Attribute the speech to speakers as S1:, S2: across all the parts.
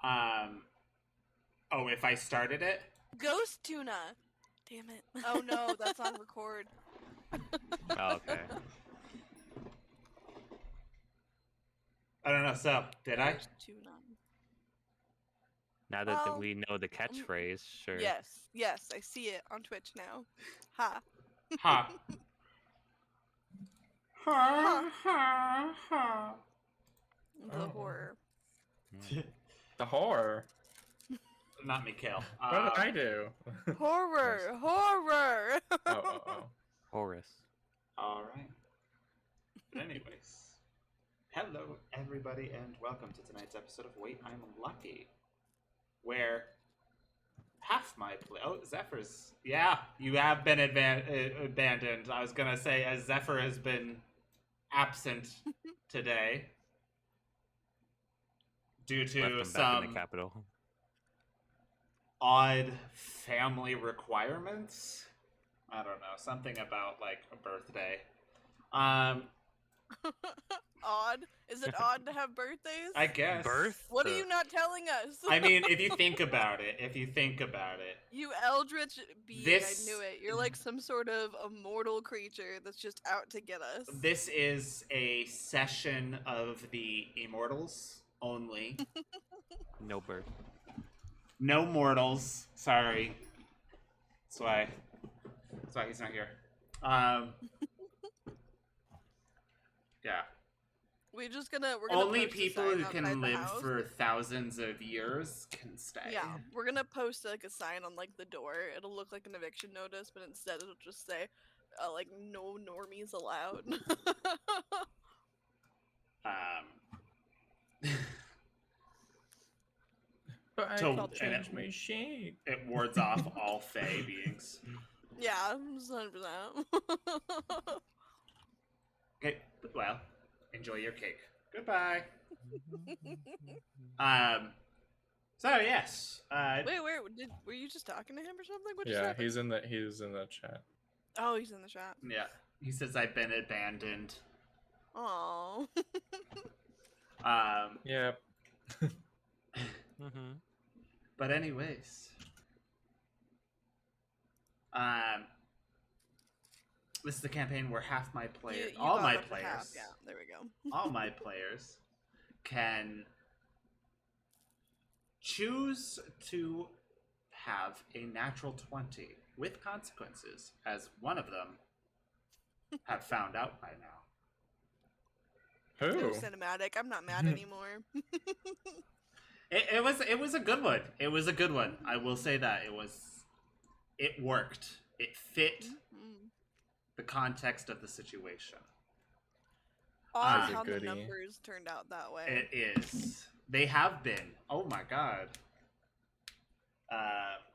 S1: Um. Oh, if I started it.
S2: Ghost tuna. Damn it. Oh no, that's on record.
S3: Oh, okay.
S1: I don't know. So did I?
S2: Ghost tuna.
S3: Now that
S2: Well,
S3: we know the catchphrase, sure.
S2: Yes, I see it on Twitch now. Ha.
S1: Ha. Ha ha ha.
S2: The
S4: Oh.
S2: horror.
S4: The horror.
S1: Not Mikhail.
S4: What did I do?
S2: Horror! Horror!
S4: Oh.
S3: Horus.
S1: All right. But anyways, hello everybody, and welcome to tonight's episode of Wait, I'm Lucky, where half my play. Oh, Zephyr's. Yeah, you have been abandoned. I was gonna say, as Zephyr has been absent today due
S3: Left
S1: to
S3: him back in
S1: some
S3: the capital.
S1: odd family requirements. I don't know, something about like a birthday.
S2: Odd? Is it odd to have birthdays?
S1: I guess.
S3: Birth?
S2: What are you not telling us?
S1: I mean, if you think about it,
S2: You eldritch being,
S1: This-
S2: I knew it. You're like some sort of immortal creature that's just out to get us.
S1: this is a session of the immortals only.
S3: No birth.
S1: No mortals. Sorry. That's why he's not here. Yeah.
S2: We're gonna
S1: Only
S2: post a
S1: people
S2: sign
S1: who
S2: outside
S1: can
S2: the
S1: live
S2: house.
S1: for thousands of years can stay.
S2: Yeah, we're gonna post like a sign on like the door. It'll look like an eviction notice, but instead it'll just say, like no normies allowed.
S4: But I
S1: So-
S4: can change my shape.
S1: It wards off all Fey beings.
S2: Yeah, 100%.
S1: Okay, well, enjoy your cake. Goodbye. So yes.
S2: Wait, were you just talking to him or something? What just
S4: Yeah,
S2: happened?
S4: he's in the chat.
S2: Oh, he's in the chat.
S1: Yeah. He says I've been abandoned.
S2: Oh.
S4: Yep.
S3: Mm-hmm.
S1: But anyways. This is the campaign where half my players,
S2: You
S1: all
S2: got
S1: my
S2: up to half.
S1: players,
S2: Yeah, there we go.
S1: all my players can choose to have a natural 20 with consequences, as one of them have found out by now.
S2: It
S4: Who?
S2: was cinematic. I'm not mad anymore.
S1: It was a good one. It was a good one. I will say that it worked. It fit
S2: Mm.
S1: the context of the situation.
S2: Odd
S1: That's a
S2: how the
S4: goodie.
S2: numbers turned out that way.
S1: It is. They have been. Oh my god.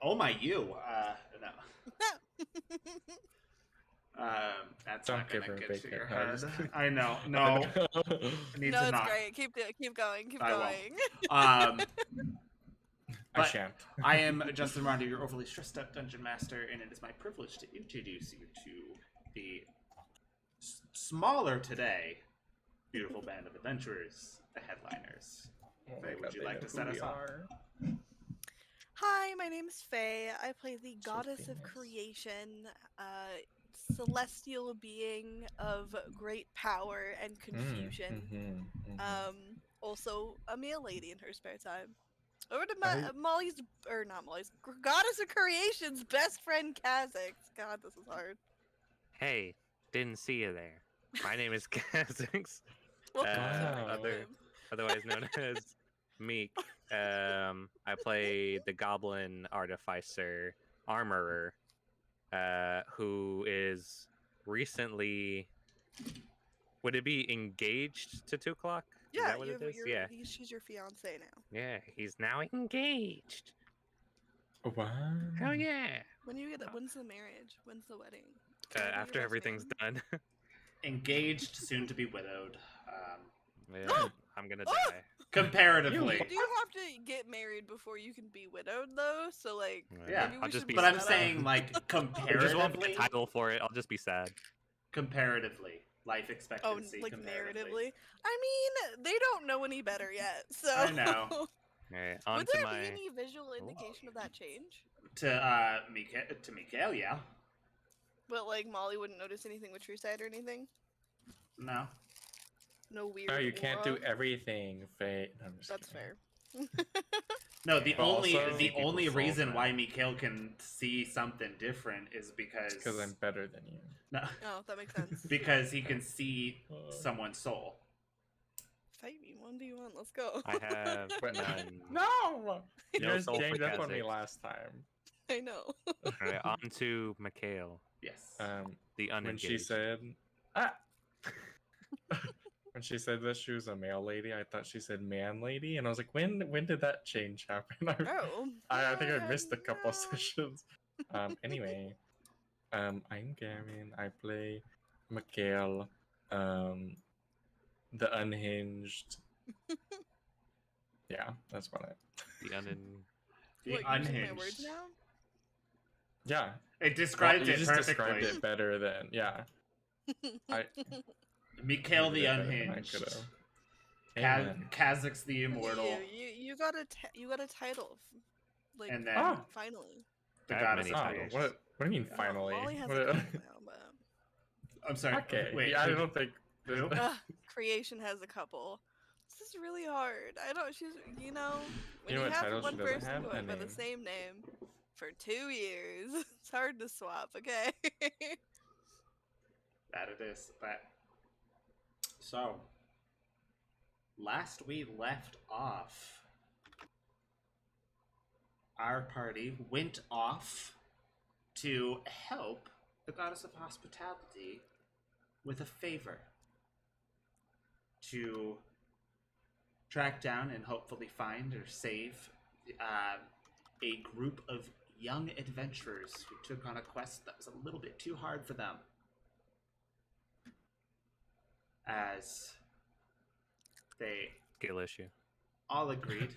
S1: Oh my you. No. That's
S4: Don't
S1: not
S4: give
S1: gonna
S4: her a
S1: get
S4: big
S1: to your
S4: head.
S1: head.
S4: I'm just kidding.
S1: I know. No. It needs
S2: No,
S1: to
S2: it's
S1: not.
S2: great. Keep going. Keep
S1: I won't.
S2: going.
S1: Um,
S4: I
S1: But-
S4: shan't.
S1: I am Justin Rondo, your overly stressed out dungeon master, and it is my privilege to introduce you to the smaller today beautiful band of adventurers, the Headliners.
S4: Oh
S1: Faye,
S4: my
S1: would
S4: God,
S1: you
S4: they
S1: like
S4: know
S1: to
S4: who
S1: set us
S4: we
S1: up?
S4: are.
S2: Hi, my name is Faye. I play the
S4: So
S2: goddess of
S4: famous.
S2: creation, celestial being of great power and confusion. Also a meal lady in her spare time. Over to
S4: I-
S2: Molly's, or not Molly's, goddess of creation's best friend Kha'Zix. God, this is hard.
S3: Hey, didn't see you there. My name is Kha'Zix,
S2: Welcome to
S4: Wow.
S2: my
S3: other-
S2: kingdom.
S3: otherwise known as Meek. I play the Goblin Artificer Armorer, who is recently. Would it be engaged to 2 o'clock? Is
S2: Yeah,
S3: that what it is? Yeah.
S2: she's your fiance now.
S3: Yeah, he's now engaged.
S4: Wow.
S3: Hell yeah.
S2: When's the marriage? When's the wedding? Can I be your
S3: After
S2: best
S3: everything's
S2: man?
S3: done.
S1: Engaged, soon to be widowed.
S3: Yeah, I'm gonna die.
S1: Comparatively.
S2: You do have to get married before you can be widowed, though. So like,
S1: Yeah,
S2: maybe we
S3: I'll just
S2: should
S3: be
S1: But
S2: set
S1: I'm
S2: that up.
S1: saying, like,
S3: There just won't be
S1: comparatively.
S3: a title for it. I'll just be sad.
S1: Comparatively. Life
S2: Oh,
S1: expectancy.
S2: like
S1: comparatively.
S2: narratively. I mean, they don't know any better yet, so.
S1: I know.
S3: Alright, on
S2: Would
S3: to
S2: there
S3: my.
S2: be any visual indication of that change?
S1: To Mikael, yeah.
S2: But like Molly wouldn't notice anything with True Sight or anything.
S1: No.
S2: No weird.
S4: No, you can't do
S2: aura?
S4: everything, Faye. No, I'm just
S2: That's
S4: kidding.
S2: fair.
S1: No, the
S4: But
S1: only
S4: also-
S1: the
S3: People
S1: only
S3: solve
S1: reason
S3: that.
S1: why Mikael can see something different is because
S4: Because I'm better than you.
S1: no,
S2: Oh, that makes sense.
S1: because he can see someone's soul.
S2: Fight me 1v1. Let's go.
S3: I have
S4: But-
S3: none.
S4: No! You
S3: No
S4: guys
S3: soul for
S4: ganged up on me
S3: Kha'Zix.
S4: last time.
S2: I know.
S3: Alright, on to Mikhail,
S1: Yes.
S3: the
S4: When
S3: unengaged.
S4: she said, ah! When she said that she was a male lady, I thought she said man lady, and I was like, when did that change happen?
S2: Oh.
S4: I think I missed a
S2: no.
S4: couple sessions. Anyway, I'm Gavin. I play Mikhail, the unhinged. Yeah, that's what I.
S3: The
S1: The
S2: What, using my
S1: unhinged.
S2: words now?
S4: Yeah,
S1: It described
S4: you
S1: it
S4: just
S1: perfectly.
S4: described it better than yeah. I
S1: Mikael the
S4: you did better than I
S1: unhinged.
S4: could've.
S1: Kaz-
S4: Amen.
S1: Kha'Zix the immortal.
S2: You got a title. Like
S1: And then
S4: Oh.
S2: finally.
S1: the
S3: I have
S1: goddess
S3: many
S1: of
S4: Oh,
S3: titles.
S1: creation.
S4: what do you mean
S2: Oh,
S4: finally?
S2: Molly has
S4: What-
S2: a couple now, but
S1: I'm sorry.
S4: okay,
S1: Wait.
S4: yeah, I
S1: who-
S4: don't think.
S1: who?
S2: creation has a couple. This is really hard. I don't. She's when
S4: You know
S2: you
S4: what
S2: have
S4: title she
S2: one
S4: doesn't
S2: person
S4: have?
S2: going
S4: A
S2: by the
S4: name.
S2: same name for 2 years, it's hard to swap. Okay.
S1: That it is. But so last we left off, our party went off to help the goddess of hospitality with a favor. To track down and hopefully find or save a group of young adventurers who took on a quest that was a little bit too hard for them. As they
S3: skill issue.
S1: all agreed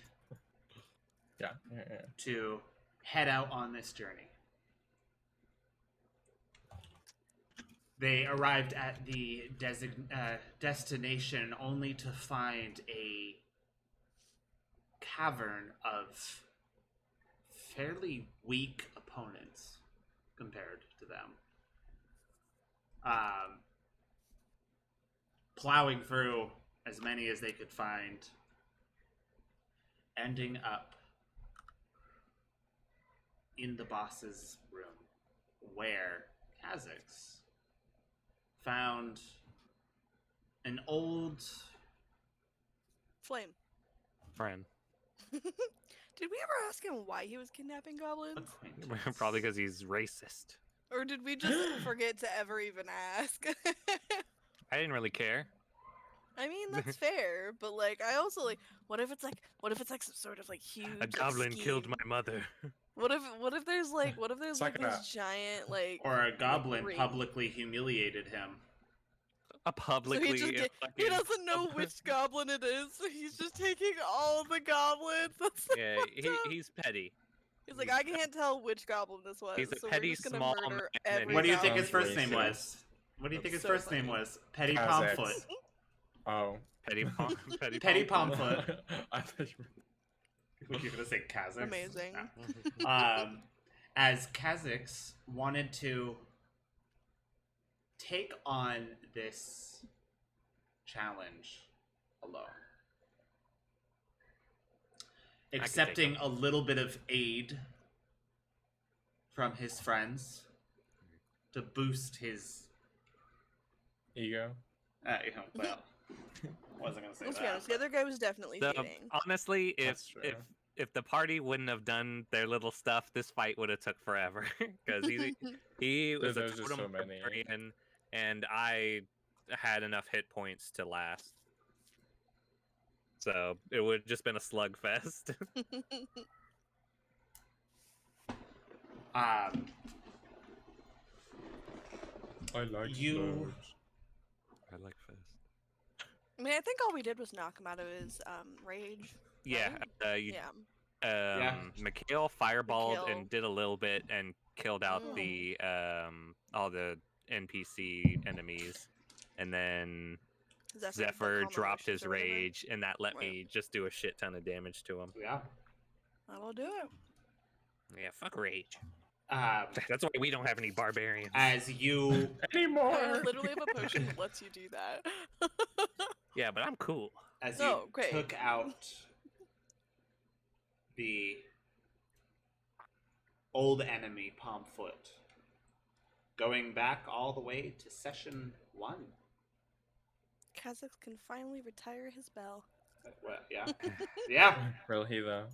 S4: Yeah.
S1: to head out on this journey. They arrived at the destination only to find a cavern of fairly weak opponents compared to them. Plowing through as many as they could find, ending up in the boss's room, where Kha'Zix found an old
S2: Flame.
S3: Friend.
S2: Did we ever ask him why he was kidnapping goblins?
S1: acquaintance.
S3: Probably because he's racist.
S2: Or did we just forget to ever even ask?
S3: I didn't really care.
S2: I mean, that's fair, but like, I also like, what if it's like some sort of like huge
S3: A goblin killed
S2: scheme?
S3: my mother.
S2: What if there's like
S4: Suck it
S2: this
S4: up.
S2: giant like
S1: Or a goblin
S2: ring?
S1: publicly humiliated him.
S3: A publicly.
S2: he
S3: fucking-
S2: doesn't know which goblin it is. So he's just taking all the goblins. That's so
S3: Yeah,
S2: fucked up.
S3: he's petty.
S2: He's like, I can't tell which goblin this was.
S3: He's a
S2: so
S3: petty,
S2: we're just gonna
S3: small
S2: murder
S3: man and
S2: every
S1: What do you think
S4: Sounds
S1: his first name
S4: racist.
S1: was? What do you think
S2: That's
S1: his
S2: so
S1: first name
S2: funny.
S1: was? Petty
S4: Kha'Zix.
S1: Pomfoot.
S4: Oh.
S3: Petty, petty,
S1: Petty
S3: pom-
S1: Pomfoot.
S4: I thought you
S1: Were you gonna say Kha'Zix?
S2: Amazing.
S1: No. As Kha'Zix wanted to take on this challenge alone,
S3: take
S1: accepting a little bit of aid from his friends to boost his.
S4: ego.
S1: Well, wasn't gonna say
S2: Let's be
S1: that.
S2: honest. The other guy was definitely
S3: The-
S2: cheating.
S3: honestly, if
S4: That's true.
S3: if the party wouldn't have done their little stuff, this fight would have took forever. Because he was a
S4: There's just
S3: totem
S4: so many.
S3: barbarian, and I had enough hit points to last. So it would have just been a slugfest.
S1: Um,
S4: I like
S1: You-
S4: slugs.
S3: I like fest.
S2: I mean, I think all we did was knock him out of his rage.
S3: Yeah, you
S2: Yeah.
S3: Mikhail fireballed
S2: Mikhail.
S3: and did a little bit and killed out
S2: Mm.
S3: the all the NPC enemies, and then Zephyr
S2: calm
S3: dropped his
S2: emotions or whatever.
S3: rage, and that let
S2: Right.
S3: me just do a shit ton of damage to him.
S1: Yeah.
S2: That'll do it.
S3: Yeah, fuck rage.
S1: Um,
S3: That's why we don't have any barbarians.
S1: as you
S2: I
S4: Anymore.
S2: literally have a potion that lets you do that.
S3: Yeah, but I'm cool.
S1: as you
S2: Oh, great.
S1: took out the old enemy Palmfoot, going back all the way to session 1.
S2: Kazakh can finally retire his bell.
S1: Well, yeah, yeah.
S4: Will he though?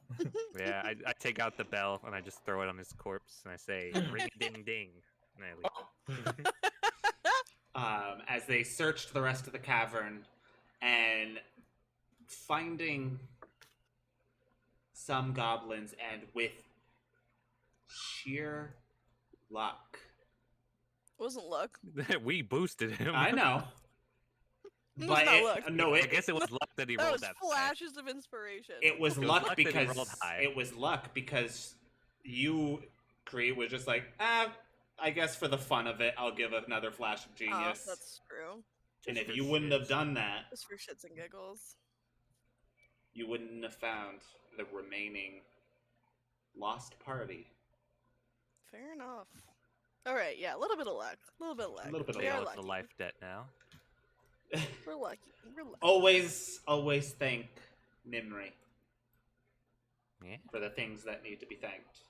S3: Yeah, I take out the bell and I just throw it on his corpse and I say ring a ding ding. And I leave.
S1: As they searched the rest of the cavern and finding some goblins, and with sheer luck,
S2: It wasn't luck.
S3: We boosted him.
S1: I know,
S2: It was
S1: but
S2: not luck.
S3: I guess it was luck that he
S2: That
S3: rolled
S2: was
S3: that.
S2: flashes of inspiration.
S1: it was
S3: It was
S1: luck
S3: luck that he
S1: because
S3: rolled high.
S1: it was luck because you, Cree, was just like, I guess for the fun of it, I'll give another flash of
S2: Oh,
S1: genius.
S2: that's true.
S1: And
S3: Just
S1: if
S3: for
S1: you wouldn't have
S3: shits.
S1: done that,
S2: Just for shits and giggles.
S1: you wouldn't have found the remaining lost party.
S2: Fair enough. All right, yeah, a little bit of luck. A little bit of luck.
S1: A little bit of
S2: We
S3: Yeah,
S2: are
S1: luck.
S3: with the
S2: lucky.
S3: life debt now.
S2: We're lucky. We're lucky.
S1: Always thank Nimri
S3: Yeah.
S1: for the things that need to be thanked.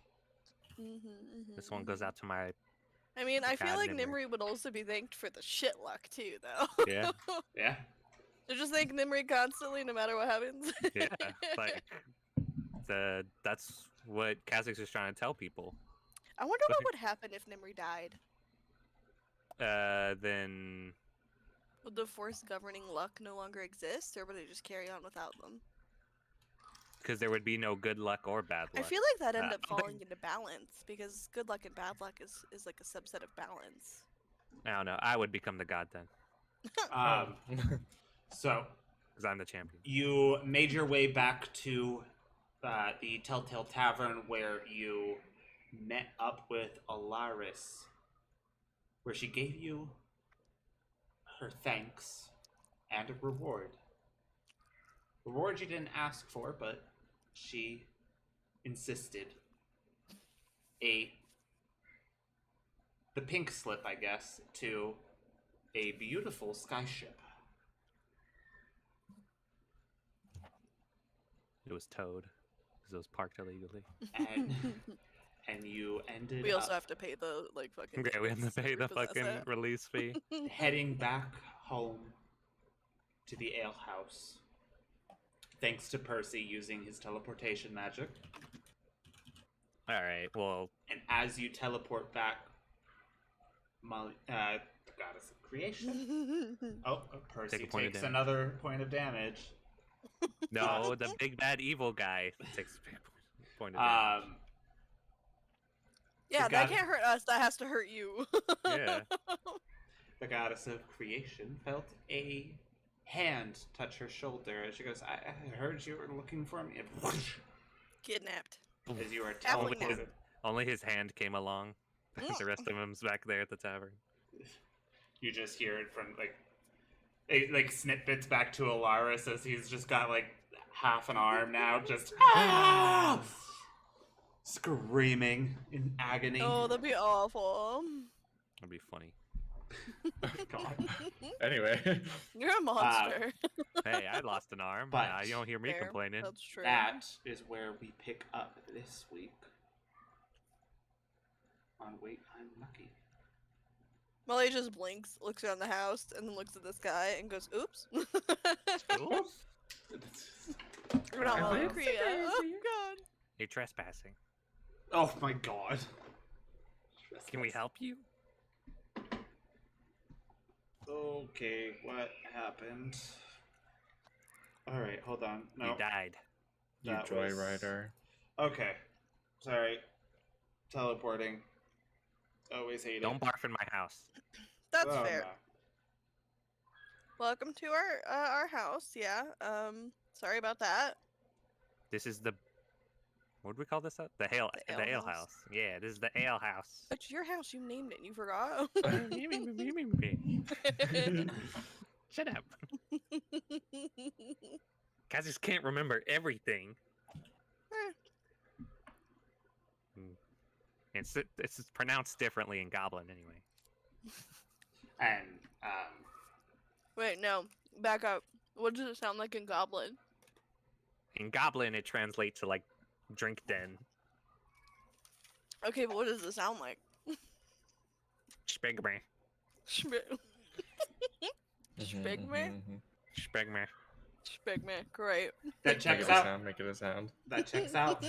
S3: This one goes out to my
S2: I mean, I feel
S3: God,
S2: like
S3: Nimri.
S2: Nimri would also be thanked for the shit luck too, though.
S3: yeah.
S1: Yeah.
S2: So just thank Nimri constantly, no matter what happens.
S3: Yeah. Like that's what Kazakh's is trying to tell people.
S2: I wonder what would happen if Nimri died.
S3: Then
S2: Would the force governing luck no longer exist, or would it just carry on without them?
S3: because there would be no good luck or bad luck.
S2: I feel like that end
S3: Uh,
S2: up falling into balance because good luck and bad luck is like a subset of balance.
S3: I don't know. I would become the god then,
S1: So
S3: because I'm the champion.
S1: you made your way back to the Telltale Tavern, where you met up with Alaris, where she gave you her thanks and a reward. Reward you didn't ask for, but she insisted. The pink slip, I guess, to a beautiful skyship.
S3: It was Toad because it was parked illegally.
S1: And you ended
S2: We also
S1: up
S2: have to pay the like fucking.
S3: Okay, we have to
S2: fees
S3: pay the
S2: repossess
S3: fucking
S2: it.
S3: release fee.
S1: heading back home to the alehouse. Thanks to Percy using his teleportation magic.
S3: All right. Well,
S1: And as you teleport back, Molly, the goddess of creation. Oh, Percy
S3: Take a point of
S1: takes
S3: damage.
S1: another point of damage.
S3: no, the big bad evil guy takes a big point of damage.
S2: Yeah,
S1: The
S2: that
S1: god-
S2: can't hurt us. That has to hurt you.
S3: Yeah.
S1: The goddess of creation felt a hand touch her shoulder as she goes, I heard you were looking for me. And
S2: Kidnapped.
S1: as you are
S2: Halfling
S1: teleported.
S2: now.
S3: Only his hand came along. The rest of him's back there at the tavern.
S1: You just hear it from like snippets back to Alaris as he's just got like half an arm now, just screaming in agony.
S2: Oh, that'd be awful.
S3: That'd be funny.
S1: God.
S4: Anyway,
S2: You're a monster.
S3: Hey, I lost an arm.
S1: But-
S3: You don't hear me
S2: Fair.
S3: complaining.
S2: That's true.
S1: That is where we pick up this week on Wait, I'm Lucky.
S2: Molly just blinks, looks around the house, and then looks at this guy and goes, "Oops."
S3: Oops.
S2: We're not well
S4: Oopsie
S2: Korea. Oh
S4: daisy.
S2: god.
S3: You're trespassing.
S1: Oh my god.
S3: Can we help you?
S1: Okay, what happened? Alright, hold on. No.
S3: You died.
S4: you
S1: That was-
S4: joyrider.
S1: Okay. Sorry. Teleporting. Always hate
S3: Don't
S1: it.
S3: barf in my house.
S2: That's
S1: Oh,
S2: fair.
S1: no.
S2: Welcome to our house. Yeah. Sorry about that.
S3: This is the. What do we call this? The ale.
S2: The
S3: The
S2: ale
S3: ale
S2: house.
S3: house. Yeah, this is the ale house.
S2: It's your house. You named it. and You forgot.
S3: Shut up. Kazix can't remember everything. It's pronounced differently in Goblin anyway.
S1: And
S2: Wait, no. Back up. What does it sound like in Goblin?
S3: In Goblin, it translates to like drink den.
S2: Okay, but what does it sound like?
S3: Spegme.
S2: Spigme?
S3: Spegme.
S2: Spigme, great.
S1: that
S4: Make
S1: checks
S4: it a
S1: out.
S4: sound. Make it a sound.
S1: That checks out.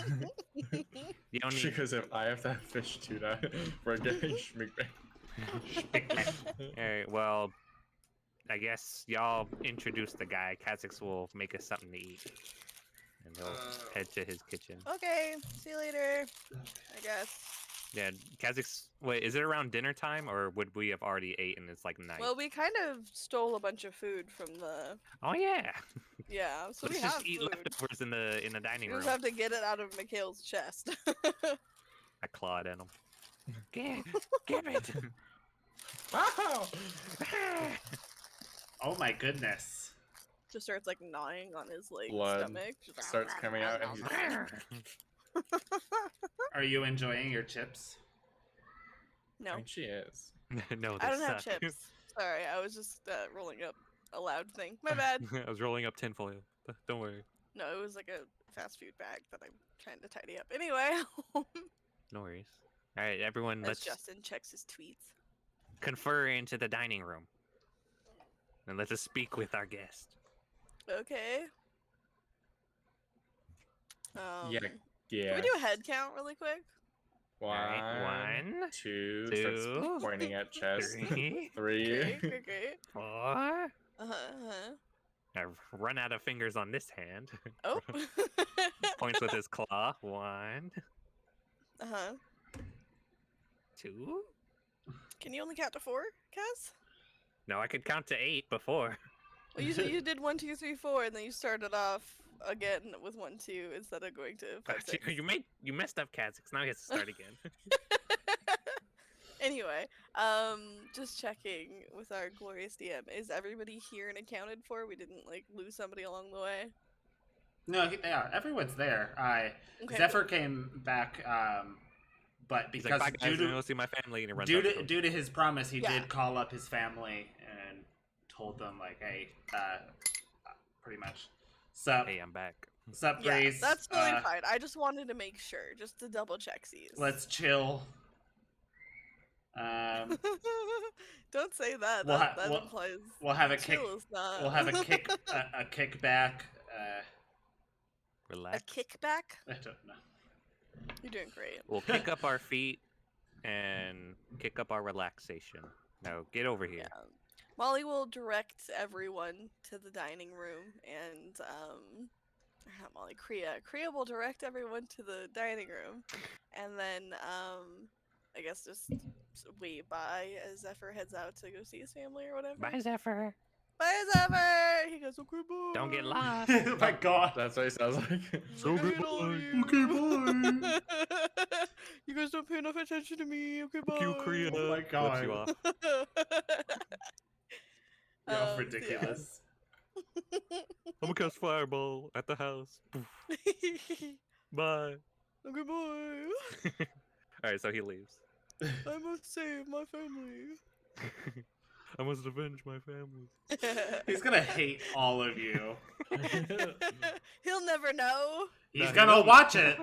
S3: You don't need.
S4: Because if I have that fish tuna, we're getting schmickbang.
S3: Alright, well, I guess y'all introduce the guy. Kazix will make us something to eat. And he'll head to his kitchen.
S2: Okay, see you later. I guess.
S3: Yeah, Kazix. Wait, is it around dinner time, or would we have already ate and it's like night?
S2: Well, we kind of stole a bunch of food from the.
S3: Oh yeah.
S2: Yeah, so
S3: Let's
S2: we have
S3: just eat
S2: food.
S3: leftovers in the dining
S2: You
S3: room.
S2: just have to get it out of Mikhail's chest.
S3: I clawed at him. Give it.
S4: Wow!
S1: Oh my goodness.
S2: Just starts like gnawing on his like
S4: Blood
S2: stomach. Just
S4: starts coming out and
S1: Are you enjoying your chips?
S2: No,
S4: She is.
S3: No, they
S2: I don't have
S3: suck.
S2: chips. Sorry, I was just rolling up a loud thing. My bad.
S3: I was rolling up tinfoil. Don't worry.
S2: No, it was like a fast food bag that I'm trying to tidy up. Anyway,
S3: No worries. All right, everyone,
S2: as
S3: let's
S2: Justin checks his tweets.
S3: confer into the dining room. And let us speak with our guest.
S2: Okay.
S4: Yeah.
S2: Can
S4: Yeah.
S2: we do a head count really quick?
S3: Alright,
S4: One, two,
S3: two,
S4: starts pointing at chest.
S3: three,
S4: Three.
S2: Okay.
S3: 4.
S2: Uh-huh.
S3: I run out of fingers on this hand.
S2: Oh.
S3: Points with his claw. 1,
S2: Uh-huh.
S3: 2.
S2: Can you only count to 4, Kaz?
S3: No, I could count to 8 before.
S2: Well, you did 1, 2, 3, 4, and then you started off again with 1, 2 instead of going to 5, 6.
S3: You messed up Kazix. Now he has to start again.
S2: Anyway, just checking with our glorious DM. Is everybody here and accounted for? We didn't like lose somebody along the way.
S1: No, yeah, everyone's there.
S2: Okay.
S1: Zephyr came back, but
S3: He's
S1: because
S3: like, bye guys, I'm
S1: due
S3: gonna go see my family, and he runs
S1: to
S3: out the door.
S1: due to his promise, he
S2: Yeah.
S1: did call up his family and told them like, hey, pretty much, sup,
S3: Hey, I'm back.
S1: sup,
S2: Yeah,
S1: Grace.
S2: that's totally fine. I just wanted to make sure, just to double check these.
S1: Let's chill.
S2: Don't say that.
S1: We'll
S2: That,
S1: ha-
S2: that
S1: we'll-
S2: implies
S1: We'll have a kick.
S2: chill is not.
S1: We'll have a kick. A kickback.
S2: A
S3: Relax.
S2: kickback.
S1: I don't know.
S2: You're doing great.
S3: We'll kick up our feet and kick up our relaxation. Now get over here.
S2: Yeah. Molly will direct everyone to the dining room, and not Molly, Kriya will direct everyone to the dining room, and then I guess just wait by as Zephyr heads out to go see his family or whatever.
S3: Bye, Zephyr.
S2: Bye, Zephyr. He goes, okay, bye.
S3: Don't get lost.
S1: Oh my god.
S4: That's what it sounds like.
S2: He's like, I hate all of you.
S1: Okay, bye.
S2: You guys don't pay enough attention to me. Okay, bye.
S3: You, Kriya.
S1: Oh my
S3: Flips
S1: god.
S3: you off.
S1: You're all
S2: Yeah.
S1: ridiculous.
S3: I'm gonna cast fireball at the house. Bye.
S2: Okay, bye.
S3: Alright, so he leaves.
S2: I must save my family.
S3: I must avenge my family.
S1: He's gonna hate all of you.
S2: He'll never know.
S1: He's
S3: he
S1: gonna
S3: won't.
S1: watch it.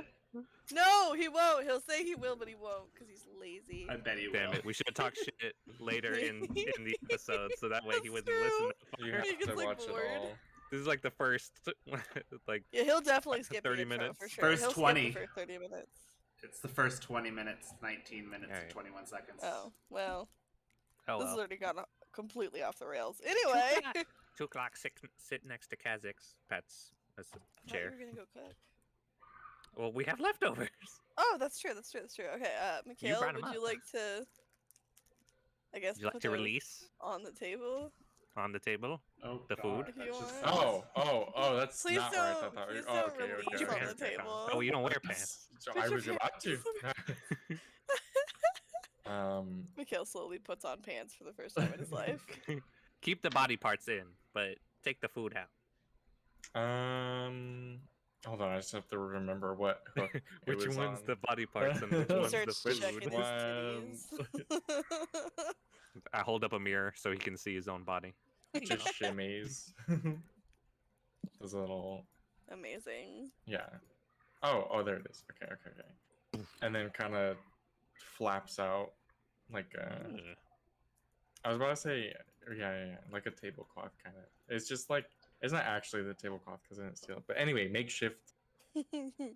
S2: No, he won't. He'll say he will, but he won't because he's lazy.
S1: I bet he
S3: Damn
S1: will.
S3: it, we should have talked shit later in the episode so that way he
S2: That's
S3: wouldn't
S2: true.
S3: listen.
S4: You
S2: He
S4: have
S2: gets,
S4: to
S2: like,
S4: watch
S2: bored.
S4: it all.
S3: This is like the first, like,
S2: Yeah, he'll definitely skip
S3: 30
S2: the intro
S3: minutes.
S2: for sure.
S1: First
S2: He'll skip
S1: 20.
S2: the first 30 minutes.
S1: It's the first 20 minutes, 19 minutes,
S3: Alright.
S1: 21 seconds.
S2: Oh well,
S3: oh
S2: this has
S3: well.
S2: already gone completely off the rails. Anyway,
S3: 2 o'clock, sit next to Kazix. Pets. That's the
S2: I thought
S3: chair.
S2: you were gonna go cook.
S3: Well, we have leftovers.
S2: Oh, that's true. That's true. That's true. Okay, Mikhail,
S3: brought 'em
S2: would you
S3: up.
S2: like to? I guess
S3: Would you like
S2: put
S3: to
S2: those
S3: release
S2: on the table.
S3: on the table?
S1: Oh,
S3: The
S1: God,
S3: food?
S2: If
S1: that
S2: you
S1: just
S2: want.
S4: Oh, that's
S2: Please
S4: not right. I
S2: don't-
S4: thought
S2: please
S4: oh,
S2: don't
S4: okay,
S2: release
S4: okay,
S2: on
S3: Your
S4: okay.
S2: the
S3: pants back on.
S2: table.
S3: Oh, you don't wear pants.
S4: So
S2: Put
S4: I
S2: your
S4: was about to.
S2: Mikhail slowly puts on pants for the first time in his life.
S3: Keep the body parts in, but take the food out.
S4: Hold on, I just have to remember what hook it
S3: Which
S4: was
S3: one's
S4: on.
S3: the body parts and which
S4: He
S3: one's the
S2: Starts
S3: food?
S2: checking his titties.
S3: I hold up a mirror so he can see his own body.
S4: Just shimmies. There's a little,
S2: Amazing.
S4: yeah. Oh, there it is. Okay. And then kind of flaps out like
S3: Ugh.
S4: I was about to say, yeah, like a tablecloth kind of. It's just like it's not actually the tablecloth because I didn't steal it. But anyway, makeshift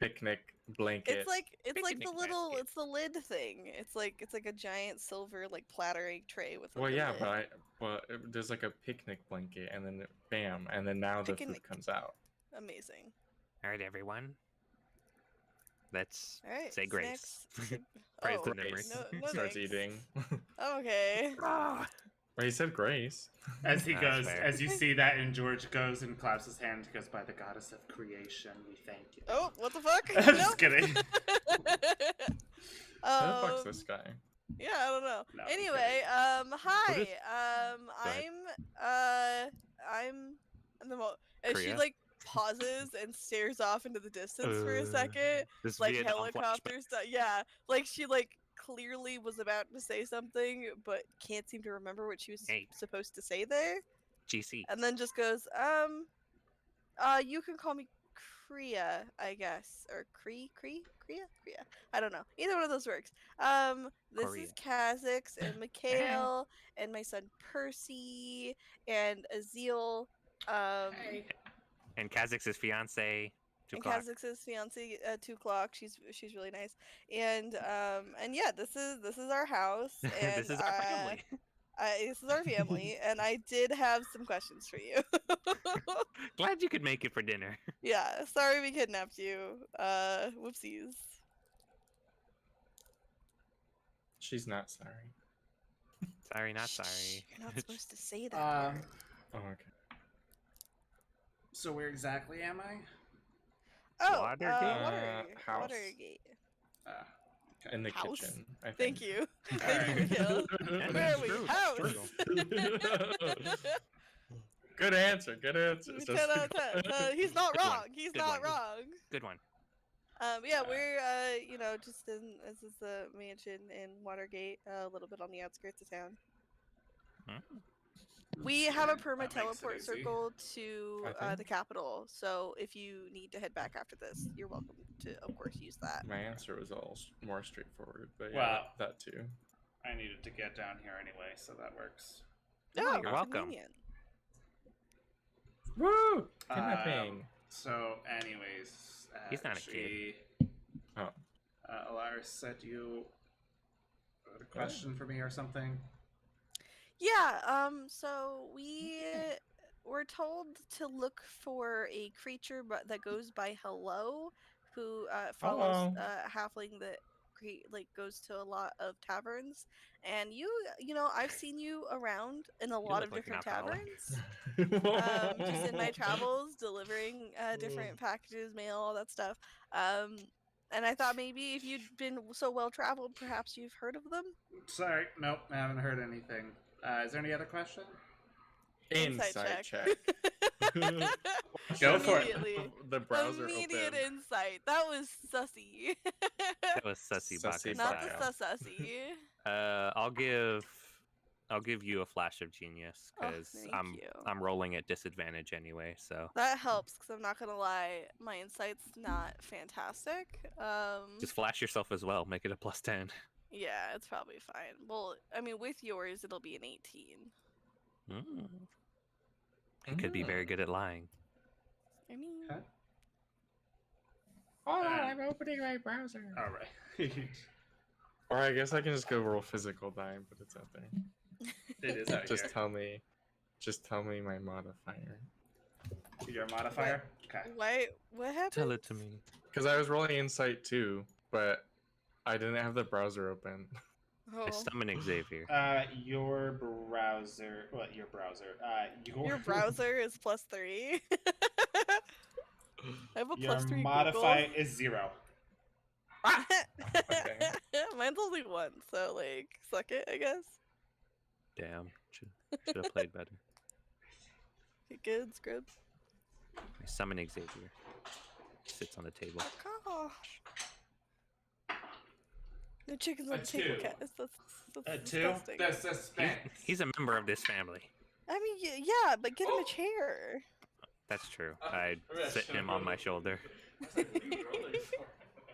S4: picnic blanket.
S2: It's like the
S3: Picnic
S2: little
S3: basket.
S2: it's the lid thing. It's like a giant silver like plattering tray with like
S4: Well,
S2: a
S4: yeah,
S2: lid.
S4: there's like a picnic blanket, and then bam, and then now the food
S2: Picnic.
S4: comes out.
S2: Amazing.
S3: All right, everyone. Let's
S2: All right.
S3: say grace.
S2: snacks.
S3: Praise
S2: oh,
S3: the
S4: Grace
S3: memory.
S2: no
S4: starts
S2: thanks.
S4: eating.
S2: Okay.
S3: Ah.
S4: Well, he said grace.
S1: As he
S3: That's
S1: goes,
S3: fair.
S1: as you see that, and George goes and claps his hand. He goes, "By the goddess of creation, we thank you."
S2: Oh, what the fuck?
S1: I'm
S2: No.
S1: just kidding.
S4: Who the fuck's this guy?
S2: Yeah, I don't know.
S1: No, I'm
S2: Anyway,
S1: kidding.
S2: hi.
S3: is-
S2: I'm I'm the and she
S3: Kriya?
S2: like pauses and stares off into the distance for a second,
S3: This
S2: like
S3: Vietnam
S2: helicopter stuff. Yeah, like she like clearly was about to say something, but can't seem to remember what she was
S3: Hey.
S2: supposed to say there,
S3: GC.
S2: and then just goes, you can call me Kriya, I guess, or Kriya. I don't know. Either one of those works. This is Kha'Zix and Mikhail and my son Percy and Azil.
S3: And Kha'Zix's fiance.
S2: And Kha'Zix's fiance, 2 o'clock. She's really nice. And yeah, this is our house. And
S3: This is our family.
S2: this is our family, and I did have some questions for you.
S3: Glad you could make it for dinner.
S2: Yeah, sorry we kidnapped you. Whoopsies.
S4: She's not sorry.
S3: Sorry, not
S2: Shh,
S3: sorry.
S2: You're not supposed to say that. part.
S4: Oh, okay.
S1: So where exactly am I?
S2: Oh,
S3: Watergate?
S4: House.
S2: Watergate.
S1: Okay.
S4: In the
S2: House?
S4: kitchen. I think.
S2: Thank you.
S1: Alright.
S2: Thank you, Mikhail.
S3: Yeah,
S2: Where are we?
S3: true,
S2: House.
S4: Good answer. Good answer.
S2: 10 out of 10. He's not
S3: Good one,
S2: wrong. He's
S3: good
S2: not
S3: one.
S2: wrong.
S3: Good one.
S2: Yeah, we're just in this is the mansion in Watergate, a little bit on the outskirts of town. We have a
S1: Okay,
S2: perma
S1: that makes it
S2: teleport
S1: easy.
S2: circle to
S4: I think-
S2: the capital, so if you need to head back after this, you're welcome to, of course, use that.
S4: My answer was all more straightforward, but yeah,
S1: Well-
S4: that too.
S1: I needed to get down here anyway, so that works.
S2: Oh,
S3: you're welcome.
S2: convenient.
S4: Woo! Kidnapping.
S1: So, anyways,
S3: He's not a kid.
S4: Oh.
S1: Alaris said you had a question for me or something.
S2: Yeah, so we were told to look for a creature that goes by Hello, who follows
S4: Hello.
S2: a halfling that goes to a lot of taverns, and you know, I've seen you around in a lot
S3: look
S2: of
S3: like an
S2: different
S3: alcoholic.
S2: taverns. Just in my travels, delivering different packages, mail, all that stuff. And I thought maybe if you'd been so well traveled, perhaps you've heard of them.
S1: Sorry, nope, I haven't heard anything. Is there any other question?
S4: Insight check.
S1: Go for it.
S2: Immediately.
S4: The browser
S2: Immediate
S4: open.
S2: insight. That was sussy.
S3: That was Sussy
S4: Sussy
S3: Baka
S2: Not
S3: style.
S2: the sussy.
S3: I'll give you a flash of genius
S2: Oh,
S3: because
S2: thank
S3: I'm
S2: you.
S3: I'm rolling at disadvantage anyway. So
S2: That helps because I'm not gonna lie, my insight's not fantastic.
S3: just flash yourself as well. Make it a +10.
S2: Yeah, it's probably fine. Well, I mean, with yours, it'll be an 18.
S3: Mm. I could be very good at lying.
S2: I mean,
S1: Huh?
S4: Hold on, I'm opening my browser.
S1: All right.
S4: Or I guess I can just go roll physical die, but it's out there.
S1: It is out
S4: Just
S1: here.
S4: tell me my modifier.
S1: Your modifier? Okay.
S2: what happened?
S3: Tell it to me.
S4: Because I was rolling insight too, but I didn't have the browser open.
S2: Oh,
S3: I summon Xavier.
S1: Your browser. What? Your browser.
S2: your browser is +3. I have a
S1: Your
S2: +3
S1: modifier is 0.
S4: Okay.
S2: Mine's only 1, so like, suck it, I guess.
S3: Damn. Should have played better.
S2: You good, Scrub?
S3: I summon Xavier. Sits on the table.
S2: Oh gosh. No chickens on
S4: A
S2: the table,
S4: two.
S2: Cass. That's
S1: A two?
S2: disgusting.
S4: The suspense.
S3: He's a member of this family.
S2: I mean, yeah, but get him a chair.
S3: That's true.
S4: Oh,
S3: I'd
S4: yeah,
S3: sit
S4: sure.
S3: him on my shoulder.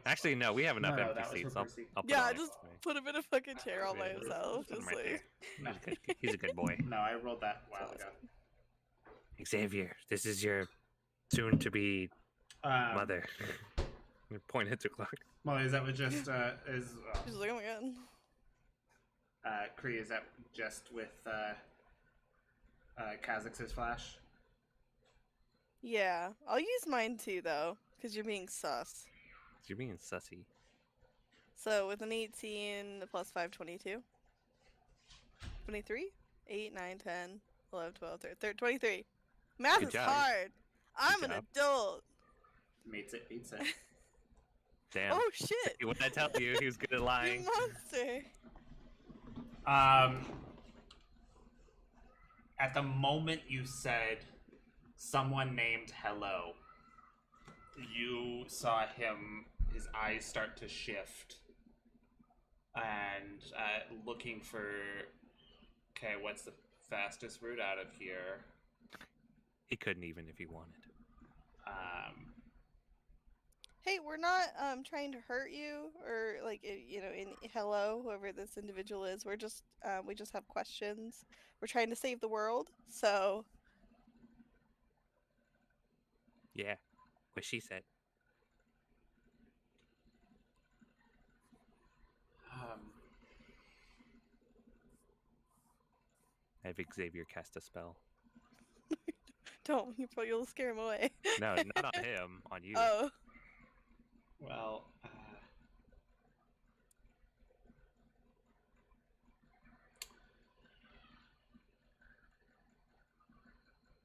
S3: Actually, no, we have enough
S1: No,
S3: empty
S1: that was
S3: seats.
S1: for
S3: I'll
S1: Percy.
S3: put
S2: Yeah,
S3: him next
S2: just
S3: to me.
S2: put him in a fucking chair all by
S3: Yeah,
S2: himself.
S3: put him
S2: Just
S3: right
S2: like.
S3: there. He's a good boy.
S1: No, I rolled that a while ago.
S3: Xavier, this is your soon-to-be mother. You point at the clock.
S1: Well, is that what just is?
S2: She's like, oh my god.
S1: Kree, is that just with Kha'Zix's flash?
S2: Yeah, I'll use mine too though, because you're being sus.
S3: You're being sussy.
S2: So with an 18 plus 5, 22. 23? 8, 9, 10, 11, 12, 13, 23. Math
S3: Good
S2: is
S3: job.
S2: hard. I'm an
S3: job.
S2: adult.
S1: Beats it.
S3: Damn.
S2: Oh shit.
S3: What did I tell you? He was good at
S2: You
S3: lying.
S2: monster.
S1: At the moment you said someone named Hello, you saw his eyes start to shift, and looking for, okay, what's the fastest route out of here?
S3: He couldn't even if he wanted.
S2: Hey, we're not trying to hurt you or like in hello, whoever this individual is. We're just we just have questions. We're trying to save the world. So
S3: Yeah, what she said. Have Xavier cast a spell.
S2: don't you'll scare him away.
S3: No, not on him, on you.
S2: Oh.
S1: Well,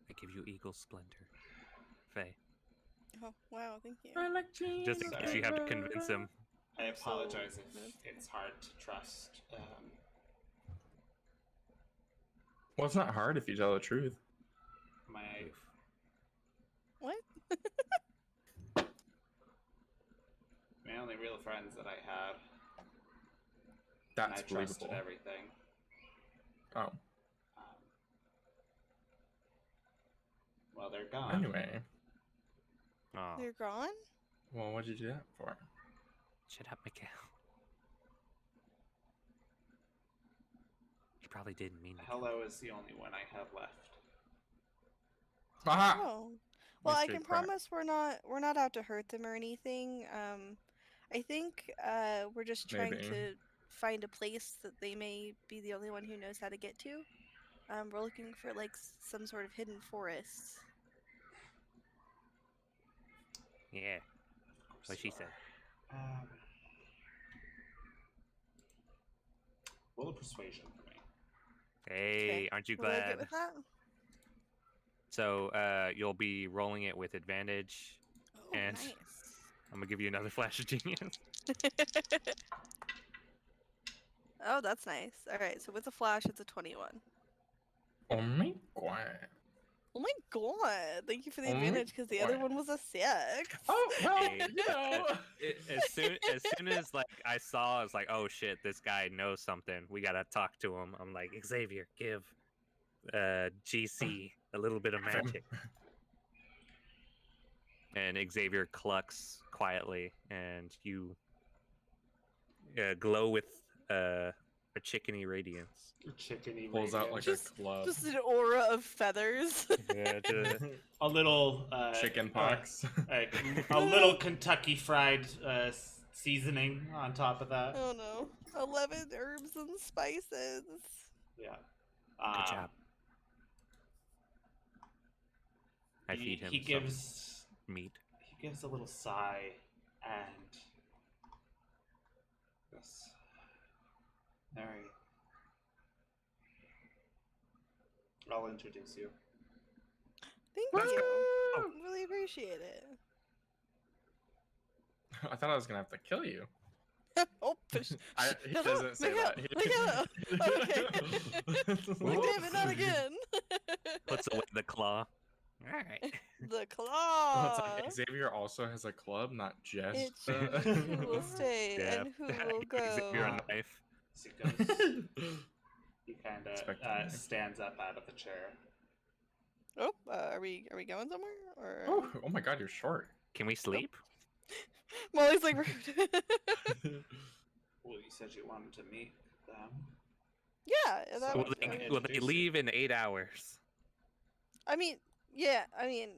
S3: I give you Eagle Splendor. Faye.
S2: Oh wow, thank you.
S4: I like cheese.
S3: Just in case you have to convince him.
S1: I apologize if
S2: So-
S1: it's hard to trust.
S4: Well, it's not hard if you tell the truth.
S1: My
S2: What?
S1: my only real friends that I had,
S4: That's
S1: and I trusted
S4: believable.
S1: everything.
S4: Oh,
S1: Well, they're gone.
S4: anyway.
S3: Oh,
S2: They're gone?
S4: Well, what'd you do that for?
S3: shut up, Mikael. He probably didn't mean it.
S1: Hello is the only one I have left.
S4: Aha!
S2: Oh. Well, I
S4: Mystery
S2: can
S4: crack.
S2: promise we're not out to hurt them or anything. I think we're just trying
S4: Maybe.
S2: to find a place that they may be the only one who knows how to get to. We're looking for like some sort of hidden forest.
S3: Yeah, what she said.
S1: Roll a persuasion for me.
S3: Hey,
S2: Okay.
S3: aren't you
S2: Will I get
S3: glad?
S2: with that?
S3: So, you'll be rolling it with advantage.
S2: Oh,
S3: And-
S2: nice.
S3: I'm gonna give you another flash of genius.
S2: Oh, that's nice. All right, so with a flash, it's a 21.
S4: Oh my god.
S2: Oh my god! Thank you for the
S4: Oh my
S2: advantage because the other
S4: God.
S2: one was a 6.
S4: Oh, well,
S3: Hey,
S4: you know.
S3: As soon as like I saw, I was like, oh shit, this guy knows something. We gotta talk to him. I'm like, Xavier, give GC a little bit of magic. And Xavier clucks quietly, and you glow with a chickeny radiance.
S1: Chickeny
S4: Pulls out like
S1: radiance.
S4: a club.
S2: Just an aura of feathers.
S3: Yeah,
S1: a little
S4: Chicken pox.
S1: a little Kentucky fried seasoning on top of that.
S2: Oh no. 11 herbs and spices.
S1: Yeah.
S3: good job. I
S1: He,
S3: feed him
S1: he
S3: some
S1: gives
S3: meat.
S1: he gives a little sigh and yes, Mary. I'll introduce you.
S2: Thank you. Really appreciate it.
S4: I thought I was gonna have to kill you.
S2: Oh, fish.
S4: He doesn't say that.
S2: Okay. Like, damn it, not again.
S3: Puts away the claw. All right.
S2: The
S4: Well,
S2: claw.
S4: it's like Xavier also has a club, not just.
S2: It chooses who will stay
S3: Yeah.
S2: and who will
S3: Xavier
S2: go.
S3: a knife.
S1: So he goes. He kind of
S4: Spectacular.
S1: stands up out of the chair.
S2: Oh, are we going somewhere? Or
S4: Oh, oh my God, you're short.
S3: Can we sleep?
S2: Molly's like rude.
S1: Well, you said you wanted to meet them.
S2: Yeah,
S1: So
S2: that
S3: Will
S2: was.
S1: they-
S2: I mean,
S3: will they
S1: introduce you.
S3: leave in 8 hours?
S2: yeah. I mean,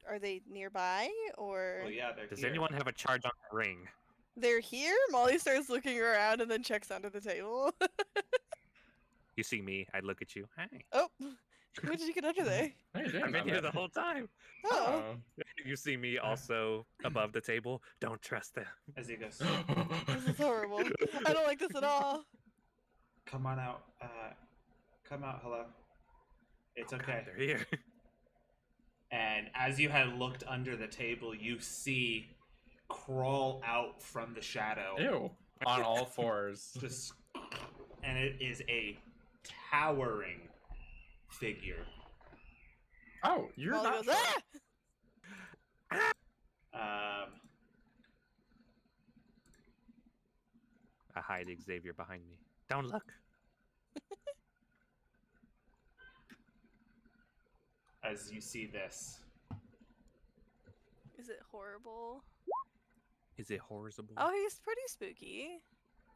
S2: are they nearby or
S1: Well, yeah, they're
S3: Does
S1: here.
S3: anyone have a charge on the ring?
S2: they're here? Molly starts looking around and then checks under the table.
S3: You see me, I look at you. Hi.
S2: Oh, when did you get under there?
S4: How you doing
S3: I've been
S4: down
S3: here
S4: there?
S3: the whole time.
S2: Oh,
S3: You see me also above the table. Don't trust them.
S1: As he goes,
S2: this is horrible. I don't like this at all.
S1: come on out. Come out. Hello. It's
S3: Oh, God,
S1: okay.
S3: they're here.
S1: And as you had looked under the table, you see crawl out from the shadow.
S4: Ew. On all fours.
S1: Just, and it is a towering figure.
S4: Oh, you're
S2: Molly
S4: not
S2: goes,
S4: short.
S2: ah!
S3: I hide Xavier behind me. Don't look.
S1: As you see this,
S2: Is it horrible?
S3: Is it horrible?
S2: Oh, he's pretty spooky.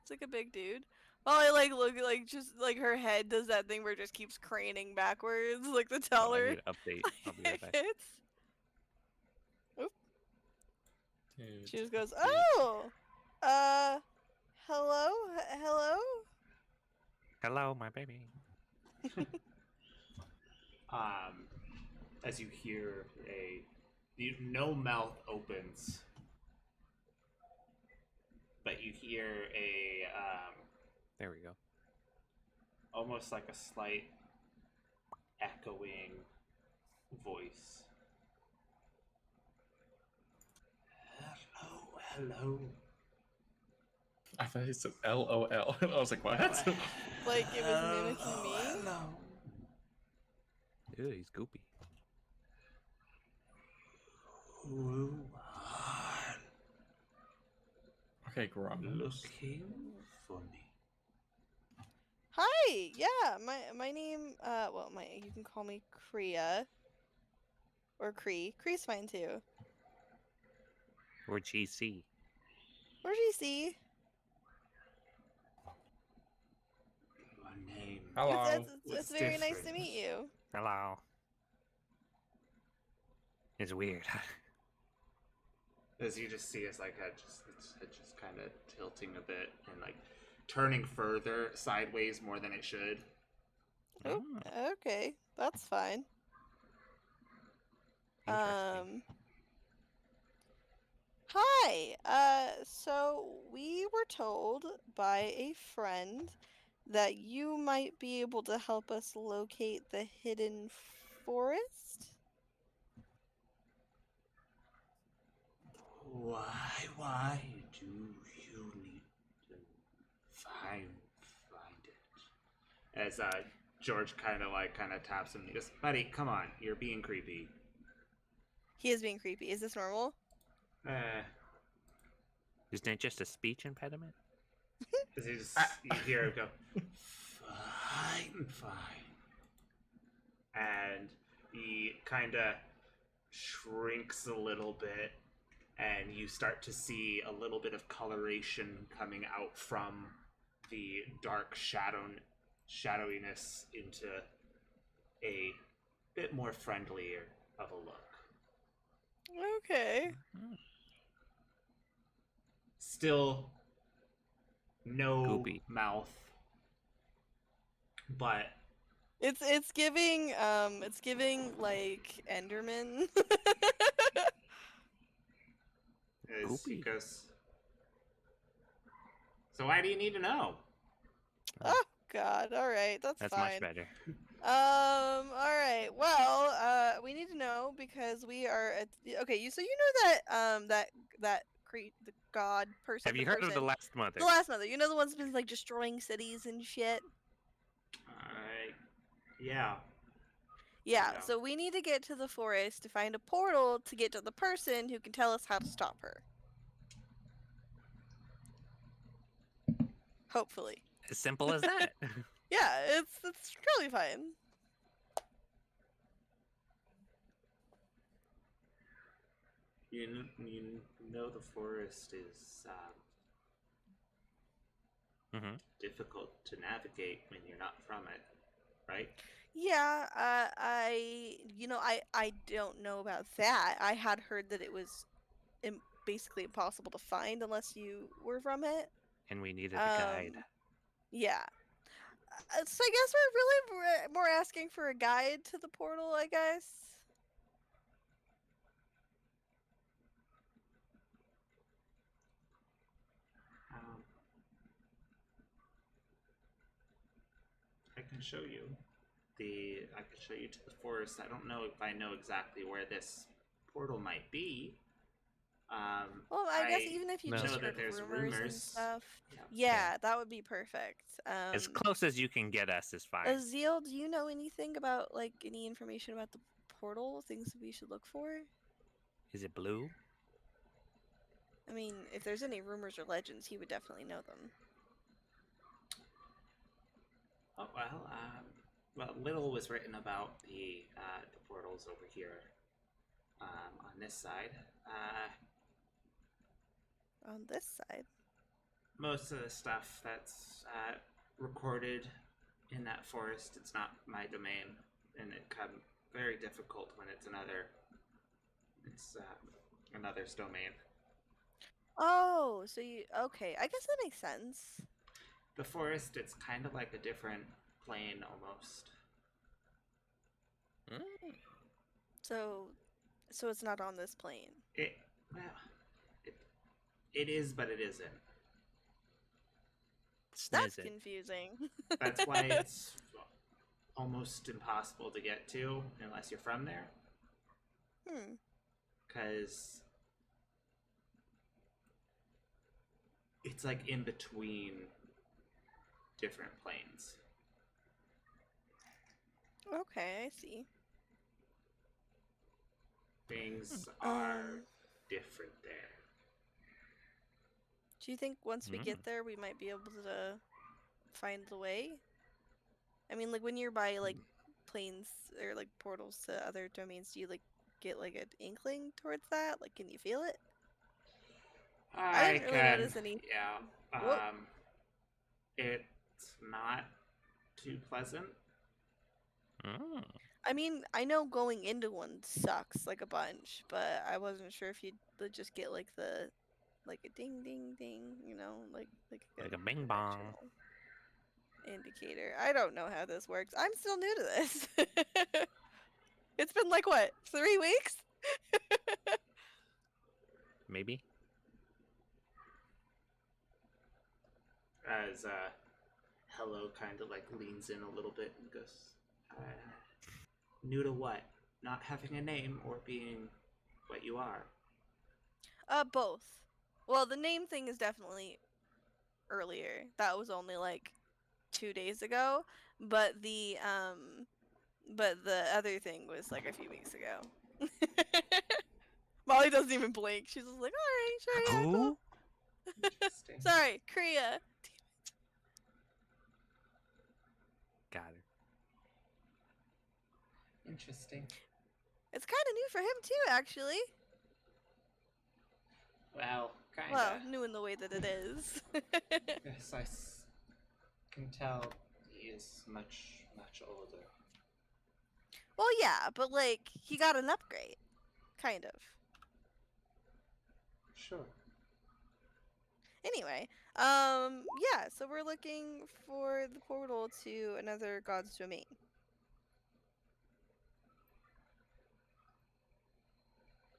S2: It's like a big dude. Molly look just like her head does that thing where it just keeps craning backwards, like the
S3: Oh, I
S2: teller.
S3: need to update. I'll be right back.
S2: hits.
S4: Dude.
S2: She just goes, oh, hello, hello.
S3: Hello, my baby.
S1: as you hear no mouth opens, but you hear
S3: There we go.
S1: almost like a slight echoing voice. Hello, hello.
S4: I thought he said LOL. I was like, what?
S2: Like it was mimicking me.
S1: Hello.
S3: Ew, he's goopy.
S1: Who are
S4: Okay, Grumbles.
S1: looking for me?
S2: Hi, yeah, my name, you can call me Kriya. Or Cree. Cree's fine too.
S3: Or GC.
S2: Or GC.
S1: Your name.
S4: Hello.
S2: It's
S1: What's
S2: very nice to
S1: different?
S2: meet you.
S3: Hello. It's weird.
S1: As you just see his like head just kind of tilting a bit and like turning further sideways more than it should.
S2: Oh, okay, that's fine.
S3: Interesting.
S2: Hi. So we were told by a friend that you might be able to help us locate the hidden forest.
S1: Why do you need to find it? As George kind of taps him and he goes, "Buddy, come on, you're being creepy."
S2: He is being creepy. Is this normal?
S3: Isn't it just a speech impediment?
S1: As you hear him go, fine. And he kind of shrinks a little bit, and you start to see a little bit of coloration coming out from the dark shadowiness into a bit more friendlier of a look.
S2: Okay.
S1: Still no
S3: Goopy.
S1: mouth, but
S2: It's giving like Enderman.
S1: as he
S3: Goopy.
S1: goes, "So why do you need to know?"
S2: Oh God! All right, that's
S3: That's
S2: fine.
S3: much better.
S2: All right. Well, we need to know because we are at. Okay, so you know that the god person.
S3: Have you
S2: the
S3: heard of the
S2: person-
S3: Last Mother?
S2: The last mother? You know the one's been like destroying cities and shit.
S1: Yeah.
S2: Yeah,
S1: Yeah.
S2: so we need to get to the forest to find a portal to get to the person who can tell us how to stop her. Hopefully.
S3: As simple as that.
S2: Yeah, it's really fine.
S1: You know the forest is
S3: hmm
S1: difficult to navigate when you're not from it, right?
S2: Yeah, I don't know about that. I had heard that it was basically impossible to find unless you were from it.
S3: And we needed a guide.
S2: Yeah. So I guess we're really more asking for a guide to the portal, I guess.
S1: Um, I can show you I can show you to the forest. I don't know if I know exactly where this portal might be.
S2: Well, I guess even if you
S3: No.
S2: just
S1: know that
S2: heard
S1: there's
S2: rumors and
S1: rumors.
S2: stuff.
S1: Yeah.
S2: Yeah, that would be perfect.
S3: As close as you can get us is fine.
S2: Azil, do you know anything about like any information about the portal? Things that we should look for?
S3: Is it blue?
S2: I mean, if there's any rumors or legends, he would definitely know them.
S1: Oh well, little was written about the portals over here on this side.
S2: On this side.
S1: Most of the stuff that's recorded in that forest, it's not my domain, and it come very difficult when it's another's domain.
S2: Oh, so you okay? I guess that makes sense.
S1: The forest, it's kind of like a different plane almost.
S3: Mm.
S2: So it's not on this plane.
S1: Well, it is, but it isn't.
S2: That's
S3: Sniz it.
S2: confusing.
S1: That's why it's almost impossible to get to unless you're from there. Because it's like in between different planes.
S2: Okay, I see.
S1: Things are
S2: Um,
S1: different there.
S2: Do you think once we
S3: Mm.
S2: get there, we might be able to find the way? I mean, like when you're by like planes or like portals to other domains, do you like get like an inkling towards that? Like, can you feel it? I didn't really notice any.
S1: Yeah.
S2: Whoop.
S1: It's not too pleasant.
S3: Mm.
S2: I mean, I know going into one sucks like a bunch, but I wasn't sure if you'd just get like the like a ding ding ding, you know, like a
S3: Like
S2: good
S3: a bing bong.
S2: directional indicator. I don't know how this works. I'm still new to this. It's been like what, 3 weeks?
S3: Maybe.
S1: As Hello kind of like leans in a little bit and goes, new to what? Not having a name or being what you are.
S2: Both. Well, the name thing is definitely earlier. That was only like 2 days ago, but the other thing was like a few weeks ago. Molly doesn't even blink. She's just like, all right, sure, yeah, cool.
S3: Who?
S1: Interesting.
S2: Sorry, Kriya.
S3: Got her.
S1: Interesting.
S2: It's kind of new for him too, actually.
S1: Well, kind of.
S2: Well, new in the way that it is.
S1: Yes, I can tell he is much, much older.
S2: Well, yeah, but like he got an upgrade, kind of.
S1: Sure.
S2: Anyway, yeah, so we're looking for the portal to another god's domain.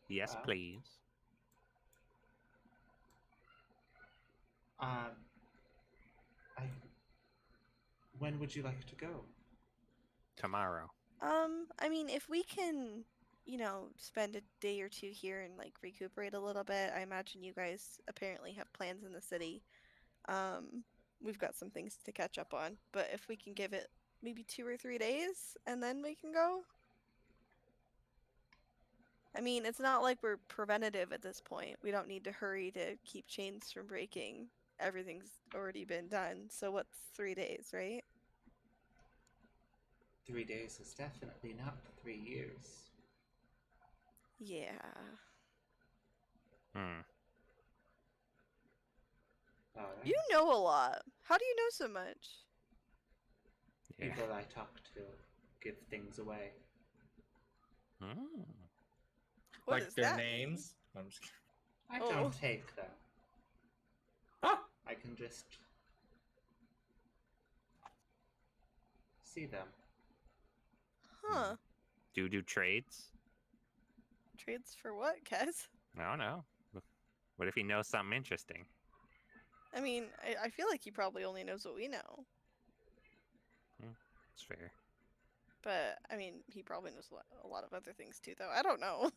S3: Yes,
S1: Wow.
S3: please.
S1: When would you like to go?
S3: Tomorrow.
S2: I mean, if we can, spend a day or two here and like recuperate a little bit, I imagine you guys apparently have plans in the city. We've got some things to catch up on, but if we can give it maybe 2 or 3 days and then we can go. I mean, it's not like we're preventative at this point. We don't need to hurry to keep chains from breaking. Everything's already been done. So what's 3 days, right?
S1: 3 days is definitely not 3 years.
S2: Yeah.
S3: Hmm.
S1: Alright.
S2: You know a lot. How do you know so much?
S3: Yeah.
S1: People I talk to give things away.
S3: Hmm.
S2: What
S4: like
S2: does
S4: their
S2: that mean?
S4: names. I'm just kidding.
S1: I
S2: Oh.
S1: don't take them.
S4: Ah!
S1: I can just see them.
S2: Huh.
S3: Do you do trades?
S2: Trades for what, Kaz?
S3: I don't know. What if he knows something interesting?
S2: I mean, I feel like he probably only knows what we know.
S3: It's fair.
S2: But, I mean, he probably knows a lot of other things too, though. I don't know.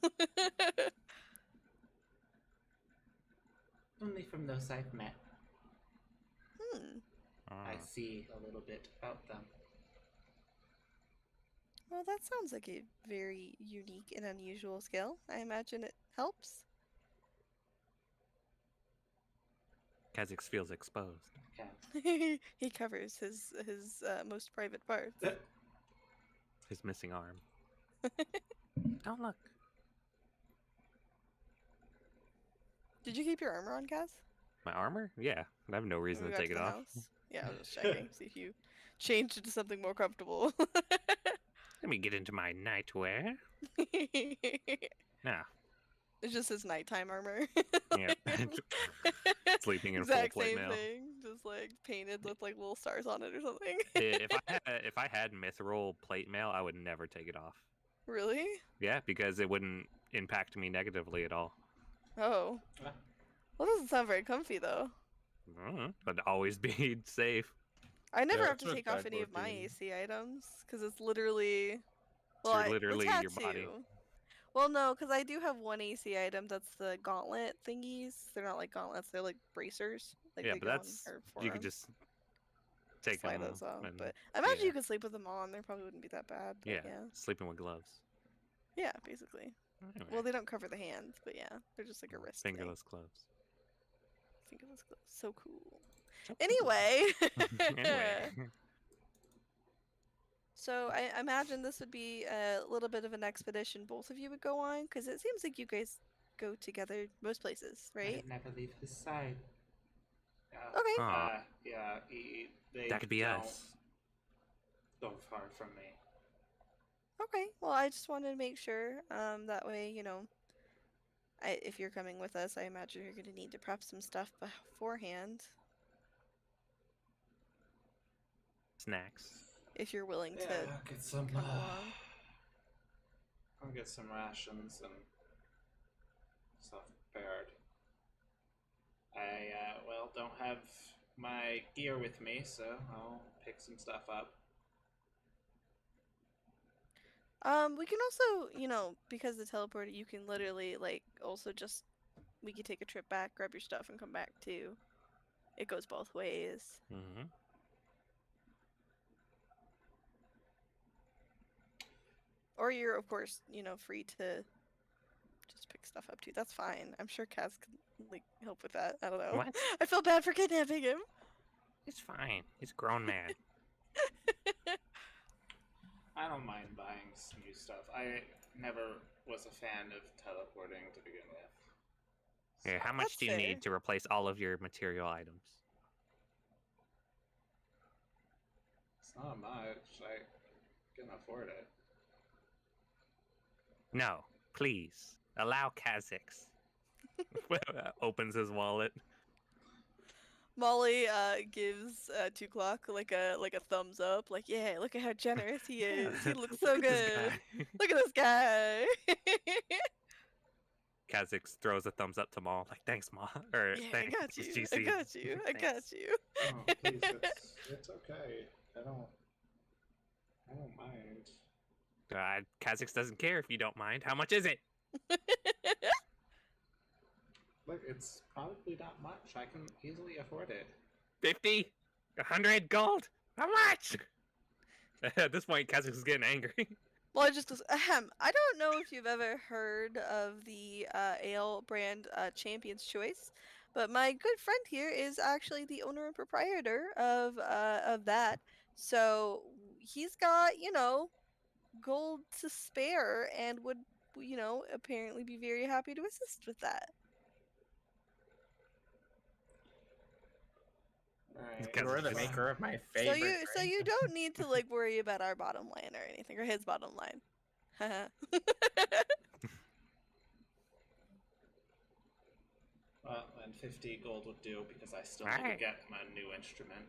S1: Only from those I've met.
S2: Hmm.
S1: I
S3: Hmm.
S1: see a little bit about them.
S2: Well, that sounds like a very unique and unusual skill. I imagine it helps.
S3: Kha'Zix feels exposed.
S1: Okay.
S2: He covers his most private parts.
S3: His missing arm. Don't look.
S2: Did you keep your armor on, Kaz?
S3: My armor? Yeah. I have no
S2: When
S3: reason
S2: we
S3: to
S2: got
S3: take it
S2: the
S3: off.
S2: house? Yeah, I was just checking. See if you changed it to something more comfortable.
S3: Let me get into my nightwear. Nah.
S2: It's just his nighttime armor.
S3: Yeah. Sleeping in
S2: exact
S3: full plate
S2: same
S3: mail.
S2: thing, just like painted with like little stars on it or something.
S3: If I had mithril plate mail, I would never take it off.
S2: Really?
S3: Yeah, because it wouldn't impact me negatively at all.
S2: Oh.
S1: Ah.
S2: Well, that doesn't sound very comfy though.
S3: I'd always be safe.
S2: I never
S4: Yeah,
S2: have to
S4: that's
S2: take
S4: what
S2: off any of my
S4: Bedwar do.
S2: AC items because it's literally.
S3: So
S2: Well,
S3: you're literally
S2: the
S3: your body.
S2: tattoo. Well, no, because I do have one AC item that's the gauntlet thingies. They're not like gauntlets; they're like bracers. Like
S3: Yeah,
S2: they
S3: but
S2: go on
S3: that's
S2: our
S3: you could
S2: forearms.
S3: just take
S2: Slide
S3: them
S2: those off.
S3: and
S2: But I imagine
S3: yeah.
S2: you could sleep with them on. They probably wouldn't be that bad. But
S3: yeah,
S2: yeah.
S3: sleeping with gloves.
S2: Yeah, basically.
S3: Anyway,
S2: Well, they don't cover the hands, but yeah, they're just like a wrist thing.
S3: fingerless gloves.
S2: Fingerless gloves. So cool.
S3: So cool.
S2: Anyway.
S3: Anyway.
S2: So I imagine this would be a little bit of an expedition both of you would go on, because it seems like you guys go together most places, right?
S1: I never leave his side.
S2: Okay.
S3: Aw,
S1: Yeah, they
S3: that could be
S1: don't
S3: us.
S1: go far from me.
S2: Okay. Well, I just wanted to make sure. That way, if you're coming with us, I imagine you're going to need to prep some stuff beforehand.
S3: Snacks.
S2: If you're willing
S1: Yeah,
S2: to.
S1: I'll get some.
S2: come along.
S1: I'll get some rations and stuff prepared. I don't have my gear with me, so I'll pick some stuff up.
S2: We can also, because the teleporter, you can literally also just we could take a trip back, grab your stuff, and come back too. It goes both ways.
S3: Mm-hmm.
S2: Or you're, of course, free to just pick stuff up too. That's fine. I'm sure Kaz can help with that. I don't know.
S3: What?
S2: I feel bad for kidnapping him.
S3: It's fine. He's a grown man.
S1: I don't mind buying some new stuff. I never was a fan of teleporting to begin with.
S3: Yeah, how much
S2: That's
S3: do you
S2: fair.
S3: need to replace all of your material items?
S1: It's not much. I can afford it.
S3: No, please. Allow Kha'Zix. Opens his wallet.
S2: Molly gives 2 Clock like a thumbs up, like, yeah, look at how generous he is. He looks so
S3: Look at this
S2: good.
S3: guy.
S2: Look at this guy.
S3: Kha'Zix throws a thumbs up to Maul, like, thanks, Maul. Or,
S2: Yeah, I
S3: thanks,
S2: got you.
S3: GC.
S2: I got you. I got
S3: Thanks.
S2: you.
S1: Oh, please, it's okay. I don't mind.
S3: Kha'Zix doesn't care if you don't mind. How much is it?
S1: Look, it's probably not much. I can easily afford it.
S3: 50? 100 gold? How much? At this point, Kha'Zix is getting angry.
S2: Well, I just goes, ahem. I don't know if you've ever heard of the ale brand Champion's Choice, but my good friend here is actually the owner and proprietor of that. So he's got, gold to spare and would, apparently be very happy to assist with that.
S1: Alright.
S3: Because
S4: You're the
S3: it's-
S4: maker of my
S2: So
S4: favorite.
S2: you don't need to like worry about our bottom line or anything, or his bottom line. Haha.
S1: Well, and 50 gold would do because I still need to
S3: Alright.
S1: get my new instrument.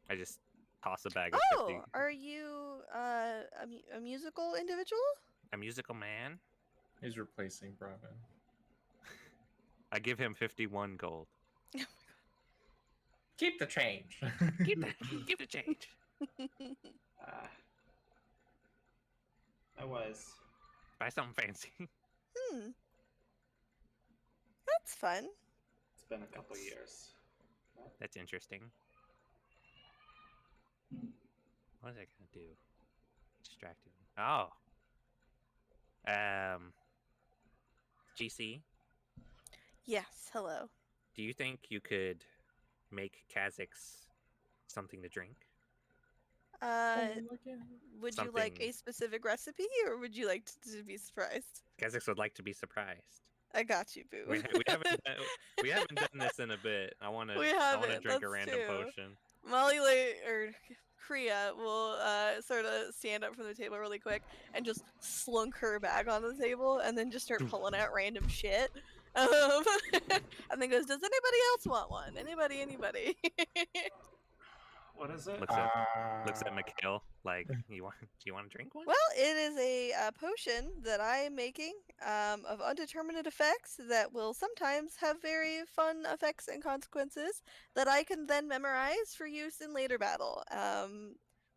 S3: I just toss a bag of 50.
S2: Oh, are you a musical individual?
S3: A musical man?
S4: He's replacing Bravo.
S3: I give him 51 gold.
S4: Keep the change.
S3: Give the change.
S1: I was.
S3: Buy something fancy.
S2: Hmm. That's fun.
S1: It's been a couple years.
S3: That's interesting. What is I gonna do? Distracting. Oh. GC,
S2: Yes. Hello.
S3: do you think you could make Kha'Zix something to drink?
S2: Would you like a
S3: Something-
S2: specific recipe, or would you like to be surprised?
S3: Kha'Zix would like to be surprised.
S2: I got you, boo.
S3: We haven't done this in a bit. I want to
S2: We
S3: drink
S2: haven't,
S3: a
S2: that's
S3: random
S2: true.
S3: potion.
S2: Molly or Kriya will sort of stand up from the table really quick and just slunk her bag on the table and then just start pulling out random shit. And then goes, "Does anybody else want one? Anybody?"
S1: What is it?
S3: Looks at Mikhail like, do you want to drink one?
S2: Well, it is a potion that I am making of undetermined effects that will sometimes have very fun effects and consequences that I can then memorize for use in later battle.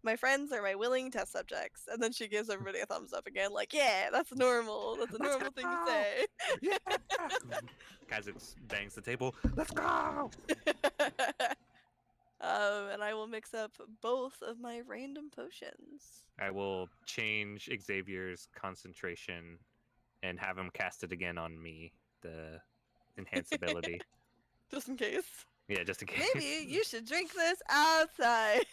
S2: My friends are my willing test subjects. And then she gives everybody a thumbs up again, like, yeah, that's normal. That's a
S3: Let's
S2: normal thing to
S3: go.
S2: say.
S3: Yeah. Kha'Zix bangs the table. Let's go.
S2: And I will mix up both of my random potions.
S3: I will change Xavier's concentration and have him cast it again on me. The enhance ability.
S2: Just in case.
S3: Yeah, just in case.
S2: Maybe you should drink this outside.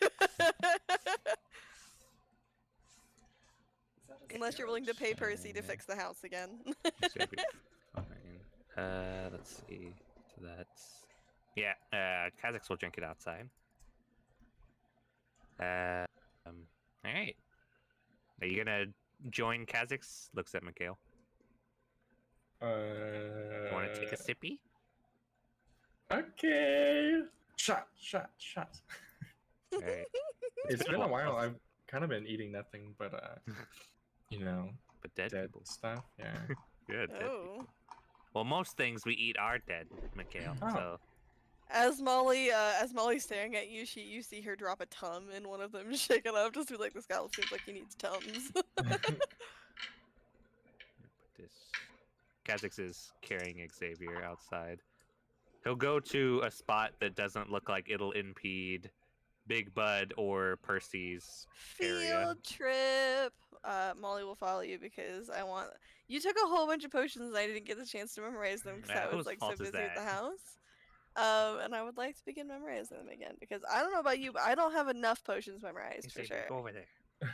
S2: Unless you're willing to pay Percy to fix the house again.
S3: Xavier, fine. Let's see. So that's yeah. Kha'Zix will drink it outside. All right. Are you gonna join Kha'Zix? Looks at Mikhail. Want to take a sippy?
S4: Okay. Shot.
S3: All right.
S4: It's been a while. I've kind of been eating nothing but
S3: But dead
S4: dead
S3: people.
S4: stuff. Yeah.
S3: Good. dead
S2: Oh.
S3: people. Well, most things we eat are dead, Mikhail.
S4: Oh.
S3: So
S2: As Molly's staring at you, you see her drop a Tum in one of them, shake it up, just be like, "This guy seems like he needs Tums."
S3: put this. Kha'Zix is carrying Xavier outside. He'll go to a spot that doesn't look like it'll impede Big Bud or Percy's area.
S2: Field trip. Molly will follow you because you took a whole bunch of potions and I didn't get the chance to memorize them because
S3: Yeah,
S2: I was
S3: whose
S2: like so
S3: fault is
S2: busy at the
S3: that?
S2: house. And I would like to begin memorizing them again because I don't know about you, but I don't have enough potions memorized for
S3: Xavier,
S2: sure.
S3: go over there.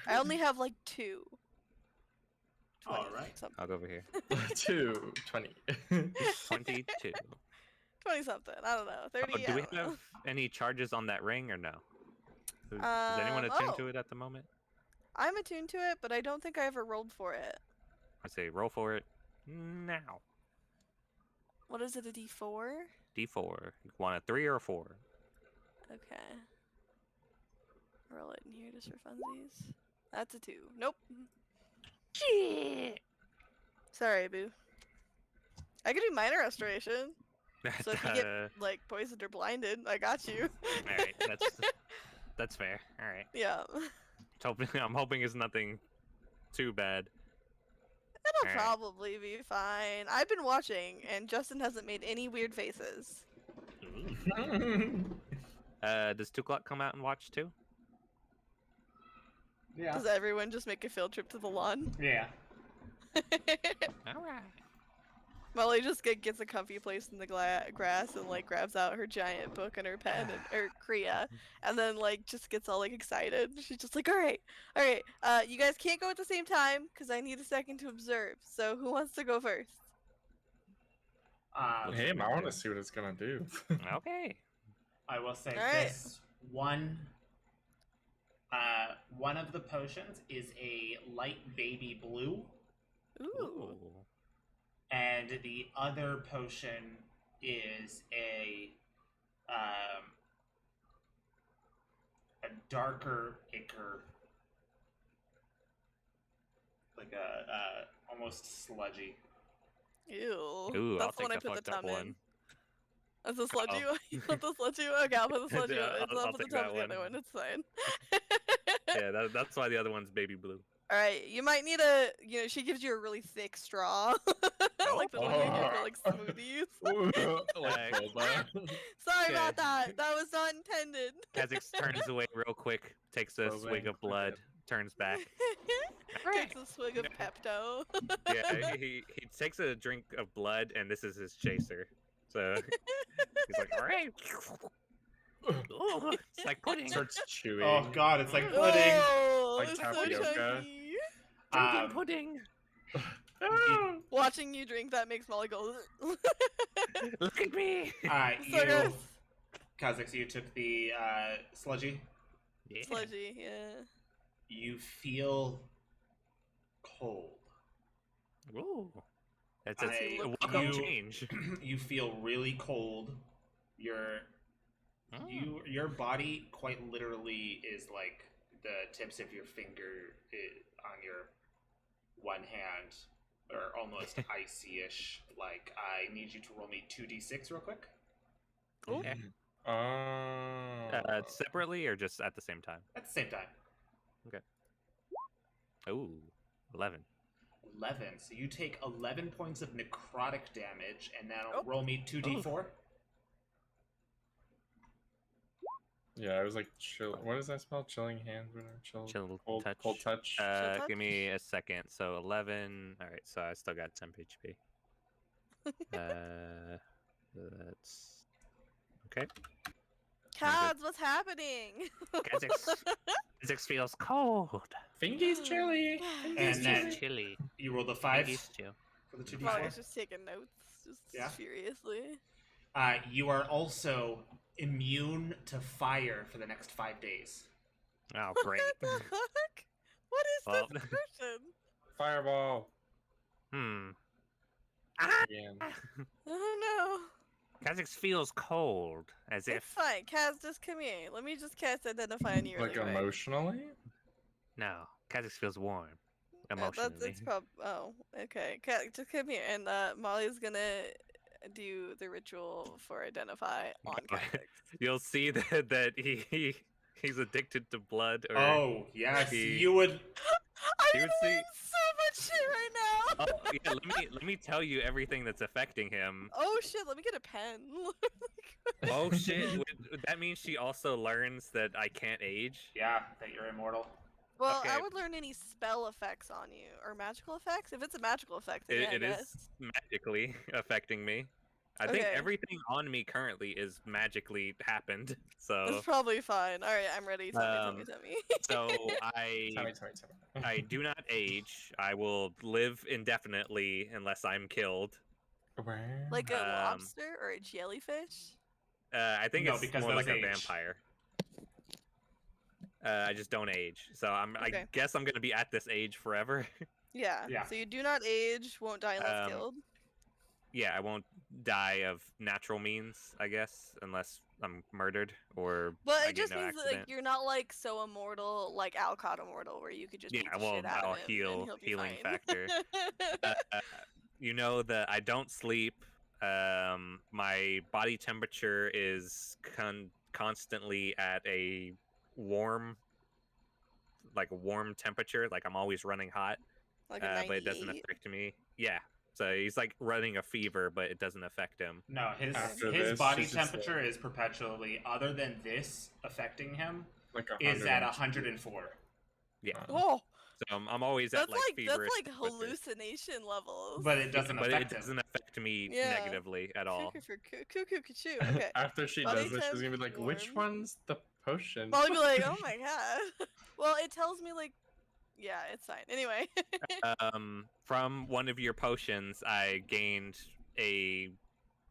S2: I only have like 2. 20
S1: Alright.
S2: something.
S3: I'll go over here.
S4: 220.
S3: 22.
S2: 20 something. I don't know. 30.
S3: Oh, do
S2: I
S3: we
S2: don't know.
S3: have any charges on that ring or no? Is anyone attuned to
S2: oh.
S3: it at the moment?
S2: I'm attuned to it, but I don't think I ever rolled for it.
S3: I say roll for it now.
S2: What is it? A D4?
S3: D4. You want a 3 or a 4?
S2: Okay. Roll it in here just for funsies. That's a 2. Nope. Sorry, boo. I could do minor restoration. So if you get like poisoned or blinded, I got you.
S3: all right, that's fair. All right.
S2: Yeah.
S3: I'm hoping it's nothing too bad.
S2: It'll
S3: Alright.
S2: probably be fine. I've been watching, and Justin hasn't made any weird faces.
S3: Does 2 o'clock come out and watch too?
S1: Yeah.
S2: Does everyone just make a field trip to the lawn?
S1: Yeah.
S3: All right.
S2: Molly just gets a comfy place in the grass and like grabs out her giant book and her pen and or Kriya, and then like just gets all like excited. She's just like, all right, you guys can't go at the same time because I need a second to observe. So who wants to go first?
S3: Looks
S4: Him, I want to
S3: good.
S4: see what it's gonna do.
S3: Okay.
S1: I will say
S2: Alright.
S1: this one. One of the potions is a light baby blue,
S2: Ooh.
S1: and the other potion is a darker ichor, like a almost sludgy.
S2: Ew.
S3: Ooh, I'll
S2: That's the one
S3: take
S2: I
S3: the
S2: put the
S3: fucked up
S2: tongue in.
S3: one.
S2: That's the sludgy
S3: Oh.
S2: one? You want the sludgy one? Okay, I'll put the sludgy
S3: Yeah,
S2: one.
S3: I'll
S2: I'll put the
S3: take
S2: tongue
S3: that
S2: in the other
S3: one.
S2: one. It's fine.
S3: Yeah, that's why the other one's baby blue.
S2: Alright, you might need she gives you a really thick straw. Like the one you get for like smoothies.
S4: Like Boba.
S2: Sorry
S3: Okay.
S2: about that. That was not intended.
S3: Kha'Zix turns away real quick, takes a
S4: Boba
S3: swig
S4: and
S3: of blood, turns back.
S2: Takes a swig of Pepto.
S3: Yeah, he takes a drink of blood, and this is his chaser. So he's like, all right. Ooh, it's like pudding.
S4: Starts chewing.
S1: Oh god, it's like pudding.
S2: Oh,
S4: Like
S2: it's
S4: tapioca.
S2: so chunky.
S3: Drinking
S1: Um,
S3: pudding.
S4: Ah!
S2: Watching you drink that makes Molly go.
S3: Look at me.
S2: So gross.
S1: Kha'Zix, you took the sludgy.
S3: Yeah.
S2: Sludgy, yeah.
S1: You feel cold.
S3: Ooh. That's
S1: I-
S3: a welcome
S1: you-
S3: change.
S1: You feel really cold.
S3: Oh.
S1: Your body quite literally is like the tips of your finger on your one hand are almost icy-ish. Like, I need you to roll me 2d6 real quick.
S3: Okay.
S4: Oh.
S3: Separately or just at the same time?
S1: At the same time.
S3: Ooh, 11.
S1: 11. So you take 11 points of necrotic damage, and now
S2: Oh.
S1: roll me 2d4.
S4: Yeah, I was like chill. What does that spell? Chilling hands, whatever.
S3: Chill
S4: cold,
S3: touch.
S4: Cold touch.
S2: touch?
S3: Give me a second. So 11. All right, so I still got 10 HP. That's okay.
S2: Kaz, what's happening?
S3: Kha'Zix feels cold.
S4: Fingy's chilly.
S1: And
S3: It's
S1: then-
S3: chilly.
S1: You roll the 5
S3: Fingy's chill.
S1: for the 2d4.
S2: Molly's just taking notes, just
S1: Yeah.
S2: furiously.
S1: You are also immune to fire for the next 5 days.
S3: Oh, great.
S2: What the heck? What is
S3: Well-
S2: this person?
S4: Fireball.
S3: Hmm.
S4: Again.
S2: Oh
S3: Kha'Zix feels cold, as
S2: no.
S3: if
S2: It's fine. Kaz, just come here. Let me just cast Identify on you
S4: Like
S2: really quick.
S4: emotionally?
S3: no. Kha'Zix feels warm,
S2: That's
S3: emotionally.
S2: oh, okay. Just come here, and Molly's gonna do the ritual for Identify on
S3: Okay.
S2: Kaz.
S3: You'll see that he's addicted to blood. Or
S1: Oh, yes,
S3: He-
S1: you would.
S3: He would see-
S2: so much shit right now.
S3: Oh, yeah, let me tell you everything that's affecting him.
S2: Oh shit! Let me get a pen.
S3: Oh shit! That means she also learns that I can't age.
S1: Yeah, that you're immortal.
S2: Well, I
S3: Okay.
S2: would learn any spell effects on you or magical effects. If it's a magical effect, then yeah,
S3: It
S2: I
S3: is
S2: guess.
S3: magically affecting me. I think
S2: Okay.
S3: everything on me currently is magically happened. So
S2: That's probably fine. All right, I'm ready. Tell me.
S3: so
S4: Tell me.
S3: I do not age. I will live indefinitely unless I'm killed.
S4: Where?
S2: Like a
S3: Um,
S2: lobster or a jellyfish?
S3: I think
S1: No,
S3: it's
S1: because
S3: more
S1: those
S3: like a
S1: age.
S3: vampire. I just don't age, so I
S2: Okay.
S3: guess I'm gonna be at this age forever.
S2: Yeah.
S1: Yeah.
S2: So you do not age, won't die unless
S3: Um,
S2: killed.
S3: Yeah, I won't die of natural means, I guess, unless I'm murdered or
S2: But
S3: I
S2: it
S3: get
S2: just
S3: no
S2: means that
S3: accident.
S2: like you're not like so immortal like Alcott immortal where you could just beat
S3: Yeah,
S2: the
S3: well,
S2: shit out
S3: I'll
S2: of him and
S3: heal,
S2: he'll be
S3: healing
S2: fine.
S3: factor. You know that I don't sleep. My body temperature is constantly at a warm temperature. Like I'm always running hot,
S2: Like a
S3: but it doesn't
S2: 98.
S3: affect me. Yeah, so he's like running a fever, but it doesn't affect him.
S1: No,
S4: After
S1: his
S4: this,
S1: body
S4: it's just
S1: temperature is perpetually, other than this affecting him,
S4: Like
S1: is at
S4: 100.
S1: 104.
S3: Yeah.
S2: Whoa,
S3: So I'm always at
S2: that's
S3: like
S2: like
S3: feverish temperature.
S2: hallucination levels.
S1: But it doesn't
S3: but
S1: affect
S3: it
S1: him.
S3: doesn't affect me
S2: Yeah.
S3: negatively at all.
S2: Cuckoo for cuckoo cuckoo. Okay.
S4: After she
S2: Body
S4: does this, she's
S2: temp,
S4: gonna be like, which
S2: warm.
S4: one's the potion?
S2: I'll be like, oh my god. Well, it tells me like, yeah, it's fine. Anyway.
S3: From one of your potions, I gained a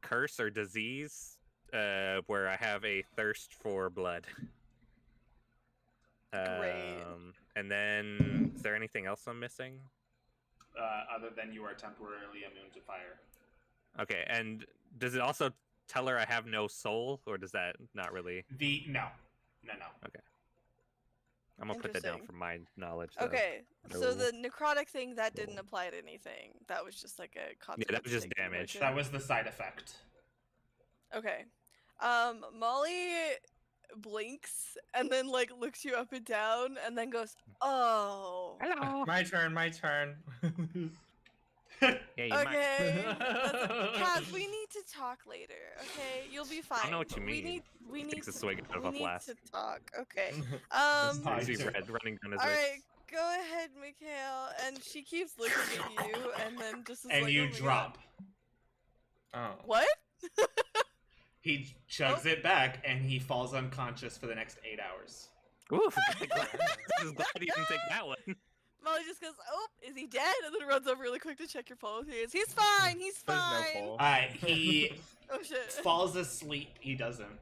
S3: curse or disease, where I have a thirst for blood.
S2: Great.
S3: And then, is there anything else I'm missing?
S1: Other than you are temporarily immune to fire.
S3: Okay, and does it also tell her I have no soul, or does that not really?
S1: No.
S3: I'm gonna put that down
S2: Interesting.
S3: for my knowledge. Though.
S2: Okay, so
S3: No.
S2: the necrotic thing that didn't
S3: No.
S2: apply to anything. That was just like a consequence.
S3: that was just
S2: of taking the
S3: damage.
S2: potion.
S1: That was the side effect.
S2: Okay. Molly blinks and then like looks you up and down and then goes, "Oh,
S3: Hello.
S4: My turn, my turn.
S3: Yeah, you might.
S2: okay." Kaz, we need to talk later. Okay, you'll be fine.
S3: know what you mean.
S2: We need
S3: Takes a
S2: to,
S3: swig out of
S2: we
S3: a
S2: need
S3: flask.
S2: to talk. Okay.
S1: Fine.
S3: I see red running down his
S2: All
S3: wrist.
S2: right, go ahead, Mikhail. And she keeps looking at you, and then just is
S1: And
S2: like,
S1: you
S2: "Oh my God."
S1: drop.
S4: Oh.
S2: What?
S1: He chugs it back, and he falls unconscious for the next 8 hours.
S3: Oof, just glad he didn't take that one.
S2: Molly just goes, "Oh, is he dead?" And then runs over really quick to check your pulse. He's fine. He's
S4: There's
S2: fine.
S4: no pole.
S1: He
S2: Oh shit.
S1: falls asleep. He doesn't.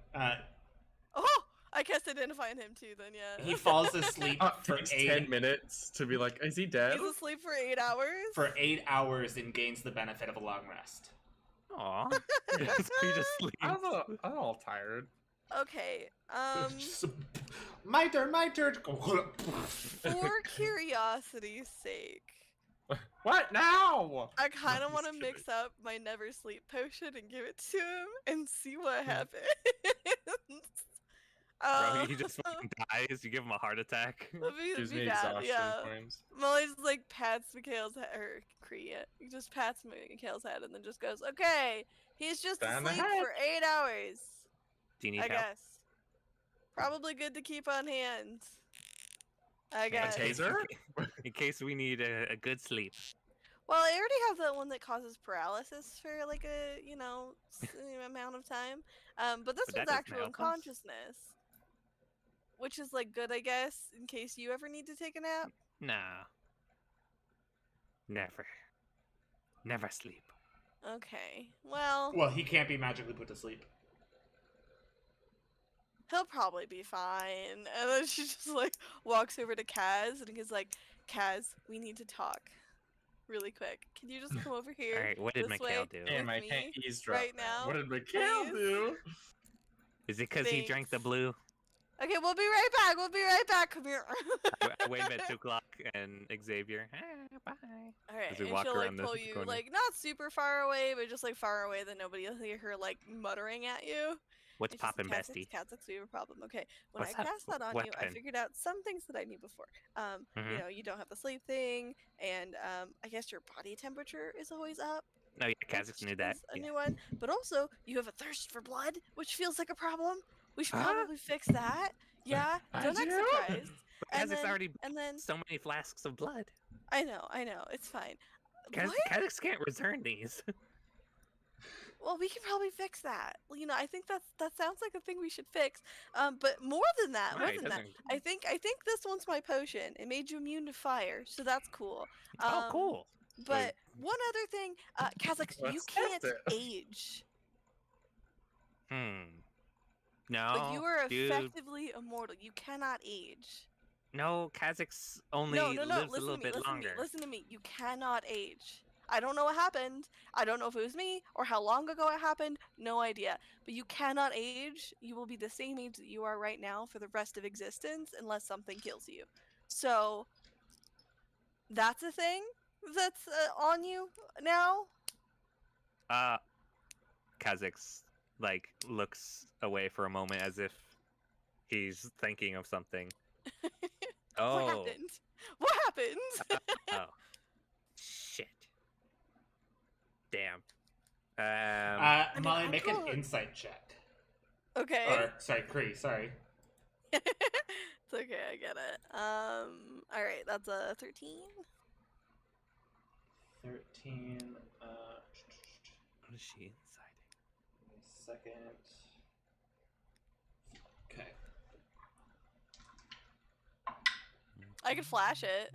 S2: Oh, I guess identifying him too. Then yeah.
S1: He falls asleep for
S4: Takes 10
S1: 8
S4: minutes to be like, is he dead?
S2: He's asleep for 8 hours.
S1: for 8 hours and gains the benefit of a long rest.
S3: Aw. He just sleeps.
S4: I'm all tired.
S2: Okay.
S1: My turn. My turn.
S2: For curiosity's sake,
S4: What now?
S2: I kind of
S4: I'm
S2: want to
S4: just
S2: mix up my never sleep potion and give it to him and see what happens.
S3: Bro, he just fucking dies. You give him a heart attack.
S2: That'd be,
S4: Gives
S2: be
S4: me
S2: bad,
S4: exhaustion
S2: yeah.
S4: points.
S2: Molly's like pats Mikhail's head, or Kriya. He just pats Mikhail's head and then just goes, "Okay, he's just
S4: Down the
S2: asleep
S4: head.
S2: for 8 hours.
S3: Do you need
S2: I
S3: help?
S2: guess. Probably good to keep on hand. I
S3: In
S2: guess.
S3: case-
S4: Taser?
S3: In case we need a good sleep.
S2: Well, I already have that one that causes paralysis for like a amount of time. But this
S3: But that
S2: one's
S3: doesn't
S2: actual
S3: help us.
S2: unconsciousness, which is like good, I guess, in case you ever need to take a nap.
S3: Nah. Never. Never sleep.
S2: Okay. Well,
S1: Well, he can't be magically put to sleep.
S2: he'll probably be fine. And then she just like walks over to Kaz and he's like, "Kaz, we need to talk, really quick. Can you just come over here?"
S3: Alright, what did
S2: this
S3: Mikhail
S2: way?
S3: do?
S4: Damn, I
S2: me
S4: can't eavesdrop.
S2: right now,
S4: What did Mikhail
S2: please?
S4: do?
S3: Is it because he drank the
S2: Thanks.
S3: blue?
S2: Okay, we'll be right back. We'll be right back. Come here.
S3: I wave at 2 o'clock and Xavier. Ah, bye.
S2: All right,
S3: As we
S2: and
S3: walk
S2: she'll like
S3: around the
S2: pull you
S3: corner.
S2: like not super far away, but just like far away that nobody will hear her like muttering at you.
S3: What's
S2: And she's
S3: poppin',
S2: like,
S3: bestie?
S2: Kha'Zix, we have a problem. Okay, when
S3: What's
S2: I
S3: up?
S2: cast that on
S3: What
S2: you, I
S3: happened?
S2: figured out some things that I knew before. You
S3: Mhm.
S2: know, you don't have the sleep thing, and I guess your body temperature is always up.
S3: No, yeah,
S2: which
S3: Kha'Zix knew that.
S2: is a
S3: Yeah.
S2: new one. But also, you have a thirst for blood, which feels like a problem. We should
S3: Huh?
S2: probably fix that. Yeah,
S4: I
S2: don't act
S4: do?
S2: surprised.
S3: But
S2: And
S3: Kha'Zix
S2: then-
S3: already
S2: And then
S3: so many flasks of blood.
S2: I know, it's fine. What?
S3: Kha'Zix can't return these.
S2: Well, we can probably fix that. You know, I think that sounds like a thing we should fix. But more than that,
S3: Why? It doesn't-
S2: I think this one's my potion. It made you immune to fire, so that's cool.
S3: Oh, cool.
S2: But one other thing, Kha'Zix, you
S4: Let's
S2: can't
S4: test it.
S2: age,
S3: No,
S2: but you are
S3: dude.
S2: effectively immortal. You cannot age.
S3: No, Kha'Zix only
S2: No,
S3: lives
S2: listen
S3: a little
S2: to me,
S3: bit
S2: listen
S3: longer.
S2: to me, listen to me. You cannot age. I don't know what happened. I don't know if it was me or how long ago it happened. No idea. But you cannot age. You will be the same age that you are right now for the rest of existence unless something kills you. So that's a thing that's on you now.
S3: Kha'Zix like looks away for a moment as if he's thinking of something.
S2: What
S3: Oh,
S2: happened? What happened?
S3: oh, shit! Damn.
S2: mean,
S1: Molly,
S2: I'm
S1: make an
S2: cool.
S1: insight check.
S2: Okay.
S1: Or, sorry, Kree, sorry.
S2: It's It's okay, I get it. Alright, that's a 13.
S1: 13.
S3: What is she inside?
S1: Give me a second. Okay.
S2: I could flash it.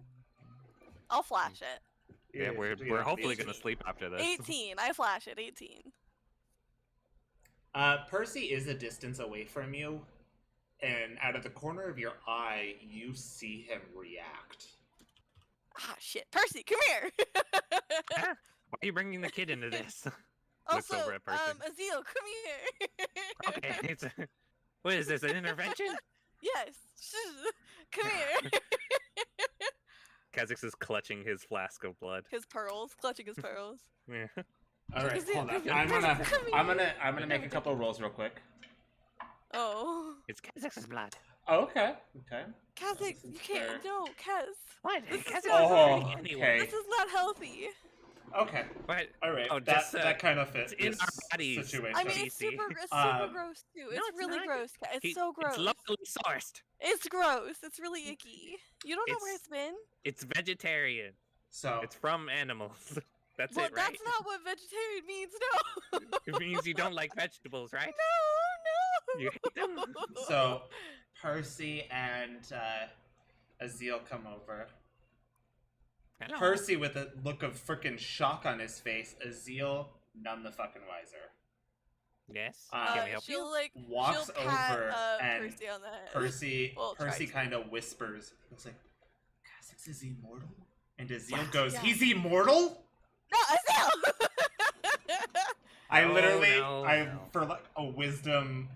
S2: I'll flash it.
S3: Yeah, we're hopefully gonna sleep after this.
S2: 18. I flash it. 18.
S1: Percy is a distance away from you, and out of the corner of your eye, you see him react.
S2: Ah, shit. Percy, come here!
S3: Why are you bringing the kid into this? Looks
S2: Also,
S3: over at Percy.
S2: Azil, come here!
S3: Okay, what is this? An intervention?
S2: Yes. Come here.
S3: Kha'Zix is clutching his flask of blood.
S2: His pearls, clutching his pearls.
S3: Yeah.
S1: All right,
S2: Azil,
S1: hold on.
S2: come here.
S1: I'm gonna make a couple rolls real quick.
S2: Oh.
S3: It's Kha'Zix's blood.
S1: Oh, okay. Okay.
S2: Kazix,
S1: This is
S2: you can't.
S1: fair.
S2: No, Kaz.
S3: What?
S2: This is
S3: Kha'Zix
S2: not
S3: is
S1: Oh,
S3: hurting anyone.
S1: okay.
S2: This is not healthy.
S1: Okay.
S3: What?
S1: All right.
S3: Oh,
S1: that
S3: just,
S1: that kind of fits
S3: it's in
S1: this
S3: our bodies.
S1: situation.
S2: I mean, it's
S3: Easy.
S2: super
S1: Um,
S2: gross too.
S3: no,
S2: It's
S3: it's
S2: really
S3: not.
S2: gross. It's so gross.
S3: It's locally sourced.
S2: It's gross. It's really icky. You don't know where
S3: It's-
S2: it's been?
S3: It's vegetarian.
S1: so
S3: It's from animals. That's
S2: Well,
S3: it, right?
S2: that's not what vegetarian means, no.
S3: It means you don't like vegetables, right?
S2: No, no.
S3: You hate them?
S1: so Percy and Azil come over.
S3: Hello.
S1: Percy with a look of frickin' shock on his face. Azil none the fucking wiser.
S3: Yes.
S1: Uh,
S3: Can we help
S2: she'll
S3: you?
S2: like
S1: Walks
S2: she'll pat,
S1: over and
S2: Percy on the head.
S1: Percy
S2: Well,
S1: Percy
S2: tries
S1: kind of whispers. He goes like, "Kha'Zix is immortal," and Azil
S3: Wow.
S1: goes,
S2: Yeah.
S1: "He's immortal."
S2: No, Azil!
S1: I
S3: No,
S1: literally,
S3: no,
S1: I
S3: no.
S1: for like a wisdom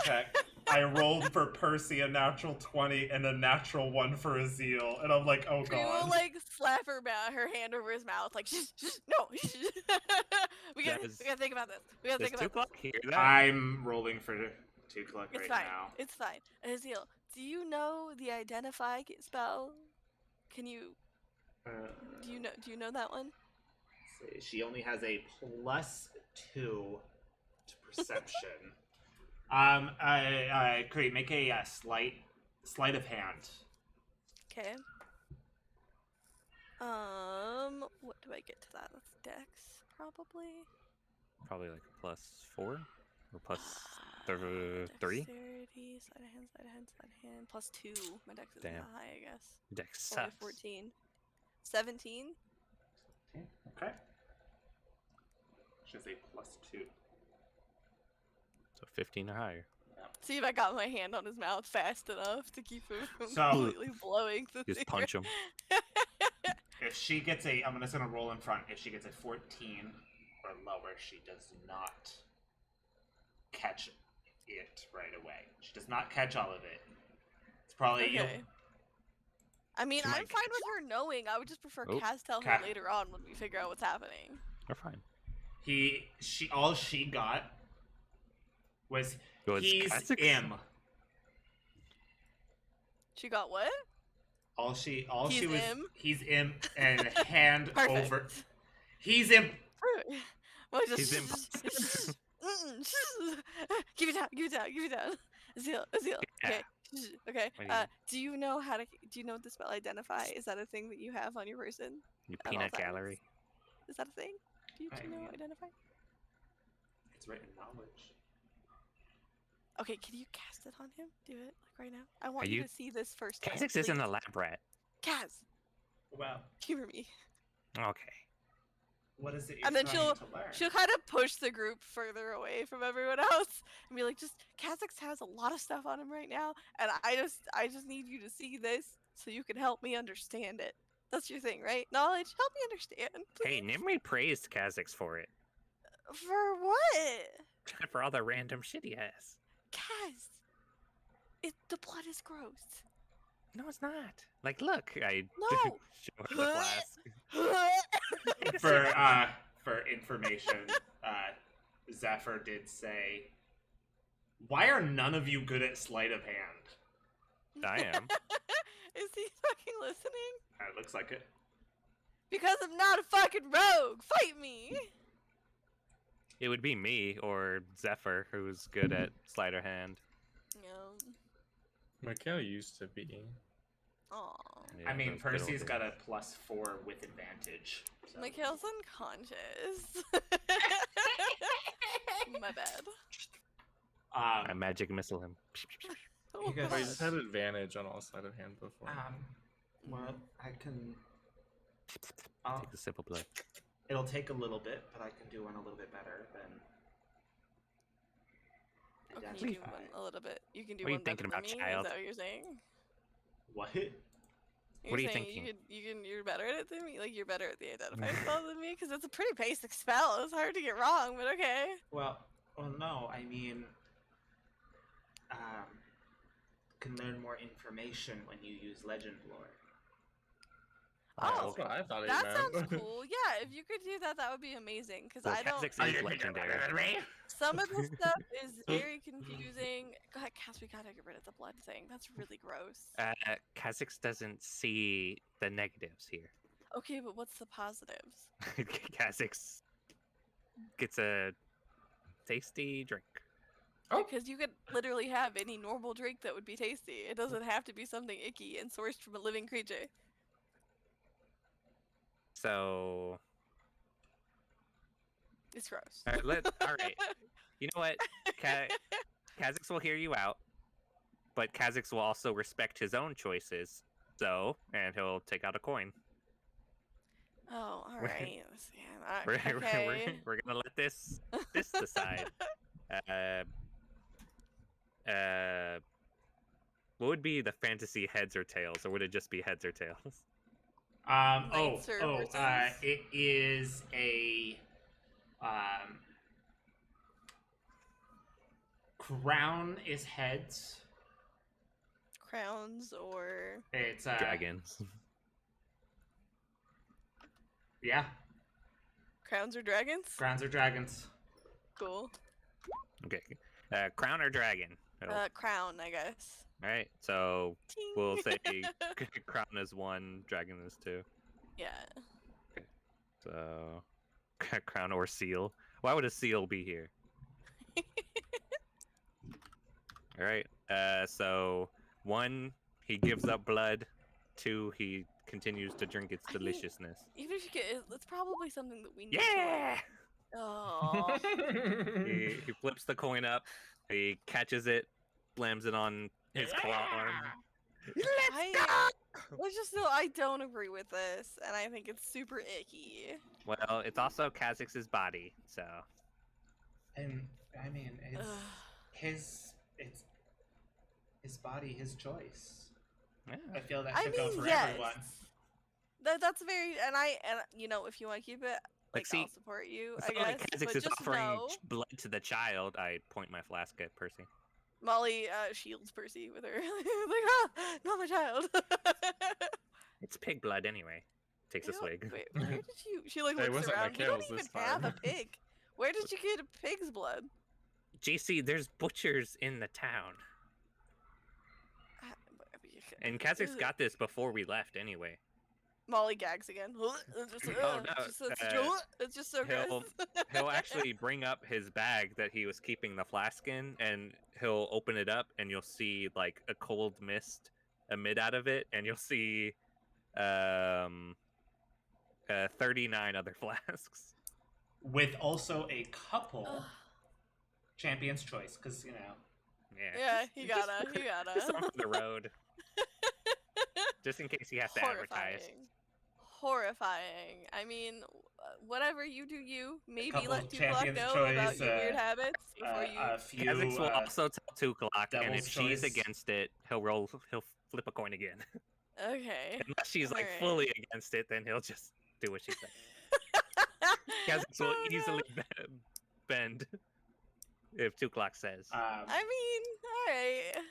S1: check, I rolled for Percy a natural 20 and a natural 1 for Azil, and I'm like, oh
S2: She will
S1: god.
S2: like slap her hand over his mouth, like shh, shh, no. Shh. we gotta think about this. We gotta
S3: Does
S2: think
S3: 2
S2: about
S3: o'clock hear that?
S1: I'm rolling for 2 o'clock
S2: this. It's
S1: right
S2: fine.
S1: now.
S2: It's fine. Azil, do you know the identify spell? Can you? Do you know that one?
S1: She only has a +2 to perception. Great. Make a sleight of hand.
S2: Okay. What do I get to that? That's Dex, probably.
S3: Probably like +4 or +3.
S2: Dexterity, sleight of hand, +2. My Dex is
S3: Damn.
S2: not high, I guess.
S3: Dex
S2: Only
S3: sucks.
S2: 14. 17.
S1: Okay. She has a +2.
S3: So 15 or higher.
S2: See if I got my hand on his mouth fast enough to keep him from
S1: So-
S2: completely blowing through
S3: Just
S2: the
S3: punch him.
S1: If she gets I'm just gonna roll in front. If she gets a 14 or lower, she does not catch it right away. She does not catch all of it. It's probably
S2: Okay. I mean,
S3: She
S2: I'm
S3: might
S2: fine
S3: catch
S2: with her knowing. I would just prefer
S3: Oh,
S2: Kaz tell
S1: Cat.
S2: her later on when we figure out what's happening.
S3: We're fine.
S1: all she got was
S3: Was
S1: he's
S3: Kha'Zix?
S1: him.
S2: She got what?
S1: All she
S2: He's
S1: was
S2: him?
S1: he's him and hand
S2: Perfect.
S1: over. He's him.
S2: Well, just
S3: He's impossible.
S2: Keep it down. Keep it down. Keep it down. Azil. Azil. Okay. Okay.
S3: What do you-
S2: Do you know how to? Do you know what the spell identify? Is that a thing that you have on your person?
S3: You
S2: At all
S3: peanut
S2: times.
S3: gallery.
S2: Is that a thing? Do you
S1: I
S2: know
S1: mean-
S2: identify?
S1: It's written knowledge.
S2: Okay. Can you cast it on him? Do it like right now. I want
S3: Are
S2: you
S3: you-
S2: to see this first.
S3: Kha'Zix isn't a lab rat.
S2: Kaz,
S1: Well,
S2: humor me.
S3: Okay.
S1: what is it you're
S2: And then
S1: trying to learn?
S2: She'll kind of push the group further away from everyone else and be like, just Kha'Zix has a lot of stuff on him right now, and I just need you to see this so you can help me understand it. That's your thing, right? Knowledge, help me understand.
S3: Hey, Nimri praised Kha'Zix for it.
S2: For what?
S3: For all the random shit he has.
S2: Kaz, the blood is gross.
S3: No, it's not. Like, look, I
S2: No.
S3: show her the flask.
S1: For information, Zephyr did say, "Why are none of you good at sleight of hand?"
S3: I am.
S2: Is he fucking listening?
S1: It looks like it.
S2: Because I'm not a fucking rogue. Fight me.
S3: It would be me or Zephyr, who's good at sleight of hand.
S2: No.
S4: Mikhail used to be.
S2: Aw.
S3: Yeah,
S1: I mean,
S3: those good old
S1: Percy's got
S3: days.
S1: a +4 with advantage. So.
S2: Mikhail's unconscious. My bad.
S3: I
S1: Um,
S3: magic missile him.
S2: Oh,
S1: guys-
S4: Oh,
S2: God.
S4: he's had advantage on all sleight of hand before.
S1: well, I can. I'll,
S3: Take a sip of blood.
S1: it'll take a little bit, but I can do one a little bit better than.
S2: Oh, can
S1: That's
S2: you do
S1: fine.
S2: one a little bit? You can do
S3: What are you
S2: one better
S3: thinking
S2: than
S3: about,
S2: me?
S3: child?
S2: Is that what you're saying?
S1: What?
S2: You're
S3: What are you
S2: saying
S3: thinking?
S2: you're better at it than me? Like, you're better at the identify spell than me? Because it's a pretty basic spell. It's hard to get wrong, but okay.
S1: Well, no. I mean, can learn more information when you use legend lore.
S2: Oh,
S4: That's what I thought he
S2: that
S4: meant.
S2: sounds cool. Yeah, if you could do that, that would be amazing. Because
S3: Well,
S2: I don't.
S3: Kha'Zix is legendary.
S2: Some of the stuff is very confusing. God, Cass, we gotta get rid of the blood thing. That's really gross.
S3: Kha'Zix doesn't see the negatives here.
S2: Okay, but what's the positives?
S3: Kha'Zix gets a tasty drink.
S4: Oh.
S2: Because you could literally have any normal drink that would be tasty. It doesn't have to be something icky and sourced from a living creature.
S3: So,
S2: It's gross.
S3: all right. You know what? Kha'Zix will hear you out, but Kha'Zix will also respect his own choices. So, and he'll take out a coin.
S2: Oh, all
S3: We're-
S2: right. Yeah,
S3: We're,
S2: okay.
S3: we're gonna let this decide. What would be the fantasy heads or tails, or would it just be heads or tails?
S2: Knights or horses?
S1: It is a crown is heads.
S2: Crowns or
S1: It's
S3: Dragons.
S1: Yeah,
S2: crowns or dragons?
S1: crowns or dragons.
S2: Cool.
S3: Okay. Crown or dragon? Oh,
S2: Crown, I guess.
S3: all right. So
S2: Ting.
S3: we'll say crown is 1, dragon is 2.
S2: Yeah.
S3: So crown or seal. Why would a seal be here? All right. So 1, he gives up blood. 2, he continues to drink its
S2: I mean,
S3: deliciousness.
S2: Even if you get, it's probably something that we need.
S3: Yeah.
S2: Oh.
S3: He flips the coin up. He catches it, slams it on his claw arm.
S2: Let's just know I don't agree with this, and I think it's super icky.
S3: Well, it's also Kha'Zix's body, so
S1: And I mean, it's
S2: Ugh.
S1: it's his body, his choice.
S3: yeah.
S1: I feel that
S2: I
S1: should go
S2: mean,
S1: for
S2: yes.
S1: everyone.
S2: That's very, and you know, if you want to keep it,
S3: Like, see,
S2: I'll support you.
S3: it's
S2: I
S3: not like
S2: guess,
S3: Kha'Zix
S2: but
S3: is
S2: just
S3: offering
S2: know,
S3: blood to the child. I point my flask at Percy.
S2: Molly shields Percy with her like, ah, not my child.
S3: It's pig blood anyway. Takes a
S2: You know,
S3: swig.
S2: Wait, where did you? She like
S4: Hey, it
S2: looks
S4: wasn't
S2: around. You don't
S4: Mikhail's
S2: even
S4: this
S2: have a
S4: time.
S2: pig. Where did you get a pig's blood?
S3: GC, there's butchers in the town. And Kha'Zix
S2: Ugh.
S3: got this before we left anyway.
S2: Molly gags again. It's just,
S3: Oh, no,
S2: it's just so
S3: he'll-
S2: gross.
S3: He'll actually bring up his bag that he was keeping the flask in, and he'll open it up, and you'll see like a cold mist emit out of it, and you'll see 39 other flasks.
S1: With also a couple
S2: Ugh.
S1: champion's choice, because you know.
S2: Yeah, he gotta.
S3: Just some for the road, just in case he has to advertise.
S2: Horrifying. I mean, whatever you do, you maybe
S1: couple
S2: let
S1: of
S2: 2 Clock
S1: Champion's
S2: know
S1: choice,
S2: about your weird habits before you.
S1: A few.
S3: Kha'Zix will also tell 2 o'clock, and
S1: Devil's
S3: if she's
S1: choice.
S3: against it, he'll flip a coin again.
S2: Okay.
S3: Unless she's like
S2: Alright.
S3: fully against it, then he'll just do what she said. Kha'Zix will
S2: Oh, no.
S3: easily bend if 2 o'clock says.
S2: I mean, alright.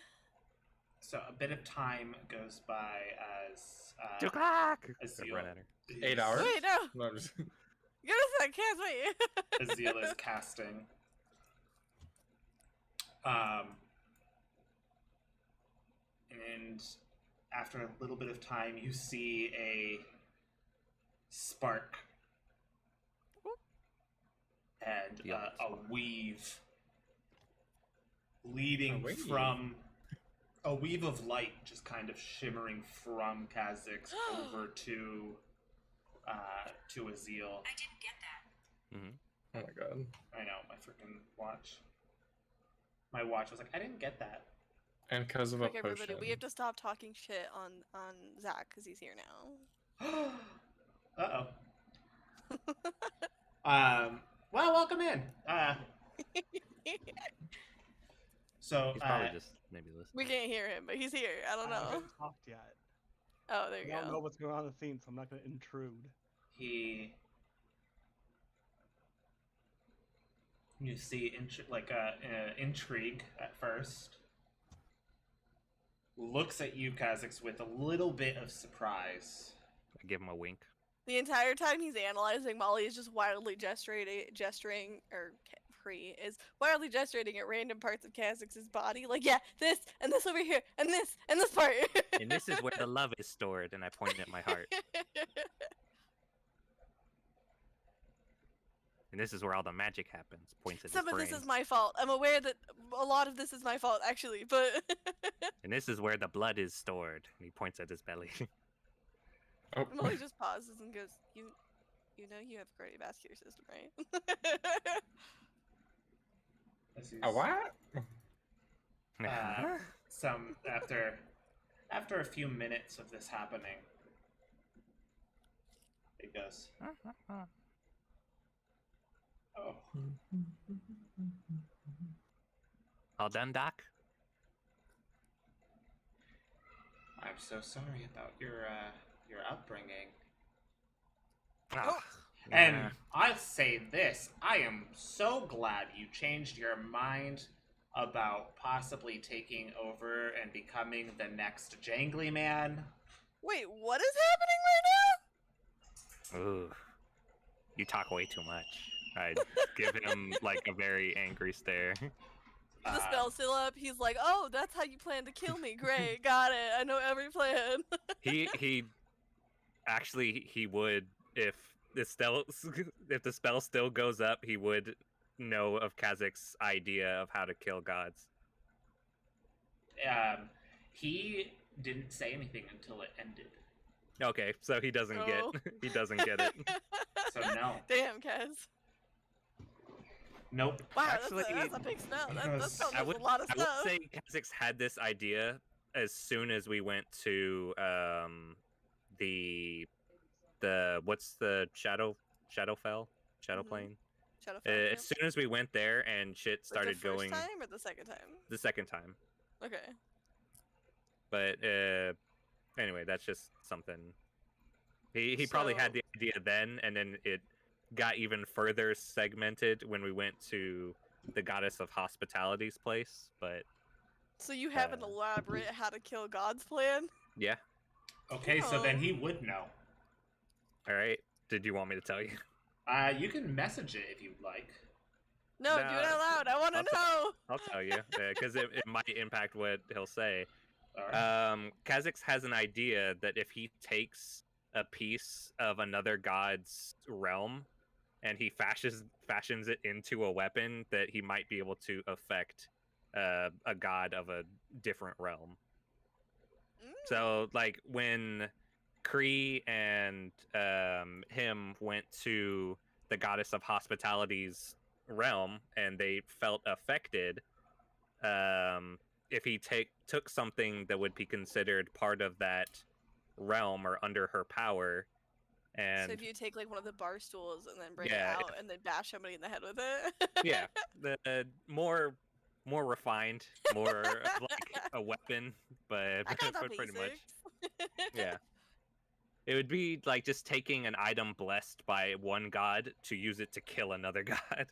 S1: So a bit of time goes by as
S3: 2 o'clock!
S1: Azil
S3: Run at her.
S4: 8 hours?
S2: Wait, no.
S4: No, I'm just...
S2: Give us a can't wait.
S1: Azil is casting. And after a little bit of time, you see a spark and
S3: Yeah.
S1: a weave leading
S4: A weave.
S1: from a weave of light just kind of shimmering from Kha'Zix over to Azil.
S5: I didn't get that.
S3: Mm-hmm.
S4: Oh my god.
S1: I know, my freaking watch. My watch was like, I didn't get that.
S4: And because of a
S2: Quick, everybody,
S4: potion.
S2: we have to stop talking shit on Zach because he's here now.
S1: Uh-oh. Well, welcome in. So,
S3: He's probably just maybe listening.
S2: We can't hear him, but he's here. I don't
S6: I
S2: know.
S6: haven't talked yet.
S2: Oh, there
S6: I
S2: you
S6: don't know
S2: go.
S6: what's going on in the scene, so I'm not going to intrude.
S1: You see intrigue at first. Looks at you, Kha'Zix, with a little bit of surprise.
S3: I give him a wink.
S2: The entire time he's analyzing, Molly is just wildly gesturing, or Kree is wildly gesturing at random parts of Kha'Zix's body. Like, yeah, this, and this over here, and this part.
S3: And this is where the love is stored, and I point at my heart. And this is where all the magic happens. Points at
S2: Some
S3: his
S2: of
S3: brain.
S2: this is my fault. I'm aware that a lot of this is my fault, actually, but...
S3: And this is where the blood is stored. And he points at his belly.
S4: Oh.
S2: Molly just pauses and goes, you know you have a cardiovascular system, right?
S1: As he's,
S4: A what?
S1: Some after a few minutes of this happening, he goes, "Oh,
S3: All done, Doc?
S1: I'm so sorry about your upbringing."
S3: Ah,
S1: And
S3: yeah.
S1: I'll say this, I am so glad you changed your mind about possibly taking over and becoming the next Jangly Man.
S2: Wait, what is happening right
S3: Ooh. You talk way too much. I give him like a very angry stare.
S2: now? The spell's still up. He's like, oh, that's how you plan to kill me. Great, got it. I know every plan.
S3: He actually he would if the spell still goes up, he would know of Kha'Zix's idea of how to kill gods.
S1: He didn't say anything until it ended.
S3: Okay, so he doesn't
S2: Oh.
S3: get he doesn't get it.
S1: So no.
S2: Damn, Kaz.
S1: Nope.
S2: Wow,
S3: Actually,
S2: that's a big spell. That spell
S3: I
S2: does
S3: would
S2: a lot of
S3: I would
S2: stuff.
S3: say Kha'Zix had this idea as soon as we went to the what's the Shadowfell
S2: Mhm.
S3: Plane.
S2: Shadowfell,
S3: As soon as we went there and shit started
S2: the first
S3: going
S2: time or the second time?
S3: the second time.
S2: Okay.
S3: But anyway, that's just something. He probably had
S2: So-
S3: the idea then, and then it got even further segmented when we went to the Goddess of Hospitality's place. But
S2: So you have an
S3: Uh,
S2: elaborate how to kill gods plan?
S3: yeah,
S1: Okay, so then he would know.
S3: all right. Did you want me to tell you?
S1: You can message it if you'd like.
S2: No, do it
S3: Nah,
S2: out loud. I want to
S3: I'll
S2: know.
S3: I'll tell you because it might impact what he'll say.
S1: All right.
S3: Kha'Zix has an idea that if he takes a piece of another god's realm and he fashions it into a weapon, that he might be able to affect a god of a different realm. So, like when Kree and him went to the Goddess of Hospitality's realm and they felt affected, if he took something that would be considered part of that realm or under her power, and
S2: So if you take like one of the bar stools and then bring
S3: Yeah,
S2: it out and then bash somebody in the head with it.
S3: yeah, the more refined, more of like a weapon, but,
S2: I got the
S3: but pretty much,
S2: basics.
S3: yeah. It would be like just taking an item blessed by one god to use it to kill another god.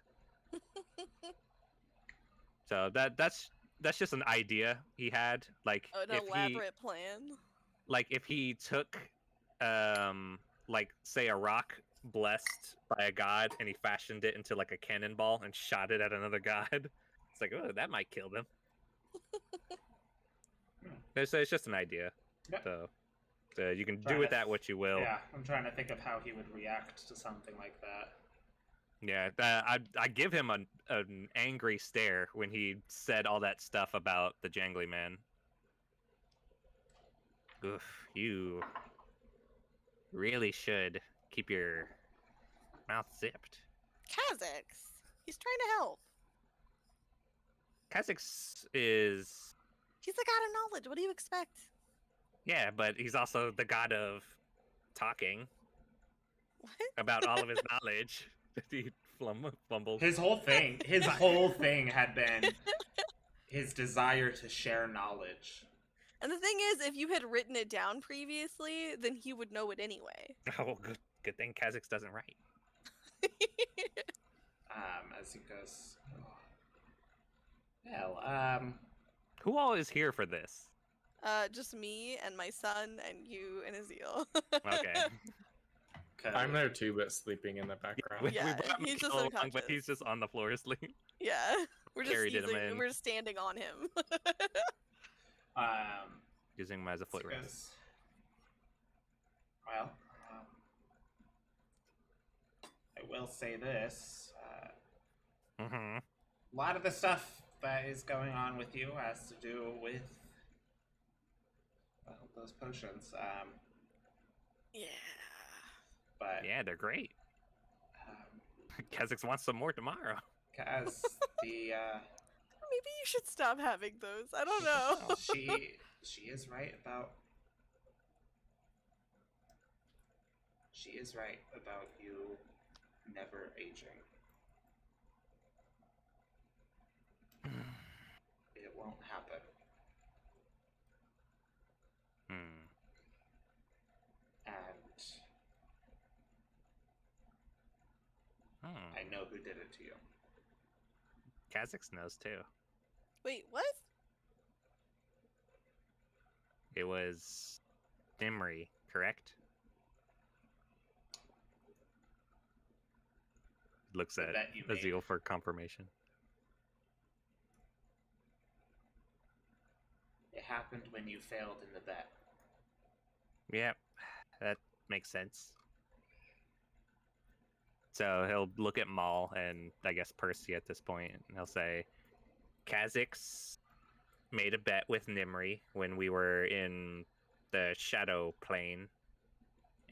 S3: So that's just an idea he had. Like
S2: An
S3: if he
S2: elaborate plan.
S3: like if he took like say a rock blessed by a god and he fashioned it into like a cannonball and shot it at another god, it's like, oh, that might kill them. It's just an idea.
S1: Yep.
S3: So you can
S1: Trying
S3: do with
S1: to-
S3: that what you will.
S1: Yeah, I'm trying to think of how he would react to something like that.
S3: Yeah, I give him an angry stare when he said all that stuff about the Jangly Man. Oof, you really should keep your mouth zipped.
S2: Kha'Zix, he's trying to help.
S3: Kha'Zix is,
S2: He's the god of knowledge. What do you expect?
S3: yeah, but he's also the god of talking
S2: What?
S3: about all of his knowledge. He fumbled.
S1: His whole thing had been his desire to share knowledge.
S2: And the thing is, if you had written it down previously, then he would know it anyway.
S3: Oh, good thing Kha'Zix doesn't write.
S1: As he goes, well,
S3: Who all is here for this?
S2: Just me and my son and you and Azil.
S3: Okay.
S4: I'm there too, but sleeping in the background.
S2: Yeah,
S3: brought
S2: he's just
S3: Mikhail along, but
S2: unconscious.
S3: he's just on the floor asleep.
S2: Yeah, we're just
S3: Carried him in.
S2: we're just standing on him.
S3: Using him as a foot
S1: he
S3: rest.
S1: goes, well, I will say this.
S3: Mm-hmm.
S1: A lot of the stuff that is going on with you has to do with, well, those potions.
S2: Yeah.
S1: But
S3: Yeah, they're great.
S1: um,
S3: Kha'Zix wants some more tomorrow.
S1: as the
S2: Maybe you should stop having those. I don't know.
S1: well, she is right about you never aging. It won't happen.
S3: Hmm.
S1: And
S3: Hmm.
S1: I know who did it to you.
S3: Kha'Zix knows too.
S2: Wait, what?
S3: It was Nimri, correct? Looks
S1: The
S3: at
S1: bet you made.
S3: Azil for confirmation.
S1: It happened when you failed in the bet.
S3: Yep, that makes sense. So he'll look at Maul and I guess Percy at this point, and he'll say, Kha'Zix made a bet with Nimri when we were in the Shadow Plane,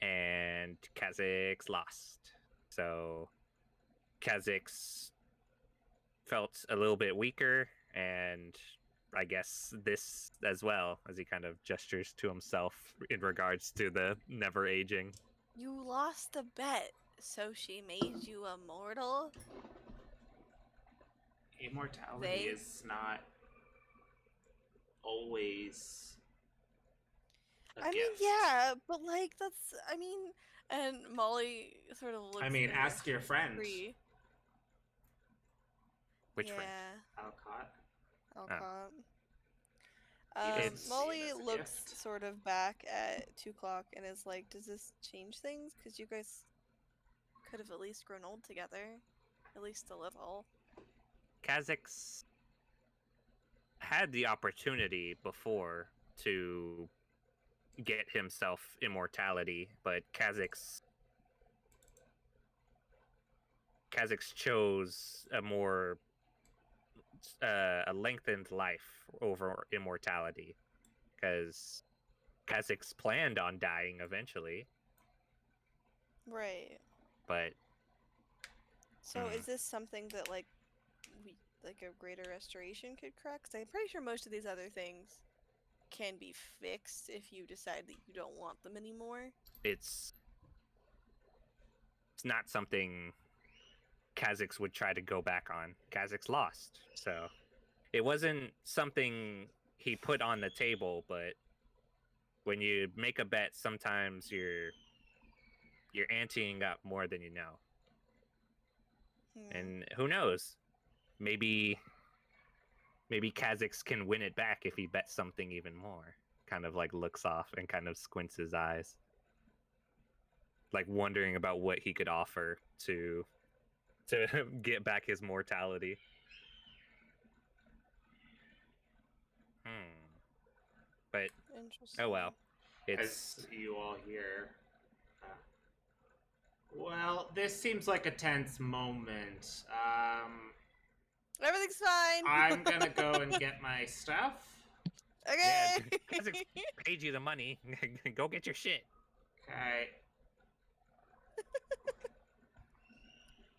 S3: and Kha'Zix lost. So Kha'Zix felt a little bit weaker, and I guess this as well, as he kind of gestures to himself in regards to the never aging.
S2: You lost the bet, so she made you immortal?
S1: Immortality
S2: They-
S1: is not always a
S2: I mean,
S1: gift.
S2: yeah, but like that's. I mean, and Molly sort of looks.
S1: I mean,
S2: at
S1: ask your friend,
S2: Bree.
S3: Which
S2: yeah,
S3: friend?
S1: Alcott.
S2: Alcott.
S3: doesn't see it
S2: Molly
S1: as a
S2: looks
S1: gift.
S2: sort of back at 2 o'clock and is like, "Does this change things? Because you guys could have at least grown old together, at least a little."
S3: Kha'Zix had the opportunity before to get himself immortality, but Kha'Zix chose a more a lengthened life over immortality, because Kha'Zix planned on dying eventually,
S2: Right.
S3: but
S2: So is this something that like a greater restoration could correct? 'Cause I'm pretty sure most of these other things can be fixed if you decide that you don't want them anymore.
S3: it's not something Kha'Zix would try to go back on. Kha'Zix lost, so it wasn't something he put on the table. But when you make a bet, sometimes you're anteing up more than you know, and who knows? Maybe Kha'Zix can win it back if he bets something even more. Kind of like looks off and kind of squints his eyes, like wondering about what he could offer to get back his mortality. But
S2: Interesting.
S3: oh well, it's
S1: As you all hear, well, this seems like a tense moment.
S2: Everything's fine.
S1: I'm gonna go and get my stuff.
S2: Okay.
S3: Kazakh paid you the money. Go get your shit.
S1: Okay.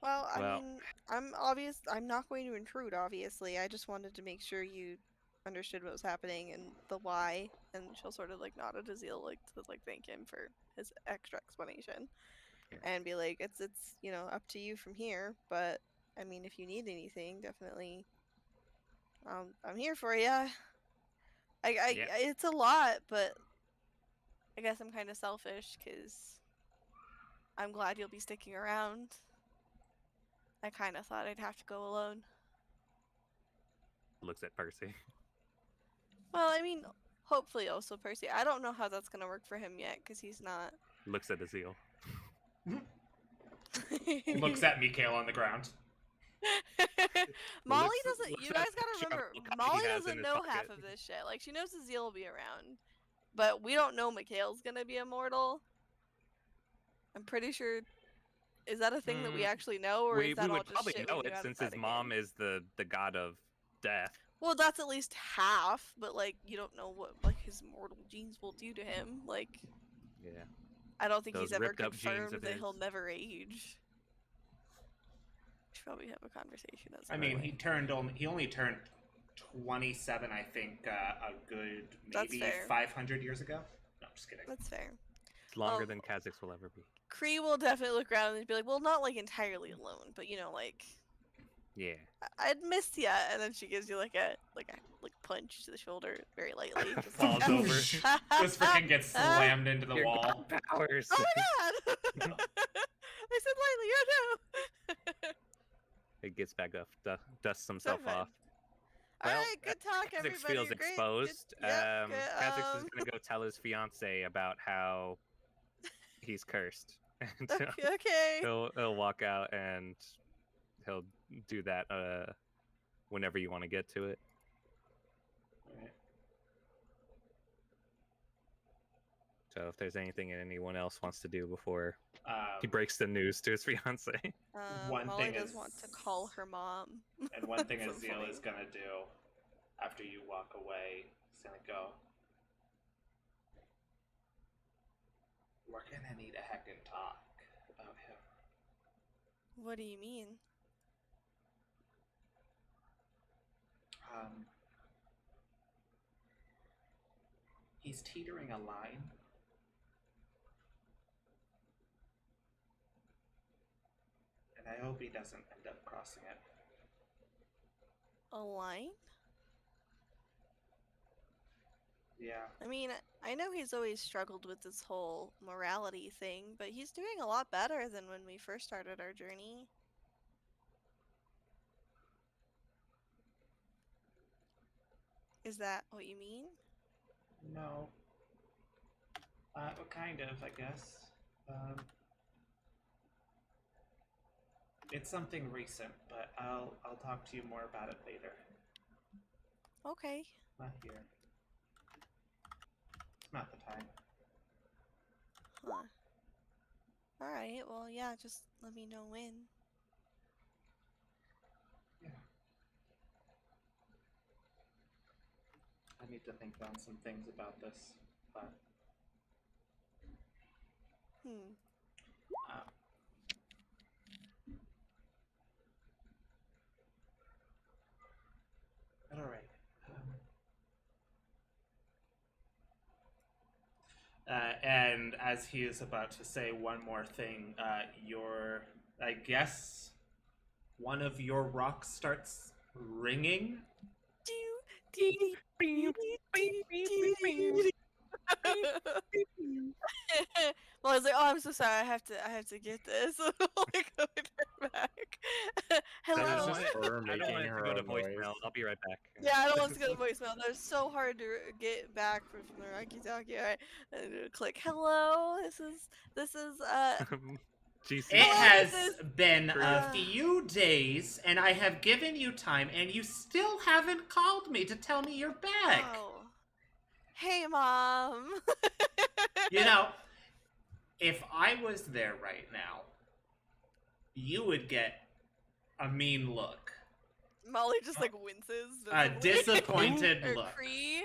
S2: Well, I
S3: Well-
S2: mean, I'm not going to intrude, obviously. I just wanted to make sure you understood what was happening and the why. And she'll sort of like nod at Azil, like to like thank him for his extra explanation,
S3: Yeah.
S2: and be like, it's up to you from here. But I mean, if you need anything, definitely, I'm here for you.
S3: Yeah.
S2: It's a lot, but I guess I'm kind of selfish because I'm glad you'll be sticking around. I kind of thought I'd have to go alone.
S3: Looks at Percy.
S2: Well, I mean, hopefully also Percy. I don't know how that's gonna work for him yet because he's not.
S3: Looks at Azil.
S1: Looks at Mikhail on the ground.
S2: Molly
S3: Looks-
S2: doesn't.
S3: looks
S2: You
S3: at
S2: guys
S3: the
S2: gotta remember,
S3: shovel cup he
S2: Molly
S3: has in
S2: doesn't
S3: his
S2: know half
S3: pocket.
S2: of this shit. Like she knows Azil will be around, but we don't know Mikhail's gonna be immortal. I'm pretty sure. Is that a thing that we
S3: Mm,
S2: actually know, or
S3: We
S2: is that all
S3: would
S2: just
S3: probably
S2: shit
S3: know
S2: we knew
S3: it
S2: out of
S3: since his
S2: Metagame?
S3: mom is the god of death.
S2: Well, that's at least half, but like you don't know what like his mortal genes will do to him. Like
S3: Yeah.
S2: I don't think
S3: Those
S2: he's ever
S3: ripped up genes
S2: confirmed
S3: of
S2: that he'll
S3: his.
S2: never age. We should probably have a conversation. At
S1: I
S2: some
S1: mean,
S2: point.
S1: he only turned 27, I think, a good
S2: That's
S1: maybe
S2: fair.
S1: 500 years ago. No, I'm just kidding.
S2: That's fair.
S3: It's longer
S2: Um,
S3: than Kazakhs will ever be.
S2: Kree will definitely look around and be like, well, not like entirely alone, but like
S3: Yeah.
S2: I'd miss ya, and then she gives you like a punch to the shoulder very lightly. Just
S1: Falls
S2: like,
S1: over. Just freaking gets slammed into the
S3: Your
S1: wall.
S3: god powers.
S2: Oh my god! I said lightly. Oh no!
S3: It gets back up, dusts himself
S2: fine.
S3: off.
S2: All
S3: Well,
S2: right, good talk,
S3: Kazakhs
S2: everybody.
S3: feels
S2: Great.
S3: exposed.
S2: Good, yep, good,
S3: Kazakhs is gonna go tell his fiance about how he's cursed. And
S2: okay.
S3: he'll walk out and he'll do that whenever you want to get to it.
S1: Alright.
S3: So if there's anything anyone else wants to do before he
S1: Um,
S3: breaks the news to his fiance.
S1: One
S2: Molly
S1: thing
S2: does
S1: is-
S2: want to call her mom.
S1: and one thing
S2: So
S1: Azil
S2: funny.
S1: is gonna do after you walk away is gonna go. We're gonna need a heckin' talk about him.
S2: What do you mean?
S1: He's teetering a line. And I hope he doesn't end up crossing it.
S2: A line?
S1: Yeah.
S2: I mean, I know he's always struggled with this whole morality thing, but he's doing a lot better than when we first started our journey. Is that what you mean?
S1: No. Well, kind of, I guess. It's something recent, but I'll talk to you more about it later.
S2: Okay.
S1: Not here. It's not the time.
S2: Huh. Alright, well, yeah, just let me know when.
S1: Yeah. I need to think on some things about this, but
S2: Hmm.
S1: uh, all right. And as he is about to say one more thing, I guess, one of your rocks starts ringing.
S2: Well, I was like, "Oh, I'm so sorry. I have to get this." Like, going back.
S4: That
S2: Hello.
S4: was just her
S3: I don't
S4: making
S3: want it to
S4: her
S3: go to
S4: own noise.
S3: voicemail. I'll be right back.
S2: Yeah, I don't want to go to voicemail. They're so hard to get back from the Rocky Talkie. All right, and click. Hello. This is
S3: GC.
S1: It
S2: Hello,
S1: has
S2: this is-
S1: been a
S2: Uh.
S1: few days, and I have given you time, and you still haven't called me to tell me you're back.
S2: Oh. Hey, mom.
S1: You know, if I was there right now, you would get a mean look.
S2: Molly just like winces.
S1: A
S2: visibly.
S1: disappointed
S2: Or
S1: look.
S2: Kree.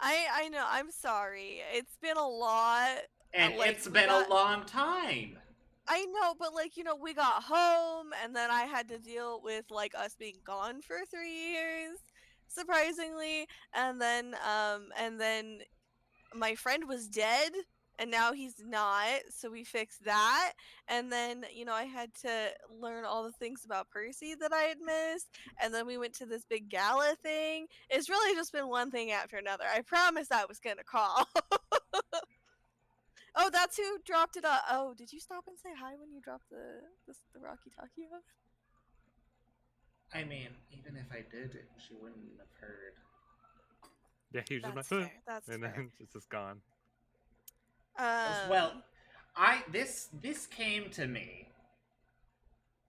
S2: I know. I'm sorry. It's been a lot.
S1: And
S2: Like,
S1: it's
S2: we
S1: been
S2: got-
S1: a long time.
S2: I know, but like, you know, we got home and then I had to deal with like us being gone for 3 years, surprisingly. And then my friend was dead and now he's not, so we fixed that. And then, you know, I had to learn all the things about Percy that I had missed. And then we went to this big gala thing. It's really just been one thing after another. I promised I was gonna call. Oh, that's who dropped it off. Oh, did you stop and say hi when you dropped the Rocky Talkie off?
S1: I mean, even if I did, she wouldn't have heard.
S3: Yeah, he was just
S2: That's
S3: like,
S2: fair. That's
S3: and
S2: fair.
S3: then it's just gone.
S1: Well, this came to me,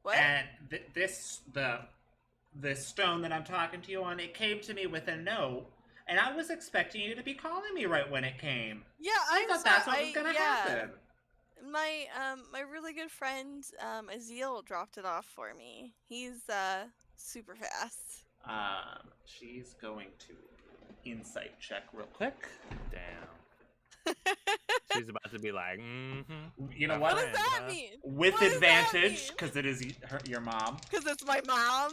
S2: What?
S1: and the stone that I'm talking to you on, it came to me with a note, and I was expecting you to be calling me right when it came.
S2: Yeah,
S1: I thought that's what was gonna happen.
S2: My my really good friend Azil dropped it off for me. He's super fast.
S1: She's going to insight check real quick.
S3: Damn. She's about to be like, mm-hmm.
S1: You know
S3: Our
S1: what?
S2: What does
S3: friend,
S2: that
S3: huh?
S2: mean?
S1: With
S2: What does that
S1: advantage,
S2: mean?
S1: because it is your mom.
S2: Because it's my mom.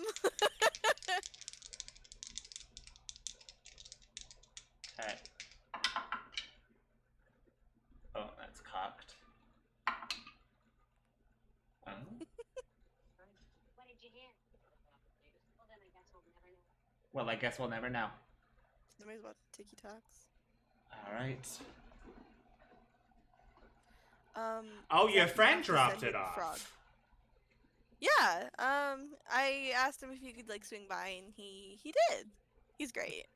S1: Okay. Oh, that's cocked. Oh.
S5: What did you hear? Well, then I guess we'll never know.
S1: Well, I guess we'll never know.
S2: Somebody's about Tiki Talks.
S1: All right.
S2: Oh,
S1: your friend dropped it off.
S2: Frog. Yeah. I asked him if he could like swing by, and he did. He's great.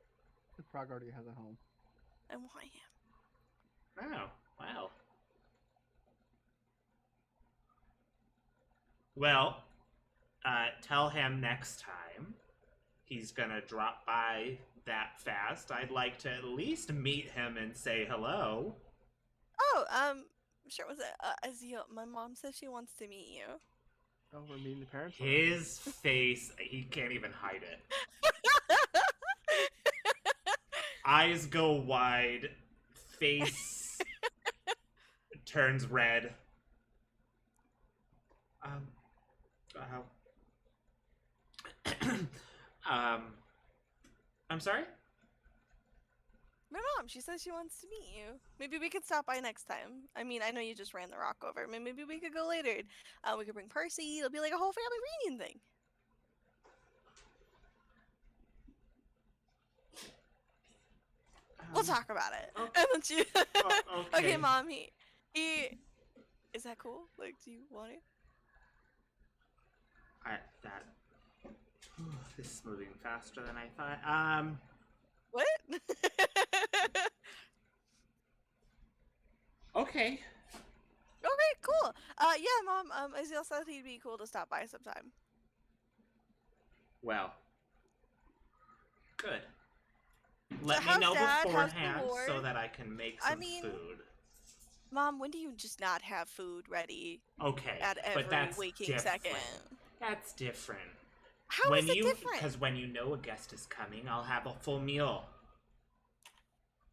S6: The frog already has a home.
S2: I want him.
S1: Oh, wow. Well, tell him next time he's gonna drop by that fast. I'd like to at least meet him and say hello.
S2: Oh, sure. Was it Azil? My mom says she wants to meet you.
S6: Oh, we're meeting the parents.
S1: His face, he can't even hide it. Eyes go wide, face turns red. I'm sorry?
S2: My mom, she says she wants to meet you. Maybe we could stop by next time. I mean, I know you just ran the rock over. Maybe we could go later. We could bring Percy. It'll be like a whole family reunion thing. We'll talk about it.
S1: Oh.
S2: And then she.
S1: Okay.
S2: Okay, mom. He. Is that cool? Like, do you want it?
S1: This is moving faster than I thought.
S2: What?
S1: Okay.
S2: Okay, cool. Yeah, mom. Azil said he'd be cool to stop by sometime.
S1: Well, good. Let me
S2: how's
S1: know
S2: Dad? How's the
S1: beforehand
S2: ward?
S1: so that I can make
S2: I
S1: some
S2: mean,
S1: food.
S2: Mom, when do you just not have food ready
S1: Okay,
S2: at every
S1: but that's
S2: waking
S1: different.
S2: second?
S1: That's different.
S2: How is it different?
S1: Because when you know a guest is coming, I'll have a full meal.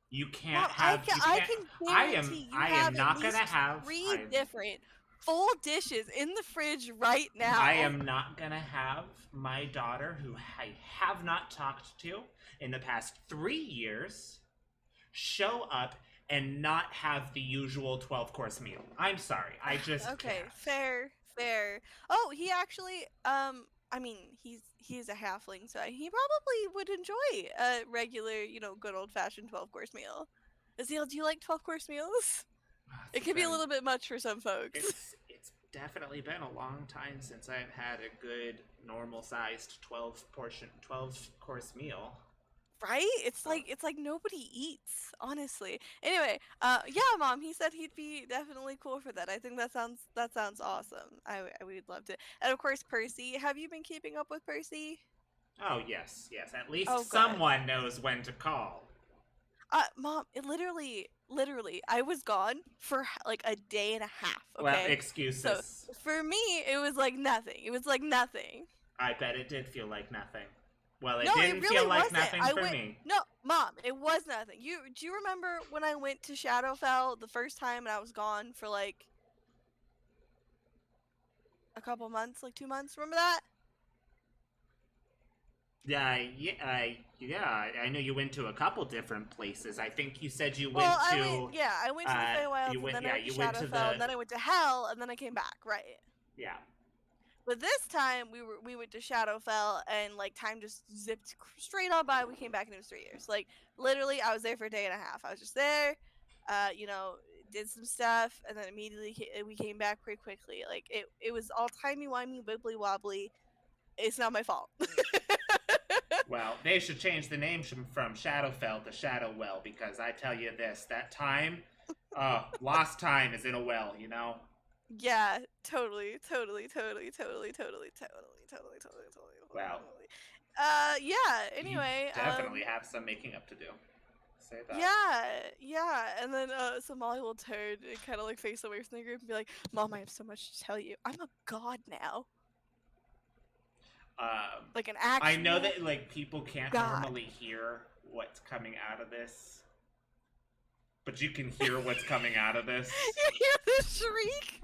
S1: You can't
S2: Mom,
S1: have.
S2: I can guarantee
S1: I am
S2: have
S1: not
S2: at
S1: gonna
S2: least
S1: have.
S2: 3 different full dishes in the fridge right now.
S1: I am not gonna have my daughter, who I have not talked to in the past 3 years, show up and not have the usual 12-course meal. I'm sorry. I just
S2: Okay,
S1: can't.
S2: fair. Oh, he actually I mean, he's a halfling, so he probably would enjoy a regular, good old-fashioned 12-course meal. Azil, do you like 12-course meals? It can be a little bit much for some folks.
S1: It's definitely been a long time since I've had a good normal-sized 12-course meal.
S2: Right? It's like nobody eats, honestly. Anyway, yeah, Mom, he said he'd be definitely cool for that. I think that sounds awesome. I would love to. And of course, Percy. Have you been keeping up with Percy?
S1: Oh yes. At least
S2: Oh, good.
S1: someone knows when to call.
S2: Mom, it literally, I was gone for like a day and a half. Okay.
S1: Well, excuses.
S2: So for me, it was like nothing.
S1: I bet it did feel like nothing. Well, it
S2: No, it
S1: didn't
S2: really
S1: feel like
S2: wasn't.
S1: nothing
S2: I
S1: for
S2: went-
S1: me.
S2: No, Mom, it was nothing. Do you remember when I went to Shadowfell the first time and I was gone for like a couple months, like 2 months? Remember that?
S1: Yeah. I know you went to a couple different places. I think you said you
S2: Well,
S1: went to.
S2: I went to the Feywilds,
S1: you went-
S2: and then
S1: yeah,
S2: I went to
S1: you went to
S2: Shadowfell,
S1: the-
S2: and then I went to Hell, and then I came back. Right.
S1: Yeah.
S2: But this time we went to Shadowfell, and like time just zipped straight on by. We came back, and it was 3 years. Like literally, I was there for a day and a half. I was just there, did some stuff, and then immediately we came back pretty quickly. Like it was all timey wimey, wibbly wobbly. It's not my fault.
S1: Well, they should change the name from Shadowfell to Shadowwell, because I tell you this, that time, lost time is in a well, you know?
S2: Yeah, totally.
S1: Wow.
S2: Yeah. Anyway,
S1: You definitely have some making up to do. Say that.
S2: Yeah, and then so Molly will turn and kind of like face away from the group and be like, "Mom, I have so much to tell you. I'm a god now, like an actual."
S1: I know that like people can't
S2: God.
S1: normally hear what's coming out of this, but you can hear what's coming out of this.
S2: You hear the shriek?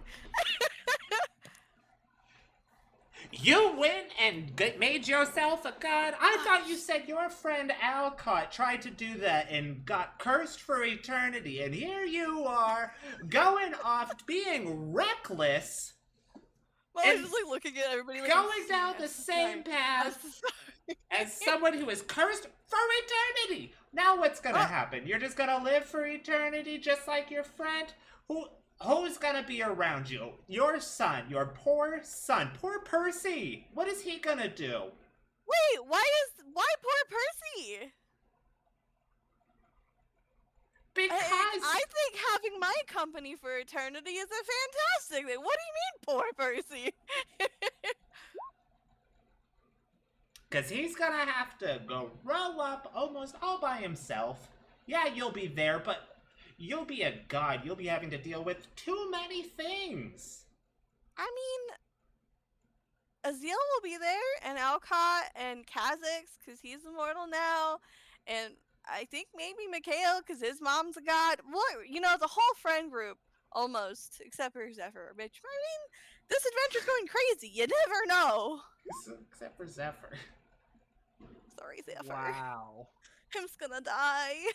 S1: You went and made yourself a god? I thought you said your friend Alcott tried to do that and got cursed for eternity, and here you are going off being reckless,
S2: Well, I was
S1: And
S2: just like looking at everybody, like,
S1: going
S2: I'm
S1: down
S2: sorry,
S1: the
S2: I'm
S1: same
S2: sorry.
S1: path
S2: I'm
S1: as someone who is cursed for eternity. Now what's gonna happen? You're just gonna live for eternity just like your friend? Who's gonna be around you? Your son, your poor son, poor Percy. What is he gonna do?
S2: Wait, why poor Percy?
S1: Because
S2: I think having my company for eternity is a fantastic thing. What do you mean, poor Percy?
S1: Because he's gonna have to go grow up almost all by himself. Yeah, you'll be there, but you'll be a god. You'll be having to deal with too many things.
S2: I mean, Azil will be there, and Alcott, and Kha'Zix, because he's immortal now, and I think maybe Mikhail, because his mom's a god. What, the whole friend group, almost, except for Zephyr. Which, I mean, this adventure's going crazy. You never know.
S1: Except for Zephyr.
S2: Sorry, Zephyr.
S6: Wow.
S2: I'm just gonna die.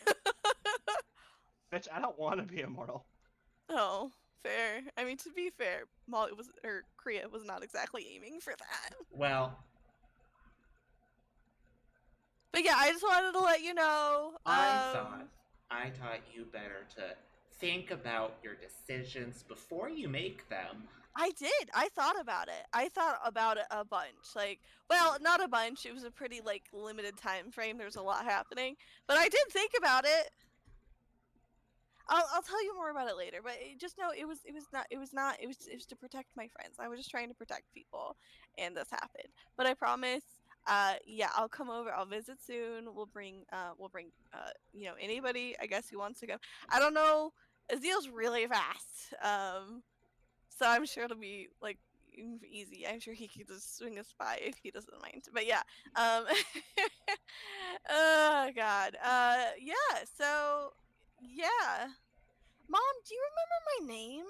S6: Bitch, I don't want to be immortal.
S2: Oh, fair. I mean, to be fair, Kriya was not exactly aiming for that.
S1: Well,
S2: But yeah, I just wanted to let you know.
S1: I thought you better to think about your decisions before you make them.
S2: I did. I thought about it. I thought about it a bunch. Like, well, not a bunch. It was a pretty limited time frame. There was a lot happening, but I did think about it. I'll tell you more about it later. But just know it was to protect my friends. I was just trying to protect people, and this happened. But I promise. Yeah, I'll come over. I'll visit soon. We'll bring anybody I guess who wants to go. I don't know. Azil's really fast. So I'm sure it'll be easy. I'm sure he could just swing a spy if he doesn't mind. But yeah. Oh god. Yeah, so yeah. Mom, do you remember my name?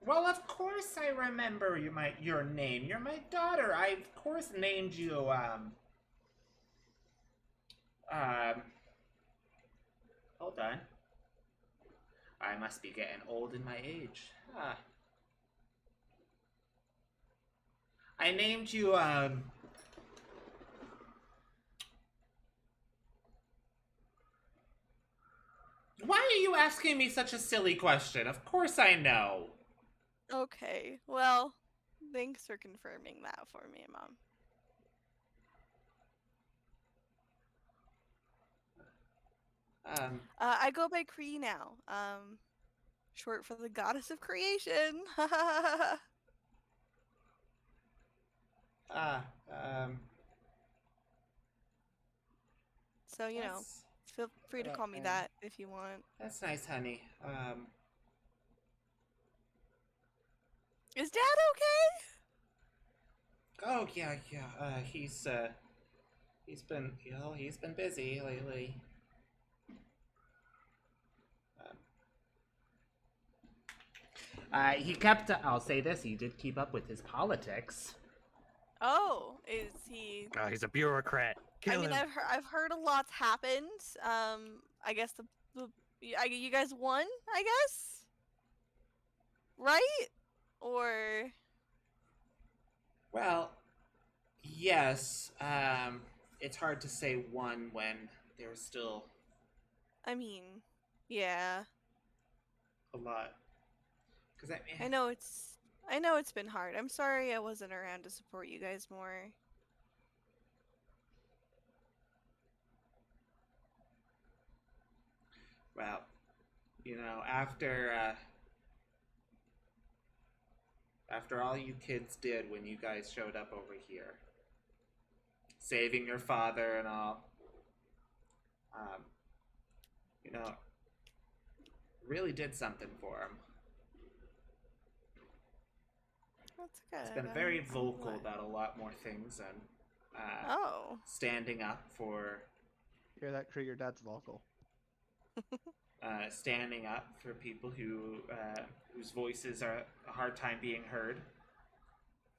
S1: Well, of course I remember your name. You're my daughter. I of course named you hold on. I must be getting old in my age. I named you Why are you asking me such a silly question? Of course I know.
S2: Okay. Well, thanks for confirming that for me, Mom. I go by Kree now. Short for the goddess of creation. So, feel free to call me that if you want.
S1: That's nice, honey.
S2: Is Dad okay?
S1: Oh yeah. he's been busy lately. He kept. I'll say this: he did keep up with his politics.
S2: Oh, is he?
S3: Oh, he's a bureaucrat. Kill
S2: I mean,
S3: him.
S2: I've heard a lot's happened. I guess you guys won. I guess, right? Or
S1: Well, yes. It's hard to say one when there's still
S2: I mean, yeah.
S1: a lot. Because
S2: I know it's been hard. I'm sorry I wasn't around to support you guys more.
S1: well, after all you kids did when you guys showed up over here, saving your father and all, you know, really did something for him.
S2: That's good.
S1: He's been very vocal about a lot more things and
S2: Oh.
S1: standing up for
S6: Hear that, Kree? Your dad's vocal.
S1: standing up for people whose voices are a hard time being heard.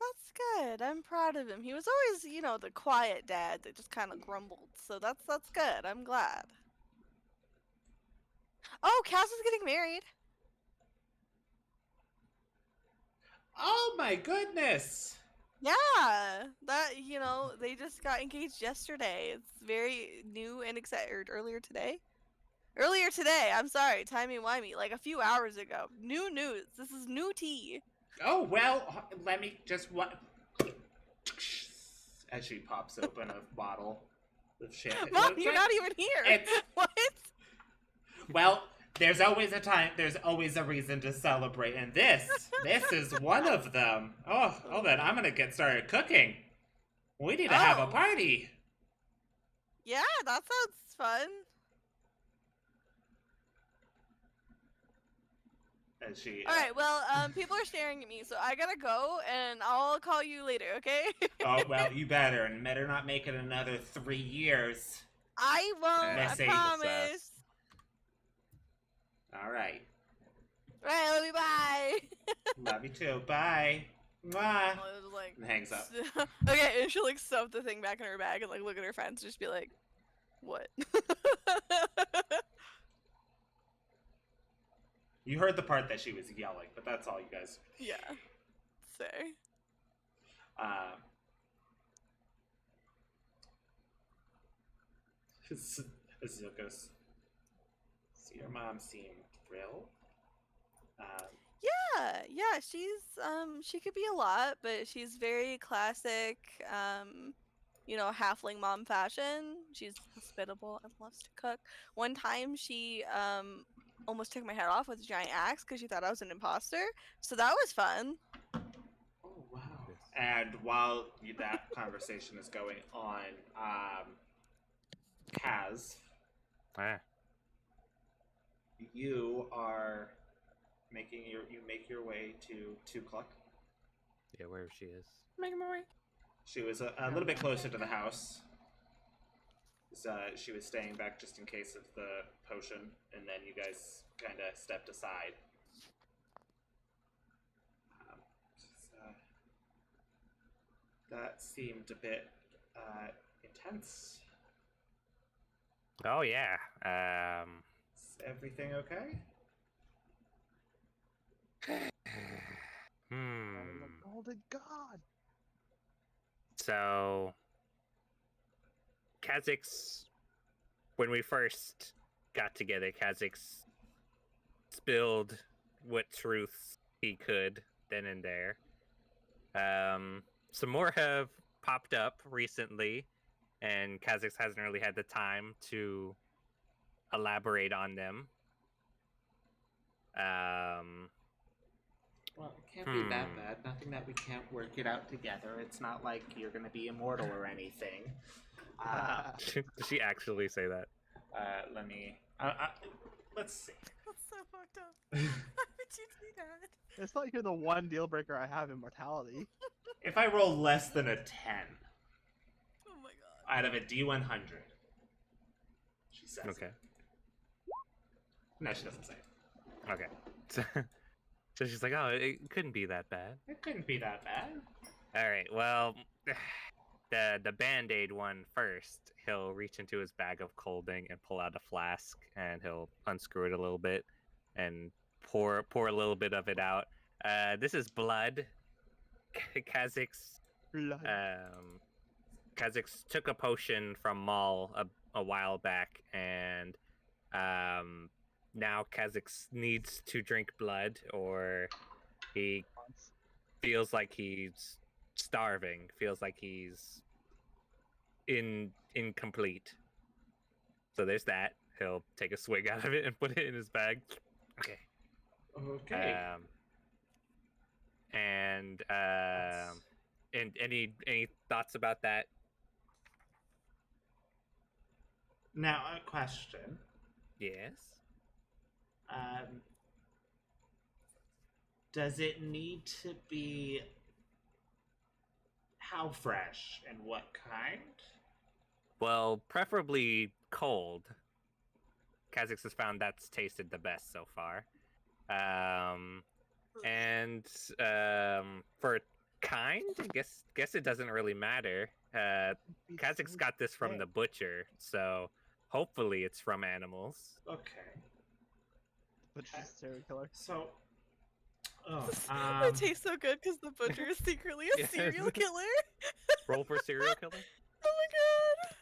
S2: That's good. I'm proud of him. He was always, the quiet dad that just kind of grumbled. So that's good. I'm glad. Oh, Cass is getting married.
S1: Oh my goodness!
S2: Yeah, they just got engaged yesterday. It's very new and exciting. Earlier today. Earlier today. I'm sorry, timey-wimey. Like a few hours ago. New news. This is new tea.
S1: Oh well, let me just as she pops open a bottle of champagne.
S2: Mom, you're not even here.
S1: It's-
S2: What?
S1: Well, there's always a time. There's always a reason to celebrate, and this is one of them. Oh, then I'm gonna get started cooking. We need to have a
S2: Oh.
S1: party.
S2: Yeah, that sounds fun.
S1: As she.
S2: All right, well, people are staring at me, so I gotta go, and I'll call you later, okay?
S1: Oh well, you better, and better not make it another 3 years.
S2: I won't.
S1: Messy.
S2: I promise.
S1: All right.
S2: All right, love you. Bye.
S1: Love you too. Bye. Mwah.
S2: I was like,
S1: And hangs up.
S2: Okay, and she'll like stuff the thing back in her bag and like look at her friends, and just be like, "What?"
S1: You heard the part that she was yelling, but that's all you guys.
S2: Yeah. Say.
S1: Azil goes, so your mom seemed thrilled.
S2: Yeah, she could be a lot, but she's very classic, halfling mom fashion. She's hospitable and loves to cook. One time she almost took my head off with a giant axe because she thought I was an imposter. So that was fun.
S1: Oh wow! And while that conversation is going on, Kaz,
S3: Ah,
S1: you are you make your way to Tukuk.
S3: yeah, wherever she is.
S1: She was a little bit closer to the house. She was staying back just in case of the potion, and then you guys kind of stepped aside. That seemed a bit intense.
S3: Oh yeah.
S1: Is everything okay?
S6: Oh, the god.
S3: So, Kha'Zix, when we first got together, Kha'Zix spilled what truths he could then and there. Some more have popped up recently, and Kha'Zix hasn't really had the time to elaborate on them.
S1: Well, it can't be that bad. Nothing that we can't work it out together. It's not like you're gonna be immortal or anything.
S3: Did she actually say that?
S1: Let me. Let's see.
S2: That's so fucked up. Why would you do that?
S6: It's like you're the one deal breaker I have in mortality.
S1: If I roll less than a 10,
S2: Oh my god.
S1: out of a D100. She says.
S3: Okay.
S1: No, she doesn't say it.
S3: Okay. So she's like, oh, it couldn't be that bad.
S1: It couldn't be that bad.
S3: All right. Well, the Band-Aid one first. He'll reach into his bag of colding and pull out a flask, and he'll unscrew it a little bit and pour a little bit of it out. This is blood. Kha'Zix
S6: Blood.
S3: Kha'Zix took a potion from Maul a while back, and now Kha'Zix needs to drink blood, or he feels like he's starving, feels like he's incomplete. So there's that. He'll take a swig out of it and put it in his bag. Okay.
S1: Okay.
S3: And
S1: That's-
S3: and any thoughts about that?
S1: Now, a question.
S3: Yes.
S1: Does it need to be how fresh and what kind?
S3: Well, preferably cold. Kha'Zix has found that's tasted the best so far. And for kind, I guess it doesn't really matter. Kha'Zix got this from the butcher, so hopefully it's from animals.
S1: Okay.
S6: Butcher's a serial killer.
S1: So, oh,
S2: It tastes so good because the butcher is secretly a
S3: Yeah.
S2: serial killer.
S3: Roll for serial killer.
S2: Oh my god!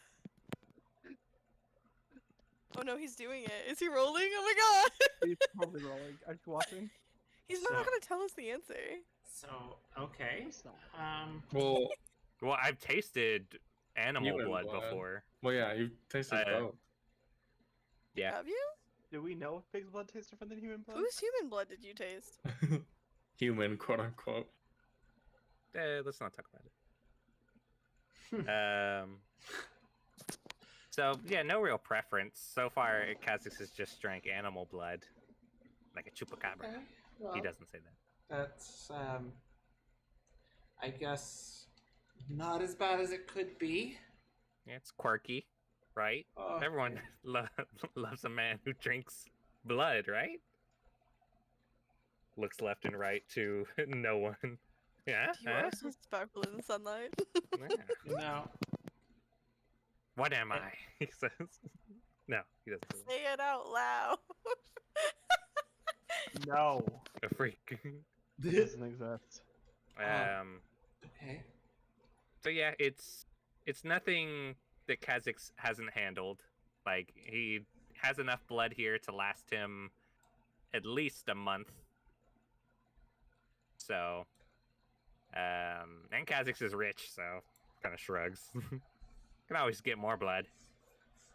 S2: Oh no, he's doing it. Is he rolling? Oh my god!
S6: He's probably rolling. Aren't you watching?
S2: He's not
S1: So-
S2: gonna tell us the answer.
S1: so okay.
S6: It's not.
S4: Well,
S3: Well, I've tasted animal
S4: Human
S3: blood
S4: blood.
S3: before.
S4: well, yeah, you tasted both.
S3: Yeah.
S2: Have you?
S6: Do we know if pig's blood tastes different than human blood?
S2: Whose human blood did you taste?
S4: Human, quote unquote.
S3: Let's not talk about it. So yeah, no real preference so far. Kha'Zix has just drank animal blood, like a chupacabra.
S1: Okay. Well,
S3: He doesn't say that.
S1: that's I guess not as bad as it could be.
S3: Yeah, it's quirky, right?
S1: Oh,
S3: Everyone loves a man who drinks blood, right? Looks left and right to no one. Yeah.
S2: You are so sparkle in the sunlight.
S3: Yeah.
S1: you know,
S3: What am I? He says. No, he doesn't. Say
S2: Say it out loud.
S6: No.
S3: that. A freak.
S6: It doesn't exist.
S1: okay.
S3: So yeah, it's nothing that Kha'Zix hasn't handled. Like he has enough blood here to last him at least a month. So, and Kha'Zix is rich, so kind of shrugs. Can always get more blood.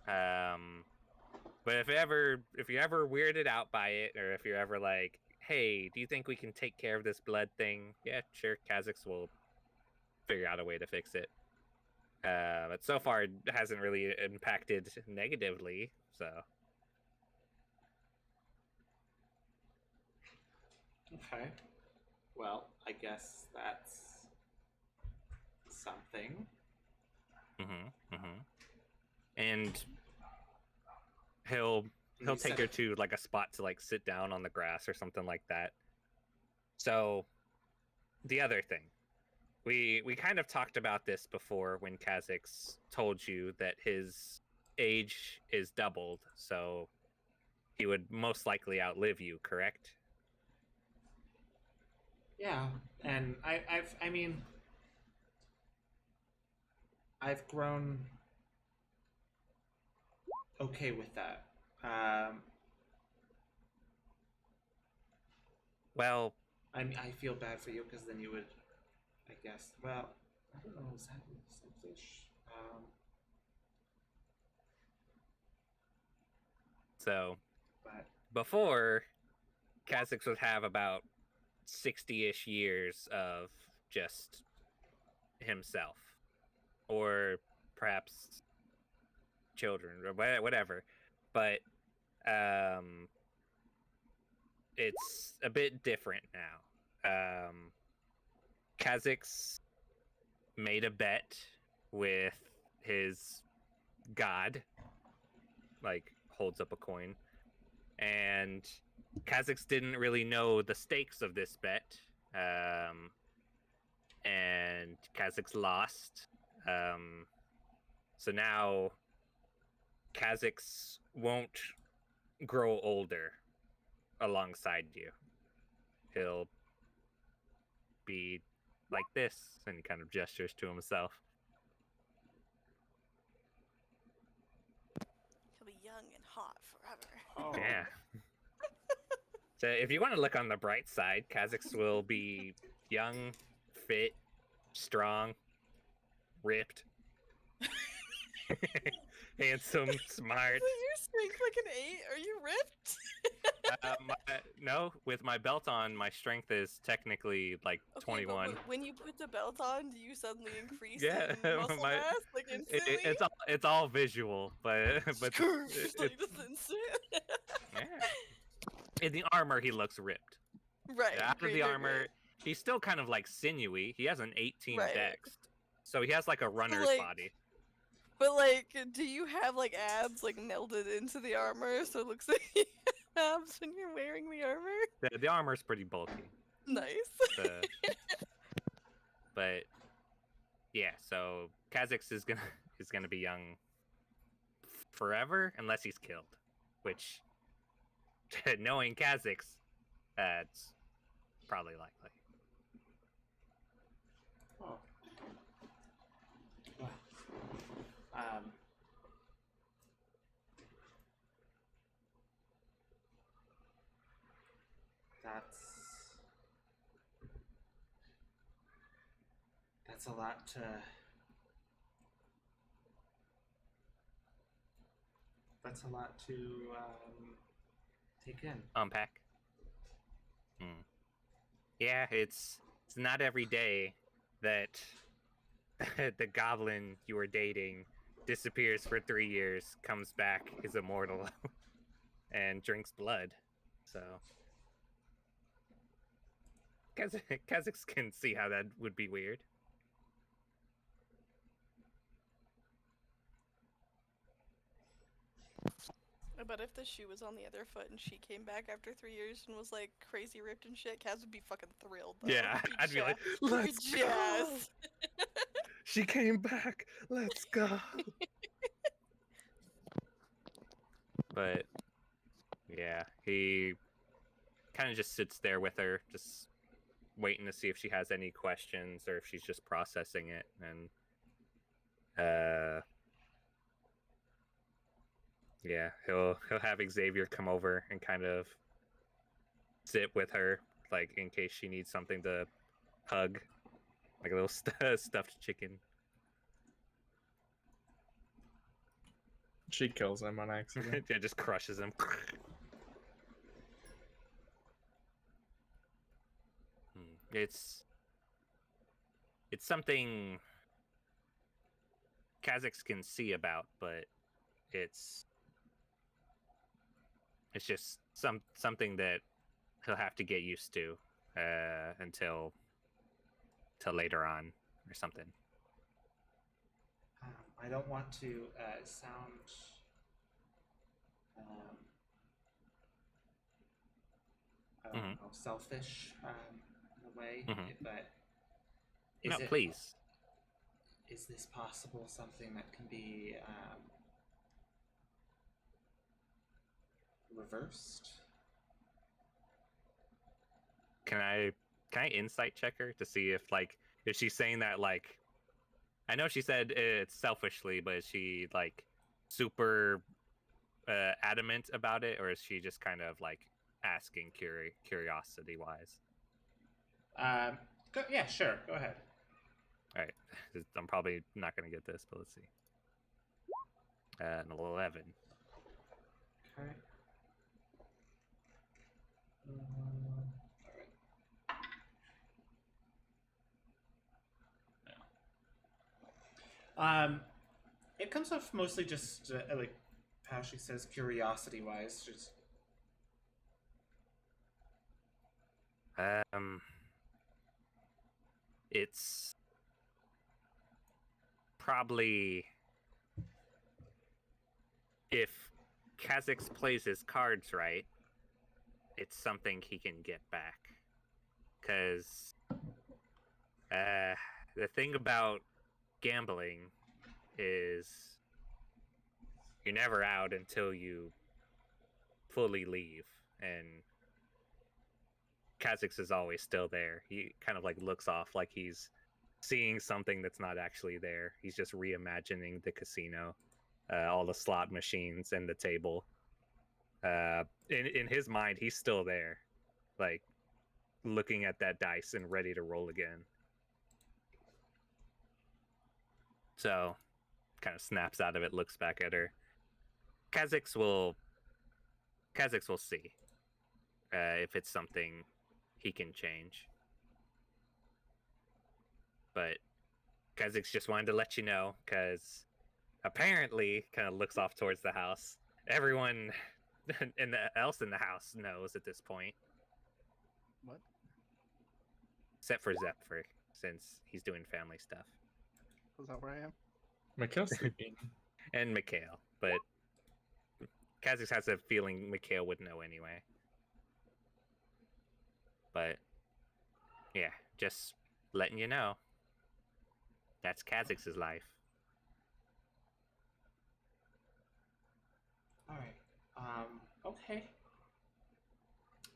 S3: But if you're ever weirded out by it, or if you're ever like, hey, do you think we can take care of this blood thing? Yeah, sure. Kha'Zix will figure out a way to fix it. But so far, it hasn't really impacted negatively. So
S1: Okay. Well, I guess that's something.
S3: And he'll
S1: You
S3: take
S1: said-
S3: her to like a spot to like sit down on the grass or something like that. So the other thing, we kind of talked about this before when Kha'Zix told you that his age is doubled, so he would most likely outlive you, correct?
S1: Yeah, and I've grown okay with that.
S3: Well,
S1: I feel bad for you because then you would, I guess. Well, I don't know. Is that selfish?
S3: so
S1: But
S3: before, Kha'Zix would have about 60-ish years of just himself, or perhaps children, or whatever. But it's a bit different now. Kha'Zix made a bet with his god, like holds up a coin, and Kha'Zix didn't really know the stakes of this bet, and Kha'Zix lost. So now Kha'Zix won't grow older alongside you. He'll be like this, and he kind of gestures to himself.
S2: He'll be young and hot forever.
S1: Oh.
S3: Yeah. So if you want to look on the bright side, Kha'Zix will be young, fit, strong, ripped, handsome, smart.
S2: Isn't your strength like an 8? Are you ripped?
S3: No, with my belt on, my strength is technically like
S2: Okay,
S3: 21.
S2: But when you put the belt on, do you suddenly increase
S3: Yeah,
S2: in muscle
S3: my-
S2: mass? Like instantly?
S3: It's all visual, but
S2: It's like
S3: it-
S2: this instant.
S3: yeah. In the armor, he looks ripped.
S2: Right.
S3: After
S2: great,
S3: the
S2: great,
S3: armor,
S2: great.
S3: he's still kind of like sinewy. He has an 18
S2: Right.
S3: dex, so he has like a runner's
S2: like-
S3: body.
S2: But like, do you have like abs like melded into the armor so it looks like you have abs when you're wearing the armor?
S3: The armor's pretty bulky.
S2: Nice.
S3: The- but yeah, so Kha'Zix is gonna be young forever unless he's killed, which knowing Kha'Zix, that's probably likely.
S1: Oh. Well, um, that's a lot to. That's a lot to take in.
S3: Unpack. Yeah, it's not every day that the goblin you were dating disappears for 3 years, comes back, is immortal, and drinks blood. So Kha'Zix can see how that would be weird.
S2: But if the shoe was on the other foot and she came back after 3 years and was like crazy ripped and shit, Kaz would be fucking thrilled. Though.
S3: Yeah, I'd be like,
S2: jazzed.
S3: let's go.
S2: Jazzed.
S3: She came back. Let's go. But yeah, he kind of just sits there with her, just waiting to see if she has any questions or if she's just processing it. And yeah, he'll have Xavier come over and kind of sit with her, like in case she needs something to hug, like a little stuffed chicken.
S4: She kills him on accident.
S3: Yeah, just crushes him. It's something Kha'Zix can see about, but it's just something that he'll have to get used to until later on or something.
S1: I don't want to sound I don't know, selfish in a way, but
S3: No,
S1: is it,
S3: please.
S1: is this possible something that can be reversed?
S3: Can I insight check her to see if if she's saying that like, I know she said it's selfishly, but is she like super adamant about it, or is she just kind of like asking curiosity wise?
S1: Yeah, sure. Go ahead.
S3: All right, I'm probably not gonna get this, but let's see. An 11.
S1: Okay. It comes off mostly just like how she says curiosity-wise. Just
S3: It's probably if Kha'Zix plays his cards right, it's something he can get back. Because the thing about gambling is you're never out until you fully leave, and Kha'Zix is always still there. He kind of like looks off like he's seeing something that's not actually there. He's just reimagining the casino, all the slot machines and the table. In his mind, he's still there, like looking at that dice and ready to roll again. So, kind of snaps out of it, looks back at her. Kha'Zix will see if it's something he can change. But Kha'Zix just wanted to let you know, because apparently, kind of looks off towards the house. Everyone else in the house knows at this point.
S6: What?
S3: Except for Zephyr, since he's doing family stuff.
S6: Is that where I am?
S4: Mikhail's sleeping.
S3: And Mikhail, but Kha'Zix has a feeling Mikhail would know anyway. But yeah, just letting you know. That's Kha'Zix's life.
S1: Alright. Okay.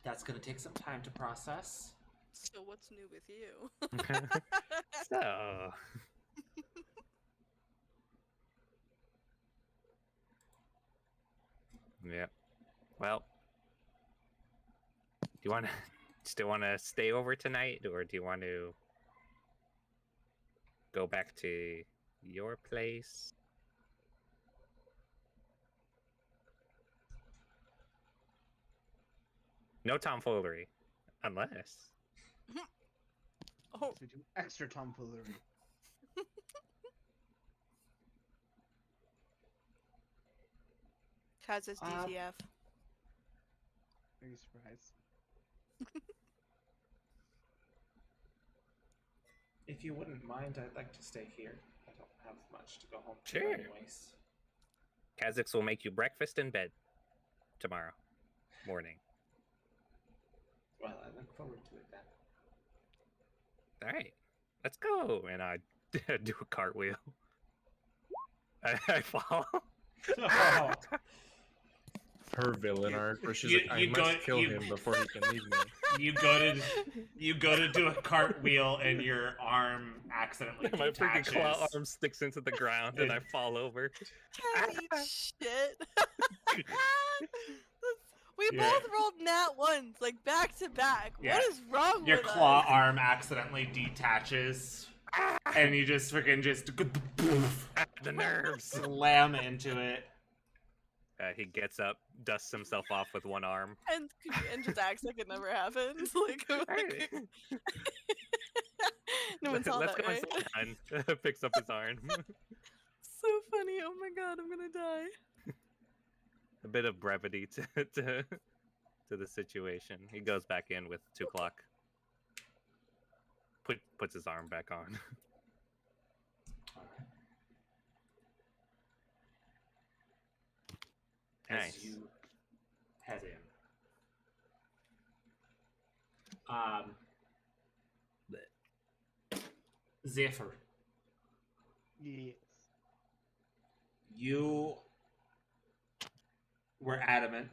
S1: That's gonna take some time to process.
S2: So what's new with you?
S3: So, yeah. Well, do you want to still want to stay over tonight, or do you want to go back to your place? No tomfoolery, unless.
S2: Oh,
S6: To do extra tomfoolery.
S2: Kaz's DTF.
S6: Are you surprised?
S1: If you wouldn't mind, I'd like to stay here. I don't have much to go home to
S3: Sure.
S1: anyways.
S3: Kha'Zix will make you breakfast in bed tomorrow morning.
S1: Well, I look forward to it then.
S3: All right, let's go. And I do a cartwheel. I fall.
S1: Oh,
S4: Her villain arc, where she's
S1: You-
S4: like, I
S1: you
S4: must
S1: go-
S4: kill
S1: you-
S4: him before he can leave me.
S1: you go to do a cartwheel and your arm accidentally
S3: My freaking
S1: detaches.
S3: claw arm sticks into the ground and I fall over.
S2: Can't eat shit. We
S1: Yeah.
S2: both rolled nat ones, like back to back.
S1: Yeah.
S2: What is wrong
S1: Your
S2: with
S1: claw
S2: us?
S1: arm accidentally detaches, and you just freaking just
S3: The nerves.
S1: slam into it.
S3: He gets up, dusts himself off with one arm.
S2: And just acts like it never happened. Like,
S3: Alright.
S2: no one saw
S3: Let's
S2: that,
S3: go
S2: right?
S3: inside. Picks up his arm.
S2: So funny. Oh my god, I'm gonna die.
S3: A bit of brevity to the situation. He goes back in with 2 o'clock. Puts his arm back on.
S1: As
S3: Nice.
S1: you head in. Zephyr,
S6: Yes.
S1: you were adamant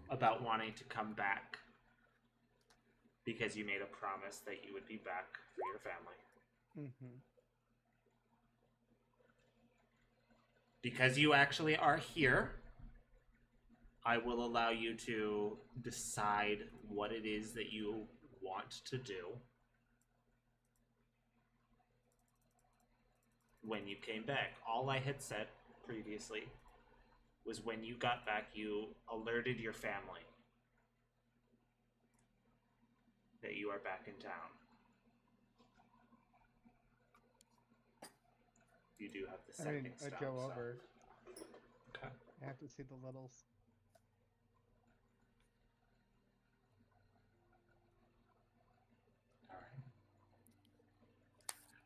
S1: about wanting to come back because you made a promise that you would be back for your family.
S6: Mm-hmm.
S1: Because you actually are here, I will allow you to decide what it is that you want to do. When you came back, all I had said previously was when you got back, you alerted your family that you are back in town. You do have the
S6: I mean,
S1: second
S6: I'd
S1: stop.
S6: go
S1: so-
S6: over.
S1: Okay.
S6: I have to see the littles.
S1: All right.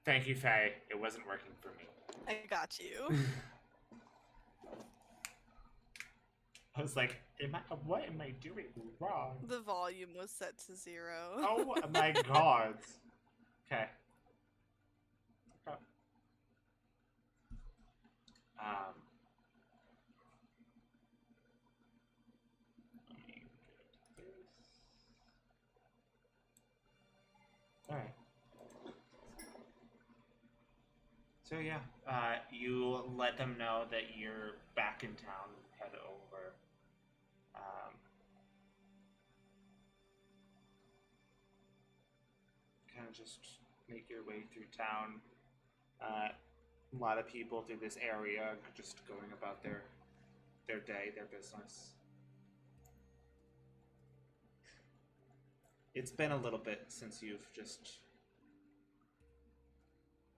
S1: Thank you, Faye. It wasn't working for me.
S2: I got you.
S1: I was like, what am I doing wrong?
S2: The volume was set to 0.
S1: Oh my god. Okay. Um. Let me get this. Alright. So yeah, you let them know that you're back in town, head over. Kind of just make your way through town. A lot of people through this area just going about their day, their business. It's been a little bit since you've just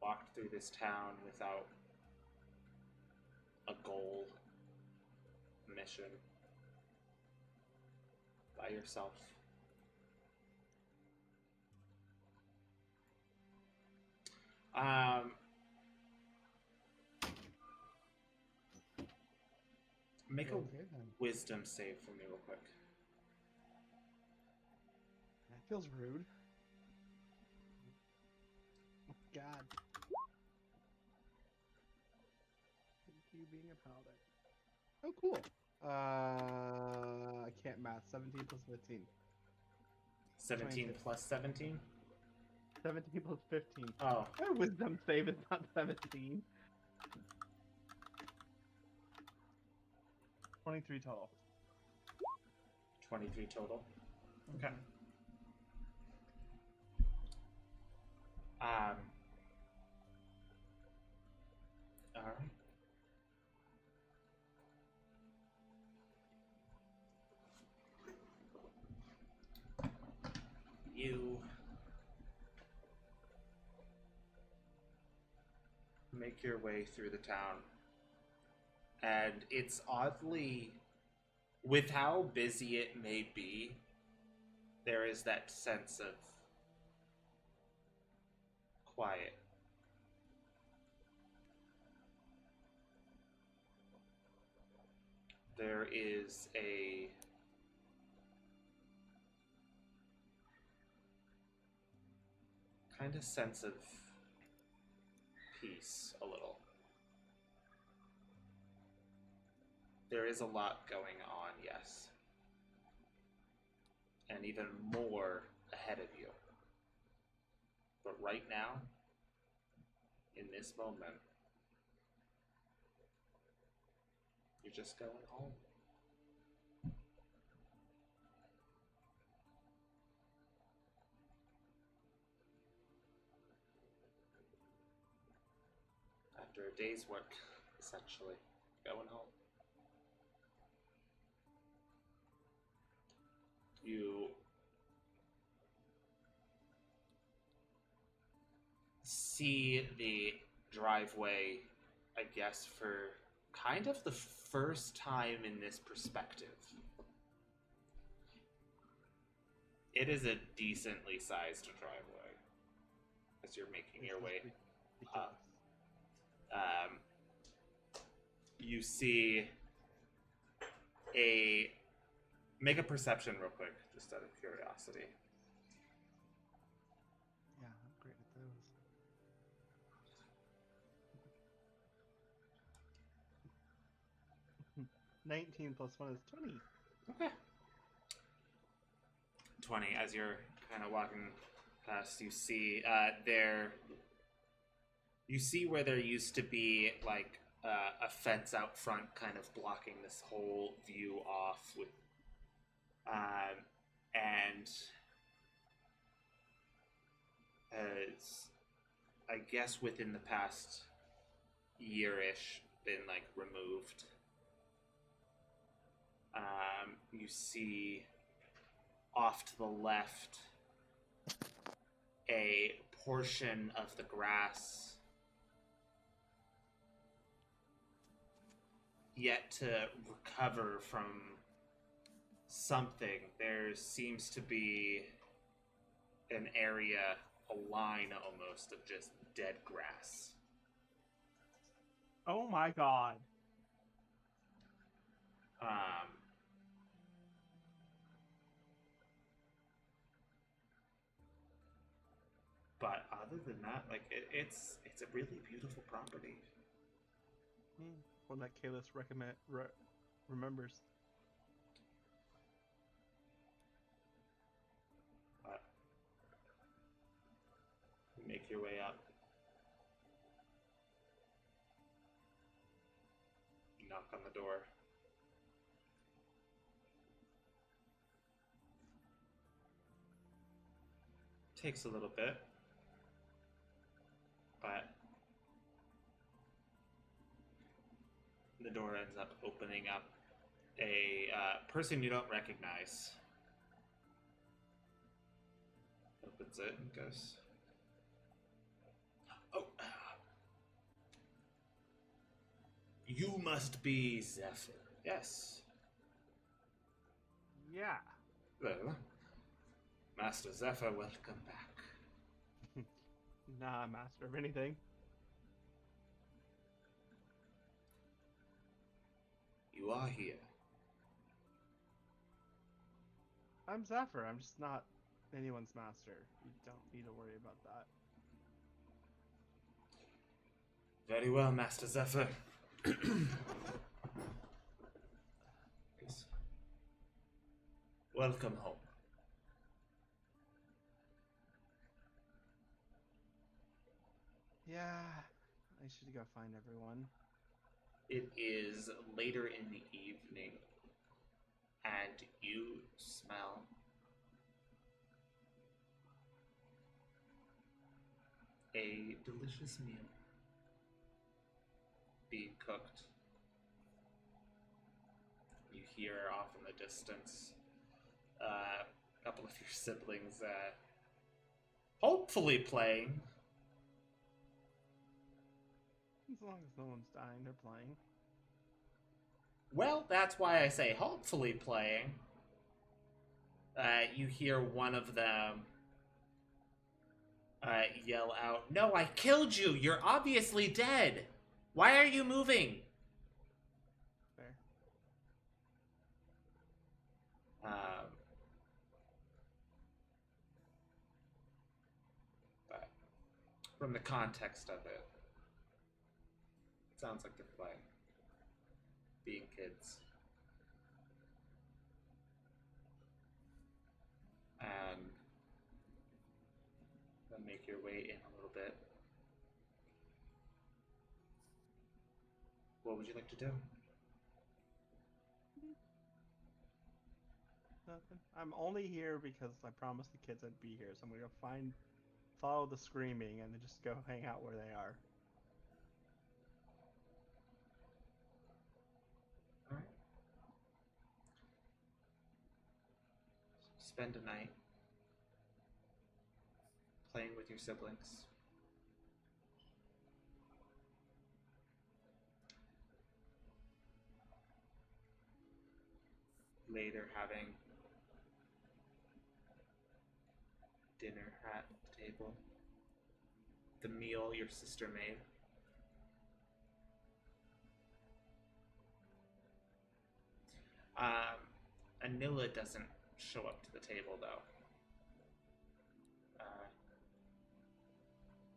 S1: walked through this town without a goal, mission, by yourself. Make a
S6: Okay, then.
S1: wisdom save for me real quick.
S6: That feels rude. Oh, God. Thank you being a paladin. Oh, cool. I can't math. 17 plus 15.
S1: 17
S6: 22.
S1: plus 17?
S6: 17 plus 15.
S1: Oh,
S6: My wisdom save is not 17. 23 total.
S1: 23 total. Okay. All right. You make your way through the town, and it's oddly, with how busy it may be, there is that sense of quiet. There is a kind of sense of peace, a little. There is a lot going on, yes. And even more ahead of you. But right now, in this moment, you're just going home. After a day's work, essentially, going home. You see the driveway, I guess, for kind of the first time in this perspective. It is a decently sized driveway as you're making your way up. You see make a perception real quick, just out of curiosity.
S6: Yeah, I'm great at those. 19 plus 1 is 20.
S1: Okay. 20, as you're kind of walking past, you see you see where there used to be like a fence out front kind of blocking this whole view off with and has, I guess, within the past year-ish been like removed. You see off to the left a portion of the grass yet to recover from something. There seems to be an area, a line almost, of just dead grass.
S6: Oh my god.
S1: But other than that, like it's a really beautiful property.
S6: One that Kalis remembers.
S1: But you make your way up. You knock on the door. Takes a little bit, but the door ends up opening up. A person you don't recognize opens it and goes, "Oh, you must be Zephyr." "Yes."
S6: Yeah.
S1: "Well, Master Zephyr, welcome back."
S6: Nah, master of anything.
S1: "You are here."
S6: I'm Zephyr. I'm just not anyone's master. You don't need to worry about that.
S1: "Very well, Master Zephyr." Yes. "Welcome home."
S6: Yeah, I should go find everyone.
S1: It is later in the evening, and you smell a delicious meal being cooked. You hear off in the distance a couple of your siblings hopefully playing.
S6: As long as no one's dying, they're playing.
S1: Well, that's why I say hopefully playing. You hear one of them yell out, "No, I killed you! You're obviously dead! Why are you moving?"
S6: Fair.
S1: But from the context of it, it sounds like they're playing. Being kids. And then make your way in a little bit. What would you like to do?
S6: Nothing. I'm only here because I promised the kids I'd be here, so I'm gonna go follow the screaming, and then just go hang out where they are.
S1: Alright. Spend a night playing with your siblings. Later having dinner at the table. The meal your sister made. Anila doesn't show up to the table though.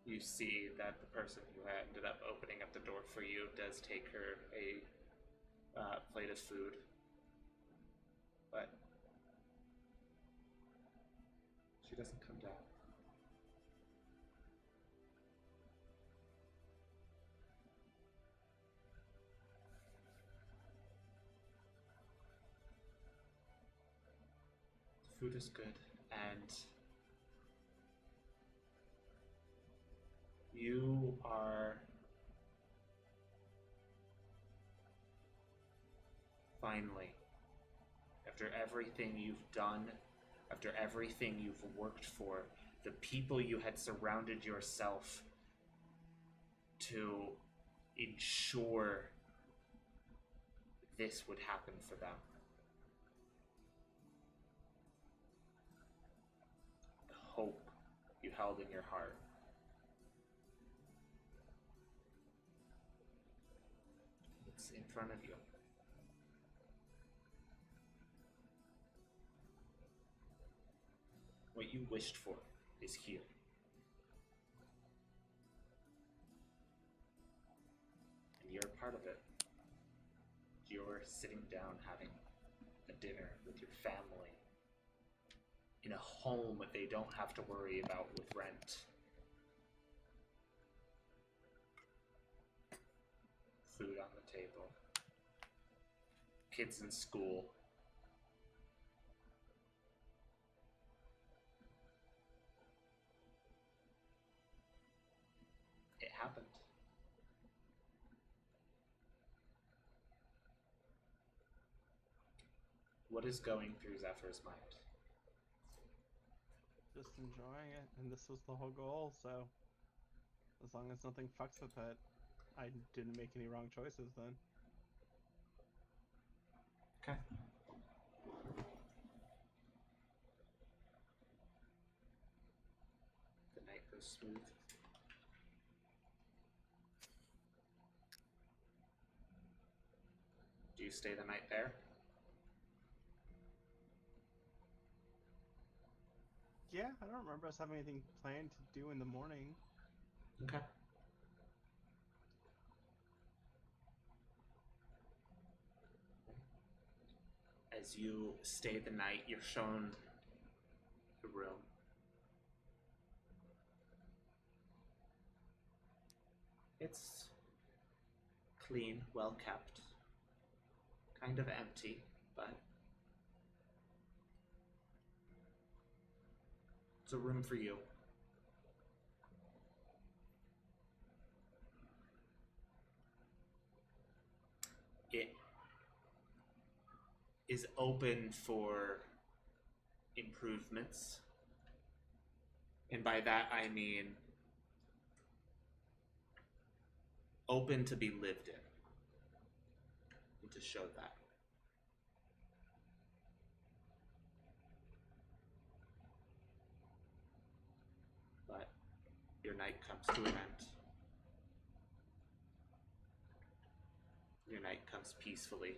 S1: You see that the person who ended up opening up the door for you does take her a plate of food, but she doesn't come down. The food is good, and you are finally, after everything you've done, after everything you've worked for, the people you had surrounded yourself to ensure this would happen for them. The hope you held in your heart. It's in front of you. What you wished for is here. you're part of it. You're sitting down having a dinner with your family in a home that they don't have to worry about with rent. Food on the table. Kids in school. It happened. What is going through Zephyr's mind?
S6: Just enjoying it, and this was the whole goal, so as long as nothing fucks with it, I didn't make any wrong choices then.
S1: Okay. The night goes smooth. Do you stay the night there?
S6: Yeah, I don't remember us having anything planned to do in the morning.
S1: Okay. As you stay the night, you're shown the room. It's clean, well kept, kind of empty, but it's a room for you. It is open for improvements. And by that I mean open to be lived in. And to show that. But your night comes to an end. Your night comes peacefully.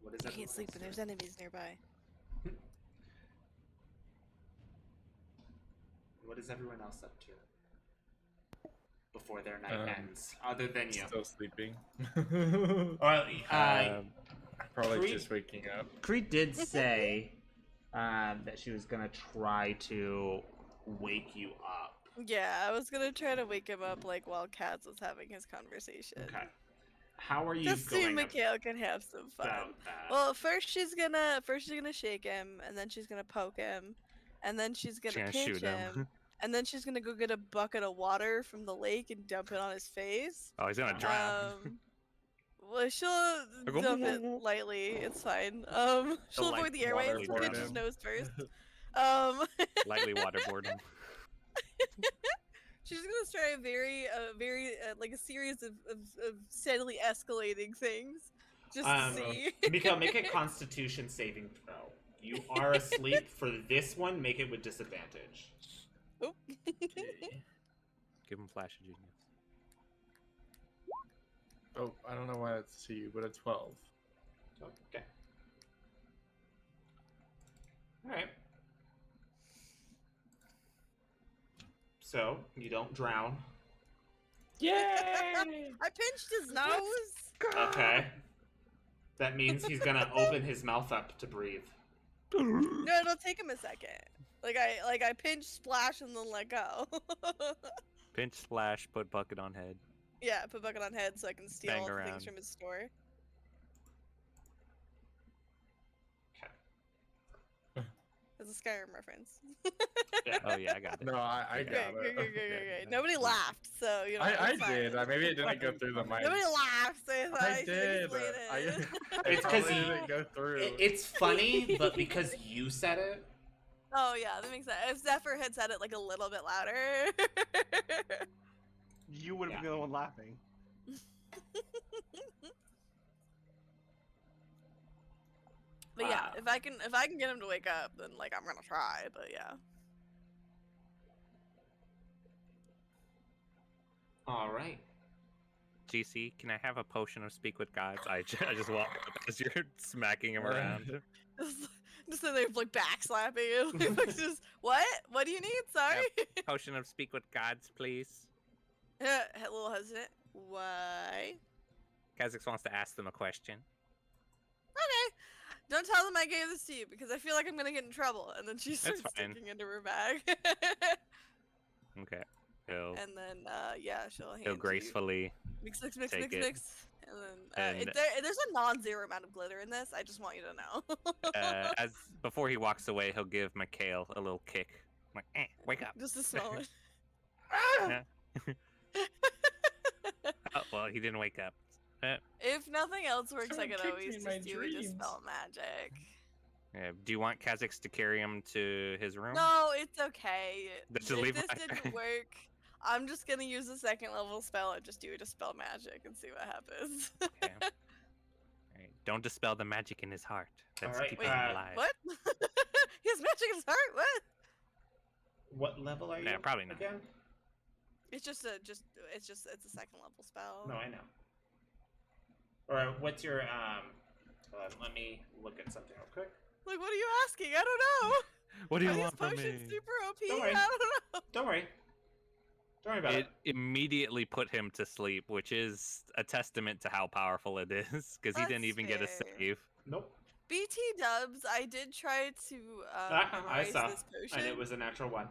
S1: What is
S2: I
S1: everyone
S2: can't sleep
S1: else
S2: when there's
S1: doing?
S2: enemies nearby.
S1: What is everyone else up to before their night ends, other than you?
S4: Still sleeping.
S1: Well,
S4: Probably
S1: Creed-
S4: just waking up.
S1: Creed did say that she was gonna try to wake you up.
S2: Yeah, I was gonna try to wake him up like while Kaz was having his conversation.
S1: Okay. How are you
S2: Just so
S1: going
S2: Mikhail can have some fun.
S1: about that?
S2: Well, first she's gonna shake him, and then she's gonna poke him, and then she's gonna
S3: gonna
S2: pinch
S3: shoot him.
S2: him, and then she's gonna go get a bucket of water from the lake and dump it on his face.
S3: Oh, he's gonna drown.
S2: Well, she'll dump it lightly. It's fine. She'll
S3: light
S2: avoid the airways to
S3: waterboard
S2: pinch his
S3: him.
S2: nose first.
S3: Lightly waterboard him.
S2: She's gonna try a very like a series of steadily escalating things, just to see.
S1: Mikhail, make a Constitution saving throw. You are asleep. For this one, make it with disadvantage.
S2: Oop.
S3: Give him Flash of Genius.
S4: Oh, I don't know why that's to you, but a 12.
S1: Okay. All right. So you don't drown.
S4: Yay!
S2: I pinched his nose.
S1: Okay. That means he's gonna open his mouth up to breathe.
S2: No, it'll take him a second. Like I pinch, splash, and then let go.
S3: Pinch, slash, put bucket on head.
S2: Yeah, put bucket on head so I can steal
S3: Bang
S2: all the
S3: around.
S2: things from his store.
S1: Okay.
S2: It's a Skyrim reference.
S1: Yeah.
S3: Oh yeah, I got it.
S4: No, I
S2: Great,
S4: got
S2: great,
S4: it.
S2: great, great, great. Nobody laughed, so you know.
S4: I
S2: it's fine.
S4: did. Maybe it didn't go through the mic.
S2: Nobody laughed, so
S4: I did.
S2: isolated.
S1: It's 'cause
S4: probably
S1: you-
S4: didn't go through.
S1: It's funny, but because you said it,
S2: Oh yeah, that makes sense. If Zephyr had said it like a little bit louder.
S6: You would have
S1: Yeah.
S6: been the one laughing.
S2: But yeah,
S1: Wow.
S2: if I can get him to wake up, then like I'm gonna try. But yeah.
S1: all right.
S3: GC, can I have a potion of speak with gods? I just walk up as you're smacking him around.
S2: Just then they're like backslapping you. Like, just what? What do you need? Sorry.
S3: Potion of speak with gods, please.
S2: A little hesitant. Why?
S3: Kha'Zix wants to ask them a question.
S2: Okay. Don't tell them I gave this to you because I feel like I'm gonna get in trouble. And then she
S3: That's
S2: starts
S3: fine.
S2: sticking into her bag.
S3: Okay. He'll,
S2: And then yeah, she'll hand
S3: he'll
S2: you-
S3: gracefully.
S2: mix,
S3: take
S2: mix,
S3: it.
S2: mix. And then
S3: And-
S2: there's a non-zero amount of glitter in this. I just want you to know.
S3: As before he walks away, he'll give Mikhail a little kick. Like, wake up.
S2: Just a small one.
S3: Oh, well, he didn't wake up.
S2: If nothing else works, I
S4: Someone
S2: could
S4: kicked me
S2: always
S4: in my
S2: just do a
S4: dreams.
S2: dispel magic.
S3: Do you want Kha'Zix to carry him to his room?
S2: No, it's okay.
S3: Just
S2: If
S3: leave
S2: this
S3: him-
S2: didn't work, I'm just gonna use a second level spell and just do a dispel magic and see what happens.
S3: Okay. Alright, don't dispel the magic in his heart. That's
S1: Alright,
S3: keeping him alive.
S2: What? He has magic in his heart? What?
S1: What level are you?
S3: Yeah, probably not.
S1: Again?
S2: It's just a it's a second level spell.
S1: No, I know. Or what's your let me look at something real quick.
S2: Like, what are you asking? I don't know.
S3: What do you
S2: Are these
S3: want from me?
S2: potions super OP?
S1: Don't worry.
S2: I don't know.
S1: Don't worry. Don't worry about
S3: It
S1: it.
S3: immediately put him to sleep, which is a testament to how powerful it is, because he didn't
S2: That's
S3: even get a
S2: fair.
S3: save.
S1: Nope.
S2: BT dubs, I did try to
S1: I
S2: memorize
S1: saw.
S2: this potion.
S1: And it was a natural one.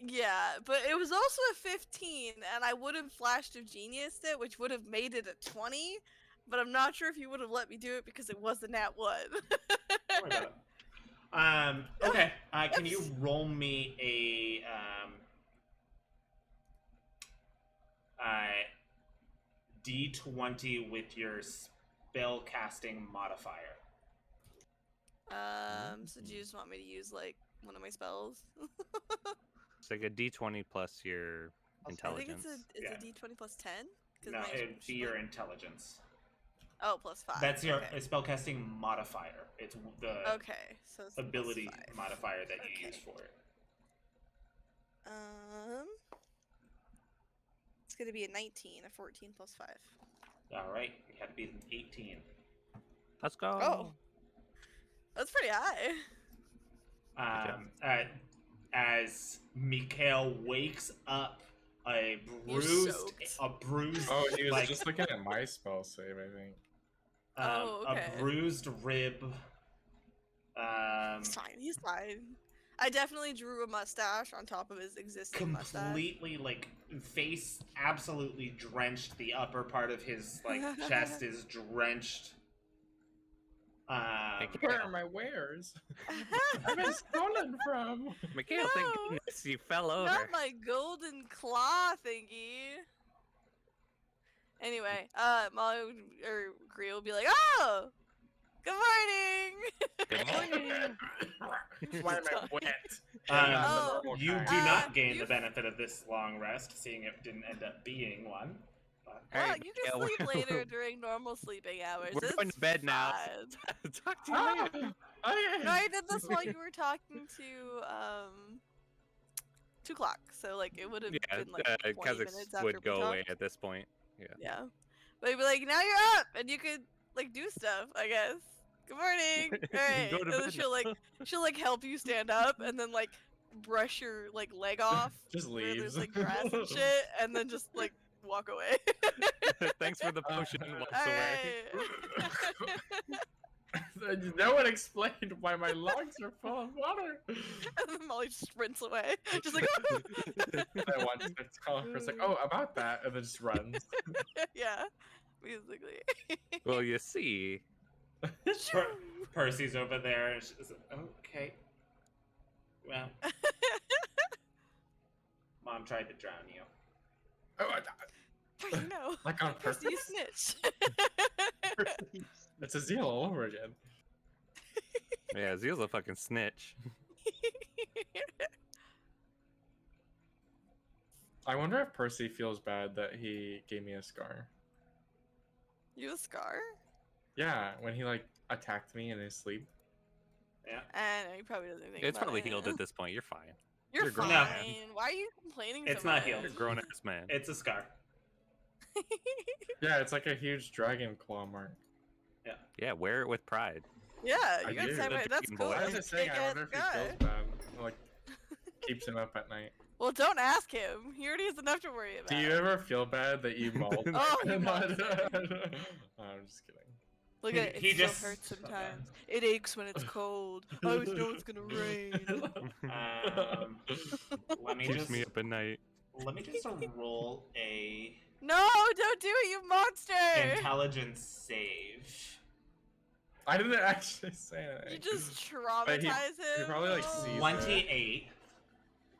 S2: Yeah, but it was also a 15, and I would have flashed of genius it, which would have made it a 20. But I'm not sure if you would have let me do it because it was a nat 1.
S1: Don't worry about it. Okay. Can you roll me a D20 with your spell casting modifier?
S2: So do you just want me to use like one of my spells?
S3: It's like a D20 plus your
S2: I
S3: intelligence.
S2: think it's
S1: Yeah.
S2: a D20 plus 10. 'Cause
S1: No,
S2: my
S1: it'd be your
S2: like-
S1: intelligence.
S2: Oh, plus 5.
S1: That's your
S2: okay.
S1: spellcasting modifier. It's the
S2: Okay, so it's
S1: ability
S2: plus 5.
S1: modifier that you use
S2: Okay.
S1: for it.
S2: It's gonna be a 19, a 14 plus 5.
S1: All right, you had to be an 18.
S3: Let's go.
S2: Oh. That's pretty high.
S1: As Mikhail wakes up, a
S2: You're
S1: bruised,
S2: soaked.
S4: Oh, he was
S1: like,
S4: just looking at my spell save, I think.
S2: Oh, okay.
S1: a bruised rib.
S2: He's fine. He's fine. I definitely drew a mustache on top of his existing mustache.
S1: Completely like face absolutely drenched. The upper part of his like chest is drenched.
S4: Where are my wares? I've been stolen from.
S3: Mikhail, thank
S2: No.
S3: goodness you fell over.
S2: Not my golden claw thingy. Anyway, Molly or Greer will be like, "Oh, good morning."
S3: Good morning.
S4: Why am I wet?
S2: Oh,
S1: you do
S2: uh,
S1: not gain
S2: you-
S1: the benefit of this long rest, seeing it didn't end up being one. But
S2: Well,
S3: Alright,
S2: you
S3: Mikhail,
S2: can sleep
S3: we're-
S2: later during normal sleeping hours.
S3: We're
S2: It's
S3: going to bed now.
S2: fine.
S3: Talk to you later.
S2: No, I did this while you were talking to 2 o'clock. So like it would have
S3: Yeah,
S2: been like 20
S3: Kha'Zix
S2: minutes after
S3: would
S2: we
S3: go
S2: talked.
S3: away at this point.
S2: Yeah, but he'd be like, "Now you're up, and you could like do stuff, I guess." Good morning. All right,
S3: Go to
S2: and then
S3: bed
S2: she'll like help you stand up, and then like brush your like leg off
S4: Just
S2: where
S4: leaves.
S2: there's like grass and shit, and then just like walk away.
S3: Thanks for the potion. Walks
S2: All
S3: away.
S2: right.
S4: No one explained why my lungs are full of water.
S2: And then Molly just sprints away, just like
S4: I want to call her. It's like, oh, about that, and then just runs.
S2: yeah, basically.
S3: Well, you see,
S1: Percy's over there, and she's like, okay. Well, Mom tried to drown you.
S4: Oh,
S2: I know.
S4: like on
S2: Percy, you
S4: purpose?
S2: snitch.
S4: It's a Zeal all over again.
S3: yeah, Zeal's a fucking snitch.
S4: I wonder if Percy feels bad that he gave me a scar.
S2: You have a scar?
S4: Yeah, when he like attacked me in his sleep.
S2: I know, he probably doesn't think
S3: It's
S2: about
S3: probably
S2: it.
S3: healed at this point. You're fine.
S2: You're
S3: you're
S2: fine.
S3: grown
S1: man.
S2: Why are you complaining
S1: It's
S2: so
S1: not
S2: much?
S1: healed.
S3: You're a grown ass man.
S1: It's a scar.
S4: Yeah, it's like a huge dragon claw mark.
S3: Yeah, wear it with pride.
S2: Yeah,
S4: I
S2: you got
S4: do.
S2: time
S3: The
S2: right. That's
S3: Dragon
S2: cool.
S3: Boy.
S4: I was
S2: He's a
S4: just saying, I
S2: big-ass
S4: wonder if he
S2: guy.
S4: feels bad. Like, keeps him up at night.
S2: Well, don't ask him. He already has enough to worry about.
S4: Do you ever feel bad that you mauled?
S2: Oh, you
S4: No,
S2: monster.
S4: I'm just kidding.
S2: Look at it.
S1: He
S2: It still
S1: just-
S2: hurts sometimes. It aches when it's cold. I always know it's gonna rain.
S1: Let me
S3: Keeps
S1: just
S3: me up at night.
S1: roll a
S2: No, don't do it, you monster!
S1: intelligence save.
S4: I didn't actually say
S2: You
S4: anything.
S2: just
S4: But he-
S2: traumatize him.
S4: he probably, like,
S2: Oh.
S4: sees
S1: 28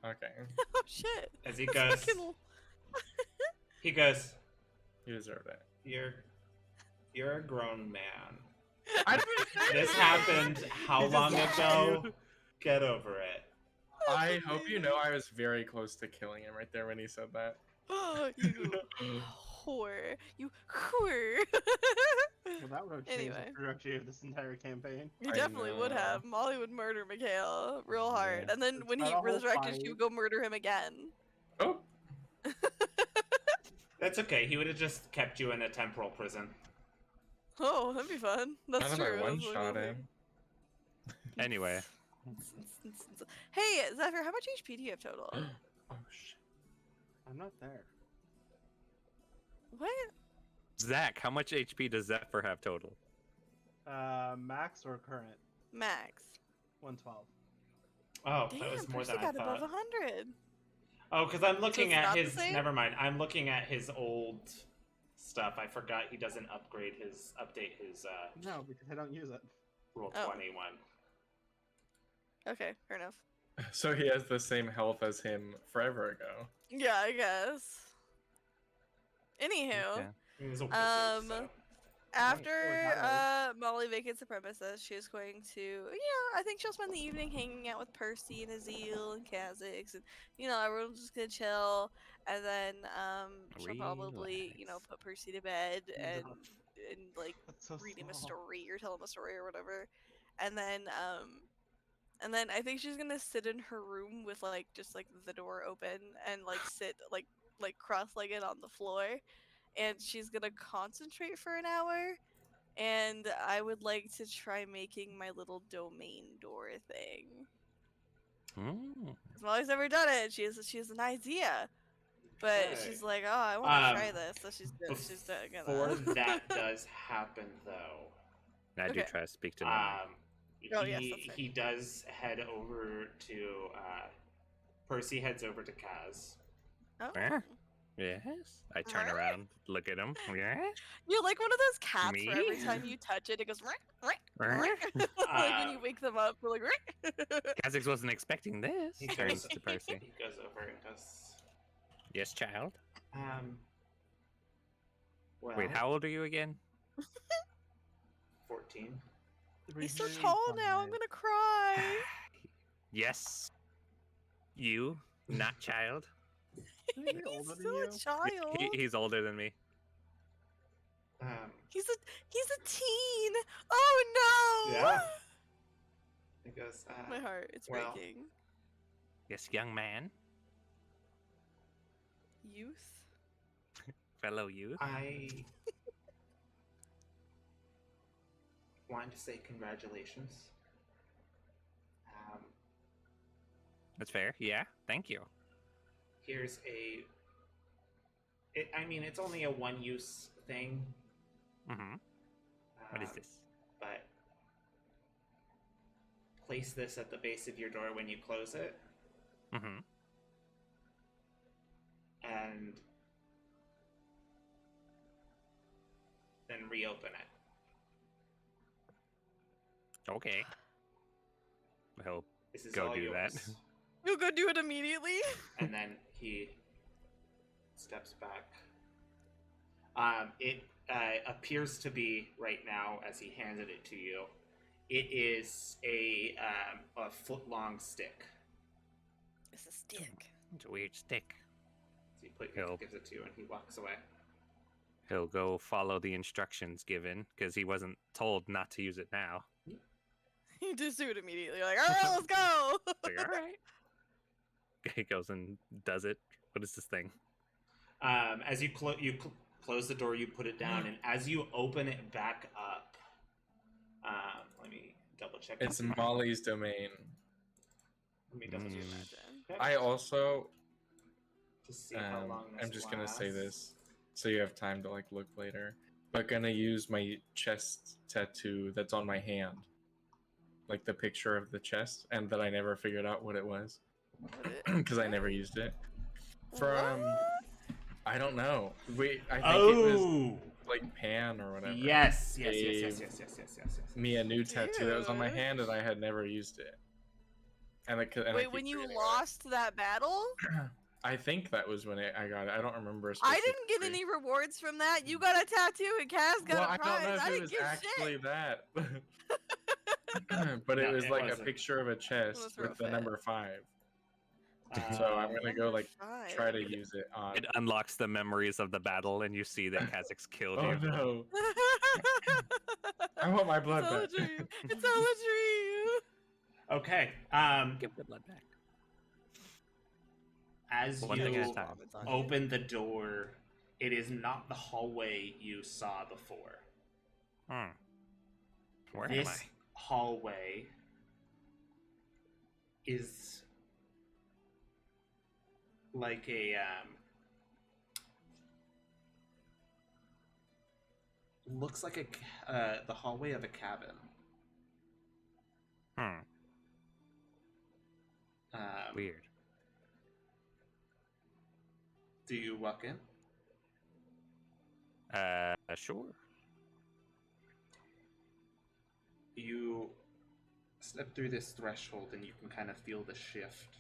S4: Okay,
S2: Oh shit.
S1: as he
S2: That's
S1: goes.
S2: fucking-
S1: He goes.
S4: you deserved it.
S1: You're a grown man.
S4: I didn't say
S1: This
S4: that!
S1: happened how
S4: He just
S1: long
S4: looked
S1: ago? Get over it.
S4: I hope you know I was very close to killing him right there when he said that.
S2: Oh, you whore. You whore.
S6: Well, that would have changed
S2: Anyway.
S6: the trajectory of this entire campaign.
S2: You
S4: I
S2: definitely would
S4: know.
S2: have. Molly would murder Mikhail real hard.
S4: Yeah.
S2: And then
S6: It's
S2: when
S6: not
S2: he
S6: a whole
S2: resurrected, she
S6: fight.
S2: would go murder him again.
S4: Oh,
S1: That's okay. He would have just kept you in a temporal prison.
S2: Oh, that'd be fun. That's
S4: not if
S2: true.
S4: I one
S2: that's what
S4: shot
S2: it
S4: him.
S3: Anyway,
S2: is. Hey, Zephyr, how much HP do you have total?
S4: Oh shit.
S6: I'm not there.
S2: What?
S3: Zach, how much HP does Zephyr have total?
S6: Max or current?
S2: Max.
S6: 112.
S1: Oh,
S2: Damn,
S1: that was more
S2: Percy
S1: than I
S2: got
S1: thought.
S2: above 100.
S1: Oh, because I'm looking
S2: it's
S1: at
S2: not the
S1: his.
S2: same?
S1: Never mind. I'm looking at his old stuff. I forgot he doesn't upgrade his
S6: No, because I don't use it.
S1: rule
S2: Oh.
S1: 21.
S2: Okay, fair enough.
S4: So he has the same health as him forever ago.
S2: Yeah, I guess. Anywho,
S3: Okay.
S1: He was a wizard, so.
S2: after
S6: that
S2: Molly vacates the premises, she's going to, I think she'll spend the evening hanging out with Percy and Azil and Kha'Zix, and everyone's just gonna chill, and then she'll probably
S3: Relax.
S2: put Percy to bed and
S6: Ugh.
S2: like
S6: That's so
S2: read him a
S6: small.
S2: story or tell him a story or whatever, and then I think she's gonna sit in her room with just the door open and sit like cross-legged on the floor, and she's gonna concentrate for an hour, and I would like to try making my little domain door thing.
S3: Mm.
S2: Molly's never done it. She has an idea, but
S1: Okay.
S2: she's like, oh, I want to try
S1: Um,
S2: this, so she's
S1: Before
S2: gonna.
S1: that does happen, though,
S3: I do
S2: Okay.
S3: try to speak to Nana.
S2: Oh, yes, that's right.
S1: he does head over to. Percy heads over to Kaz.
S2: Oh.
S3: Eh? Yes. I turn
S2: Right.
S3: around, look at him. Yeah.
S2: You're like one of those cats where every
S3: Me?
S2: time you touch it, it goes. Like
S3: Eh?
S2: when you wake them up, we're like.
S3: Kha'Zix wasn't expecting this.
S1: He
S3: Turns
S1: goes,
S3: to Percy.
S1: he goes over and goes.
S3: Yes, child.
S1: Well,
S3: Wait, how old are you again?
S1: 14.
S2: He's so
S6: Remain
S2: tall now. I'm
S6: fine.
S2: gonna cry.
S3: Yes. You, not child.
S6: Isn't he
S2: He's
S6: older than
S2: still
S6: you?
S2: a child.
S3: He's older than me.
S2: He's a teen. Oh no.
S1: Yeah. He goes.
S2: My heart, it's
S1: well.
S2: breaking.
S3: Yes, young man,
S2: Youth.
S3: fellow youth.
S1: I wanted to say congratulations.
S3: That's fair. Yeah, thank you.
S1: Here's a. It's only a one-use thing.
S3: Mm-hmm. What is
S1: um,
S3: this?
S1: But place this at the base of your door when you close it,
S3: Mm-hmm.
S1: and then reopen it.
S3: Okay. He'll
S1: This is
S3: Go
S1: all
S3: do that.
S1: yours.
S2: You'll go do it immediately.
S1: And then he steps back. It appears to be right now, as he handed it to you, it is a foot-long stick.
S2: It's a stick.
S3: It's a weird stick.
S1: So he
S3: Help.
S1: gives it to you, and he walks away.
S3: He'll go follow the instructions given because he wasn't told not to use it now.
S2: You just do it immediately. You're like, all right, let's go.
S3: Like, all right. He goes and does it. What is this thing?
S1: As you close the door, you put it down, and as you open it back up, let me double check.
S4: It's
S1: my-
S4: Molly's domain.
S1: Let me double
S2: Could you
S1: check.
S2: imagine?
S1: Okay.
S4: I also,
S1: To see how long this
S4: I'm just gonna say
S1: lasts.
S4: this, so you have time to like look later. But gonna use my chest tattoo that's on my hand, like the picture of the chest, and that I never figured out what it was because I never used it. From
S2: What?
S4: I don't know. Wait, I think it was
S1: Oh.
S4: like Pan or whatever.
S1: Yes. Yes. Yes.
S4: gave
S1: Yes. Yes. Yes. Yes. Yes. Yes.
S4: Me a new tattoo that was on my
S2: Dude.
S4: hand, and I had never used it. And I
S2: Wait,
S4: keep
S2: when you
S4: forgetting
S2: lost that battle?
S4: about it. I think that was when I got it. I don't remember.
S2: I didn't get
S4: specifically.
S2: any rewards from that. You got a tattoo and Kaz got
S4: Well,
S2: a
S4: I
S2: prize.
S4: don't know if
S2: I
S4: it
S2: didn't
S4: was
S2: get
S4: actually
S2: shit.
S4: that. But it
S1: No,
S4: was
S1: it
S4: like
S1: wasn't.
S4: a picture of a chest
S2: Let's
S4: with the
S2: roll
S4: number 5.
S1: Um,
S4: So I'm gonna go
S2: Number
S4: like
S2: 5.
S4: try to use it on.
S3: It unlocks the memories of the battle, and you see that Kha'Zix killed
S4: Oh
S3: you.
S4: no! I want my blood
S2: It's all a
S4: back.
S2: dream. It's all a dream.
S1: Okay.
S3: Give the blood back.
S1: As
S3: One thing at a
S1: you
S3: time.
S1: open the door, it is not the hallway you saw before.
S3: Hmm. Where
S1: This
S3: am I?
S1: hallway is like a looks like the hallway of a cabin.
S3: Hmm. Weird.
S1: Do you walk in?
S3: Sure.
S1: You step through this threshold and you can kind of feel the shift.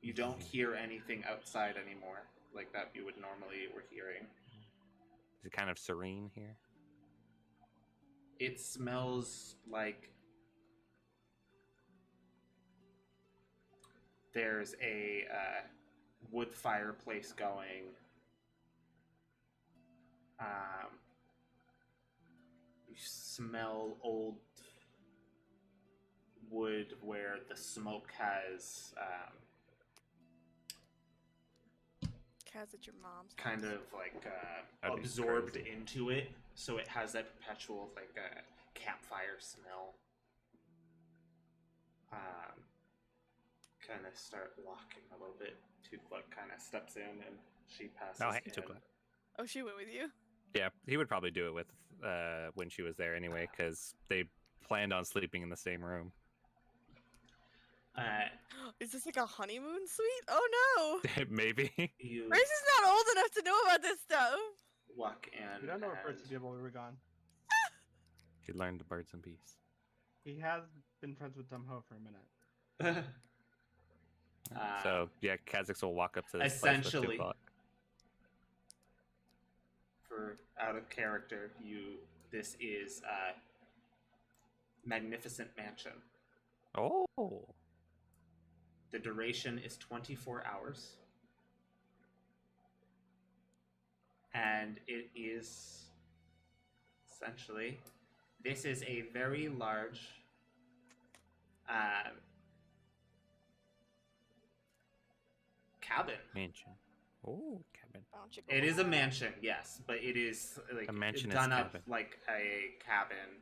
S1: You don't hear anything outside anymore like that you would normally were hearing.
S3: Is it kind of serene here?
S1: It smells like there's a wood fireplace going. You smell old wood where the smoke has
S2: Kaz at your mom's.
S1: kind of like
S3: That'd be
S1: absorbed
S3: crazy.
S1: into it, so it has that perpetual like campfire smell. Kind of start walking a little bit. Tuklut kind of steps in and she passes.
S3: Oh, hey,
S1: in.
S3: Tuklut.
S2: Oh, she went with you?
S3: Yeah, he would probably do it with when she was there anyway, because they planned on sleeping in the same room.
S2: Is this like a honeymoon suite? Oh no!
S3: Maybe.
S1: You
S2: Grace is not old enough to know about this stuff.
S1: walk in.
S6: We don't know what
S1: and
S6: Percy did while we were gone.
S3: He learned the birds and bees.
S6: He has been friends with Dumb Ho for a minute.
S3: So yeah, Kha'Zix will walk up to this place with
S1: essentially,
S3: Tuklut.
S1: for out of character, this is a magnificent mansion.
S3: Oh.
S1: The duration is 24 hours. And it is essentially, this is a very large cabin.
S3: Mansion. Oh, cabin.
S2: Why don't you go
S1: It is a
S2: home?
S1: mansion, yes, but it is like
S3: A mansion is
S1: done up
S3: cabin.
S1: like a cabin.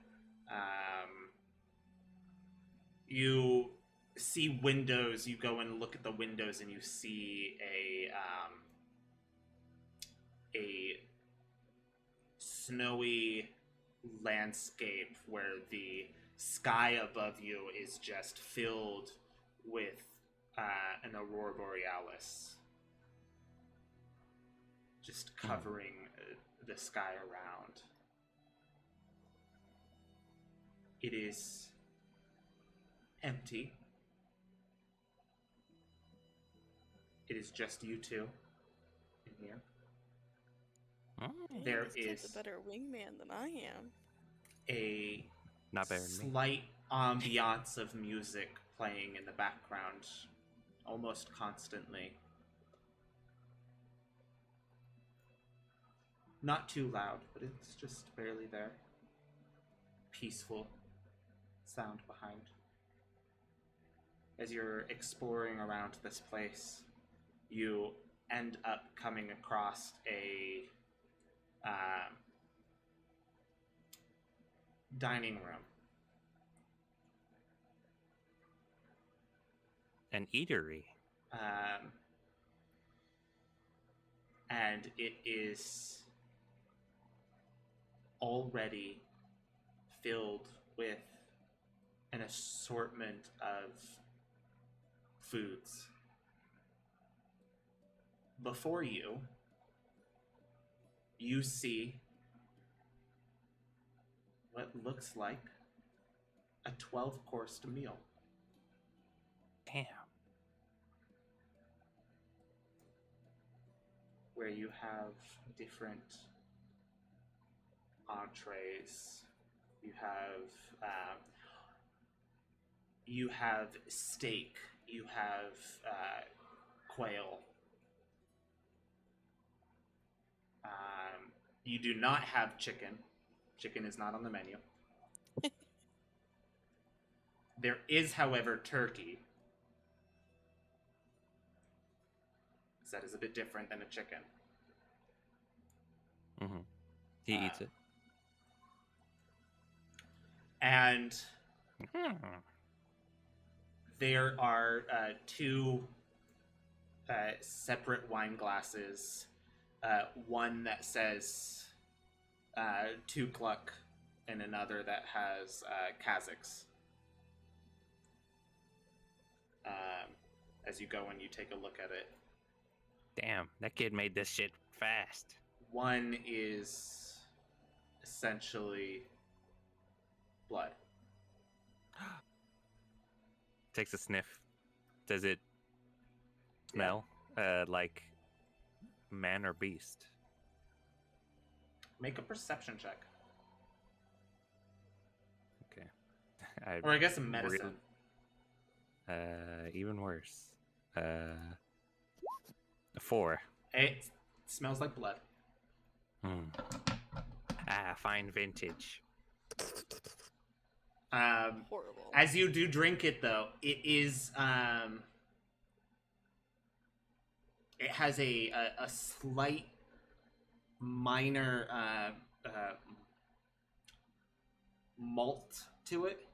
S1: You see windows. You go and look at the windows, and you see a snowy landscape where the sky above you is just filled with an aurora borealis, just covering the sky around. It is empty. It is just you two in here.
S3: Oh,
S2: Dang,
S1: There
S2: this kid's
S1: is-
S2: a better wingman than I am.
S1: A
S3: not better than me.
S1: slight ambiance of music playing in the background almost constantly. Not too loud, but it's just barely there. Peaceful sound behind. As you're exploring around this place, you end up coming across a dining room.
S3: An eatery.
S1: And it is already filled with an assortment of foods. Before you, you see what looks like a 12-coursed meal.
S3: Damn.
S1: Where you have different entrees. You have steak. You have quail. You do not have chicken. Chicken is not on the menu. There is, however, turkey. That is a bit different than a chicken.
S3: Mm-hmm. He eats it.
S1: And
S3: Mhm.
S1: there are two separate wine glasses. One that says Tukluk and another that has Kazakhs. As you go and you take a look at it.
S3: Damn, that kid made this shit fast.
S1: One is essentially blood.
S3: Takes a sniff. Does it smell like man or beast?
S1: Make a perception check.
S3: Okay.
S1: Or I guess a medicine.
S3: Even worse. 4.
S1: It smells like blood.
S3: Fine vintage.
S2: Horrible.
S1: As you do drink it, though, it is it has a slight minor malt to it.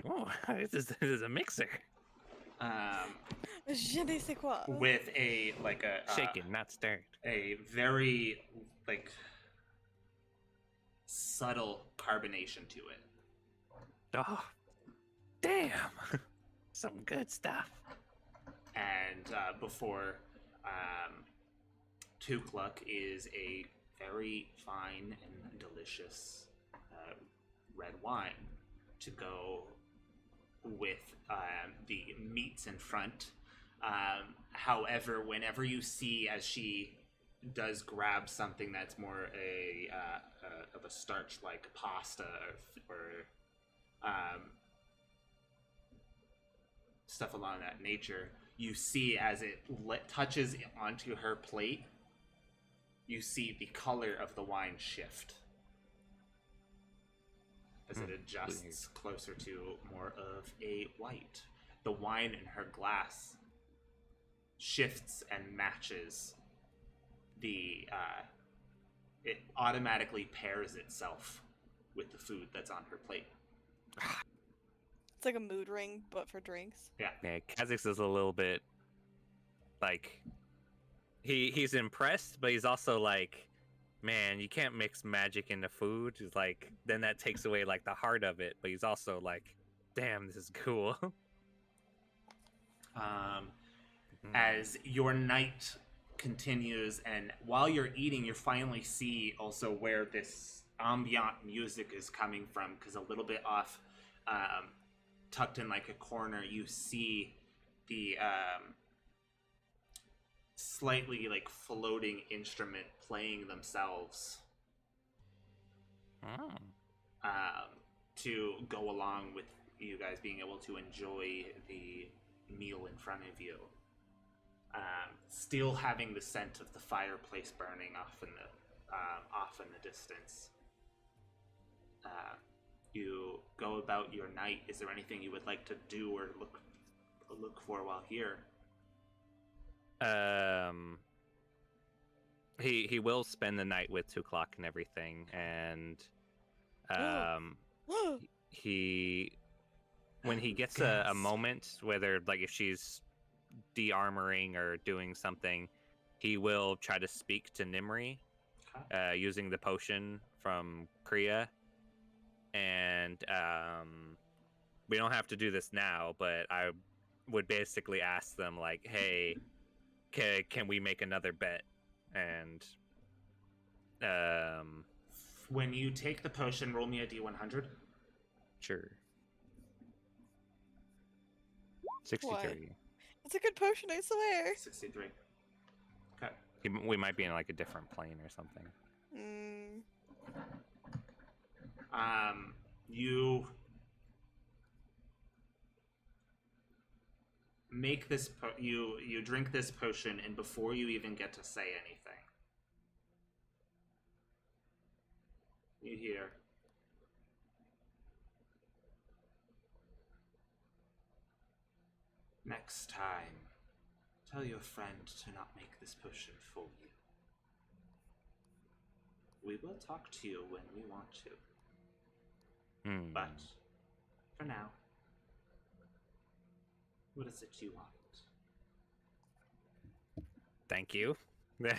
S3: Oh, this is a mixer.
S2: Je ne sais quoi.
S1: With a
S3: Shaken, not stirred.
S1: a very subtle carbonation to it.
S3: Oh, damn. Some good stuff.
S1: And before Tukluk is a very fine and delicious red wine to go with the meats in front. However, whenever you see as she does grab something that's more of a starch like pasta or stuff along that nature, you see as it touches onto her plate, you see the color of the wine shift as it adjusts closer to more of a white. The wine in her glass shifts and matches the it automatically pairs itself with the food that's on her plate.
S2: It's like a mood ring, but for drinks.
S3: Yeah, Kazakhs is a little bit like he's impressed, but he's also like, man, you can't mix magic into food. He's like, then that takes away like the heart of it. But he's also like, damn, this is cool.
S1: As your night continues, and while you're eating, you finally see also where this ambient music is coming from, because a little bit off, tucked in like a corner, you see the slightly like floating instrument playing themselves to go along with you guys being able to enjoy the meal in front of you. Still having the scent of the fireplace burning off in the distance. You go about your night. Is there anything you would like to do or look for while here?
S3: He will spend the night with Tukluk and everything, and he when he gets a moment, whether like if she's de-armoring or doing something, he will try to speak to Nimri using the potion from Kriya. And we don't have to do this now, but I would basically ask them like, hey, can we make another bet? And
S1: when you take the potion, roll me a d100.
S3: sure. 63.
S2: It's a good potion, I swear.
S1: 63. Okay.
S3: We might be in like a different plane or something.
S1: You make this you drink this potion, and before you even get to say anything, you hear, next time, tell your friend to not make this potion for you. We will talk to you when we want to. But, for now, what is it you want?
S3: Thank you.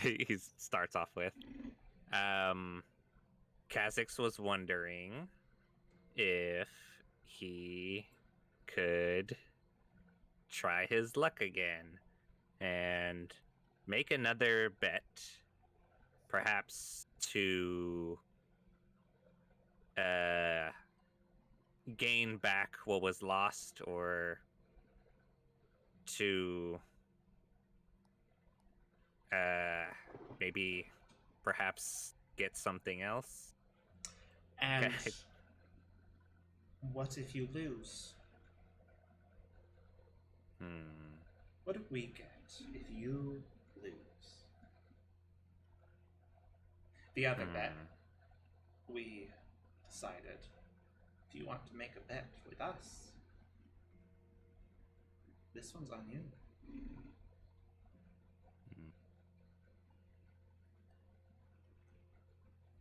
S3: He starts off with. Kha'Zix was wondering if he could try his luck again and make another bet, perhaps to gain back what was lost, or to maybe perhaps get something else.
S1: And
S3: Okay.
S1: what if you lose? What do we get if you lose? The other bet, we decided, if you want to make a bet with us, this one's on you.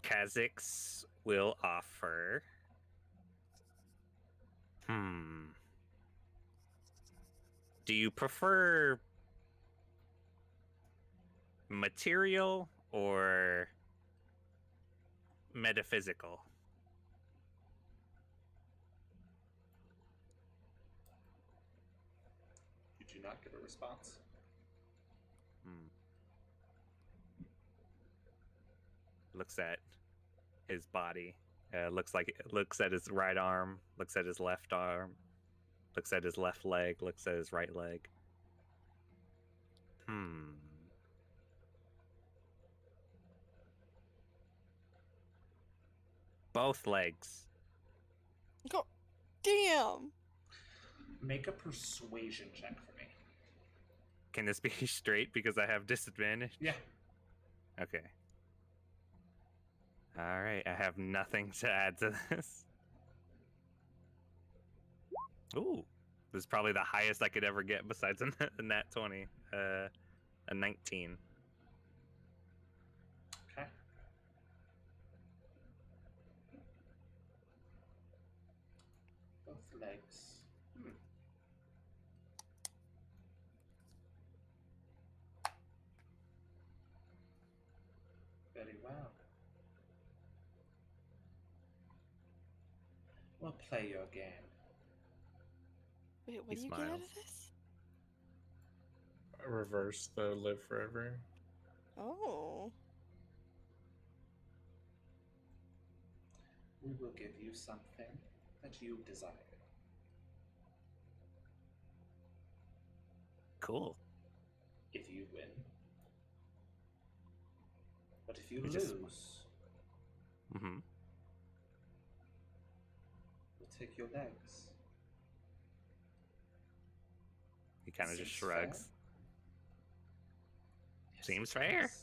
S3: Kha'Zix will offer. Do you prefer material or metaphysical?
S1: You do not get a response.
S3: Looks at his body. Looks at his right arm. Looks at his left arm. Looks at his left leg. Looks at his right leg. Both legs.
S2: Oh, damn.
S1: Make a persuasion check for me.
S3: Can this be straight because I have disadvantage?
S1: Yeah.
S3: Okay. All right, I have nothing to add to this. Ooh, this is probably the highest I could ever get besides a nat 20. A 19.
S1: Okay. Both legs. Very well. We'll play your game.
S2: Wait, what
S3: He
S2: do you get out
S3: smiles.
S2: of this?
S4: Reverse the live forever.
S2: Oh.
S1: We will give you something that you desire.
S3: Cool.
S1: If you win. But if you
S3: We
S1: lose,
S3: just-
S1: we'll take your legs.
S3: He kind of just
S1: Seems
S3: shrugs.
S1: fair. Yes,
S3: Seems
S1: it
S3: fair.
S1: does.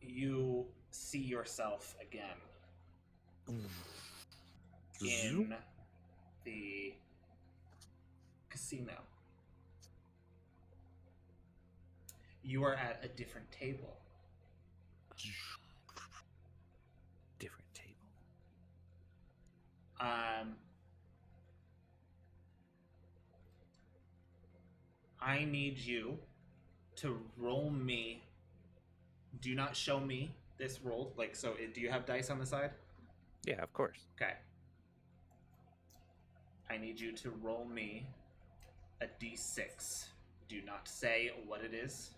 S1: You see yourself again in the casino. you are at a different table.
S3: Different table.
S1: I need you to roll me. Do not show me this roll. Like, so do you have dice on the side?
S3: Yeah, of course.
S1: Okay. I need you to roll me a d6. Do not say what it is.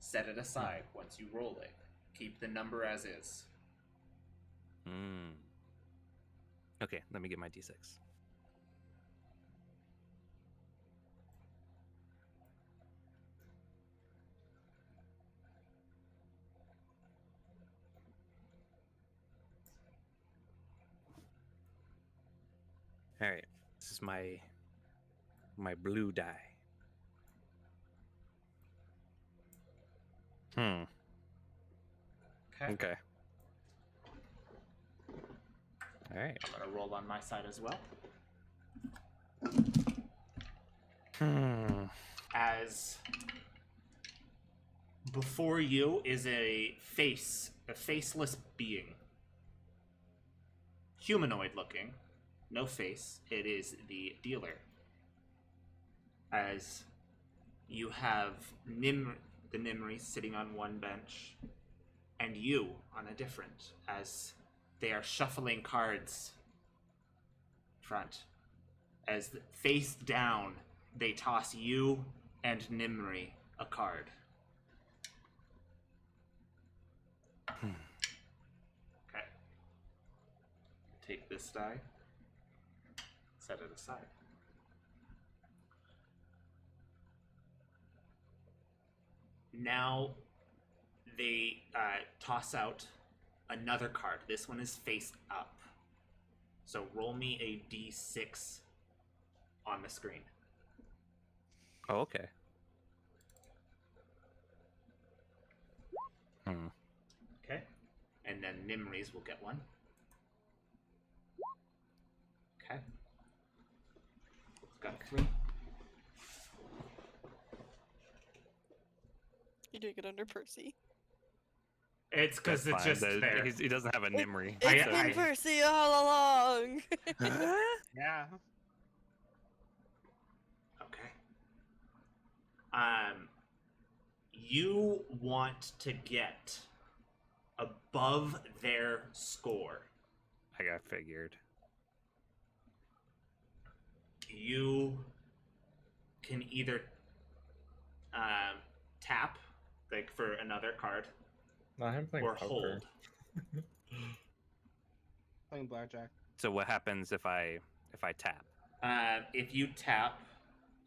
S1: Set it aside once you roll it. Keep the number as is.
S3: Hmm. Okay, let me get my d6. All right, this is my blue die. Hmm.
S1: Okay.
S3: Okay. All right.
S1: I'm gonna roll on my side as well.
S3: Hmm.
S1: As before you is a faceless being. Humanoid looking, no face. It is the dealer. As you have the Nimri sitting on one bench, and you on a different, as they are shuffling cards front. As face down, they toss you and Nimri a card. Okay. Take this die. Set it aside. Now they toss out another card. This one is face up. So roll me a d6 on the screen.
S3: Oh, okay. Hmm.
S1: Okay. And then Nimri's will get one. Okay. Got a 3.
S2: You doing it under Percy?
S1: It's because
S3: That's
S1: it's
S3: fine.
S1: just there.
S3: He doesn't have a Nimri.
S2: It's
S1: I-
S2: been
S1: I-
S2: Percy all along.
S6: Yeah.
S1: Okay. You want to get above their score.
S3: I got figured.
S1: You can either tap, like for another card,
S4: No, I'm playing
S1: or
S4: poker.
S1: hold.
S6: Playing blackjack.
S3: So what happens if I tap?
S1: If you tap,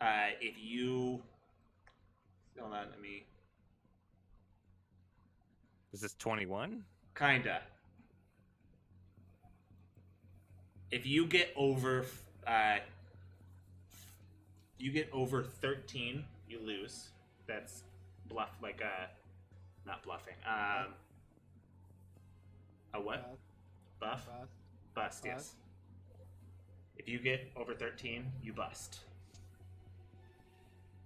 S1: if you hold on, let me
S3: Is this 21?
S1: kinda. If you get over, you get over 13, you lose. That's bluff, like not bluffing. A what? Buff?
S6: Bust.
S1: Bust, yes. If you get over 13, you bust.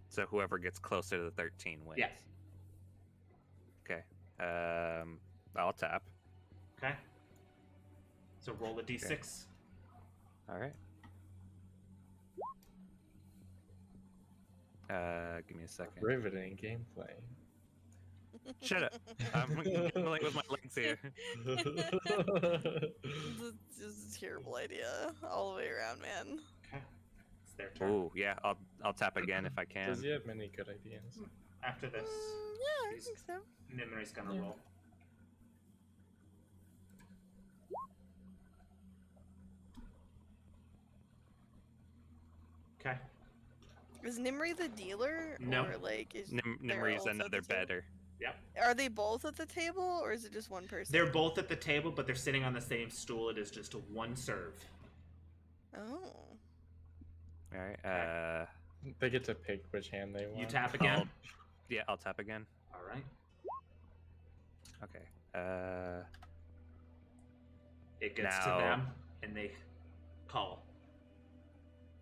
S3: So whoever gets closer to the 13 wins.
S1: Yes.
S3: Okay. I'll tap.
S1: Okay. So roll a d6.
S3: All right. Give me a second.
S4: Riveting gameplay.
S3: Shut up. I'm gambling with my legs here.
S2: This is a terrible idea all the way around, man.
S1: Okay. It's their turn.
S3: Oh yeah, I'll tap again if I can.
S4: Does he have many good ideas?
S1: After this,
S2: Yeah, I
S1: He's-
S2: think so.
S1: Nimri's gonna
S4: Yeah.
S1: roll. Okay.
S2: Is Nimri the dealer?
S1: No.
S2: Or like is
S3: Nimri's
S2: also at the
S3: another
S2: table?
S3: better.
S1: Yep.
S2: Are they both at the table or is it just one person?
S1: They're both at the table, but they're sitting on the same stool. It is just a one serve.
S2: Oh.
S3: All right.
S4: They get to pick which hand they want.
S1: You tap again.
S3: Yeah, I'll tap again.
S1: All right.
S3: Okay.
S1: It gets to
S3: Now-
S1: them, and they call.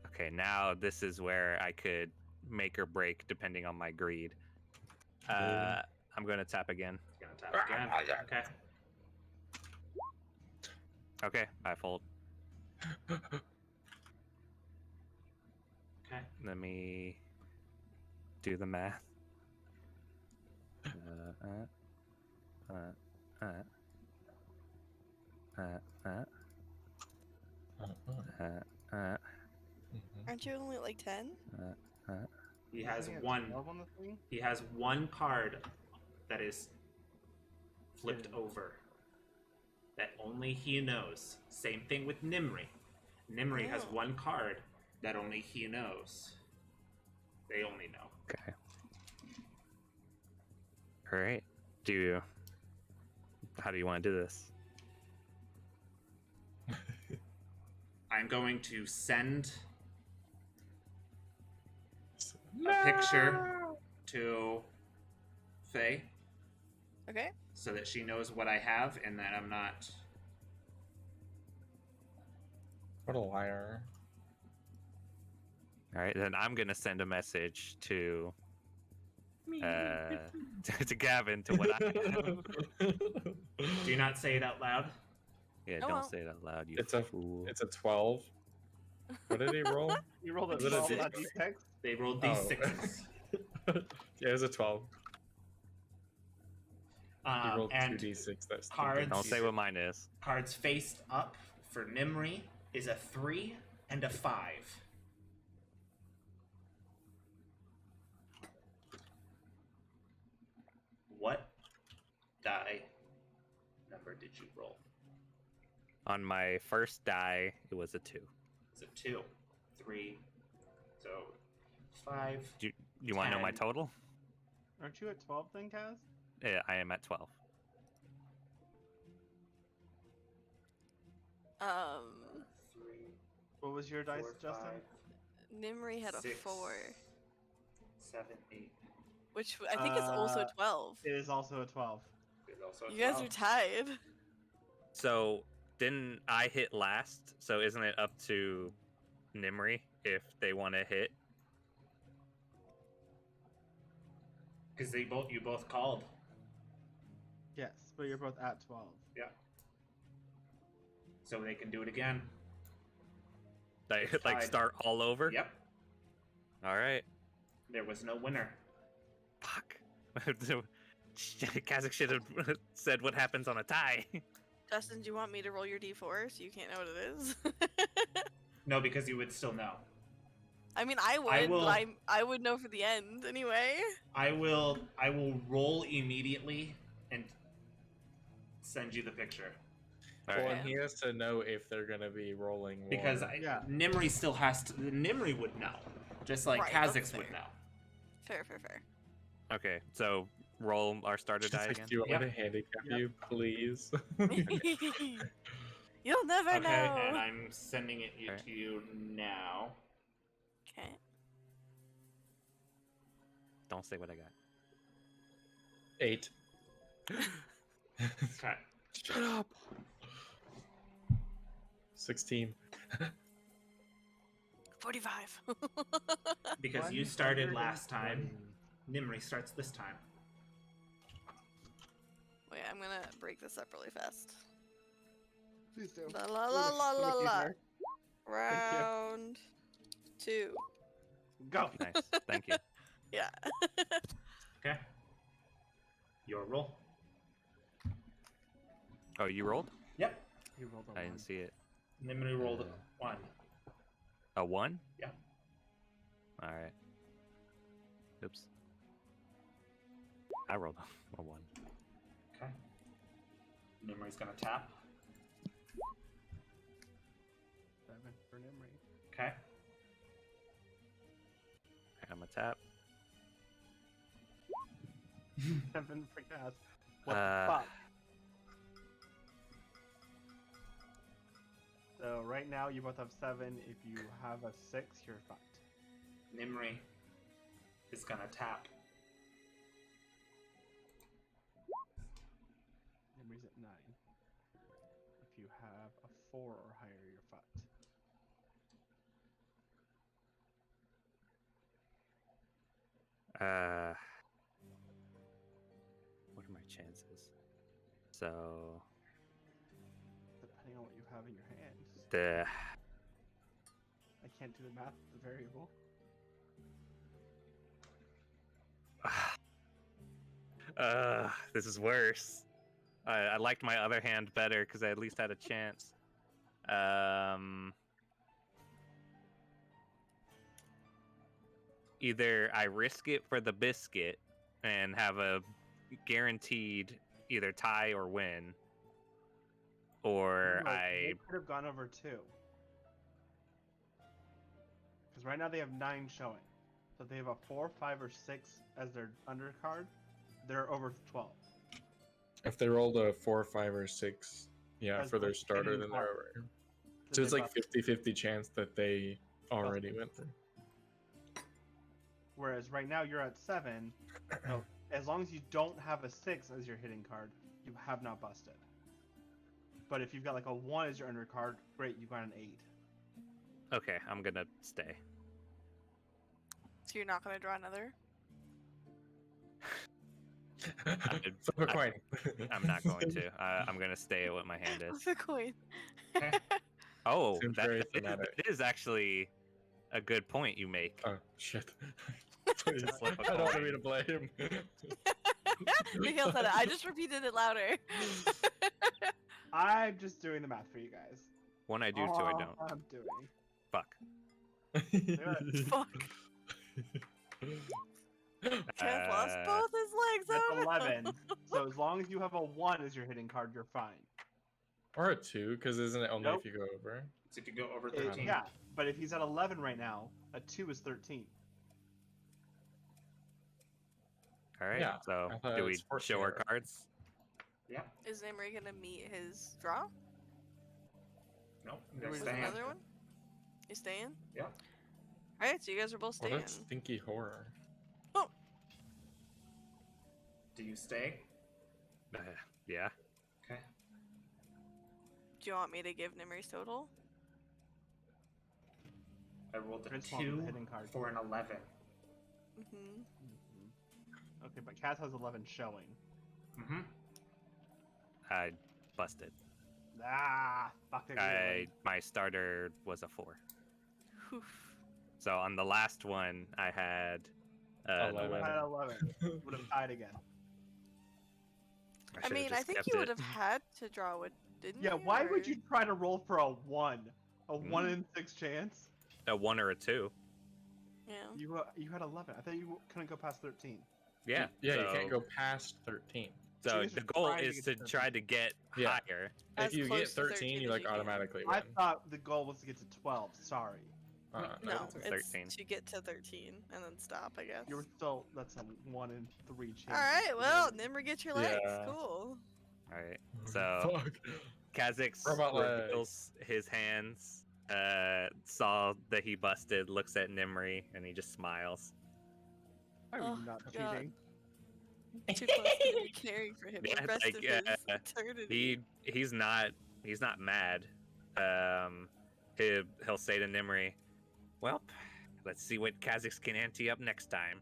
S3: Okay. Now this is where I could make or break depending on my greed. I'm gonna tap again.
S1: He's gonna tap again. Okay.
S3: Okay, I fold.
S1: Okay.
S3: Let me do the math.
S2: Aren't you only like 10?
S1: He has
S6: Isn't it
S1: one.
S6: 12 on the thing?
S1: He has one card that is flipped over. That only he knows. Same thing with Nimri. Nimri has
S2: Oh.
S1: one card that only he knows. They only know.
S3: Okay. All right. How do you want to do this?
S1: I'm going to send a picture to Faye
S2: Okay.
S1: so that she knows what I have and that I'm not.
S4: What a liar.
S3: All right, then I'm gonna send a message to to Gavin to what I have.
S1: Do not say it out loud.
S3: Yeah,
S2: Oh,
S3: don't
S2: well.
S3: say it out loud, you
S4: It's a-
S3: fool.
S4: It's a 12. What did he roll?
S6: You rolled a
S1: Is it a
S6: 12 on
S1: six?
S6: D6?
S1: They rolled these
S4: Oh.
S1: sixes.
S4: Yeah, it was a 12. He rolled
S1: And
S4: 2d6. That's
S1: cards.
S3: Don't say what mine is.
S1: cards faced up for Nimri is a 3 and a 5. What die number did you roll?
S3: On my first die, it was a 2.
S1: It's a 2, 3, so 5.
S3: You want to know my
S1: 10.
S3: total?
S6: Aren't you at 12 then, Kaz?
S3: Yeah, I am at 12.
S2: Um,
S1: 3,
S6: What was your
S1: 4,
S6: dice,
S1: 5,
S6: Justin?
S2: Nimri had a
S1: 6,
S2: 4,
S1: 7, 8.
S2: which I think is also 12.
S6: It is also a 12.
S1: There's also a
S2: You guys
S1: 12.
S2: are tied.
S3: So, didn't I hit last? So, isn't it up to Nimri if they want to hit?
S1: Because you both called.
S6: Yes, but you're both at 12.
S1: Yeah. So they can do it again.
S3: Like,
S1: It's
S3: like
S1: tied.
S3: start all over?
S1: Yep.
S3: All right.
S1: There was no winner.
S3: Fuck. Kazakh should have said what happens on a tie.
S2: Justin, do you want me to roll your d4 so you can't know what it is?
S1: No, because you would still know.
S2: I mean, I would,
S1: will-
S2: but I would know for the end anyway.
S1: I will roll immediately and send you the picture.
S3: All
S4: Well,
S3: right.
S4: and he has to know if they're gonna be rolling.
S1: Because
S4: one.
S6: Yeah.
S1: Nimri still has to. Nimri would know, just like
S2: Right, that's
S1: Kazakhs would
S2: fair.
S1: know.
S2: Fair.
S3: Okay, so roll our starter
S4: She's
S3: die
S4: like,
S3: again.
S4: do you want
S1: Yep.
S4: me to handicap
S6: Yep.
S4: you, please?
S2: You'll never
S1: Okay,
S2: know.
S1: and I'm sending it
S3: Alright.
S1: to you now.
S2: Okay.
S3: Don't say what I got.
S4: 8.
S1: Okay.
S4: Shut up. 16.
S2: 45.
S1: Because you started last time, Nimri starts this time.
S2: Wait, I'm gonna break this up really fast.
S6: Please do.
S2: La la la la la
S6: Look
S2: la.
S6: easier.
S2: Round 2.
S6: Go.
S3: Nice. Thank you.
S2: Yeah.
S1: Okay. Your roll.
S3: Oh, you rolled?
S1: Yep.
S6: You rolled a
S3: I
S6: 1.
S3: didn't see it.
S1: Nimri rolled a 1.
S3: A 1?
S1: Yeah.
S3: All right. Oops. I rolled a 1.
S1: Okay. Nimri's gonna tap.
S6: 7 for Nimri.
S1: Okay.
S3: I'm a tap.
S6: 7 for Kaz. What
S3: Uh,
S6: the fuck? So right now you both have 7. If you have a 6, you're fucked.
S1: Nimri is gonna tap.
S6: Nimri's at 9. If you have a 4 or higher, you're fucked.
S3: So
S6: Depending on what you have in your hand.
S3: the
S6: I can't do the math with the variable.
S3: this is worse. I liked my other hand better because I at least had a chance. Either I risk it for the biscuit and have a guaranteed either tie or win, or
S6: They could have gone over 2. Because right now they have 9 showing. So if they have a 4, 5, or 6 as their undercard, they're over 12.
S4: If they rolled a 4, 5, or 6, yeah,
S6: As
S4: for their
S6: the
S4: starter,
S6: hidden
S4: then they're
S6: card.
S4: over.
S6: So
S4: So it's
S6: they
S4: like
S6: bust-
S4: 50-50 chance that they already went through.
S6: Whereas right now you're at 7. So as long as you don't have a 6 as your hitting card, you have not busted. But if you've got like a 1 as your undercard, great, you got an 8.
S3: okay, I'm gonna stay.
S2: So you're not gonna draw another?
S4: Flip a coin.
S3: I'm not going to. I'm gonna stay at what my hand is.
S2: The coin.
S1: Okay.
S3: Oh,
S4: Seems
S3: that,
S4: very
S3: that is,
S4: thematic.
S3: that is actually a good point you make.
S4: Oh shit! Please,
S3: Flip a
S4: I don't want
S3: coin.
S4: me to blame.
S2: Mikhail said it. I just repeated it louder.
S6: I'm just doing the math for you guys.
S3: One I do, two I don't.
S6: I'm doing.
S3: Fuck.
S2: Fuck. Chance lost
S3: Uh,
S2: both his legs.
S6: That's
S2: Oh, no.
S6: 11. So as long as you have a 1 as your hitting card, you're fine.
S4: Or a 2, because isn't it only
S6: Nope.
S4: if you go over?
S1: So if you go over
S6: It-
S1: 13.
S6: yeah, but if he's at 11 right now, a 2 is 13.
S3: All right.
S4: Yeah,
S3: So
S4: I thought
S3: do
S4: it
S3: we
S4: was 14
S3: show our
S4: already.
S3: cards?
S1: Yeah.
S2: Is Nimri gonna meet his draw?
S1: Nope.
S6: There was
S1: They're
S2: There's
S1: staying.
S2: another one? You staying?
S1: Yeah.
S2: Alright, so you guys are both
S4: Well,
S2: staying.
S4: that's stinky horror.
S1: Do you stay?
S3: Yeah.
S1: Okay.
S2: Do you want me to give Nimri's total?
S1: I rolled a
S6: Prince wants the
S1: 2
S6: hitting card.
S1: for an 11.
S2: Mm-hmm.
S6: Okay, but Kaz has 11 showing.
S1: Mm-hmm.
S3: I busted.
S6: Ah, fuck it.
S3: My starter was a 4. So on the last one, I had an
S4: 11.
S3: 11.
S6: Had 11. Would have tied again.
S2: I
S3: should've
S2: mean, I
S3: just
S2: think
S3: kept
S2: you
S3: it.
S2: would have had to draw it, didn't
S6: Yeah,
S2: you?
S6: why would
S2: or-
S6: you try to roll for a 1? A 1
S3: Mm.
S6: in 6 chance?
S3: A 1 or a 2.
S2: Yeah.
S6: You had 11. I thought you couldn't go past 13.
S3: Yeah.
S4: Yeah, you
S3: so-
S4: can't go past 13.
S3: So
S6: So you
S3: the
S6: should
S3: goal
S6: try to
S3: is
S6: get
S3: to
S6: to
S3: try to get
S4: Yeah.
S3: higher.
S2: As
S4: If you get
S2: close to
S4: 13, you
S2: as
S4: like
S2: you can.
S4: automatically
S6: I
S4: win.
S6: thought the goal was to get to 12. Sorry.
S2: No,
S3: it's
S2: it's
S3: 13.
S2: to get to 13 and then stop, I guess.
S6: You were still, that's a 1 in 3 chance.
S2: Alright, well, Nimri, get your legs.
S4: Yeah.
S2: Cool.
S3: All right. So
S4: Fuck.
S3: Kha'Zix
S4: Robot legs.
S3: reveals his hands, saw that he busted, looks at Nimri, and he just smiles.
S6: Why are
S2: Oh,
S6: you not
S2: God.
S6: cheating?
S2: Too close to be caring for him
S3: Yeah,
S2: the rest
S3: like,
S2: of his eternity.
S3: He's not mad. He'll say to Nimri, "Well, let's see what Kha'Zix can ante up next time,"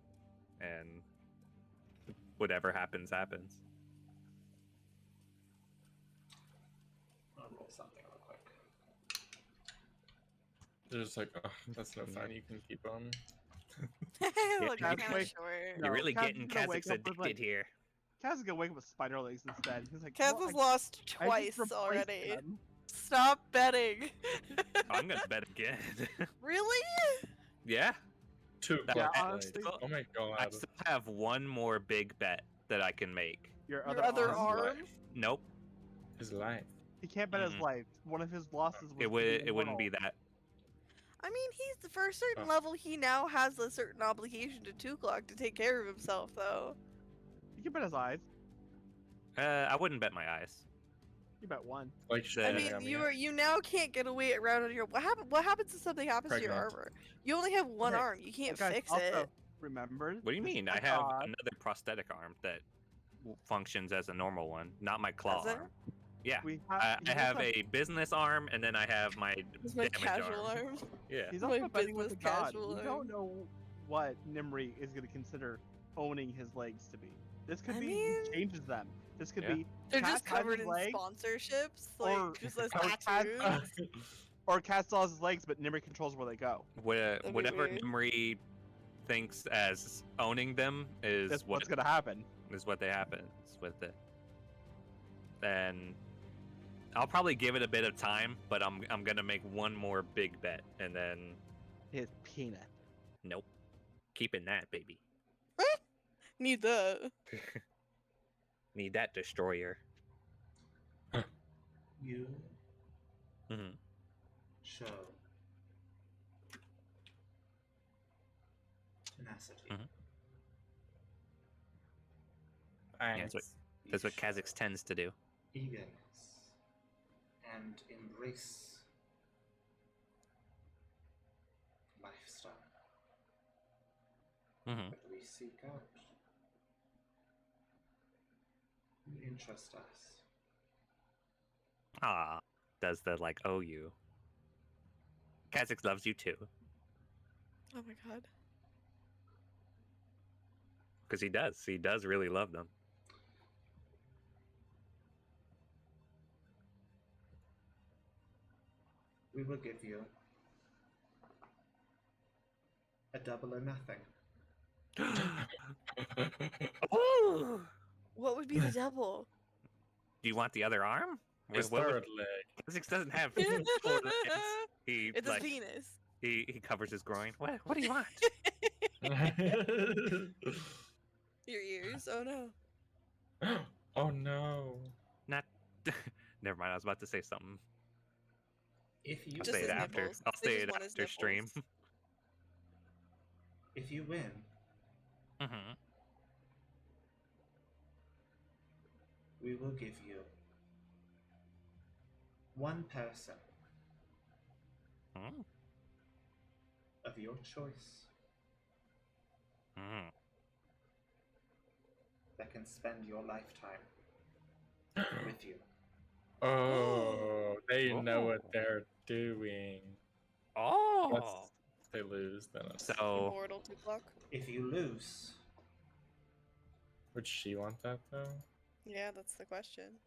S3: and whatever happens, happens.
S1: I'll roll something real quick.
S4: They're just like, oh, that's no fun. You can keep them.
S2: Look,
S3: Yeah,
S2: I'm
S6: you-
S2: kind of short.
S6: No,
S3: You're really
S6: Kaz
S3: getting
S6: is gonna wake
S3: Kha'Zix
S6: up with, like-
S3: addicted here.
S6: Kaz is gonna wake up with spider legs instead. He's like,
S2: Kaz
S6: "Well,
S2: has
S6: I-
S2: lost
S6: I just
S2: twice
S6: replaced
S2: already.
S6: them."
S2: Stop betting.
S3: I'm gonna bet again.
S2: Really?
S3: Yeah.
S4: 2.
S3: Yeah,
S4: bucks, like,
S6: honestly-
S4: oh my
S3: I
S4: god.
S3: still have one more big bet that I can make.
S6: Your
S2: Your other
S6: arm.
S2: arm?
S3: Nope.
S4: His life.
S6: He can't bet his
S3: Mhm.
S6: life. One of his losses was
S3: It wouldn't be that.
S2: I mean, he's for a certain
S4: Oh.
S2: level, he now has a certain obligation to 2 O'clock to take care of himself, though.
S6: You can bet his eyes.
S3: I wouldn't bet my eyes.
S6: You bet 1.
S4: Like,
S3: I
S2: I
S3: Yeah,
S2: mean, you now can't get away around on your. What happens if something happens to your
S4: Pregnant.
S2: armor? You only have one
S6: Okay,
S2: arm. You can't
S6: Guys,
S2: fix
S6: also,
S2: it.
S6: remember.
S3: What do you
S6: this
S3: mean?
S6: is
S3: I
S6: a
S3: have
S6: god.
S3: another prosthetic arm that functions as a normal one, not my claw
S2: Does it?
S3: arm. Yeah.
S6: We
S3: I
S6: he
S3: have
S6: also-
S3: a business arm, and then I have my
S2: It's my
S3: damage
S2: casual
S3: arm.
S2: arm.
S3: Yeah.
S6: He's
S2: my
S6: also betting with a
S2: business
S6: god.
S2: casual
S6: We
S2: arm.
S6: don't know what Nimri is going to consider owning his legs to be. This could
S2: I
S6: be
S2: mean-
S6: he changes them. This could
S3: Yeah.
S6: be
S2: They're just
S6: Cass has
S2: covered
S6: his
S2: in
S6: legs,
S2: sponsorships,
S6: or-
S2: like just as
S6: or Cass-
S2: tattoos.
S6: or Cass still has his legs, but Nimri controls where they go.
S2: That'd be
S3: Whatever
S2: weird.
S3: Nimri thinks as owning them is
S6: That's
S3: what
S6: what's gonna happen.
S3: is what they happens with it. And I'll probably give it a bit of time, but I'm gonna make one more big bet, and then
S6: His peanut.
S3: nope, keeping that baby.
S2: Need that.
S3: Need that destroyer.
S1: You
S3: Hmm.
S1: show tenacity.
S3: Mhm.
S4: Thanks.
S1: You
S3: That's what
S1: show
S3: Kha'Zix tends to do.
S1: eagerness and embrace lifestyle
S3: Hmm.
S1: that we seek out. You interest us.
S3: Ah, does the like owe you? Kha'Zix loves you too,
S2: Oh my god.
S3: because he does. He does really love them.
S1: We will give you a double or nothing.
S3: Ooh!
S2: What would be the double?
S3: Do you want the other arm?
S4: His
S3: What would-
S4: third leg.
S3: Kha'Zix doesn't have 4 legs. He
S2: It's
S3: like
S2: his penis.
S3: he covers his groin. What do you want?
S2: Your ears. Oh no.
S4: Oh no.
S3: Not. Never mind. I was about to say something.
S1: If you
S3: I'll
S2: Just
S3: say it
S2: his
S1: win,
S3: after.
S2: nipples.
S3: I'll
S2: They
S3: say
S2: just
S3: it
S2: want his
S3: after stream.
S2: nipples.
S1: if you win,
S3: Hmm.
S1: we will give you one person
S3: Mm.
S1: of your choice
S3: Mm.
S1: that can spend your lifetime with you.
S4: Oh, they know
S3: Oh.
S4: what they're doing.
S3: Oh.
S4: Unless they lose, then it's...
S3: So
S2: Immortal Tupac.
S1: If you lose,
S4: Would she want that though?
S2: Yeah, that's the question.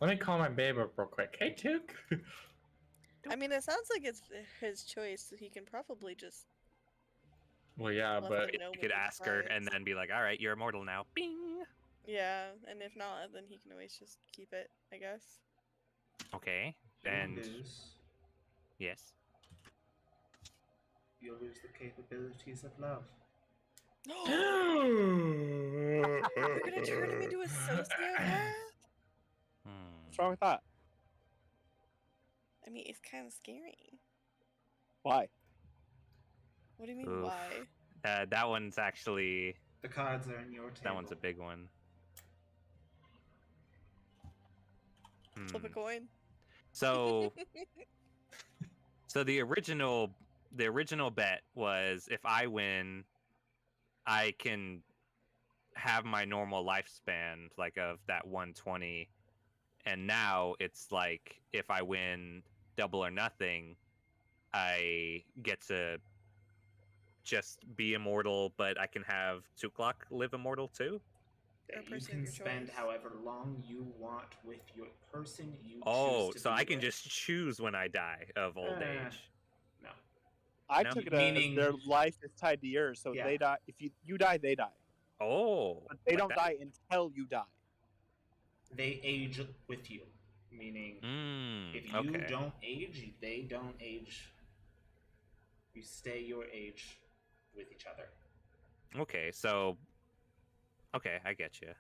S4: Let me call my babe up real quick. Hey, Took.
S2: I mean, it sounds like it's his choice, so he can probably just.
S4: Well, yeah,
S2: Let
S4: but
S2: them
S3: you
S2: know
S3: could
S2: when he
S3: ask her and
S2: decides.
S3: then be like, "All right, you're immortal now." Bing.
S2: Yeah, and if not, then he can always just keep it, I guess.
S3: Okay.
S1: you
S3: And
S1: lose,
S3: yes.
S1: you lose the capabilities of love.
S2: You're gonna turn him into a sociopath?
S3: Hmm.
S7: What's wrong with that?
S2: I mean, it's kind of scary.
S7: Why?
S2: What do you mean,
S3: Oof.
S2: why?
S3: That one's actually
S1: The cards are in your table.
S3: that one's a big one.
S2: Flip a
S3: Hmm.
S2: coin.
S3: So so the original bet was if I win, I can have my normal lifespan like of that 120, and now it's like if I win double or nothing, I get to just be immortal, but I can have Tuklok live immortal too.
S2: Or
S1: That you
S2: person of
S1: can
S2: your
S1: spend
S2: choice.
S1: however long you want with your person you
S3: Oh,
S1: choose to
S3: so
S1: be
S3: I can
S1: with.
S3: just choose when I die of old age.
S1: No.
S7: I
S3: No,
S7: took it
S1: meaning-
S7: as their life is tied to yours, so
S1: Yeah.
S7: they die. If you die, they die.
S3: Oh,
S7: But they
S3: like
S7: don't
S3: that?
S7: die until you die.
S1: They age with you. Meaning, if you
S3: Okay.
S1: don't age, they don't age. You stay your age with each other.
S3: Okay, so okay, I get you.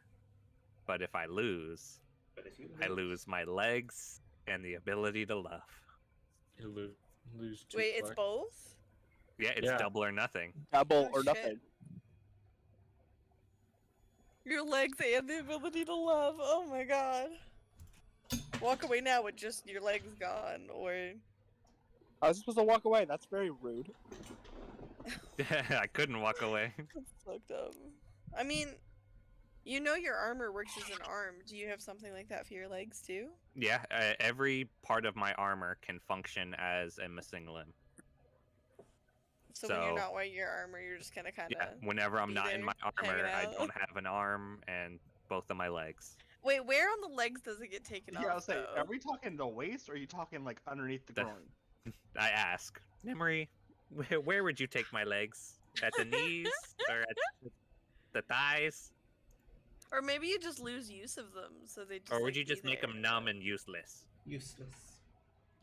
S3: But if I lose,
S1: But if you
S3: I lose my legs and the ability to love.
S4: You lose two
S2: Wait, it's
S4: flex.
S2: both?
S3: Yeah, it's
S4: Yeah.
S3: double or nothing.
S7: Double
S2: Oh,
S7: or
S2: shit.
S7: nothing.
S2: Your legs and the ability to love. Oh my god. Walk away now with just your legs gone, or
S7: I was supposed to walk away. That's very rude.
S3: I couldn't walk away.
S2: that's fucked up. I mean, you know your armor works as an arm. Do you have something like that for your legs too?
S3: Yeah, every part of my armor can function as a missing limb.
S2: So when you're not wearing your armor, you're just kind of
S3: Yeah, whenever I'm
S2: be
S3: not in
S2: there,
S3: my armor,
S2: hanging
S3: I
S2: out.
S3: don't have an arm and both of my legs.
S2: Wait, where on the legs does it get taken
S6: Yeah, I'll
S2: off?
S6: say,
S2: though?
S6: are we talking the waist or are you talking like underneath the
S3: The-
S6: groin?
S3: I ask, Memory, where would you take my legs? At the knees or at the thighs?
S2: Or maybe you just lose use of them, so they just.
S3: Or would
S2: like,
S3: you
S2: be
S3: just make
S2: there.
S3: them numb and useless?
S1: Useless.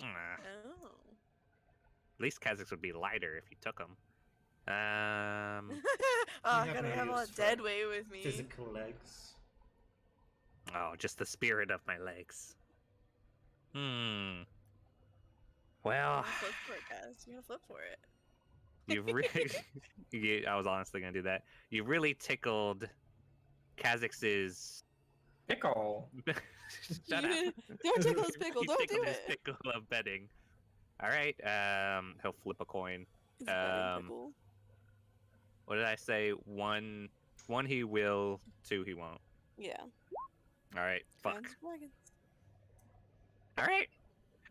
S2: Oh.
S3: At least Kha'Zix would be lighter if you took them.
S2: Oh,
S1: You
S2: I
S1: have
S2: gotta
S1: no
S2: have a
S1: use for
S2: dead weight with me.
S1: Physical legs.
S3: Oh, just the spirit of my legs. Well,
S2: You gotta flip for it, guys. You gotta flip for it.
S3: you've really. I was honestly gonna do that. You really tickled Kha'Zix's.
S4: Pickle.
S3: Shut up.
S2: Don't tickle his pickle.
S3: You
S2: Don't do
S3: tickled his
S2: it.
S3: pickle of betting. All right. He'll flip a coin.
S2: It's a betting
S3: Um,
S2: pickle.
S3: What did I say? One he will, two he won't.
S2: Yeah.
S3: All right. Fuck.
S2: Dragons, dragons.
S3: All right.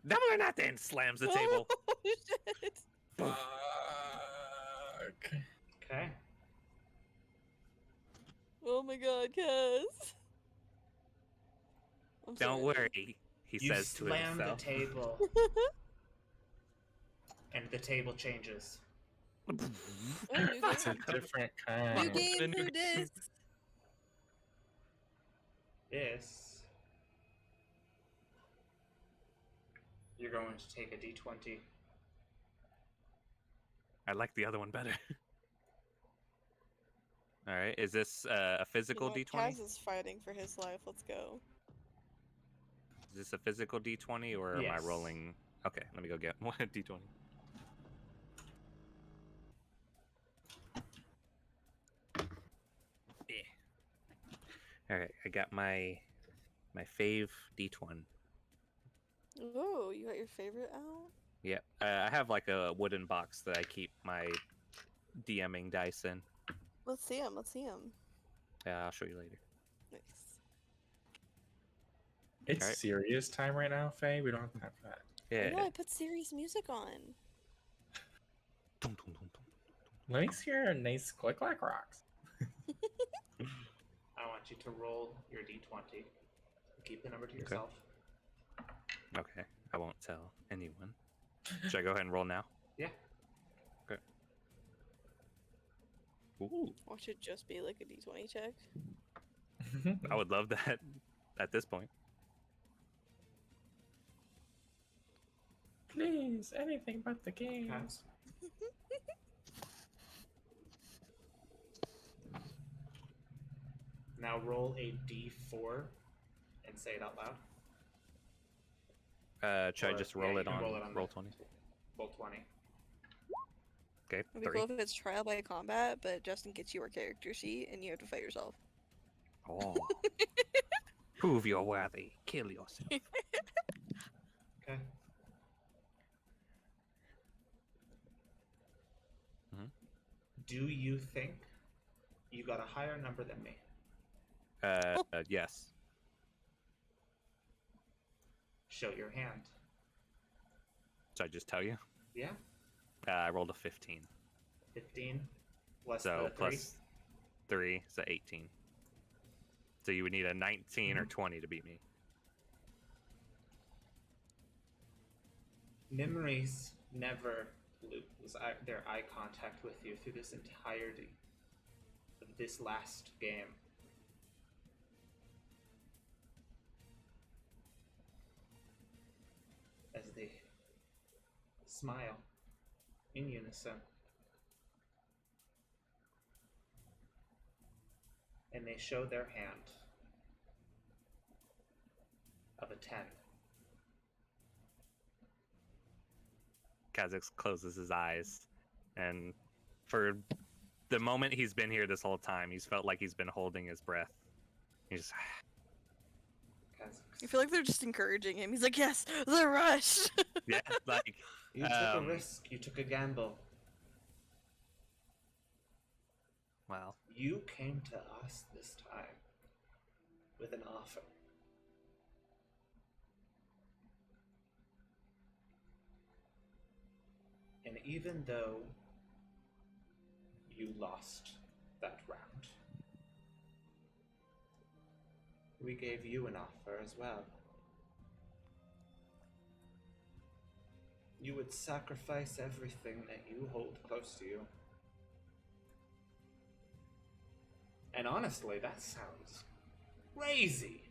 S3: Double or nothing. Slams the table.
S2: Oh, shit.
S4: Fuck.
S1: Okay.
S2: Oh my god, Kaz. I'm
S3: Don't
S2: sorry.
S3: worry, he
S1: You
S3: says to
S1: slam the
S3: himself.
S1: table, and the table changes.
S2: Oh, new
S4: It's a
S2: game.
S4: different
S2: New
S4: kind.
S2: game,
S3: new
S2: new disc.
S1: This. You're going to take a d20.
S3: I like the other one better. All right. Is this a physical
S2: You know,
S3: D20?
S2: Kaz is fighting for his life. Let's go.
S3: Is this a physical D20 or am I
S1: Yes.
S3: rolling? Okay, let me go get one D20. All right, I got my fave D20.
S2: Oh, you got your favorite out?
S3: Yep. I have like a wooden box that I keep my DMing dice in.
S2: Let's see him. Let's see him.
S3: I'll show you later.
S2: Nice.
S4: It's
S3: Alright.
S4: serious time right now, Faye. We don't have time for that.
S3: Yeah.
S2: No, I put serious music on.
S3: Dum, dum, dum, dum.
S4: Let me hear a nice click clack rocks.
S1: I want you to roll your d20. Keep the number to yourself.
S3: Okay, I won't tell anyone. Should I go ahead and roll now?
S1: Yeah.
S3: Okay. Ooh,
S2: Or should it just be like a d20 check?
S3: I would love that at this point.
S4: Please, anything but the game.
S1: Cats. Now roll a d4 and say it out loud.
S3: Should I
S1: Or-
S3: just
S1: yeah,
S3: roll
S1: you
S3: it
S1: can
S3: on
S1: roll it on
S3: roll
S1: the-
S3: 20?
S1: Roll 20.
S3: Okay,
S2: It'd be
S3: 3.
S2: cool if it's trial by combat, but Justin gets your character sheet and you have to fight yourself.
S3: Oh. Prove you're worthy. Kill yourself.
S1: Okay.
S3: Mhm.
S1: Do you think you got a higher number than me?
S3: Yes.
S1: Show your hand.
S3: Should I just tell you?
S1: Yeah?
S3: I rolled a 15.
S1: 15 plus
S3: So
S1: the 3.
S3: plus 3, so 18. So you would need a 19 or
S1: Mhm.
S3: 20 to beat me.
S1: Memories never lose their eye contact with you through this entirety of this last game. As they smile in unison. And they show their hand of a 10.
S3: Kha'Zix closes his eyes, and for the moment he's been here this whole time, he's felt like he's been holding his breath. He's
S2: I feel like they're just encouraging him. He's like, yes, the rush!
S3: yeah, like
S1: You took a
S3: Um,
S1: risk, you took a gamble.
S3: well,
S1: You came to us this time with an offer. And even though you lost that round. We gave you an offer as well. You would sacrifice everything that you hold close to you. And honestly, that sounds crazy.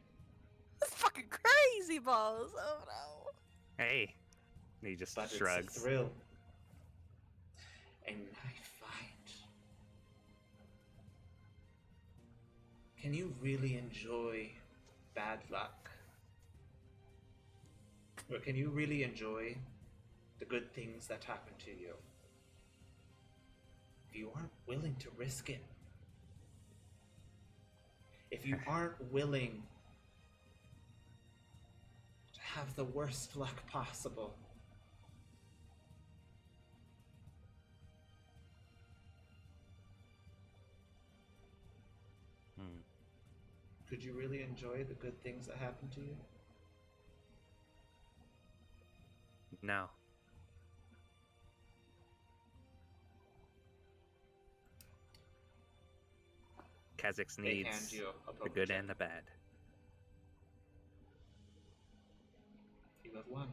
S2: That's fucking crazy balls. Oh no.
S3: Hey. He just
S1: But
S3: shrugs.
S1: it's a thrill. A knife fight. Can you really enjoy bad luck? Or can you really enjoy the good things that happen to you if you aren't willing to risk it? If you aren't willing to have the worst luck possible?
S3: Hmm.
S1: Could you really enjoy the good things that happen to you?
S3: No. Kha'Zix
S1: They hand
S3: needs
S1: you a
S3: the
S1: poker
S3: good
S1: chip.
S3: and the bad.
S1: You have won.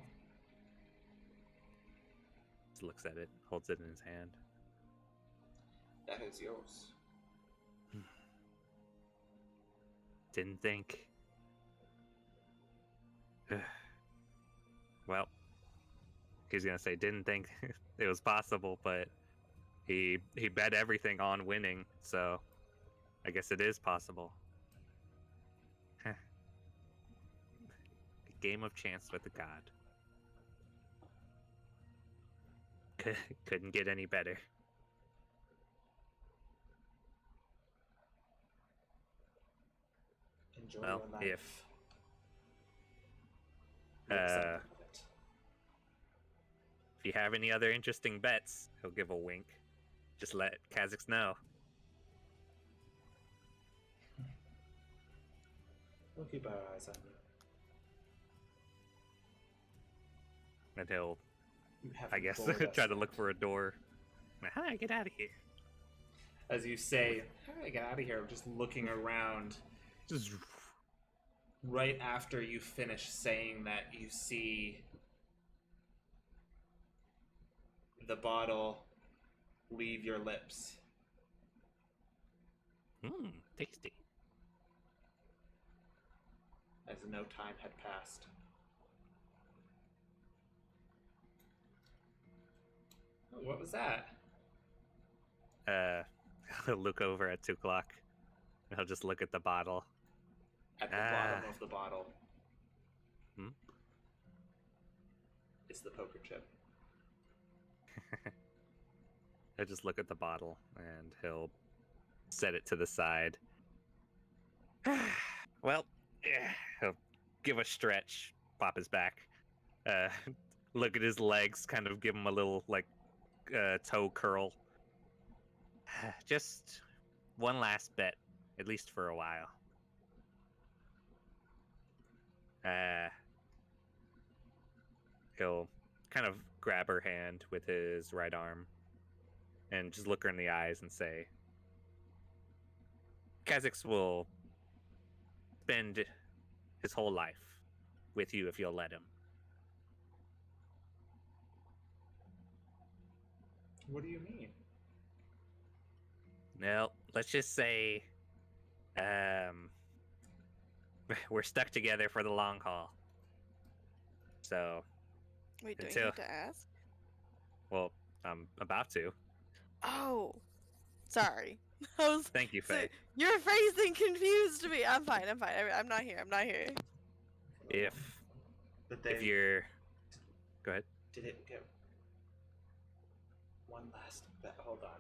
S3: Just looks at it, holds it in his hand.
S1: That is yours.
S3: Didn't think. Well, he's gonna say didn't think it was possible, but he bet everything on winning, so I guess it is possible. A game of chance with the god. Couldn't get any better.
S1: Enjoy
S3: Well,
S1: your life.
S3: if
S1: Make something
S3: uh,
S1: of it.
S3: if you have any other interesting bets, he'll give a wink. Just let Kha'Zix know.
S1: We'll keep our eyes on you.
S3: And he'll,
S1: You
S3: I
S1: haven't
S3: guess,
S1: bored us
S3: try to
S1: yet.
S3: look for a door. How do I get out of here?
S1: As you say, how do I get out of here? I'm just looking around.
S3: Just
S1: Right after you finish saying that, you see the bottle leave your lips.
S3: tasty.
S1: As no time had passed. Oh, what was that?
S3: He'll look over at 2 o'clock. And he'll just look at the bottle.
S1: At the bottom of the bottle
S3: Hmm?
S1: is the poker chip.
S3: He'll just look at the bottle and he'll set it to the side. Well, he'll give a stretch, pop his back, look at his legs, kind of give him a little toe curl. Just one last bet, at least for a while. He'll kind of grab her hand with his right arm and just look her in the eyes and say, Kha'Zix will spend his whole life with you if you'll let him.
S1: What do you mean?
S3: Well, let's just say we're stuck together for the long haul. So,
S2: Wait, do you
S3: Until-
S2: have to ask?
S3: well, I'm about to.
S2: Oh, sorry. I was.
S3: Thank you,
S2: so-
S3: Faye.
S2: Your phrasing confused me. I'm fine. I'm fine. I'm not here. I'm not here.
S3: If
S1: But they
S3: if you're, go ahead.
S1: did it get one last bet? Hold on.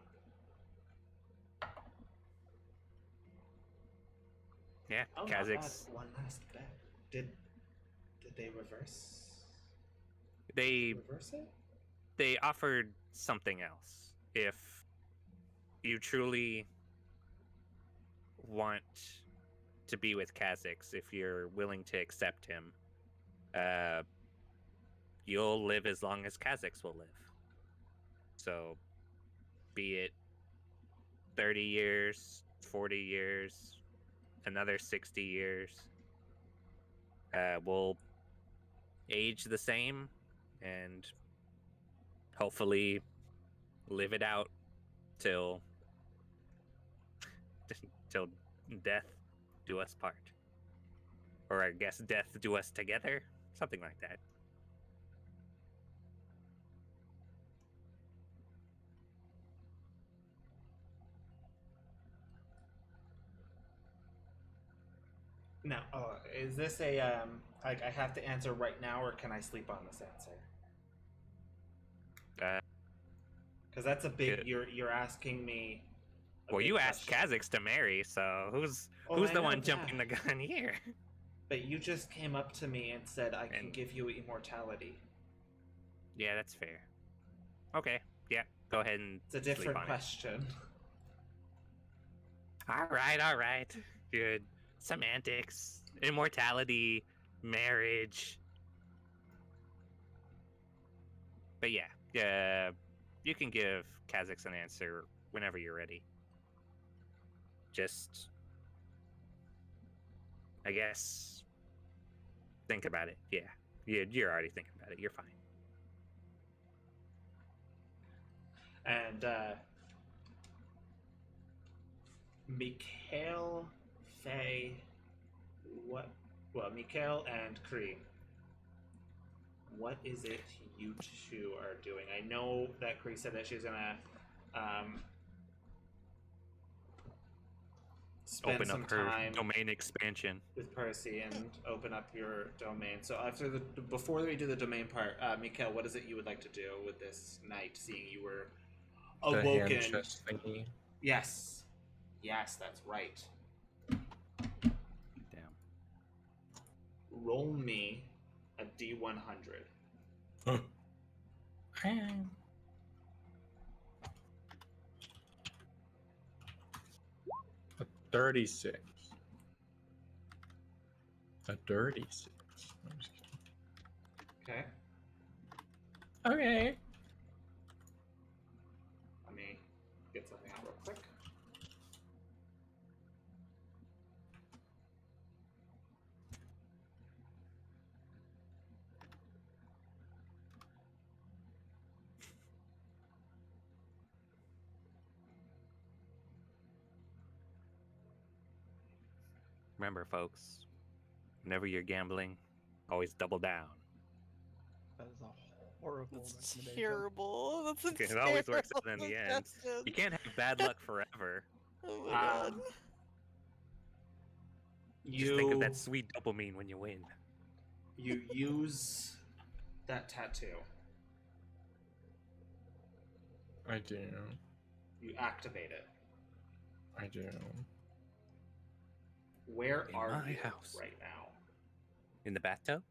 S3: Yeah,
S1: Oh, not bad.
S3: Kha'Zix.
S1: One last bet. Did they reverse?
S3: They
S1: Reverse it?
S3: they offered something else. If you truly want to be with Kha'Zix, if you're willing to accept him, you'll live as long as Kha'Zix will live. So, be it 30 years, 40 years, another 60 years. We'll age the same and hopefully live it out till till death do us part. Or I guess death do us together, something like that.
S1: Now, is this a like I have to answer right now, or can I sleep on this answer?
S3: Uh,
S1: Because that's a big.
S3: Good.
S1: You're asking me. a
S3: well,
S1: big
S3: you asked
S1: question.
S3: Kha'Zix to marry, so who's
S1: Oh,
S3: who's
S1: I
S3: the
S1: know
S3: one
S1: that.
S3: jumping the gun here?
S1: But you just came up to me and said I can
S3: And-
S1: give you immortality.
S3: Yeah, that's fair. Okay, yeah, go ahead and
S1: It's a
S3: sleep
S1: different
S3: on it.
S1: question.
S3: All right. Good. Semantics, immortality, marriage. But yeah, you can give Kha'Zix an answer whenever you're ready. Just, I guess, think about it. Yeah, you're already thinking about it. You're fine.
S1: And Mikhail, Faye, what? Well, Mikhail and Kree. What is it you two are doing? I know that Kree said that she was gonna spend
S3: Open
S1: some
S3: up her
S1: time
S3: domain expansion.
S1: with Percy and open up your domain. So before we do the domain part, Mikhail, what is it you would like to do with this night? Seeing you were
S4: The
S1: awoken.
S4: hand chest thingy.
S1: Yes, that's right.
S3: Damn.
S1: Roll me a D100.
S4: A 36. A dirty 6. I'm just kidding.
S1: Okay.
S4: Okay.
S1: Let me get something out real quick.
S3: Remember, folks, whenever you're gambling, always double down.
S6: That is a horrible
S2: That's
S6: recommendation.
S2: terrible. That's a
S3: It always works out in
S2: terrible
S3: the end.
S2: suggestion.
S3: You can't have bad luck forever.
S2: Oh my god.
S3: Just think of that sweet dopamine when you win.
S1: You use that tattoo.
S4: I do.
S1: You activate it.
S4: I do.
S1: Where
S3: In
S1: are
S3: my
S1: you
S3: house.
S1: right now?
S3: In the bathtub?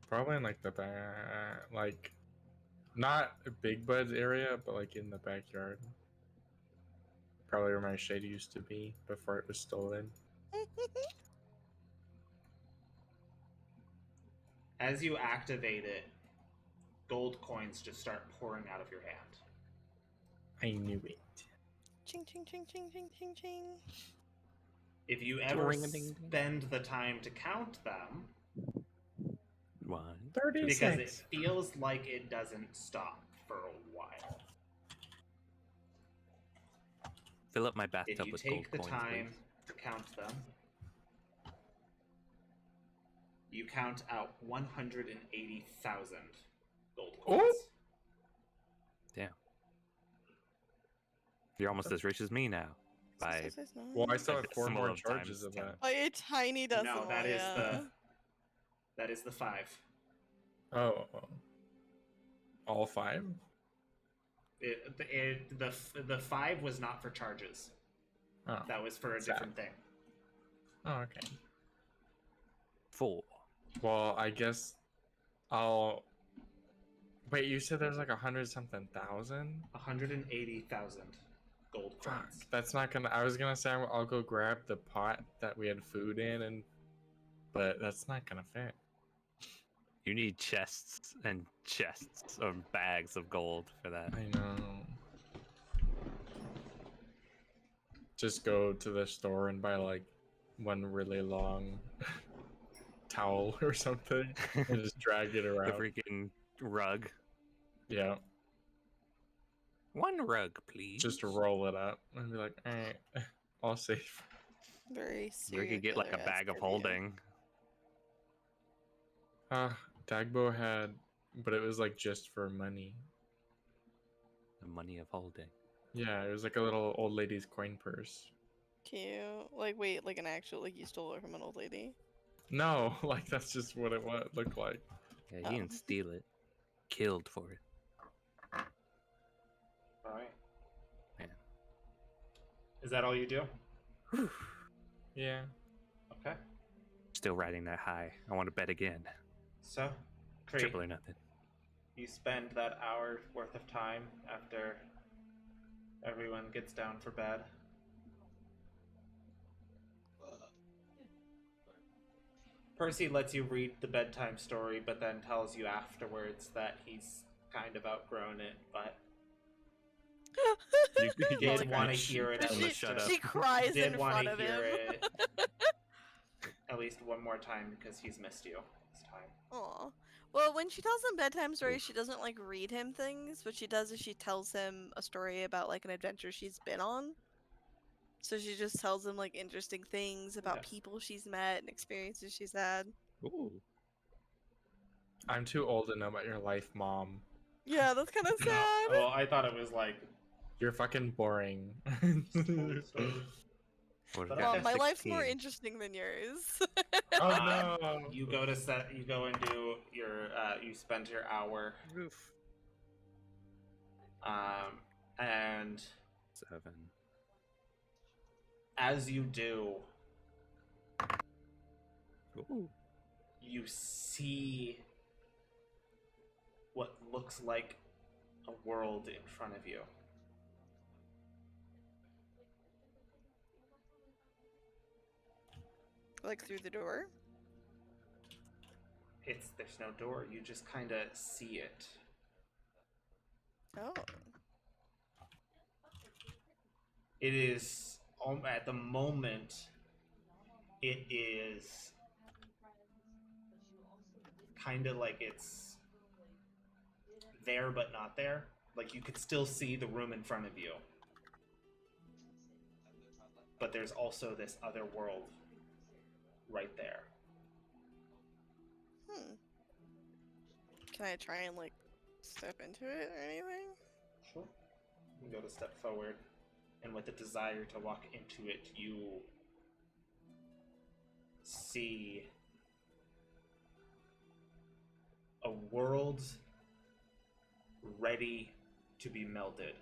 S4: Probably in like the back, like not Big Bud's area, but like in the backyard. Probably where my shed used to be before it was stolen.
S1: As you activate it, gold coins just start pouring out of your hand.
S4: I knew it.
S2: Ching ching ching ching ching ching ching.
S1: If you ever
S3: Ring-a-ding-ding.
S1: spend the time to count them,
S3: 1,
S4: 36.
S1: because it feels like it doesn't stop for a while.
S3: fill up my
S1: If
S3: bathtub
S1: you
S3: with
S1: take the
S3: gold coins,
S1: time
S3: please.
S1: to count them, you count out 180,000 gold coins.
S4: Oh!
S3: Damn. You're almost as rich as me now. By
S4: Well, I still have 4
S3: decimal
S4: more
S3: of
S4: charges
S3: times
S4: of
S3: 10.
S4: that.
S2: By a tiny decimal.
S1: No, that is
S2: yeah.
S1: the 5.
S4: Oh. All 5?
S1: The 5 was not for charges.
S4: Oh.
S1: That was for a
S4: Sad.
S1: different thing.
S4: Oh, okay.
S3: 4.
S4: Well, I guess I'll. Wait, you said there's like 100-something thousand?
S1: 180,000 gold
S4: Fuck,
S1: coins.
S4: that's not gonna. I was gonna say I'll go grab the pot that we had food in, but that's not gonna fit.
S3: You need chests and chests of bags of gold for that.
S4: I know. just go to the store and buy like one really long towel or something and just drag it
S3: The
S4: around.
S3: freaking rug.
S4: Yeah,
S3: One rug, please.
S4: just roll it up and be like, all right, all safe.
S2: Very
S3: We
S2: serious.
S3: could get like a bag of holding.
S4: Dagbo had, but it was like just for money.
S3: The money of holding.
S4: Yeah, it was like a little old lady's coin purse.
S2: Cute. Like, wait, like an actual, like you stole it from an old lady?
S4: No, like that's just what it looked like.
S3: Yeah,
S2: Oh.
S3: he didn't steal it. Killed for it.
S1: All right.
S3: Yeah.
S1: Is that all you do?
S4: Yeah.
S1: Okay.
S3: Still riding that high. I want to bet again.
S1: So, Kree,
S3: Triple or nothing.
S1: you spend that hour worth of time after everyone gets down for bed. Percy lets you read the bedtime story, but then tells you afterwards that he's kind of outgrown it, but
S3: You
S1: did want to hear it.
S3: Tell
S1: At
S3: him to
S1: least,
S3: shut up.
S2: She cries
S1: did
S2: in
S1: want
S2: front
S1: to
S2: of
S1: hear
S2: him.
S1: it at least one more time because he's missed you this time.
S2: Aw. Well, when she tells him bedtime stories, she doesn't like read him things. What she does is she tells him a story about like an adventure she's been on. So she just tells him like interesting things about
S1: Yes.
S2: people she's met and experiences she's had.
S3: Ooh.
S4: I'm too old to know about your life, Mom.
S2: Yeah, that's kind of
S1: No,
S2: sad.
S1: well, I thought it was like
S4: You're fucking boring.
S1: old stories.
S3: What
S1: But
S3: if
S2: Well,
S1: okay.
S2: my life's more
S3: 16?
S2: interesting than yours.
S4: Oh
S1: Uh,
S4: no!
S1: You go and do your you spend your hour
S3: Oof.
S1: and
S3: 7.
S1: as you do
S3: Ooh.
S1: you see what looks like a world in front of you.
S2: Like through the door.
S1: There's no door, you just kind of see it.
S2: Oh.
S1: It is at the moment it is kind of like it's there but not there. Like you could still see the room in front of you, but there's also this other world right there.
S2: Can I try and like step into it or anything?
S1: Sure. You can go to step forward, and with the desire to walk into it, you see a world ready to be melded,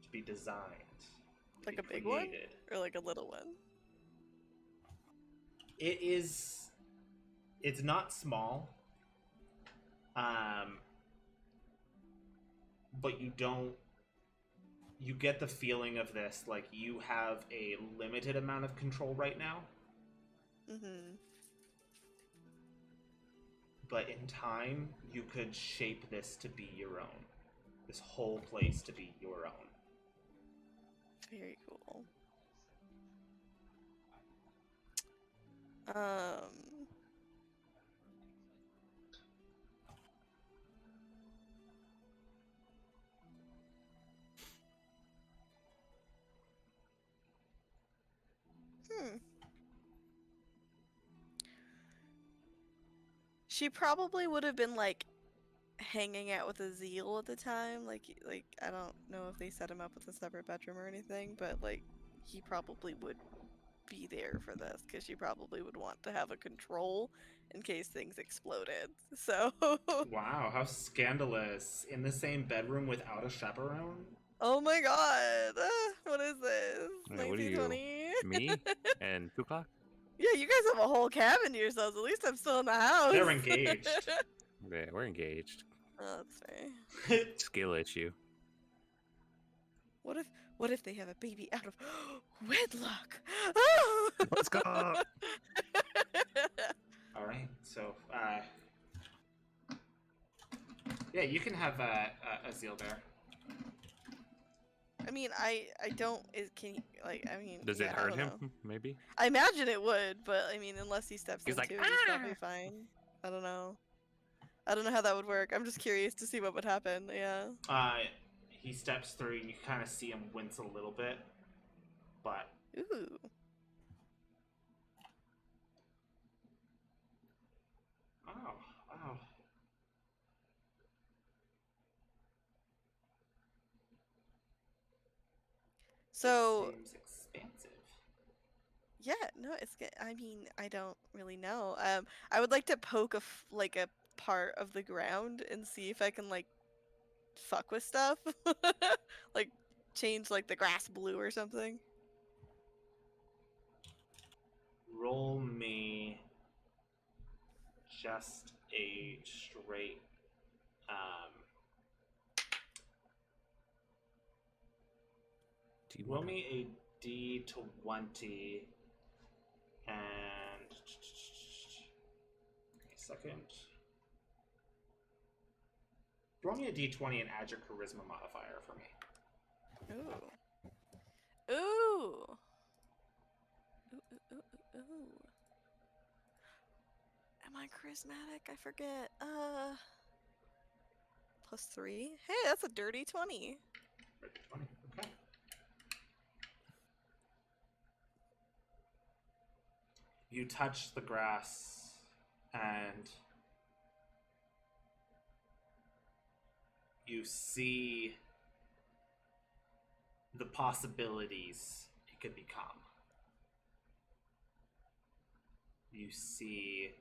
S1: to be designed, to
S2: Like
S1: be
S2: a big one?
S1: created.
S2: Or like a little one?
S1: It's not small, but you get the feeling of this like you have a limited amount of control right now,
S2: Mm-hmm.
S1: but in time you could shape this to be your own, this whole place to be your own.
S2: Very cool. She probably would have been like hanging out with Azil at the time. Like I don't know if they set him up with a separate bedroom or anything, but like he probably would be there for this because she probably would want to have a control in case things exploded. So
S1: Wow, how scandalous. In the same bedroom without a chaperone?
S2: oh my god, what is this?
S3: Wait, what are you?
S2: 1920?
S3: Me and Tukok?
S2: Yeah, you guys have a whole cabin to yourselves. At least I'm still in the house.
S1: They're engaged.
S3: Yeah, we're engaged.
S2: Oh, that's fair.
S3: Skill issue.
S2: What if they have a baby out of wedlock?
S3: Let's go.
S1: All right, so yeah, you can have Azil there.
S2: I mean, I don't. Can you, like? I mean,
S3: Does
S2: yeah,
S3: it
S2: I
S3: hurt
S2: don't
S3: him?
S2: know.
S3: Maybe.
S2: I imagine it would, but I mean, unless he steps
S3: He's like,
S2: into it, he's probably fine. I don't know. I don't know how that would work. I'm just curious to see what would happen. Yeah.
S1: He steps through, and you kind of see him wince a little bit, but
S2: Ooh.
S1: oh, wow.
S2: So
S1: Seems expansive.
S2: yeah, no, it's good. I mean, I don't really know. I would like to poke like a part of the ground and see if I can like fuck with stuff, like change like the grass blue or something.
S1: Roll me just a straight
S3: Do you
S1: roll
S3: want
S1: me a D20 and a second. Roll me a D20 and add your charisma modifier for me.
S2: Ooh. Ooh. Ooh, ooh, ooh, ooh, ooh. Am I charismatic? I forget. +3. Hey, that's a dirty 20.
S1: 20. Okay. You touch the grass and you see the possibilities it could become. You see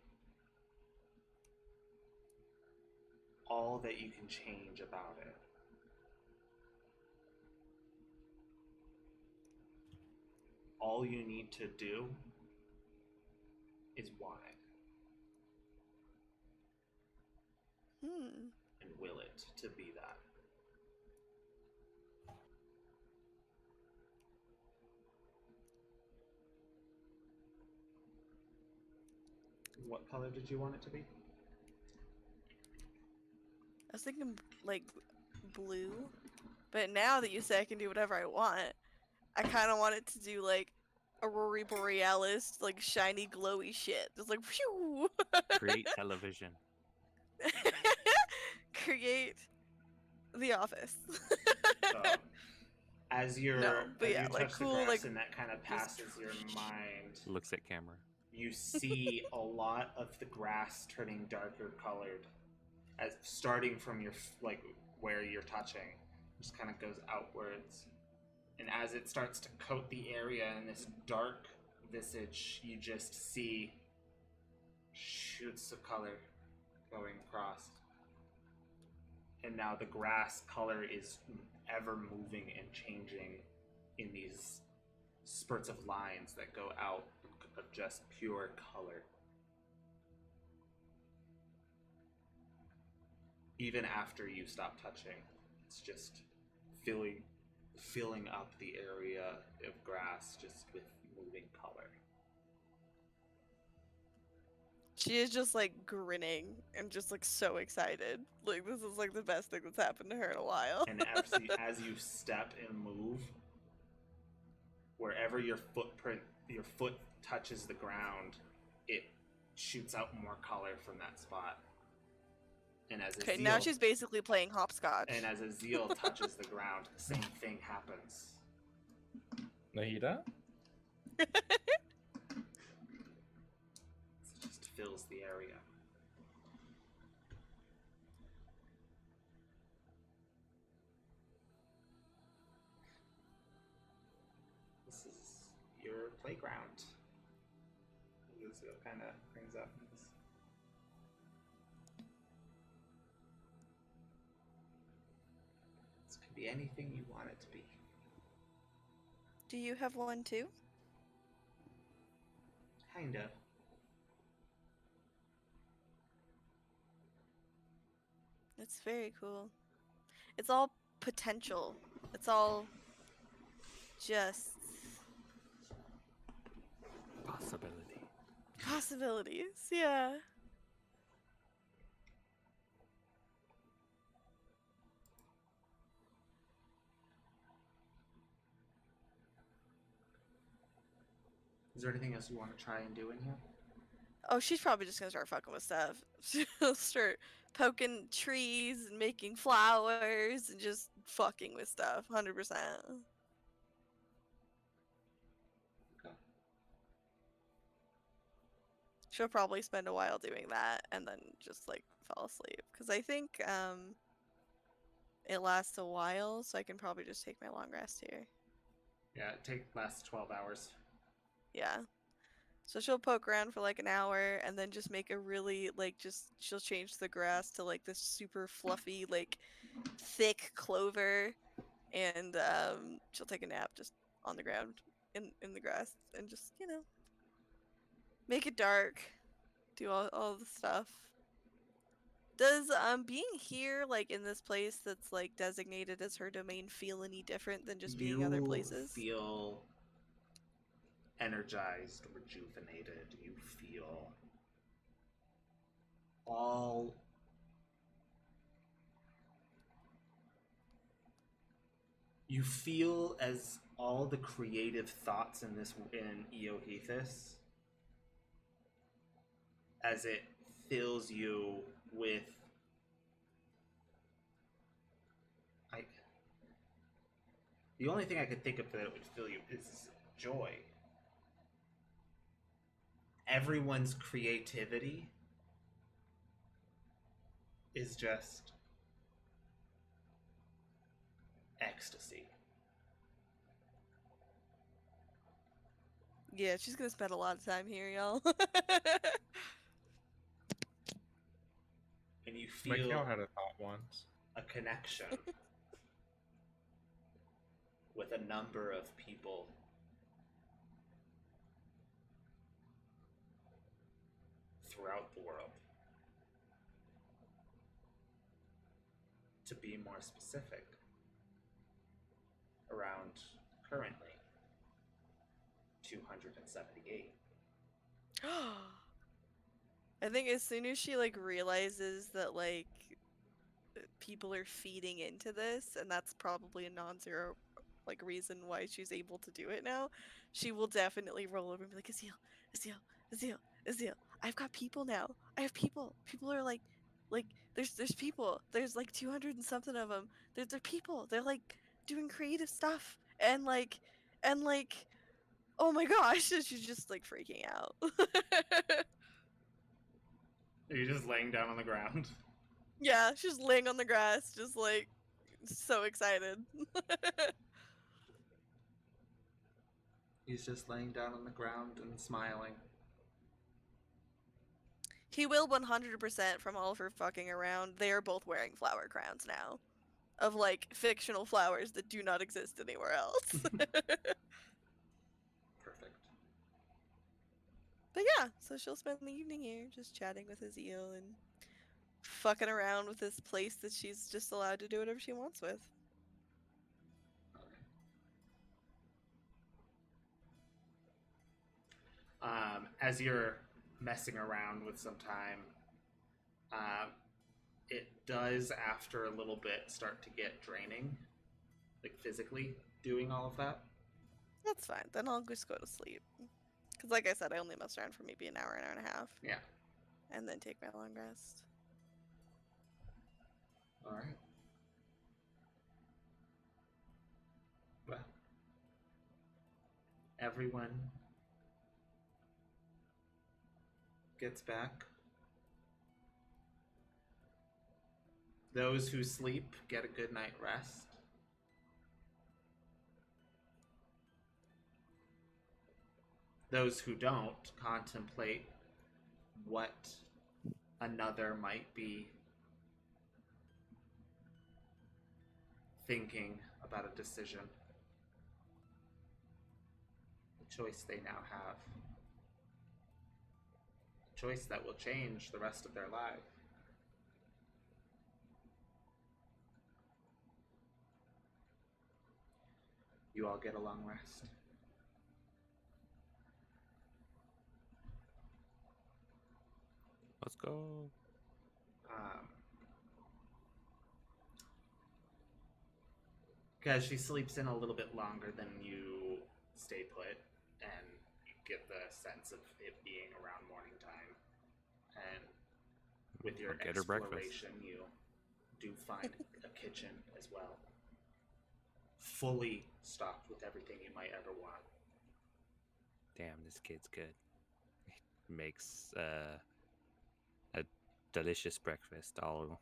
S1: all that you can change about it. All you need to do is want it and will it to be that. What color did you want it to be?
S2: I was thinking like blue, but now that you say I can do whatever I want, I kind of want it to do like Aurora Borealis, like shiny, glowy shit. Just like phew.
S3: create television?
S2: Create The Office.
S1: So, as you're
S2: No, but
S1: as
S2: yeah,
S1: you
S2: like
S1: touch
S2: cool,
S1: the grass
S2: like,
S1: and that kind of
S2: just-
S1: passes your mind,
S3: Looks at camera.
S1: you see a lot of the grass turning darker colored, as starting from your like where you're touching, just kind of goes outwards, and as it starts to coat the area in this dark visage, you just see shoots of color going across. And now the grass color is ever moving and changing in these spurts of lines that go out of just pure color. Even after you stop touching, it's just filling up the area of grass just with moving color.
S2: She is just like grinning and just like so excited. Like this is like the best thing that's happened to her in a while.
S1: And as you step and move, wherever your foot touches the ground, it shoots out more color from that spot. And as
S2: Okay, now she's basically playing hopscotch.
S1: and as Azil touches the ground, the same thing happens.
S4: Nahida?
S1: It just fills the area. This is your playground. Azil kind of brings up this. This could be anything you want it to be.
S2: Do you have one too?
S1: Kind of.
S2: It's very cool. It's all potential. It's all just
S3: Possibility.
S2: possibilities. Yeah.
S1: Is there anything else you want to try and do in here?
S2: Oh, she's probably just gonna start fucking with stuff. She'll start poking trees and making flowers and just fucking with stuff. 100%.
S1: Okay.
S2: She'll probably spend a while doing that and then just like fall asleep. Because I think it lasts a while, so I can probably just take my long rest here.
S1: Yeah, lasts 12 hours.
S2: Yeah. So she'll poke around for like an hour and then just make a really she'll change the grass to like this super fluffy, like thick clover, and she'll take a nap just on the ground in the grass and just, make it dark, do all the stuff. Does being here like in this place that's like designated as her domain feel any different than just being other places?
S1: You feel energized, rejuvenated. You feel all you feel as all the creative thoughts in Eohethus, as it fills you with the only thing I could think of that it would fill you is joy. Everyone's creativity is just ecstasy.
S2: Yeah, she's gonna spend a lot of time here, y'all.
S1: And you
S4: My
S1: feel
S4: cow had a thought once.
S1: a connection with a number of people throughout the world. To be more specific, around currently 278.
S2: I think as soon as she like realizes that like people are feeding into this, and that's probably a non-zero like reason why she's able to do it now, she will definitely roll over and be like, Azil, I've got people now. I have people. People are like there's people. There's like 200 and something of them. They're people. They're like doing creative stuff and oh my gosh, she's just like freaking out.
S1: Are you just laying down on the ground?
S2: Yeah, she's laying on the grass, just like so excited.
S1: He's just laying down on the ground and smiling.
S2: He will 100% from all of her fucking around. They are both wearing flower crowns now. Of like fictional flowers that do not exist anywhere else.
S1: Perfect.
S2: But yeah, so she'll spend the evening here just chatting with Azil and fucking around with this place that she's just allowed to do whatever she wants with.
S1: As you're messing around with some time, it does after a little bit start to get draining, like physically doing all of that.
S2: That's fine. Then I'll just go to sleep. Because like I said, I only mess around for maybe an hour and a half.
S1: Yeah.
S2: And then take my long rest.
S1: All right. Well, everyone gets back. Those who sleep get a good night rest. Those who don't contemplate what another might be thinking about a decision. A choice they now have. A choice that will change the rest of their life. You all get a long rest.
S3: Let's go.
S1: Because she sleeps in a little bit longer than you stay put, and get the sense of it being around morning time. And with your
S3: Get her breakfast.
S1: exploration, you do find a kitchen as well, fully stocked with everything you might ever want.
S3: Damn, this kid's good. He makes a delicious breakfast. I'll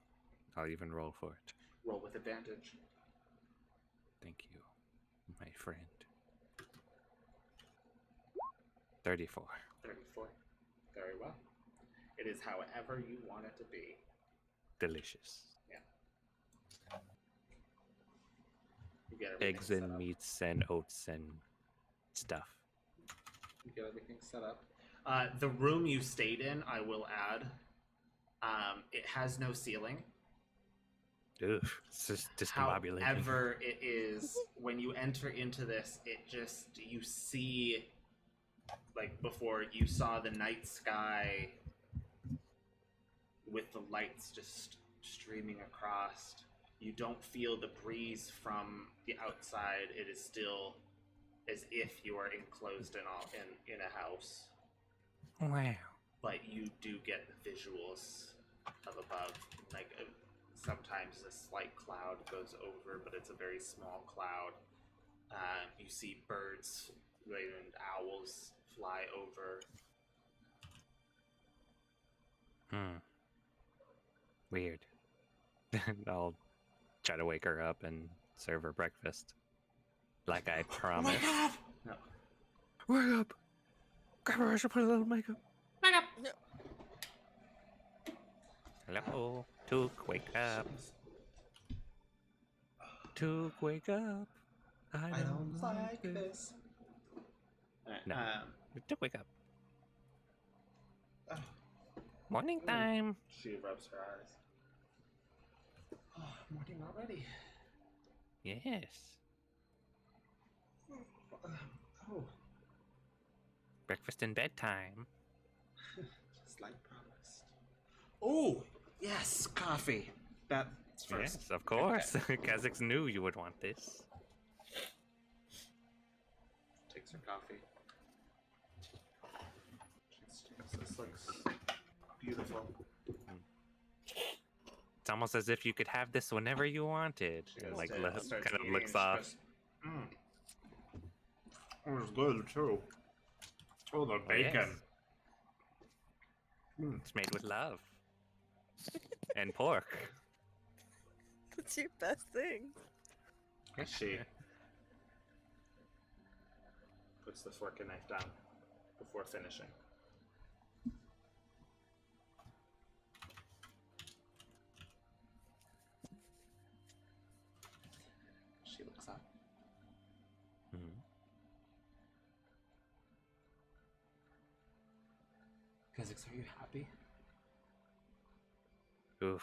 S3: even roll for it.
S1: Roll with advantage.
S3: Thank you, my friend. 34.
S1: 34. Very well. It is however you want it to be.
S3: Delicious.
S1: You get everything
S3: Eggs
S1: set
S3: and
S1: up.
S3: meats and oats and stuff.
S1: You get everything set up. The room you stayed in, I will add, it has no ceiling.
S3: Ugh, it's just discombobulating.
S1: However, it is when you enter into this, it just you see, like before, you saw the night sky with the lights just streaming across. You don't feel the breeze from the outside. It is still as if you are enclosed in a house.
S3: Wow.
S1: But you do get the visuals of above. Like sometimes a slight cloud goes over, but it's a very small cloud. You see birds and owls fly over.
S3: Weird. I'll try to wake her up and serve her breakfast. Like I promised.
S1: No.
S3: Wake up! Grab her, I should put a little makeup. Hello, Took, wake up. Took, wake up. I don't like this. No. Took, wake up.
S1: Oh,
S3: Morning time.
S1: she rubs her eyes. Oh, morning already.
S3: Yes.
S1: Oh,
S3: Breakfast and bedtime.
S1: just like promised. Oh, yes, coffee. That's first.
S3: Yes, of course. Kha'Zix knew you would want this.
S1: Takes her coffee. This looks beautiful.
S3: It's almost as if you could have this whenever you wanted.
S1: She
S3: And,
S1: goes
S3: like,
S1: to- starts
S3: kind of
S1: eating
S3: looks
S1: and she
S3: off.
S1: goes, It was good too. Oh, the bacon.
S3: It's made with love. And pork.
S2: That's your best thing.
S1: She puts the fork and knife down before finishing. She looks up.
S3: Mhm.
S1: Kha'Zix, are you happy?
S3: Oof.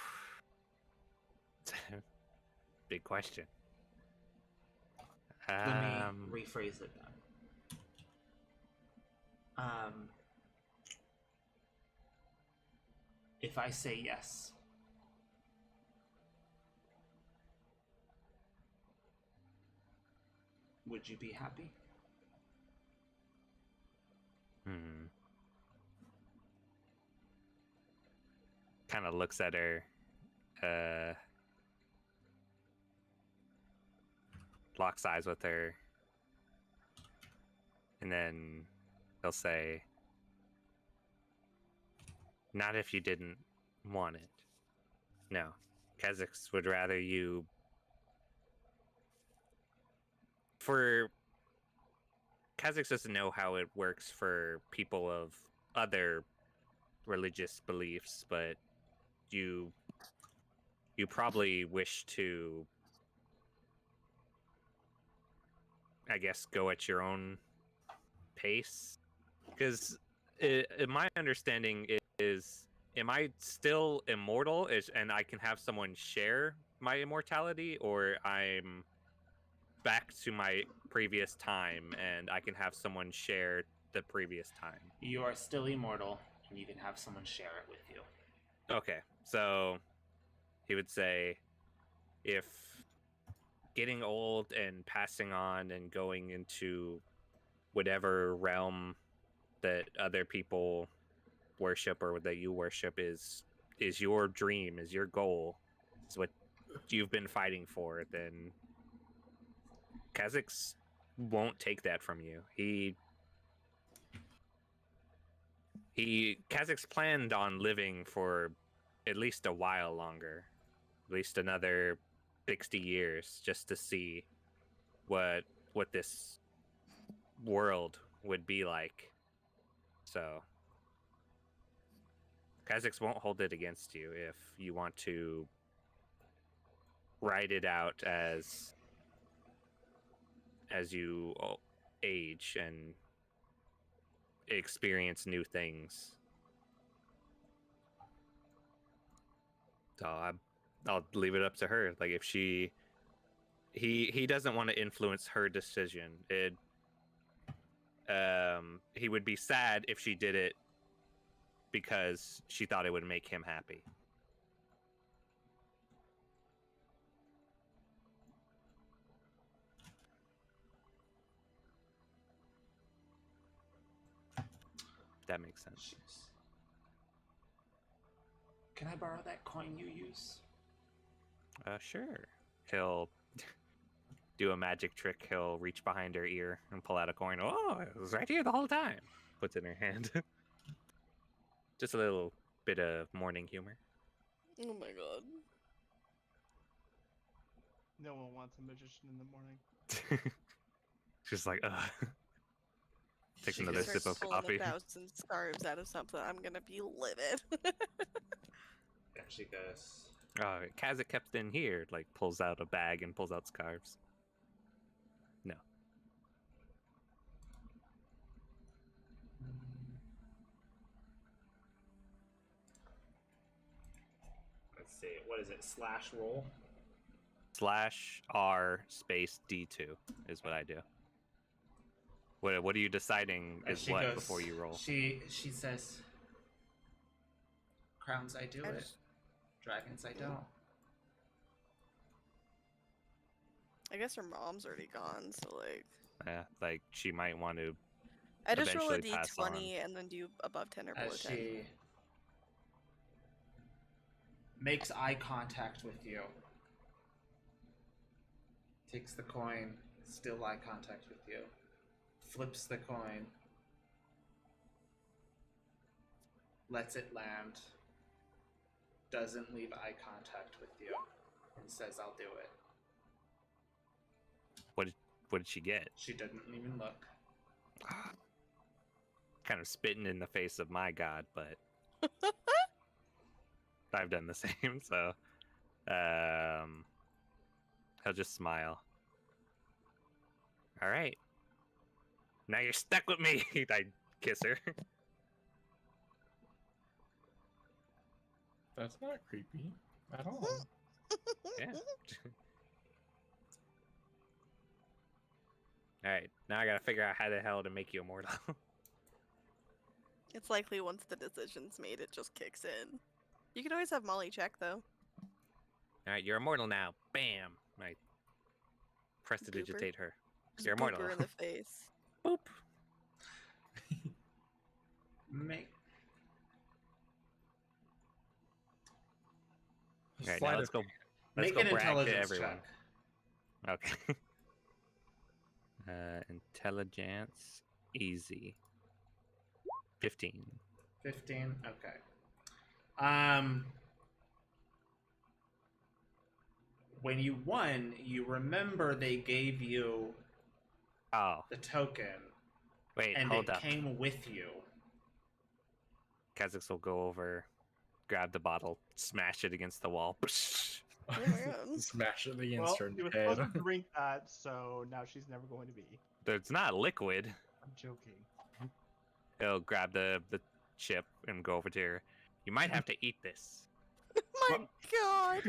S3: Big question.
S1: Let me rephrase it then. If I say yes, would you be happy?
S3: Kind of looks at her. Locks eyes with her. And then he'll say, not if you didn't want it. No. Kha'Zix would rather you... Kha'Zix doesn't know how it works for people of other religious beliefs, but you probably wish to, I guess, go at your own pace. Because my understanding is, am I still immortal and I can have someone share my immortality, or I'm back to my previous time and I can have someone share the previous time?
S1: You are still immortal, and you can have someone share it with you.
S3: Okay, so he would say, if getting old and passing on and going into whatever realm that other people worship or that you worship is your dream, is your goal, is what you've been fighting for, then Kha'Zix won't take that from you. Kha'Zix planned on living for at least a while longer, at least another 60 years, just to see what this world would be like. So Kha'Zix won't hold it against you if you want to ride it out as you age and experience new things. So I'll leave it up to her. Like, if he doesn't want to influence her decision. He would be sad if she did it because she thought it would make him happy. That makes sense.
S1: Jeez. Can I borrow that coin you use?
S3: Sure. He'll do a magic trick. He'll reach behind her ear and pull out a coin. Oh, it was right here the whole time. Puts it in her hand. Just a little bit of morning humor.
S2: Oh my god.
S6: No one wants a magician in the morning.
S3: Just like, Takes
S1: She
S3: another
S1: gets-
S3: sip of
S2: Pulling
S3: coffee.
S2: 1,000 scarves out of something, I'm gonna be livid.
S1: There she goes.
S3: Kha'Zix kept in here, like pulls out a bag and pulls out scarves. No.
S1: Let's see. What is it? Slash roll?
S3: /R space D2 is what I do. What are you deciding
S1: As
S3: is
S1: she
S3: what
S1: goes-
S3: before you roll?
S1: She says, "Crowns, I do
S2: I
S1: it.
S2: just-
S1: Dragons, I don't."
S2: I guess her mom's already gone, so like
S3: Yeah, like she might want to.
S2: I just roll a
S3: Eventually pass
S2: d20 and then do above 10 or below
S1: As
S2: 10.
S1: she makes eye contact with you, takes the coin, still eye contact with you, flips the coin, lets it land, doesn't leave eye contact with you, and says, "I'll do it."
S3: What did she get?
S1: She didn't even look.
S3: Kind of spitting in the face of my god, but I've done the same. So, he'll just smile. All right. Now you're stuck with me. I kiss her.
S4: That's not creepy at all.
S3: Yeah. All right. Now I gotta figure out how the hell to make you immortal.
S2: It's likely once the decision's made, it just kicks in. You can always have Molly check though.
S3: All right, you're immortal now. Bam. I
S2: Gooper.
S3: prestidigitate her.
S2: Just
S3: You're
S2: boop
S3: immortal.
S2: her in the face.
S3: Boop.
S1: Make
S3: All right,
S4: Sleight
S3: now
S4: of
S3: let's
S1: make
S3: go
S1: an
S3: brag to
S1: intelligence
S3: everyone.
S1: check.
S3: Okay. Intelligence, easy. 15.
S1: 15. Okay. When you won, you remember they gave you
S3: Oh,
S1: the token,
S3: wait,
S1: and
S3: hold
S1: it
S3: up.
S1: came with you.
S3: Kha'Zix will go over, grab the bottle, smash it against the wall.
S2: Oh my God.
S4: Smash it
S6: Well,
S4: against her
S6: she was
S4: head.
S6: supposed to drink that, so now she's never going to be.
S3: It's not liquid.
S6: I'm joking.
S3: He'll grab the chip and go over to her. You might have to eat this.
S2: My God.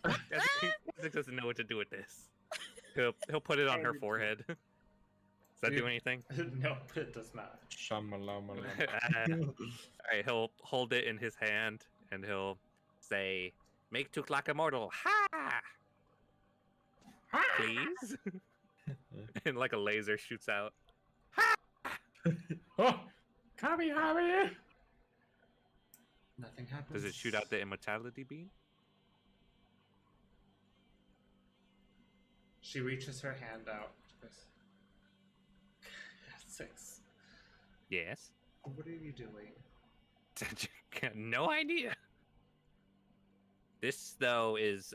S3: Kha'Zix doesn't know what to do with this. He'll put it on her forehead. Does that do anything?
S1: No, it does not.
S4: Shamalama.
S3: Alright, he'll hold it in his hand and he'll say, "Make Tuklak immortal. Ha! Please?" And like a laser shoots out.
S4: Oh, Kami.
S1: Nothing happens.
S3: Does it shoot out the immortality beam?
S1: She reaches her hand out. She goes, 6.
S3: Yes.
S1: What are you doing?
S3: No idea. This though is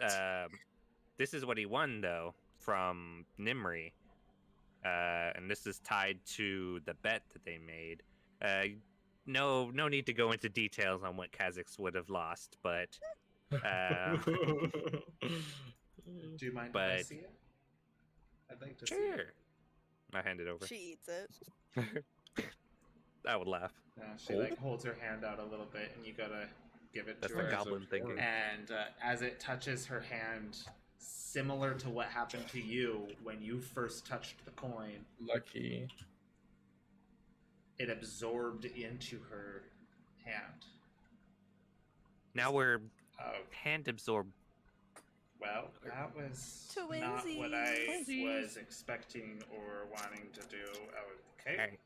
S3: this is what he won though from Nimri, and this is tied to the bet that they made. No need to go into details on what Kazakhs would have lost, but
S1: Do you mind if I
S3: But-
S1: see it? I'd like to see it.
S3: sure. I hand it over.
S2: She eats it.
S3: I would laugh.
S1: She
S3: Oh.
S1: like holds her hand out a little bit, and you gotta give it
S3: That's
S1: to
S3: the
S1: her.
S3: goblin thinking.
S1: And as it touches her hand, similar to what happened to you when you first touched the coin,
S4: Lucky.
S1: it absorbed into her hand.
S3: Now we're
S1: Oh,
S3: hand absorbed.
S1: well, that was not what I was expecting or wanting to do. Okay.
S3: Alright.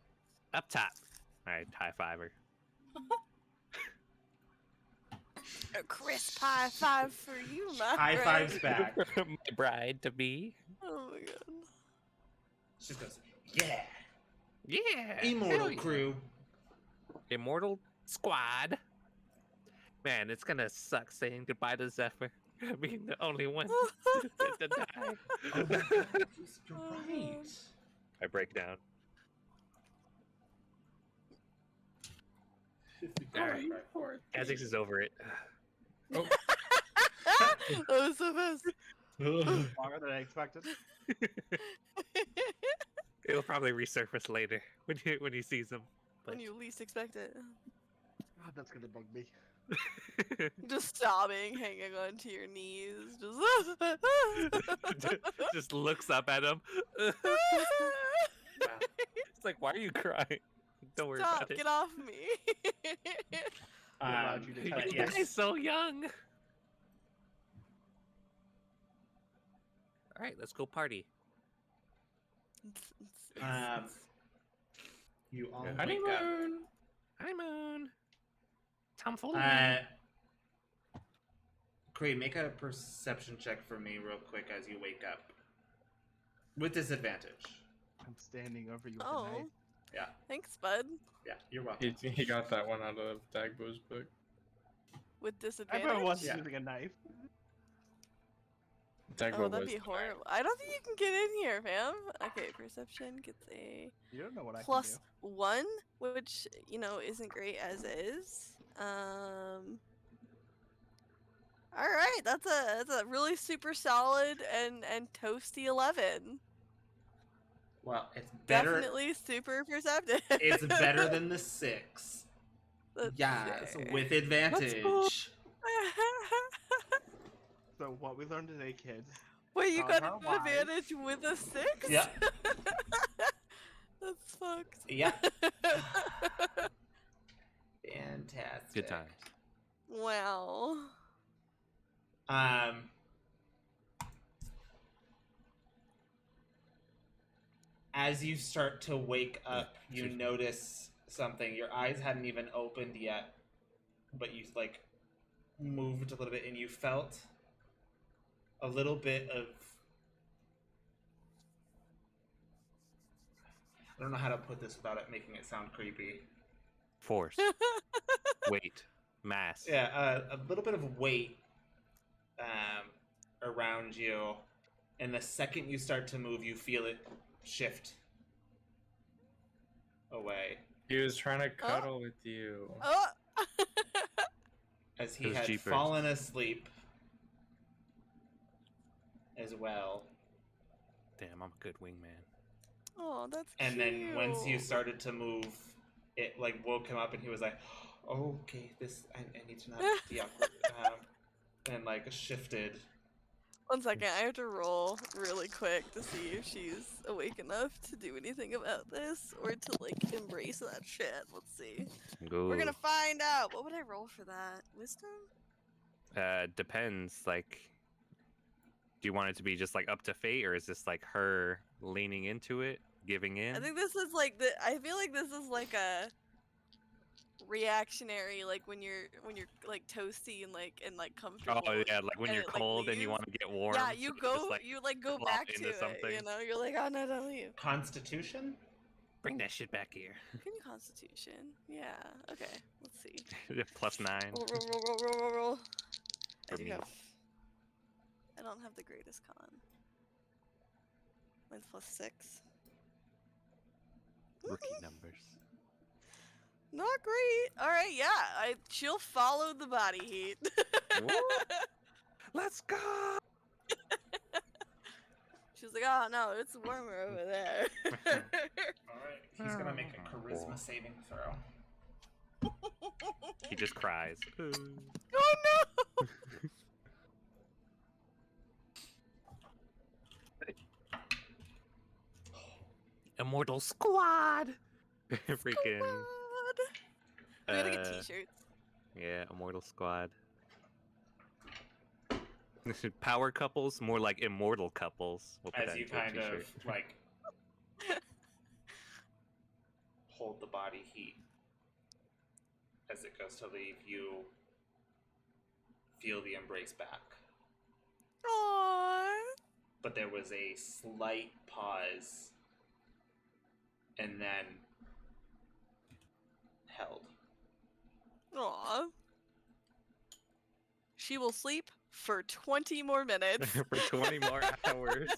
S3: Up top. Alright, high fiver.
S2: A crisp high five for you, my
S1: High
S2: friend.
S1: fives back.
S3: My bride to be.
S2: Oh my god.
S1: She goes, yeah,
S3: Yeah.
S1: Immortal
S3: hell yeah.
S1: Crew.
S3: Immortal Squad. Man, it's gonna suck saying goodbye to Zephyr. Being the only one to die.
S1: Oh my God, you're right.
S3: I break down. Alright. Kha'Zix is over it.
S2: That was so fast.
S6: Longer than I expected.
S3: It'll probably resurface later when he sees him.
S2: When you least expect it.
S6: God, that's gonna bug me.
S2: Just sobbing, hanging onto your knees.
S3: Just looks up at him. It's like, why are you crying? Don't worry
S2: Stop,
S3: about it.
S2: get off me.
S6: allowed you to touch
S1: but
S6: it.
S1: yes,
S3: He's so young. All right, let's go party.
S1: you all
S3: Yeah.
S1: wake up.
S4: Honeymoon.
S3: Hi, Moon. Tomfoolery.
S1: Cree, make a perception check for me real quick as you wake up. With disadvantage.
S6: I'm standing over you with a
S2: Oh,
S6: knife.
S1: Yeah,
S2: thanks, bud.
S1: yeah, you're welcome.
S4: He got that one out of Dagbo's book.
S2: With
S6: I
S2: disadvantage.
S6: probably wasn't
S1: Yeah.
S6: using a knife.
S4: Dagbo
S2: Oh, that'd
S4: was
S2: be
S4: the
S2: horrible. I don't think you can get in here, fam. Okay, perception gets a
S6: You don't know what I
S2: plus
S6: can
S2: 1, which isn't great as is. All right, that's a really super solid and toasty 11.
S1: Well, it's better.
S2: Definitely super perceptive.
S1: It's better than the 6.
S2: That's
S1: Yes,
S2: fair.
S1: with advantage.
S6: do. So what we learned today, kids.
S2: Wait, you
S6: Found
S2: got
S6: our
S2: an
S6: wives.
S2: advantage with a 6?
S1: Yeah.
S2: That's fucked.
S1: Yeah. Fantastic.
S3: Good times.
S2: Wow.
S1: As you start to wake up, you notice something. Your eyes hadn't even opened yet, but you like moved a little bit, and you felt a little bit of. I don't know how to put this without it making it sound creepy.
S3: Force. Weight. Mass.
S1: Yeah, a little bit of weight around you, and the second you start to move, you feel it shift away
S4: He was trying to cuddle with you.
S2: Oh.
S1: as he
S3: Those
S1: had
S3: jeepers.
S1: fallen asleep as well.
S3: Damn, I'm a good wingman.
S2: Oh, that's
S1: And then once you
S2: cute.
S1: started to move, it like woke him up, and he was like, oh, "Okay, this I need to not be awkward," and like shifted.
S2: 1 second, I have to roll really quick to see if she's awake enough to do anything about this or to like embrace that shit. Let's see. We're gonna find out. What would I roll for that? Wisdom?
S3: Depends. Like, do you want it to be just like up to fate, or is this like her leaning into it? giving in.
S2: I think this is like I feel like this is like a reactionary, like when you're like toasty and like comfortable.
S3: Oh yeah, like when
S2: and
S3: you're
S2: it, like,
S3: cold and you
S2: leaves.
S3: want to get warm.
S2: Yeah,
S3: so
S2: you
S3: just,
S2: go
S3: like,
S2: you like go
S3: flop
S2: back
S3: into
S2: to it.
S3: something.
S2: You know, you're like, oh no, don't leave.
S1: Constitution?
S3: Bring that shit back here.
S2: Give me Constitution. Yeah. Okay. Let's see.
S3: +9.
S2: Roll.
S3: For me.
S2: I don't have the greatest con. Mine's +6.
S3: Rookie numbers.
S2: Not great. All right. Yeah. She'll follow the body heat.
S3: Woo! Let's go.
S2: She's like, oh no, it's warmer over there.
S1: Alright, he's gonna make a charisma saving throw.
S3: He just cries. Ooh.
S2: Oh no!
S3: Immortal Squad. Freaking.
S2: Squad. We gotta get
S3: uh,
S2: t-shirts.
S3: Yeah, Immortal Squad. Power couples, more like immortal couples. We'll put
S1: As
S3: that
S1: you
S3: into a
S1: kind
S3: t-shirt.
S1: of like hold the body heat as it goes to leave, you feel the embrace back.
S2: Aww.
S1: But there was a slight pause and then held.
S2: Aww. She will sleep for 20 more minutes.
S3: For 20 more hours.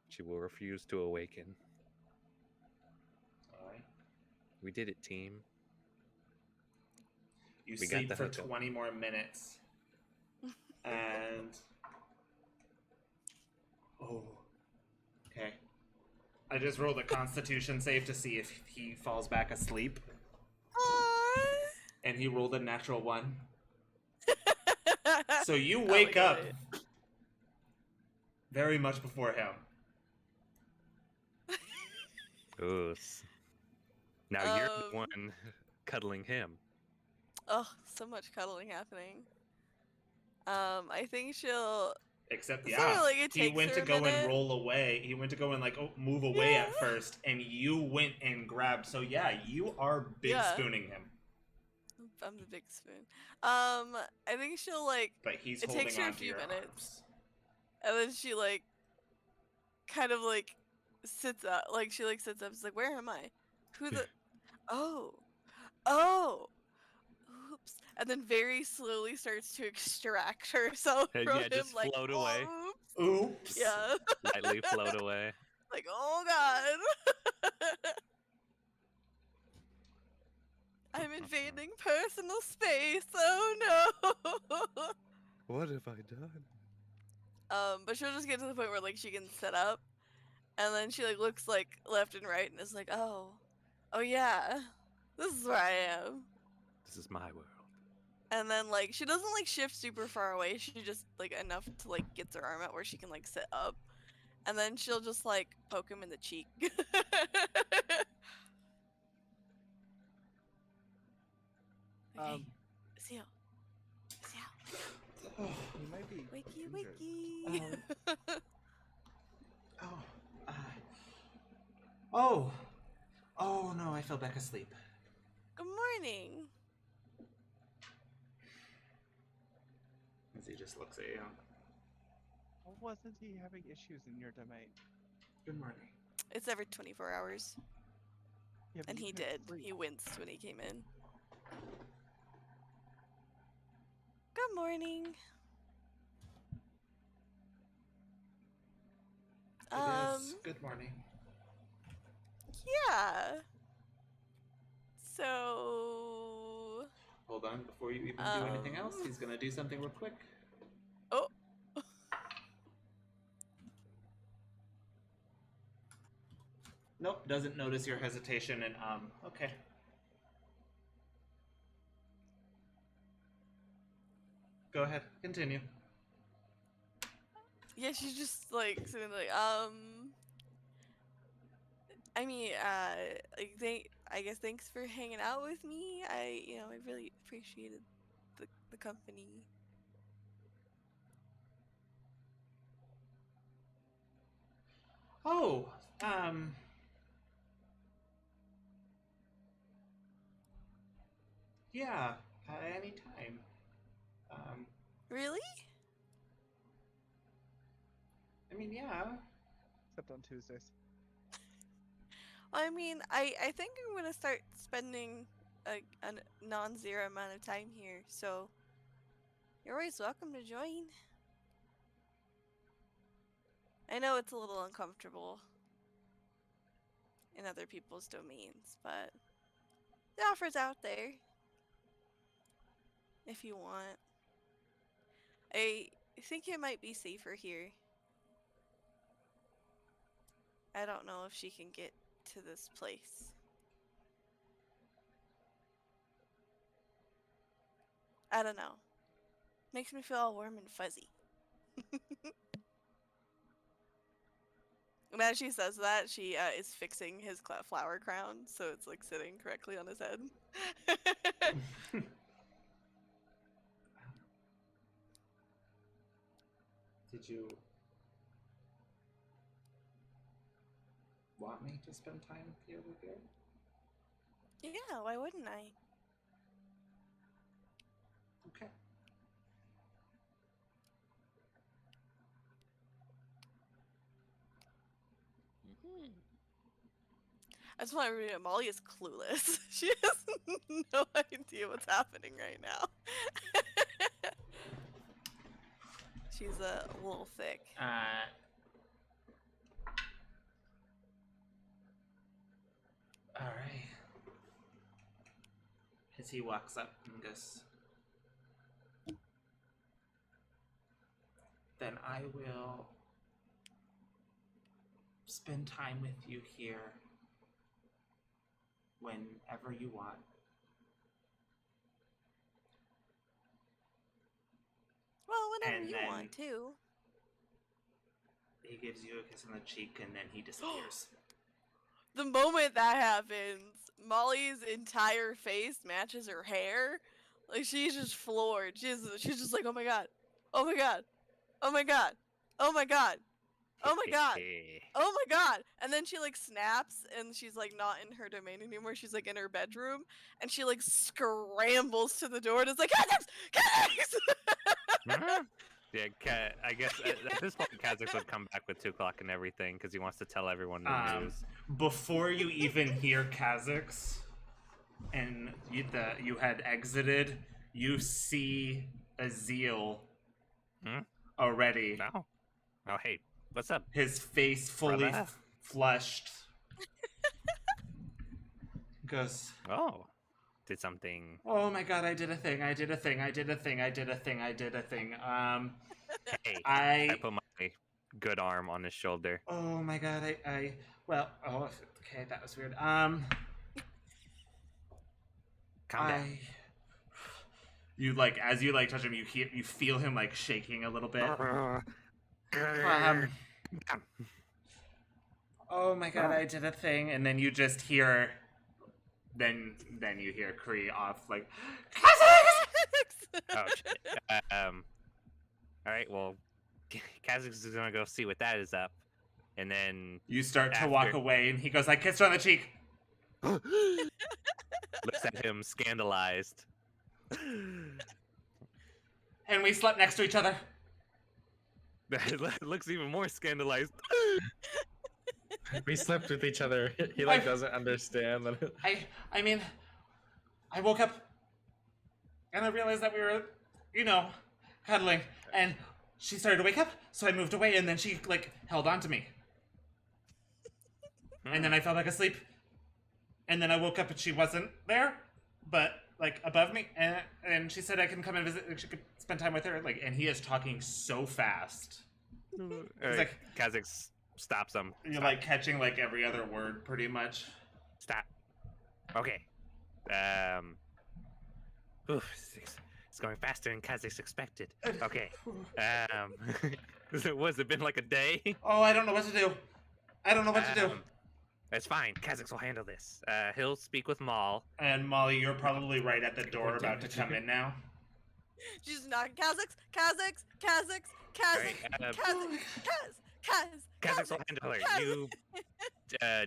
S3: She will refuse to awaken.
S1: Alright.
S3: We did it, team.
S1: You
S3: We got
S1: sleep
S3: the
S1: for
S3: hookup.
S1: 20 more minutes. And oh, okay. I just rolled a Constitution save to see if he falls back asleep,
S2: Aww.
S1: and he rolled a natural 1. So you
S2: Oh,
S1: wake
S2: I
S1: up
S2: get it.
S1: very much before him.
S3: Ooh. Now you're the
S2: Um,
S3: one cuddling him.
S2: Oh, so much cuddling happening. I think she'll.
S1: Except,
S2: Sort
S1: yeah,
S2: of like it
S1: he
S2: takes
S1: went
S2: her
S1: to
S2: a
S1: go and
S2: minute.
S1: roll away. He went to go and move away
S2: Yeah.
S1: at first, and you went and grabbed. So yeah, you are big
S2: Yeah.
S1: spooning him,
S2: I'm the big spoon. I think she'll
S1: but he's
S2: It
S1: holding
S2: takes her a
S1: onto
S2: few
S1: your
S2: minutes.
S1: arms.
S2: and then she kind of sits up. She sits up. She's like, where am I? Who the? Oh. Oops. And then very slowly starts to extract herself
S3: Yeah,
S2: from him.
S3: just float away.
S2: Oops.
S1: Oops.
S2: Yeah.
S3: Lightly float away.
S2: Like, oh god. I'm invading personal space. Oh no.
S3: What have I done?
S2: But she'll just get to the point where she can sit up, and then she looks left and right and is like, oh yeah, this is where I am.
S3: This is my world.
S2: And then she doesn't shift super far away. She just enough to gets her arm out where she can sit up, and then she'll just poke him in the cheek. Okay. Seal.
S6: You might be
S2: Wakey,
S6: injured.
S2: wakey.
S1: Oh no, I fell back asleep.
S2: Good morning.
S1: As he just looks at you.
S6: Wasn't he having issues in your domain?
S1: Good morning.
S2: It's every 24 hours.
S6: Yeah, but
S2: And
S6: you
S2: he
S6: couldn't
S2: did.
S6: sleep.
S2: He winced when he came in. Good morning.
S1: It is. Good morning.
S2: Yeah. So.
S1: Hold on, before you even do anything else, he's gonna do something real quick.
S2: Oh.
S1: Nope, doesn't notice your hesitation and okay. Go ahead, continue.
S2: Yeah, she's just sitting I mean, I guess thanks for hanging out with me. I really appreciated the company.
S1: Oh, yeah, anytime.
S2: Really?
S1: I mean, yeah.
S7: Except on Tuesdays.
S2: I mean, I think I'm gonna start spending a non-zero amount of time here, so you're always welcome to join. I know it's a little uncomfortable in other people's domains, but the offer's out there if you want. I think it might be safer here. I don't know if she can get to this place. I don't know. Makes me feel all warm and fuzzy. And as she says that, she is fixing his flower crown, so it's like sitting correctly on his head.
S1: Did you want me to spend time with you over here?
S2: Yeah, why wouldn't I?
S1: Okay.
S2: I just want everybody to know Molly is clueless. She has no idea what's happening right now. She's a little thick.
S1: All right. As he walks up and goes, then I will spend time with you here whenever you want.
S2: Well, whenever
S1: And
S2: you
S1: then-
S2: want to.
S1: He gives you a kiss on the cheek and then he disappears.
S2: The moment that happens, Molly's entire face matches her hair. Like she's just floored. She's just like, oh my god, oh my god, oh my god, oh my god, oh my god, oh my god. And then she like snaps and she's like not in her domain anymore. She's like in her bedroom and she like scrambles to the door and is like, Kazix! Kazix!
S3: Yeah, I guess at this point, Kha'Zix would come back with 2 o'clock and everything because he wants to tell everyone the news.
S1: Before you even hear Kha'Zix and you had exited, you see Azil already.
S3: No. Oh, hey, what's up?
S1: His face fully
S3: Brother.
S1: flushed. Goes,
S3: Oh, did something.
S1: oh my god, I did a thing, I did a thing, I did a thing, I did a thing, I did a thing.
S3: Hey,
S1: I
S3: I put my good arm on his shoulder.
S1: oh my god, well, oh, okay, that was weird.
S3: Calm down.
S1: You like as you like touch him, you feel him like shaking a little bit. Oh my god, I did a thing, and then you just hear, then you hear Kree off like, Kha'Zix!
S3: Oh shit. All right. Well, Kha'Zix is gonna go see what that is up, and then
S1: You start to walk
S3: After-
S1: away, and he goes, I kissed her on the cheek.
S3: looks at him scandalized.
S1: And we slept next to each other.
S3: Looks even more scandalized.
S4: We slept with each other. He doesn't understand that.
S1: I mean, I woke up, and I realized that we were, cuddling, and she started to wake up, so I moved away, and then she, held on to me. And then I fell back asleep, and then I woke up and she wasn't there, but, above me, and she said I can come and visit, she could spend time with her, and he is talking so fast.
S3: All
S1: He's
S3: right, Kha'Zix stops him.
S1: You're,
S3: Stop.
S1: catching, every other word, pretty much.
S3: Stop. Okay. Oof, it's going faster than Kha'Zix expected. Okay. Was it been like a day?
S1: Oh, I don't know what to do. I don't know what to do.
S3: It's fine. Kha'Zix will handle this. He'll speak with Maul.
S1: And Molly, you're probably right at the door about to come in now.
S2: She's knocking. Kazix, Kazix, Kazix,
S3: Alright,
S2: Kazix, Kazix, Kaz,
S3: Kazix will handle her. You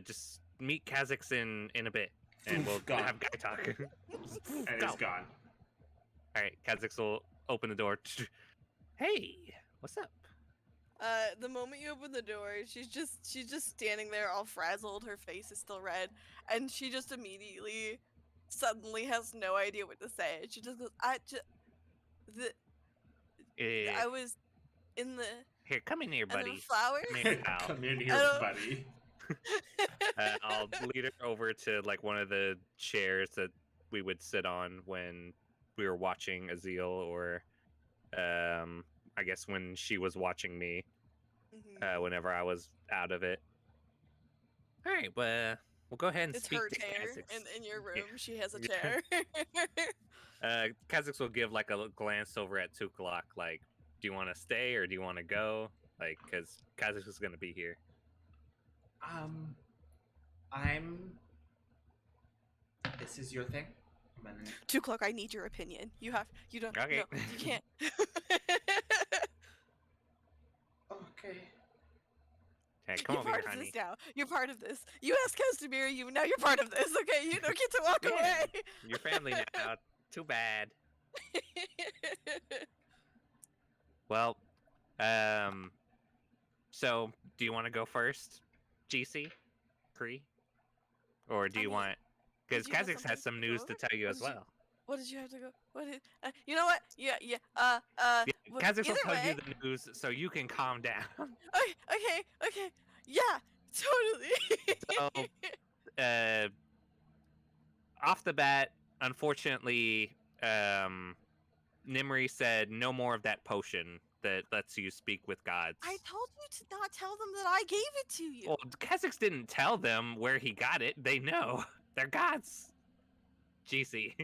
S3: just meet Kazix in a bit, and we'll
S1: Gone.
S3: have guy talk.
S1: And
S3: Go.
S1: he's gone.
S3: All right, Kazix will open the door. Hey, what's up?
S2: The moment you open the door, she's just standing there all frazzled, her face is still red, and she just immediately suddenly has no idea what to say. She just goes, I was in the
S3: Here, come in here,
S2: and the
S3: buddy.
S2: flowers.
S3: Come here, pal.
S1: Come in
S2: I
S1: here,
S2: don't-
S1: buddy.
S3: I'll lead her over to like one of the chairs that we would sit on when we were watching Azil, or I guess when she was watching me.
S2: Mhm.
S3: Whenever I was out of it. All right, well, we'll go ahead and
S2: It's
S3: speak
S2: her
S3: to
S2: chair
S3: Kazix.
S2: in your room.
S3: Yeah.
S2: She has a
S3: Yeah.
S2: chair.
S3: Kazix will give like a glance over at Tuklok, like, do you want to stay or do you want to go? Like, because Kazix is going to be here.
S1: This is your thing? I'm gonna...
S2: 2 o'clock. I need your opinion. You don't.
S3: Okay.
S2: No, you can't.
S1: Okay.
S3: Hey, come
S2: You're
S3: over
S2: part
S3: here,
S2: of
S3: honey.
S2: this now. You're part of this. You asked Castamir, now you're part of this. Okay, you don't get to walk
S3: Yeah.
S2: away.
S3: Your family now. Too bad. Well, so do you want to go first, GC, Kree, or do
S2: I
S3: you
S2: mean,
S3: want? Because
S2: did you have
S3: Kazix
S2: something
S3: has some
S2: to
S3: news
S2: go
S3: to
S2: over?
S3: tell you
S2: What
S3: as
S2: did you-
S3: well.
S2: What did you have to go? What did? You know what? Yeah.
S3: Yeah,
S2: Well,
S3: Kazix will
S2: either
S3: tell you
S2: way-
S3: the news so you can calm down.
S2: Okay. Yeah, totally.
S3: So, off the bat, unfortunately, Nimri said no more of that potion that lets you speak with gods.
S2: I told you to not tell them that I gave it to you.
S3: Well, Kazix didn't tell them where he got it. They know. They're gods. GC.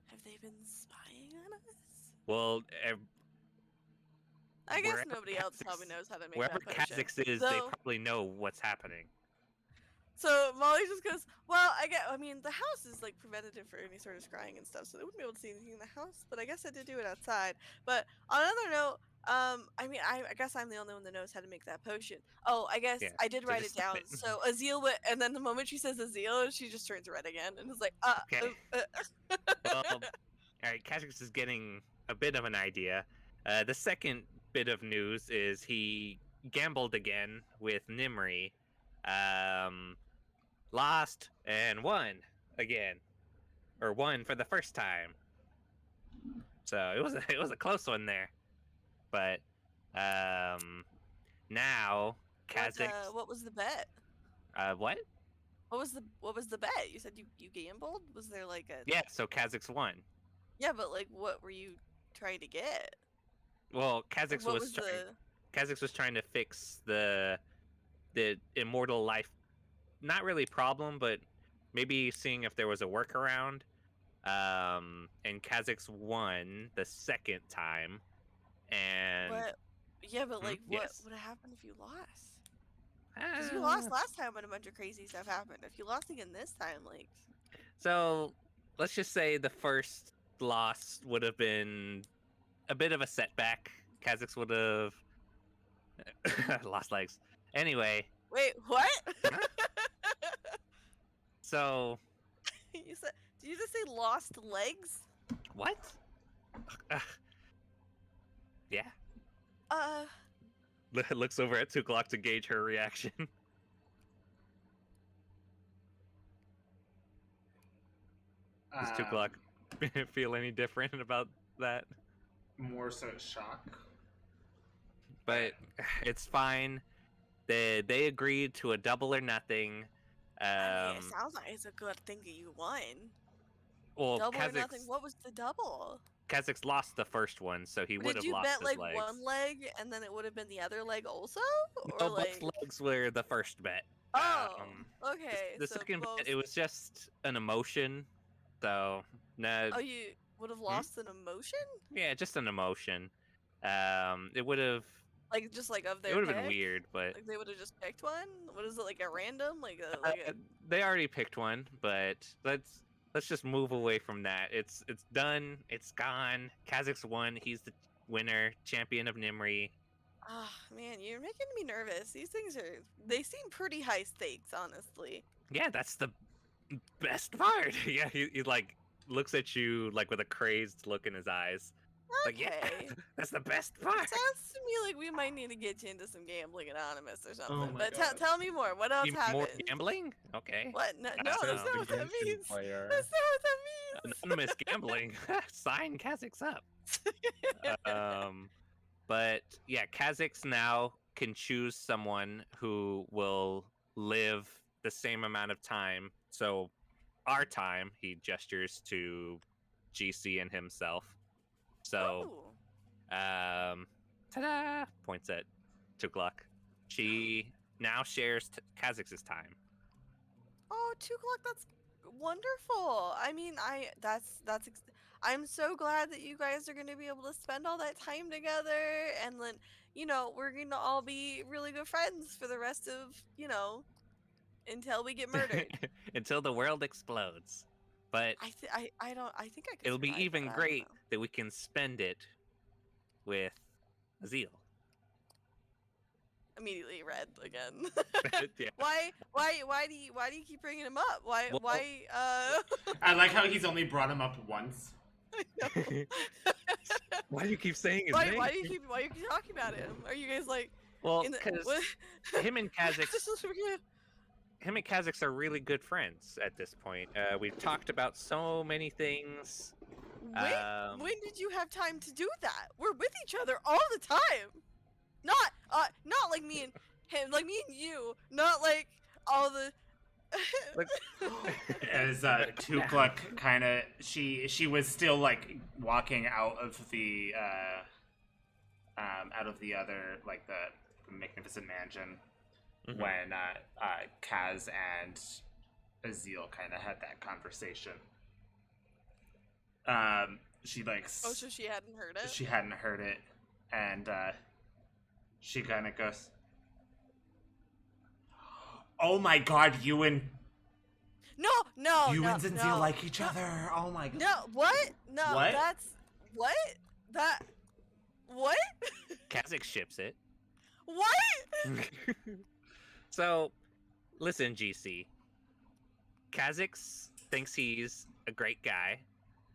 S2: Have they been spying on us?
S3: Well,
S2: I guess
S3: wherever
S2: nobody else
S3: Kha'Zix-
S2: probably knows how to make
S3: wherever
S2: that potion.
S3: Kazix is, they
S2: So-
S3: probably know what's happening.
S2: So Molly just goes, well, I mean, the house is like preventative for any sort of scrying and stuff, so they wouldn't be able to see anything in the house. But I guess I did do it outside. But on another note, I mean, I guess I'm the only one that knows how to make that potion. Oh, I guess
S3: Yeah,
S2: I did
S3: so
S2: write it
S3: just stop
S2: down.
S3: it.
S2: So Azil went, and then the moment she says Azil, she just turns red again and is like,
S3: Okay. Well, all right, Kazix is getting a bit of an idea. The second bit of news is he gambled again with Nimri, lost and won again, or won for the first time. So it was a close one there, but now Kazix.
S2: what was the bet?
S3: What?
S2: What was the bet? You said you gambled? Was there like a
S3: Yeah, so Kazix won.
S2: Yeah, but like what were you trying to get?
S3: Well,
S2: Like,
S3: Kazix
S2: what
S3: was trying. Kazix was trying to fix the immortal life, not really problem, but maybe seeing if there was a workaround. And Kazix won the second time, and
S2: What? Yeah, but like, what
S3: Yes.
S2: would have happened if you lost? Because you lost last time when a bunch of crazy stuff happened. If you lost again this time, like,
S3: So let's just say the first loss would have been a bit of a setback. Kazix would have lost legs. Anyway,
S2: wait, what?
S3: so
S2: you said? Did you just say lost legs?
S3: what? Yeah. Looks over at Tuklok to gauge her reaction. Does Tuklok feel any different about that?
S1: More so shock.
S3: But it's fine. They agreed to a double or nothing.
S2: I mean, it sounds like it's a good thing that you won.
S3: Well,
S2: Double or
S3: Kazix,
S2: nothing. What was the double?
S3: Kazix lost the first one, so he would
S2: Did
S3: have
S2: you
S3: lost
S2: bet
S3: his
S2: like
S3: legs.
S2: one leg and then it would have been the other leg also? Or
S3: No,
S2: like,
S3: both legs were the first bet.
S2: oh,
S3: The-
S2: okay.
S3: The
S2: so
S3: second
S2: both...
S3: bet, it was just an emotion. So, no,
S2: Oh, you would have lost an emotion?
S3: yeah, just an emotion. It would have.
S2: Like just like of their
S3: It would have been
S2: pick?
S3: weird, but
S2: Like they would have just picked one? What is it, like a random? Like a
S3: they already picked one. But let's just move away from that. It's done. It's gone. Kazix won. He's the winner, champion of Nimri.
S2: Ah, man, you're making me nervous. These things they seem pretty high stakes, honestly.
S3: Yeah, that's the best part. Yeah, he like looks at you like with a crazed look in his eyes. Like, yeah,
S2: Okay.
S3: that's the best part.
S2: Sounds to me like we might need to get you into some gambling anonymous or something.
S1: my
S2: But
S1: God.
S2: tell me more. What else
S3: You mean more
S2: happened?
S3: gambling? Okay.
S2: What? No,
S3: That
S2: no, that's
S3: sounds
S2: not what that
S4: Redemption
S2: means.
S4: player.
S2: That's not what that means.
S3: Anonymous gambling. Sign Kha'Zix up. But yeah, Kha'Zix now can choose someone who will live the same amount of time. So our time, he gestures to GC and himself. So,
S2: Ooh.
S3: ta-da! Points at Tukluk. She now shares Kha'Zix's time.
S2: Oh, 2 o'clock. That's wonderful. I mean, I'm so glad that you guys are going to be able to spend all that time together, and then we're going to all be really good friends for the rest of until we get murdered.
S3: Until the world explodes. But
S2: I think I could.
S3: it'll be
S2: survive
S3: even
S2: that, I don't
S3: great
S2: know.
S3: that we can spend it with Azil.
S2: Immediately red again.
S3: Yeah.
S2: Why do you keep bringing him up?
S3: Well-
S1: I like how he's only brought him up once.
S3: Why do you keep saying his
S2: why
S3: name?
S2: why do you keep talking about him? Are you guys like
S3: Well,
S2: in the
S3: because
S2: what?
S3: him and Kha'Zix,
S2: Just forget-
S3: him and Kha'Zix are really good friends at this point. We've talked about so many things.
S2: When did you have time to do that? We're with each other all the time. Not like me and him, like me and you. Not like all the.
S1: As Tukluk kind of she was still like walking out of the other like the magnificent mansion
S3: Mhm.
S1: when Kaz and Azil kind of had that conversation. She like
S2: Oh, so she hadn't heard it.
S1: she hadn't heard it, and she kind of goes, "Oh my God, you and
S2: No.
S1: Zinzil like each other. Oh my God."
S2: No, what? No,
S1: What?
S2: that's what? That what?
S3: Kha'Zix ships it.
S2: What?
S3: So, listen, GC. Kha'Zix thinks he's a great guy.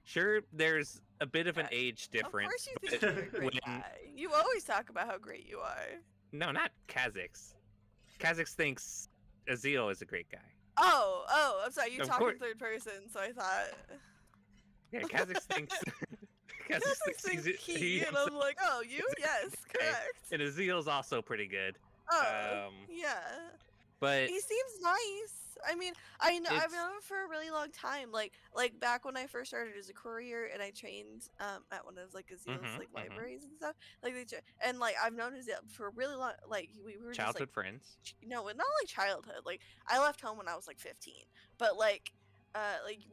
S3: Sure, there's a bit of an age difference.
S2: Of course you
S3: but
S2: think you're a great
S3: when-
S2: guy. You always talk about how great you are.
S3: No, not Kha'Zix. Kha'Zix thinks Azil is a great guy.
S2: Oh, I'm sorry. You're
S3: Of
S2: talking
S3: course.
S2: third person, so I thought.
S3: Yeah, Kha'Zix thinks. Kha'Zix
S2: This
S3: thinks
S2: thing's
S3: he's,
S2: key, and I'm like, oh, you? Yes,
S3: Okay.
S2: correct.
S3: and Azil's also pretty good.
S2: Oh,
S3: Um,
S2: yeah.
S3: But
S2: He seems nice. I mean, I know I've
S3: It's-
S2: known him for a really long time. Like back when I first started as a courier, and I trained at one of like Azil's
S3: Mhm,
S2: like
S3: mhm.
S2: libraries and stuff. Like and like I've known Azil for a really long. Like we were
S3: childhood
S2: just
S3: friends.
S2: like no, not like childhood. Like I left home when I was like 15, but like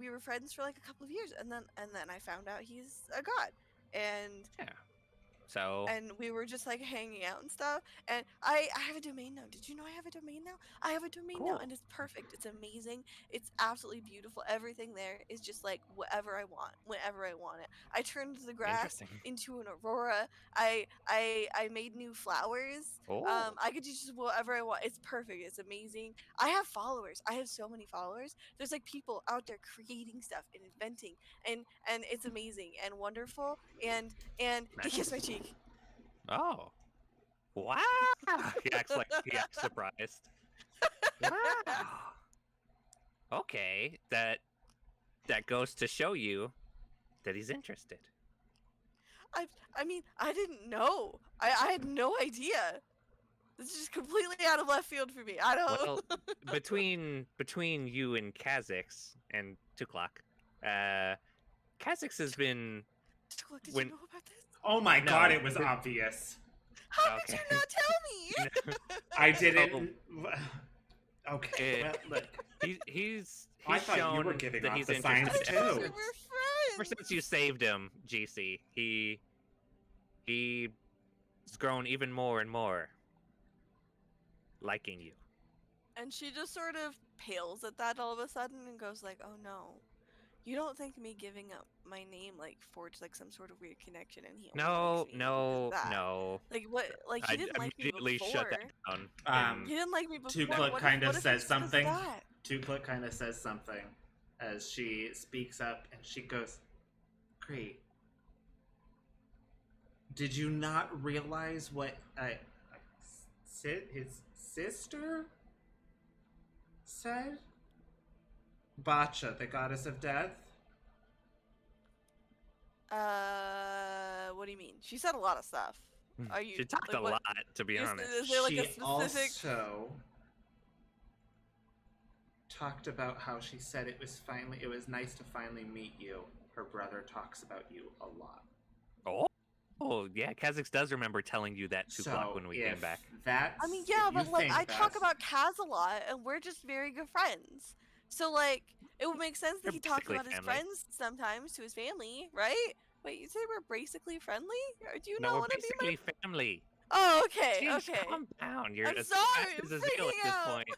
S2: we were friends for like a couple of years, and then I found out he's a god, and
S3: So
S2: we were just like hanging out and stuff. And I have a domain now. Did you know I have a domain now? I have a domain now,
S3: Cool.
S2: and it's perfect. It's amazing. It's absolutely beautiful. Everything there is just like whatever I want, whenever I want it. I turned the grass
S3: interesting.
S2: into an aurora. I made new flowers.
S3: Oh.
S2: I could do just whatever I want. It's perfect. It's amazing. I have followers. I have so many followers. There's like people out there creating stuff and inventing, and it's amazing and wonderful. And he kissed my cheek.
S3: Oh. Wow. He acts surprised. Wow. Okay. That goes to show you that he's interested.
S2: I mean, I didn't know. I had no idea. This is just completely out of left field for me. I don't.
S3: Well, between you and Kha'Zix and Tukluk, Kha'Zix has been
S2: Did
S3: when-
S2: you know about this?
S1: Oh my
S3: No.
S1: God, it was obvious.
S2: How could you
S3: Okay.
S2: not tell me?
S1: I didn't. Okay,
S3: Eh,
S1: well, look.
S3: he's
S1: I thought you
S3: shown
S1: were giving
S3: that
S1: off
S3: he's
S1: the signs
S3: interested.
S1: too.
S2: We
S3: Ever,
S2: were friends.
S3: ever since you saved him, GC, he's grown even more and more liking you.
S2: And she just sort of pales at that all of a sudden and goes like, "Oh no, You don't think me giving up my name like forged like some sort of weird connection and he only
S3: No,
S2: likes me
S3: no,
S2: because of that?
S3: no.
S2: Like what? Like he
S3: I
S2: didn't like me
S3: immediately
S2: before.
S3: shut that down.
S2: He didn't like me before.
S1: Tukla
S2: What
S1: kind
S2: if,
S1: of
S2: what if
S1: says
S2: it's 'cause of
S1: something.
S2: that?
S1: Tukla kind of says something as she speaks up and she goes, Cree, did you not realize what his sister said? Bacha, the goddess of death?
S2: What do you mean? She said a lot of stuff. Are you?
S3: She talked
S2: like,
S3: a
S2: what-
S3: lot, to be honest.
S2: Is there like
S1: She
S2: a specific?
S1: also talked about how she said it was nice to finally meet you. Her brother talks about you a lot.
S3: Oh, yeah, Kha'Zix does remember telling you that Tuklok when we came
S1: if
S3: back.
S1: That's,
S2: I mean,
S1: if
S2: yeah,
S1: you
S2: but like
S1: think
S2: I talk
S1: that's-
S2: about Kaz a lot, and we're just very good friends. So like, it would make sense that
S3: You're
S2: he talks
S3: basically
S2: about his
S3: family.
S2: friends sometimes to his family, right? Wait, you say we're basically friendly? Or do you
S3: No,
S2: not
S3: we're
S2: want to be my?
S3: basically family.
S2: Oh, okay,
S3: Jeez,
S2: okay.
S3: calm down. You're
S2: I'm
S3: as
S2: sorry,
S3: fast
S2: I'm
S3: as a zeal at
S2: freaking
S3: this
S2: out.
S3: point.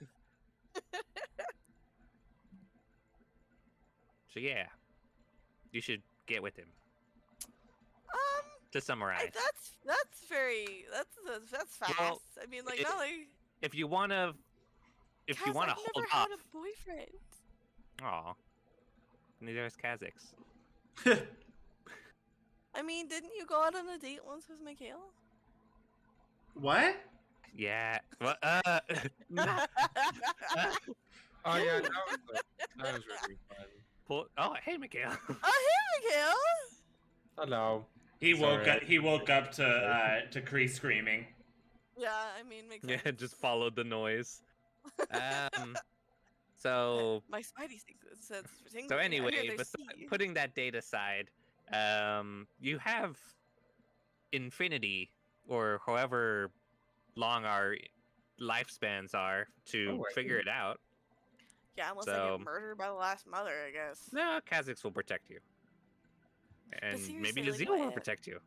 S3: So yeah, you should get with him. To summarize,
S2: That's very that's fast.
S3: Well,
S2: I mean, like
S3: it-
S2: not like.
S3: if you wanna
S2: Kaz,
S3: hold
S2: I've never
S3: off,
S2: had a boyfriend.
S3: aw, neither has Kha'Zix.
S2: I mean, didn't you go out on a date once with Mikhail?
S1: What?
S3: Yeah. Well,
S4: Oh yeah, that was really fun.
S3: oh, hey, Mikhail.
S2: Oh, hey, Mikhail!
S4: Hello.
S1: He woke
S4: Sorry,
S1: up. He woke up to Cree screaming.
S2: Yeah, I mean, makes
S3: Yeah,
S2: sense.
S3: just followed the noise. So
S2: My Spidey says
S3: so anyway, putting that date aside, you have infinity, or however long our lifespans are, to
S4: Oh, I
S3: figure
S4: see.
S3: it out.
S2: Yeah, unless I
S3: so-
S2: get murdered by the last mother, I guess.
S3: No, Kha'Zix will protect you, and maybe
S2: seriously, like,
S3: Nazil will
S2: what-
S3: protect you.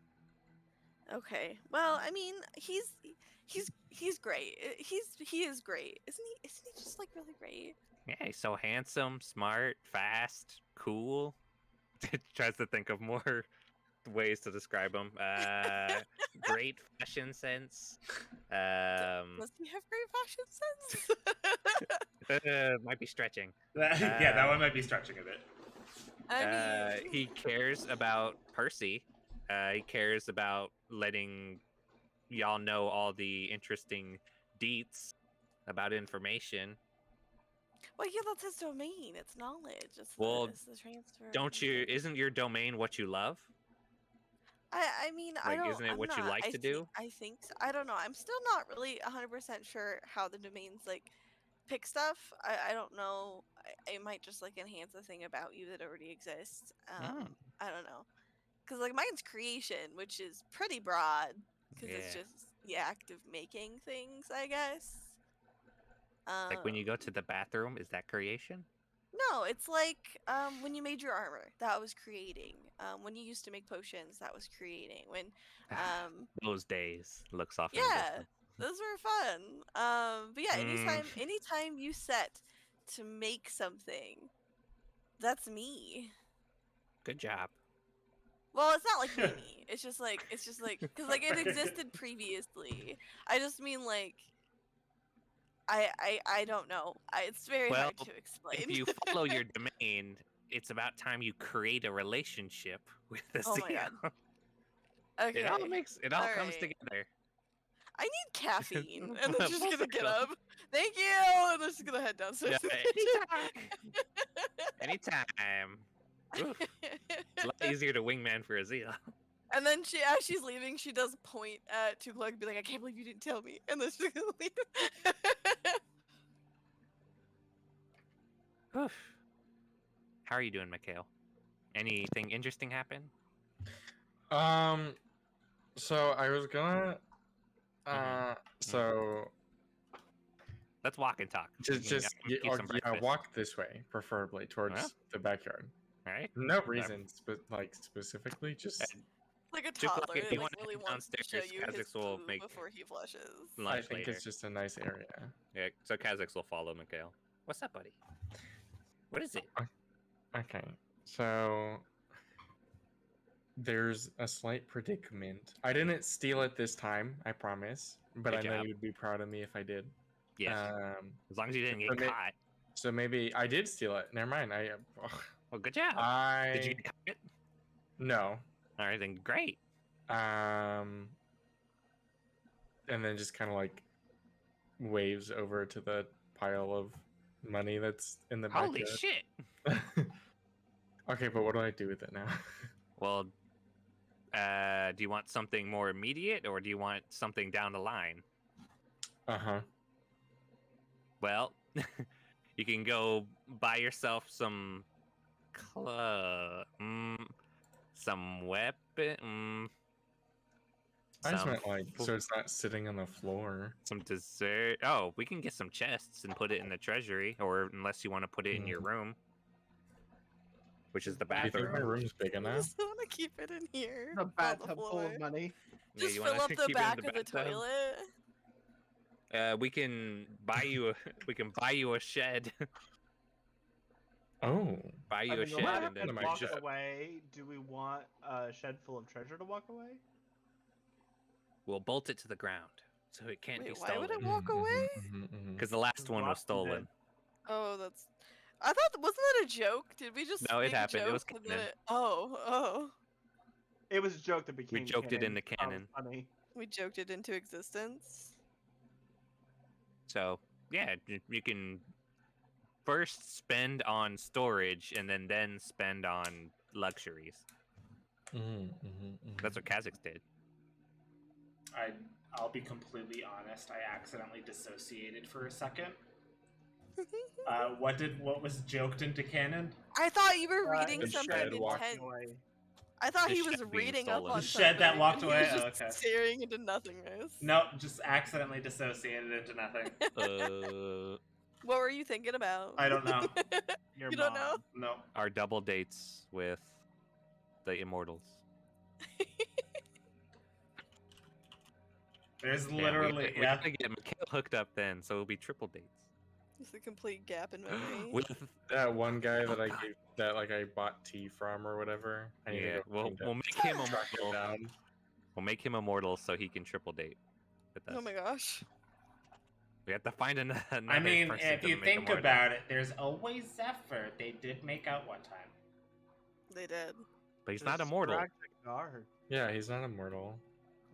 S2: Okay. Well, I mean, he's great. He is great, isn't he? Isn't he just like really great?
S3: Yeah, he's so handsome, smart, fast, cool. Tries to think of more ways to describe him. Great fashion sense.
S2: Does he have great fashion sense?
S3: Might be stretching.
S1: Yeah, that one might be stretching a bit.
S2: I mean,
S3: He cares about Percy. He cares about letting y'all know all the interesting deets about information.
S2: well, yeah, that's his domain. It's knowledge.
S3: Well,
S2: it's the transfer. of
S3: Don't you?
S2: information.
S3: Isn't your domain what you love?
S2: I mean, I
S3: Like,
S2: don't.
S3: isn't it
S2: I'm
S3: what you
S2: not-
S3: like
S2: I
S3: to
S2: thi-
S3: do?
S2: I think so. I don't know. I'm still not really 100% sure how the domains like pick stuff. I don't know. It might just like enhance a thing about you that already exists.
S3: Hmm.
S2: I don't know. Because like mine's creation, which is pretty broad. Because it's
S3: Yeah.
S2: just the act of making things, I guess.
S3: Like when you go to the bathroom, is that creation?
S2: No, it's like when you made your armor, that was creating. When you used to make potions, that was creating. When
S3: Those days looks off.
S2: yeah, those were fun. But yeah,
S3: Mm.
S2: anytime you set to make something, that's me.
S3: Good job.
S2: Well, it's not like me. It's just like because like it existed previously. I just mean like I don't know. It's very hard
S3: Well,
S2: to explain.
S3: If you follow your domain, it's about time you create a relationship with the
S2: Oh my
S3: seal.
S2: God. Okay.
S3: It all comes
S2: Alright.
S3: together.
S2: I need caffeine, and then she's
S3: Full
S2: gonna get
S3: circle.
S2: up. Thank you, and then she's gonna head downstairs.
S3: Anytime. Oof, a lot easier to wingman for Azil.
S2: And then as she's leaving, she does point at Tukluk and be like, "I can't believe you didn't tell me," and then she's gonna leave.
S3: Oof. How are you doing, Mikhail? Anything interesting happen?
S4: So I was gonna so
S3: Let's walk and talk.
S4: just
S3: I'm gonna eat some breakfast.
S4: walk this way, preferably towards
S3: Yeah.
S4: the backyard.
S3: All right.
S4: No reason, specifically, just
S2: Like a
S3: Tukluk,
S2: toddler,
S3: if you
S2: like
S3: wanna
S2: really
S3: head
S2: wants to show
S3: downstairs,
S2: you his
S3: Kha'Zix will
S2: food
S3: make
S2: before he flushes.
S4: I
S3: lunch
S4: think
S3: later.
S4: it's just a nice area.
S3: Yeah, so Kha'Zix will follow Mikhail. What's up, buddy? What is it?
S4: Okay. So there's a slight predicament. I didn't steal it this time, I promise. But
S3: Good
S4: I know
S3: job.
S4: you'd be proud of me if I did.
S3: Yes. As long as you didn't
S4: so
S3: get
S4: may-
S3: caught.
S4: So maybe I did steal it. Never mind.
S3: Well, good job. Did you
S4: I
S3: get caught?
S4: no.
S3: All right, then great.
S4: And then just kind of like waves over to the pile of money that's in the
S3: Holy
S4: backyard.
S3: shit.
S4: Okay, but what do I do with it now?
S3: Well, do you want something more immediate or do you want something down the line?
S4: Uh-huh.
S3: Well, you can go buy yourself some some weapon,
S4: I just
S3: some
S4: meant like so it's not sitting on the floor.
S3: some dessert. Oh, we can get some chests and put it in the treasury, or unless you want to put it in your room, which is the
S4: Do you think my
S3: bathroom.
S4: room's big
S2: I
S4: enough?
S2: just want to keep it in here.
S7: The
S2: on the
S7: bathtub full
S2: floor.
S7: of money.
S3: Yeah,
S2: Just
S3: you
S2: fill
S3: wanna
S2: up the
S3: keep it in
S2: back of the
S3: bathtub?
S2: toilet.
S3: We can buy you. We can buy you a shed.
S4: Oh.
S3: Buy
S6: I
S3: you a
S6: mean,
S3: shed
S6: when
S3: and then
S6: we
S4: my
S6: walk
S4: shed.
S6: away, do we want a shed full of treasure to walk away?
S3: we'll bolt it to the ground so it can't be
S2: Wait, why
S3: stolen.
S2: would it walk away?
S3: Because the last one was
S6: Rotten
S3: stolen.
S6: dead.
S2: Oh, that's. I thought wasn't that a joke? Did we just
S3: No, it
S2: make a
S3: happened. It was
S2: joke and
S3: canon.
S2: then Oh.
S6: It was a joke that became
S3: joked it
S6: canon.
S3: into
S6: Sounds
S3: canon.
S6: Funny.
S2: We joked it into existence.
S3: So yeah, you can first spend on storage and then spend on luxuries. That's what Kazakhs did.
S1: I'll be completely honest. I accidentally dissociated for a second. What was joked into canon?
S2: I thought you were
S6: Uh,
S2: reading
S4: the
S2: something
S4: shed walked
S2: intense.
S6: Away.
S2: I thought
S3: The
S2: he was
S3: shed being
S2: reading up
S3: stolen.
S2: on
S1: The shed that
S2: something,
S1: walked
S2: and he was
S1: away?
S2: just
S1: Oh, okay.
S2: staring into nothingness.
S1: No, just accidentally dissociated into nothing.
S2: What were you thinking about?
S1: I don't know.
S6: Your
S2: You don't know?
S6: mom.
S1: No.
S3: Our double dates with the immortals.
S1: There's
S3: Yeah,
S1: literally
S3: we're gonna get Mikhail hooked up then, so it'll be triple dates.
S2: Just a complete gap in memory.
S3: With
S4: That one guy that I gave that like I bought tea from or whatever. I need to
S3: yeah,
S4: go
S3: we'll
S4: find
S3: we'll
S4: it.
S3: make him
S4: Track it
S3: immortal.
S4: down.
S3: We'll make him immortal so he can triple date with us.
S2: Oh my gosh.
S3: We have to find another.
S1: I mean,
S3: person
S1: if
S3: to
S1: you
S3: make
S1: think
S3: immortal.
S1: about it, there's always Zephyr. They did make out one time.
S2: They did.
S3: But he's not
S6: Just
S3: immortal.
S6: crack the guard.
S4: Yeah, he's not immortal.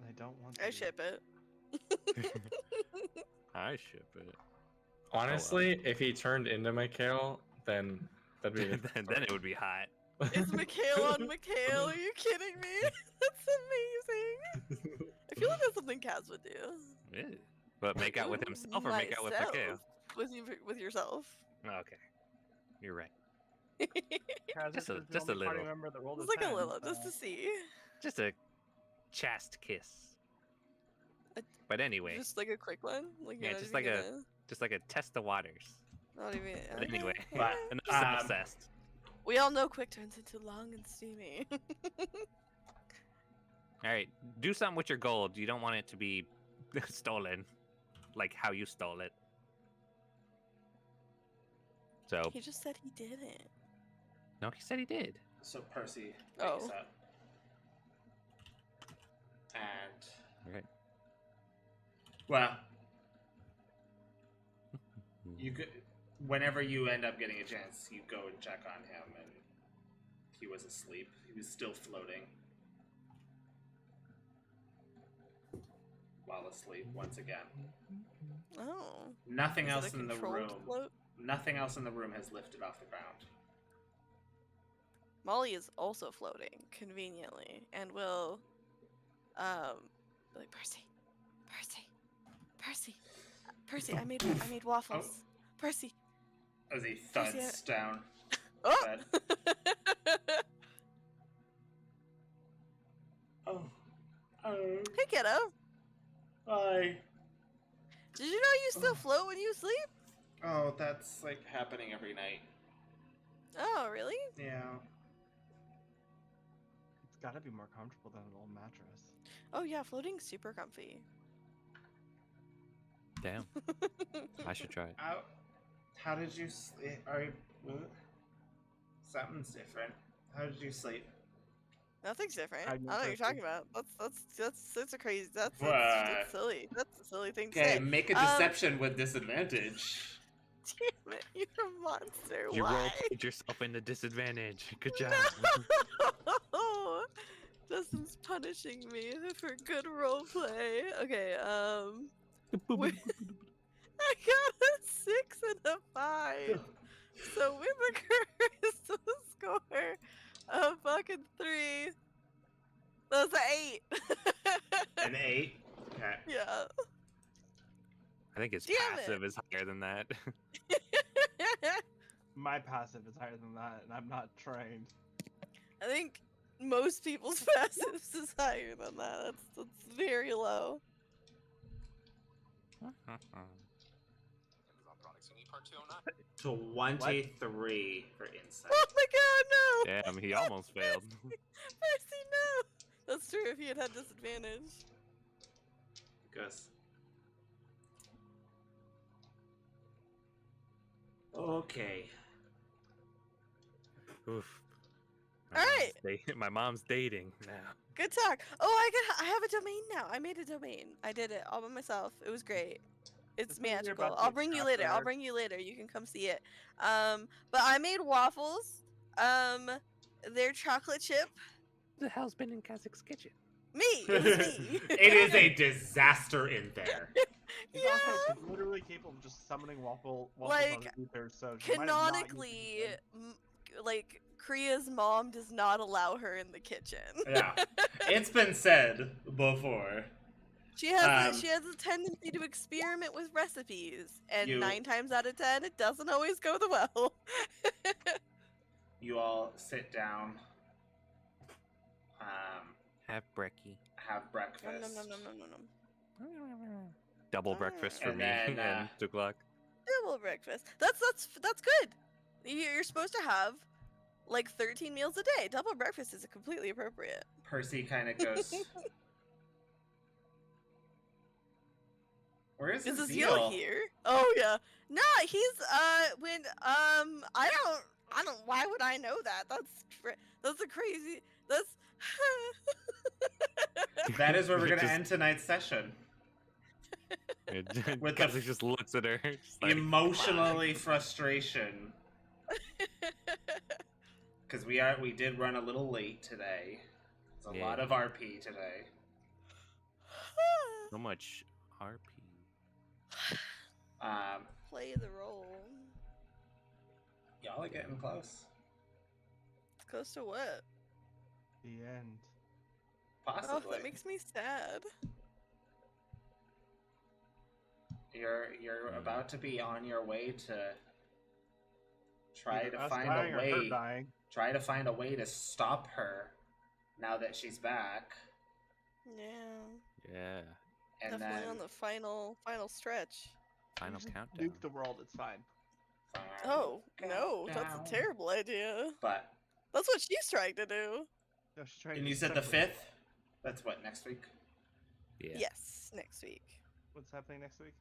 S6: I don't want.
S2: I
S6: to.
S2: ship it.
S3: I ship it.
S4: Honestly, if he turned into Mikhail, then that'd be a
S3: then,
S4: different
S3: then it
S4: story.
S3: would be hot.
S2: It's Mikhail on Mikhail. Are you kidding me? That's amazing. I feel like that's something Kaz would do.
S3: Yeah. But make out with himself or make out with Mikhail?
S2: With yourself.
S3: Oh, okay. You're right.
S6: Kaz
S3: Just a-
S6: is the
S3: just a
S6: only party
S3: little.
S6: member that rolled
S2: It's like a
S6: 10,
S2: little, just
S6: so-
S2: to see.
S3: Just a chaste kiss.
S2: A-
S3: But anyway,
S2: Just like a quick one. Like
S3: Yeah,
S2: you're
S3: just
S2: not
S3: like
S2: even
S3: a-
S2: gonna-
S3: just like a test the waters.
S2: Not even.
S3: But
S2: okay,
S3: anyway,
S1: But,
S3: enough
S1: um,
S3: obsessed.
S2: we all know quick turns into long and steamy.
S3: All right, do something with your gold. You don't want it to be stolen, like how you stole it. So
S2: He just said he didn't.
S3: no, he said he did.
S1: So Percy
S2: Oh.
S1: wakes up. And
S3: Alright.
S1: well, you could whenever you end up getting a chance, you go and check on him, and he was asleep. He was still floating while asleep once again.
S2: Oh.
S1: Nothing
S2: Is it a
S1: else in the
S2: controlled
S1: room.
S2: float?
S1: Nothing else in the room has lifted off the ground.
S2: Molly is also floating conveniently and will be like Percy, I made waffles. Percy.
S1: As he
S2: Percy,
S1: thuds down.
S2: Oh.
S1: Bed. Oh. Oh.
S2: Hey kiddo.
S1: Hi.
S2: Did you know you still float when you sleep?
S1: Oh, that's like happening every night.
S2: Oh, really?
S1: Yeah.
S6: It's got to be more comfortable than an old mattress.
S2: Oh yeah, floating's super comfy.
S3: Damn, I should try it.
S1: How did you sleep? Are you... what? Something's different. How did you sleep?
S2: Nothing's different. I
S6: I'm
S2: don't know what you're talking
S6: interested.
S2: about. That's a crazy. That's
S1: What?
S2: silly. That's a silly thing to
S1: Okay,
S2: say.
S1: make a deception with disadvantage.
S2: Damn it, you're a monster.
S3: You
S2: Why?
S3: role played yourself into disadvantage. Good job.
S2: No! Justin's punishing me for good roleplay. Okay, wi- I got a 6 and a 5. So with a crystal score of fucking 3, that's an 8.
S1: An 8. Okay.
S2: Yeah.
S3: I think his
S2: Damn it.
S3: passive is higher than that.
S6: My passive is higher than that, and I'm not trained.
S2: I think most people's passives is higher than that. That's very low.
S8: Amazon products. You need part 209.
S1: 23 for insight.
S2: Oh my god, no!
S3: Damn, he almost failed.
S2: Percy, no! That's true if he had had disadvantage.
S1: Goes. Okay.
S3: Oof.
S2: Alright.
S3: My mom's dating now.
S2: Good talk. Oh, I have a domain now. I made a domain. I did it all by myself. It was great. It's
S6: This means you're
S2: magical.
S6: about to
S2: I'll
S6: get
S2: bring you later. I'll
S6: captured.
S2: bring you later. You can come see it. But I made waffles. They're chocolate chip.
S3: Who the hell's been in Kazac's kitchen?
S2: Me. It was me.
S1: It is a disaster in there.
S6: He's
S2: Yeah.
S6: also literally capable of just summoning waffles
S2: Like,
S6: on the ether, so she might have not used
S2: Canonically,
S6: it.
S2: like Kriya's mom does not allow her in the kitchen.
S1: Yeah. It's been said before.
S2: She has
S1: Um,
S2: she has a tendency to experiment with recipes, and
S1: You-
S2: 9 times out of 10, it doesn't always go the well.
S1: You all sit down,
S3: Have brekkie.
S1: have
S2: Nom,
S1: breakfast.
S2: nom, nom, nom, nom, nom, nom.
S3: Double
S2: Ah.
S3: breakfast for
S1: And
S3: me
S1: then,
S3: and Tughlaq.
S2: Double breakfast. That's good. You're supposed to have like 13 meals a day. Double breakfast is completely appropriate.
S1: Percy kind of goes. Where is
S2: Is
S1: Zeal?
S2: Azil here? Oh yeah. Nah, he's when I don't. Why would I know that? That's a crazy. That's.
S1: That is where we're
S3: It
S1: gonna
S3: just-
S1: end tonight's session. With the
S3: Kazac just looks at her. Just like,
S1: Emotionally frustration. Because we did run a little late today. There's a
S3: Yeah.
S1: lot of RP today.
S3: so much RP.
S2: Play the role.
S1: Y'all are getting close.
S2: Close to what?
S6: The end.
S1: Possibly.
S2: Oh, that makes me sad.
S1: You're about to be on your way to try
S6: Either
S1: to
S6: us
S1: find
S6: dying
S1: a
S6: or her
S1: way.
S6: dying.
S1: Try to find a way to stop her now that she's back.
S2: Yeah.
S3: Yeah.
S1: And
S2: Definitely
S1: then
S2: on the final stretch.
S3: Final
S6: Just
S3: countdown.
S6: Nuke the world, it's fine.
S2: Oh no, that's
S1: Countdown.
S2: a terrible idea.
S1: But
S2: That's what she's trying to do.
S6: No, she's trying
S1: and
S6: to
S1: you said the
S6: separate.
S1: 5th? That's what, next week?
S3: Yeah.
S2: Yes, next week.
S6: What's happening next week?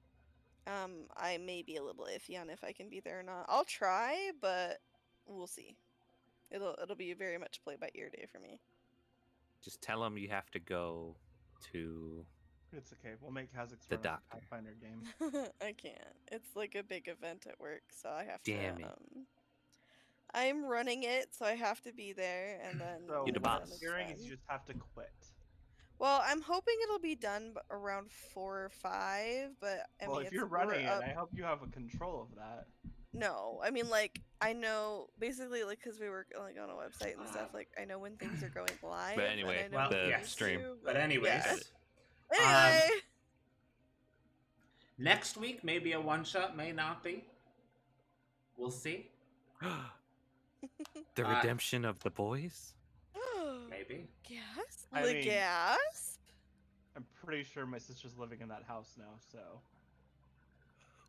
S2: I may be a little iffy on if I can be there or not. I'll try, but we'll see. It'll be very much play by ear day for me.
S3: Just tell him you have to go to.
S6: It's okay. We'll make Kazakh's
S3: The
S6: run us a
S3: doctor.
S6: Pathfinder game.
S2: I can't. It's like a big event at work, so I have
S3: Damn
S2: to.
S3: it.
S2: I'm running it, so I have to be there, and then.
S6: So
S3: You're the
S2: when
S6: what
S3: boss.
S6: I'm
S2: it's
S6: hearing is
S2: done-
S6: you just have to quit.
S2: Well, I'm hoping it'll be done around 4 or 5, but I
S6: Well,
S2: mean,
S6: if you're
S2: we're
S6: running it,
S2: up-
S6: I hope you have a control of that.
S2: No, I mean like I know basically like because we work like on a website and stuff. Like I know when things are going live. and
S3: anyway,
S2: I know
S1: Well,
S2: when
S3: the
S2: they
S1: yes.
S3: stream.
S2: do,
S1: But anyways,
S2: yeah. Anyway,
S1: next week maybe a one-shot, may not be. We'll see.
S3: The
S1: Uh,
S3: redemption of the boys?
S1: Maybe.
S2: gas,
S6: I
S2: the
S6: mean-
S2: gasp.
S6: I'm pretty sure my sister's living in that house now, so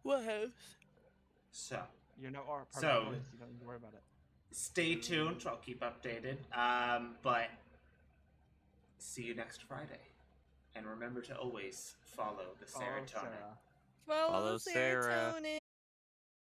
S2: What house?
S1: So,
S6: you're no part
S1: So-
S6: of the police. You don't need to worry about it.
S1: stay tuned. I'll keep updated. But see you next Friday. And remember to always follow the
S6: Follow
S1: serotonin.
S6: Sarah.
S2: Follow
S3: Follow Sarah.
S2: serotonin.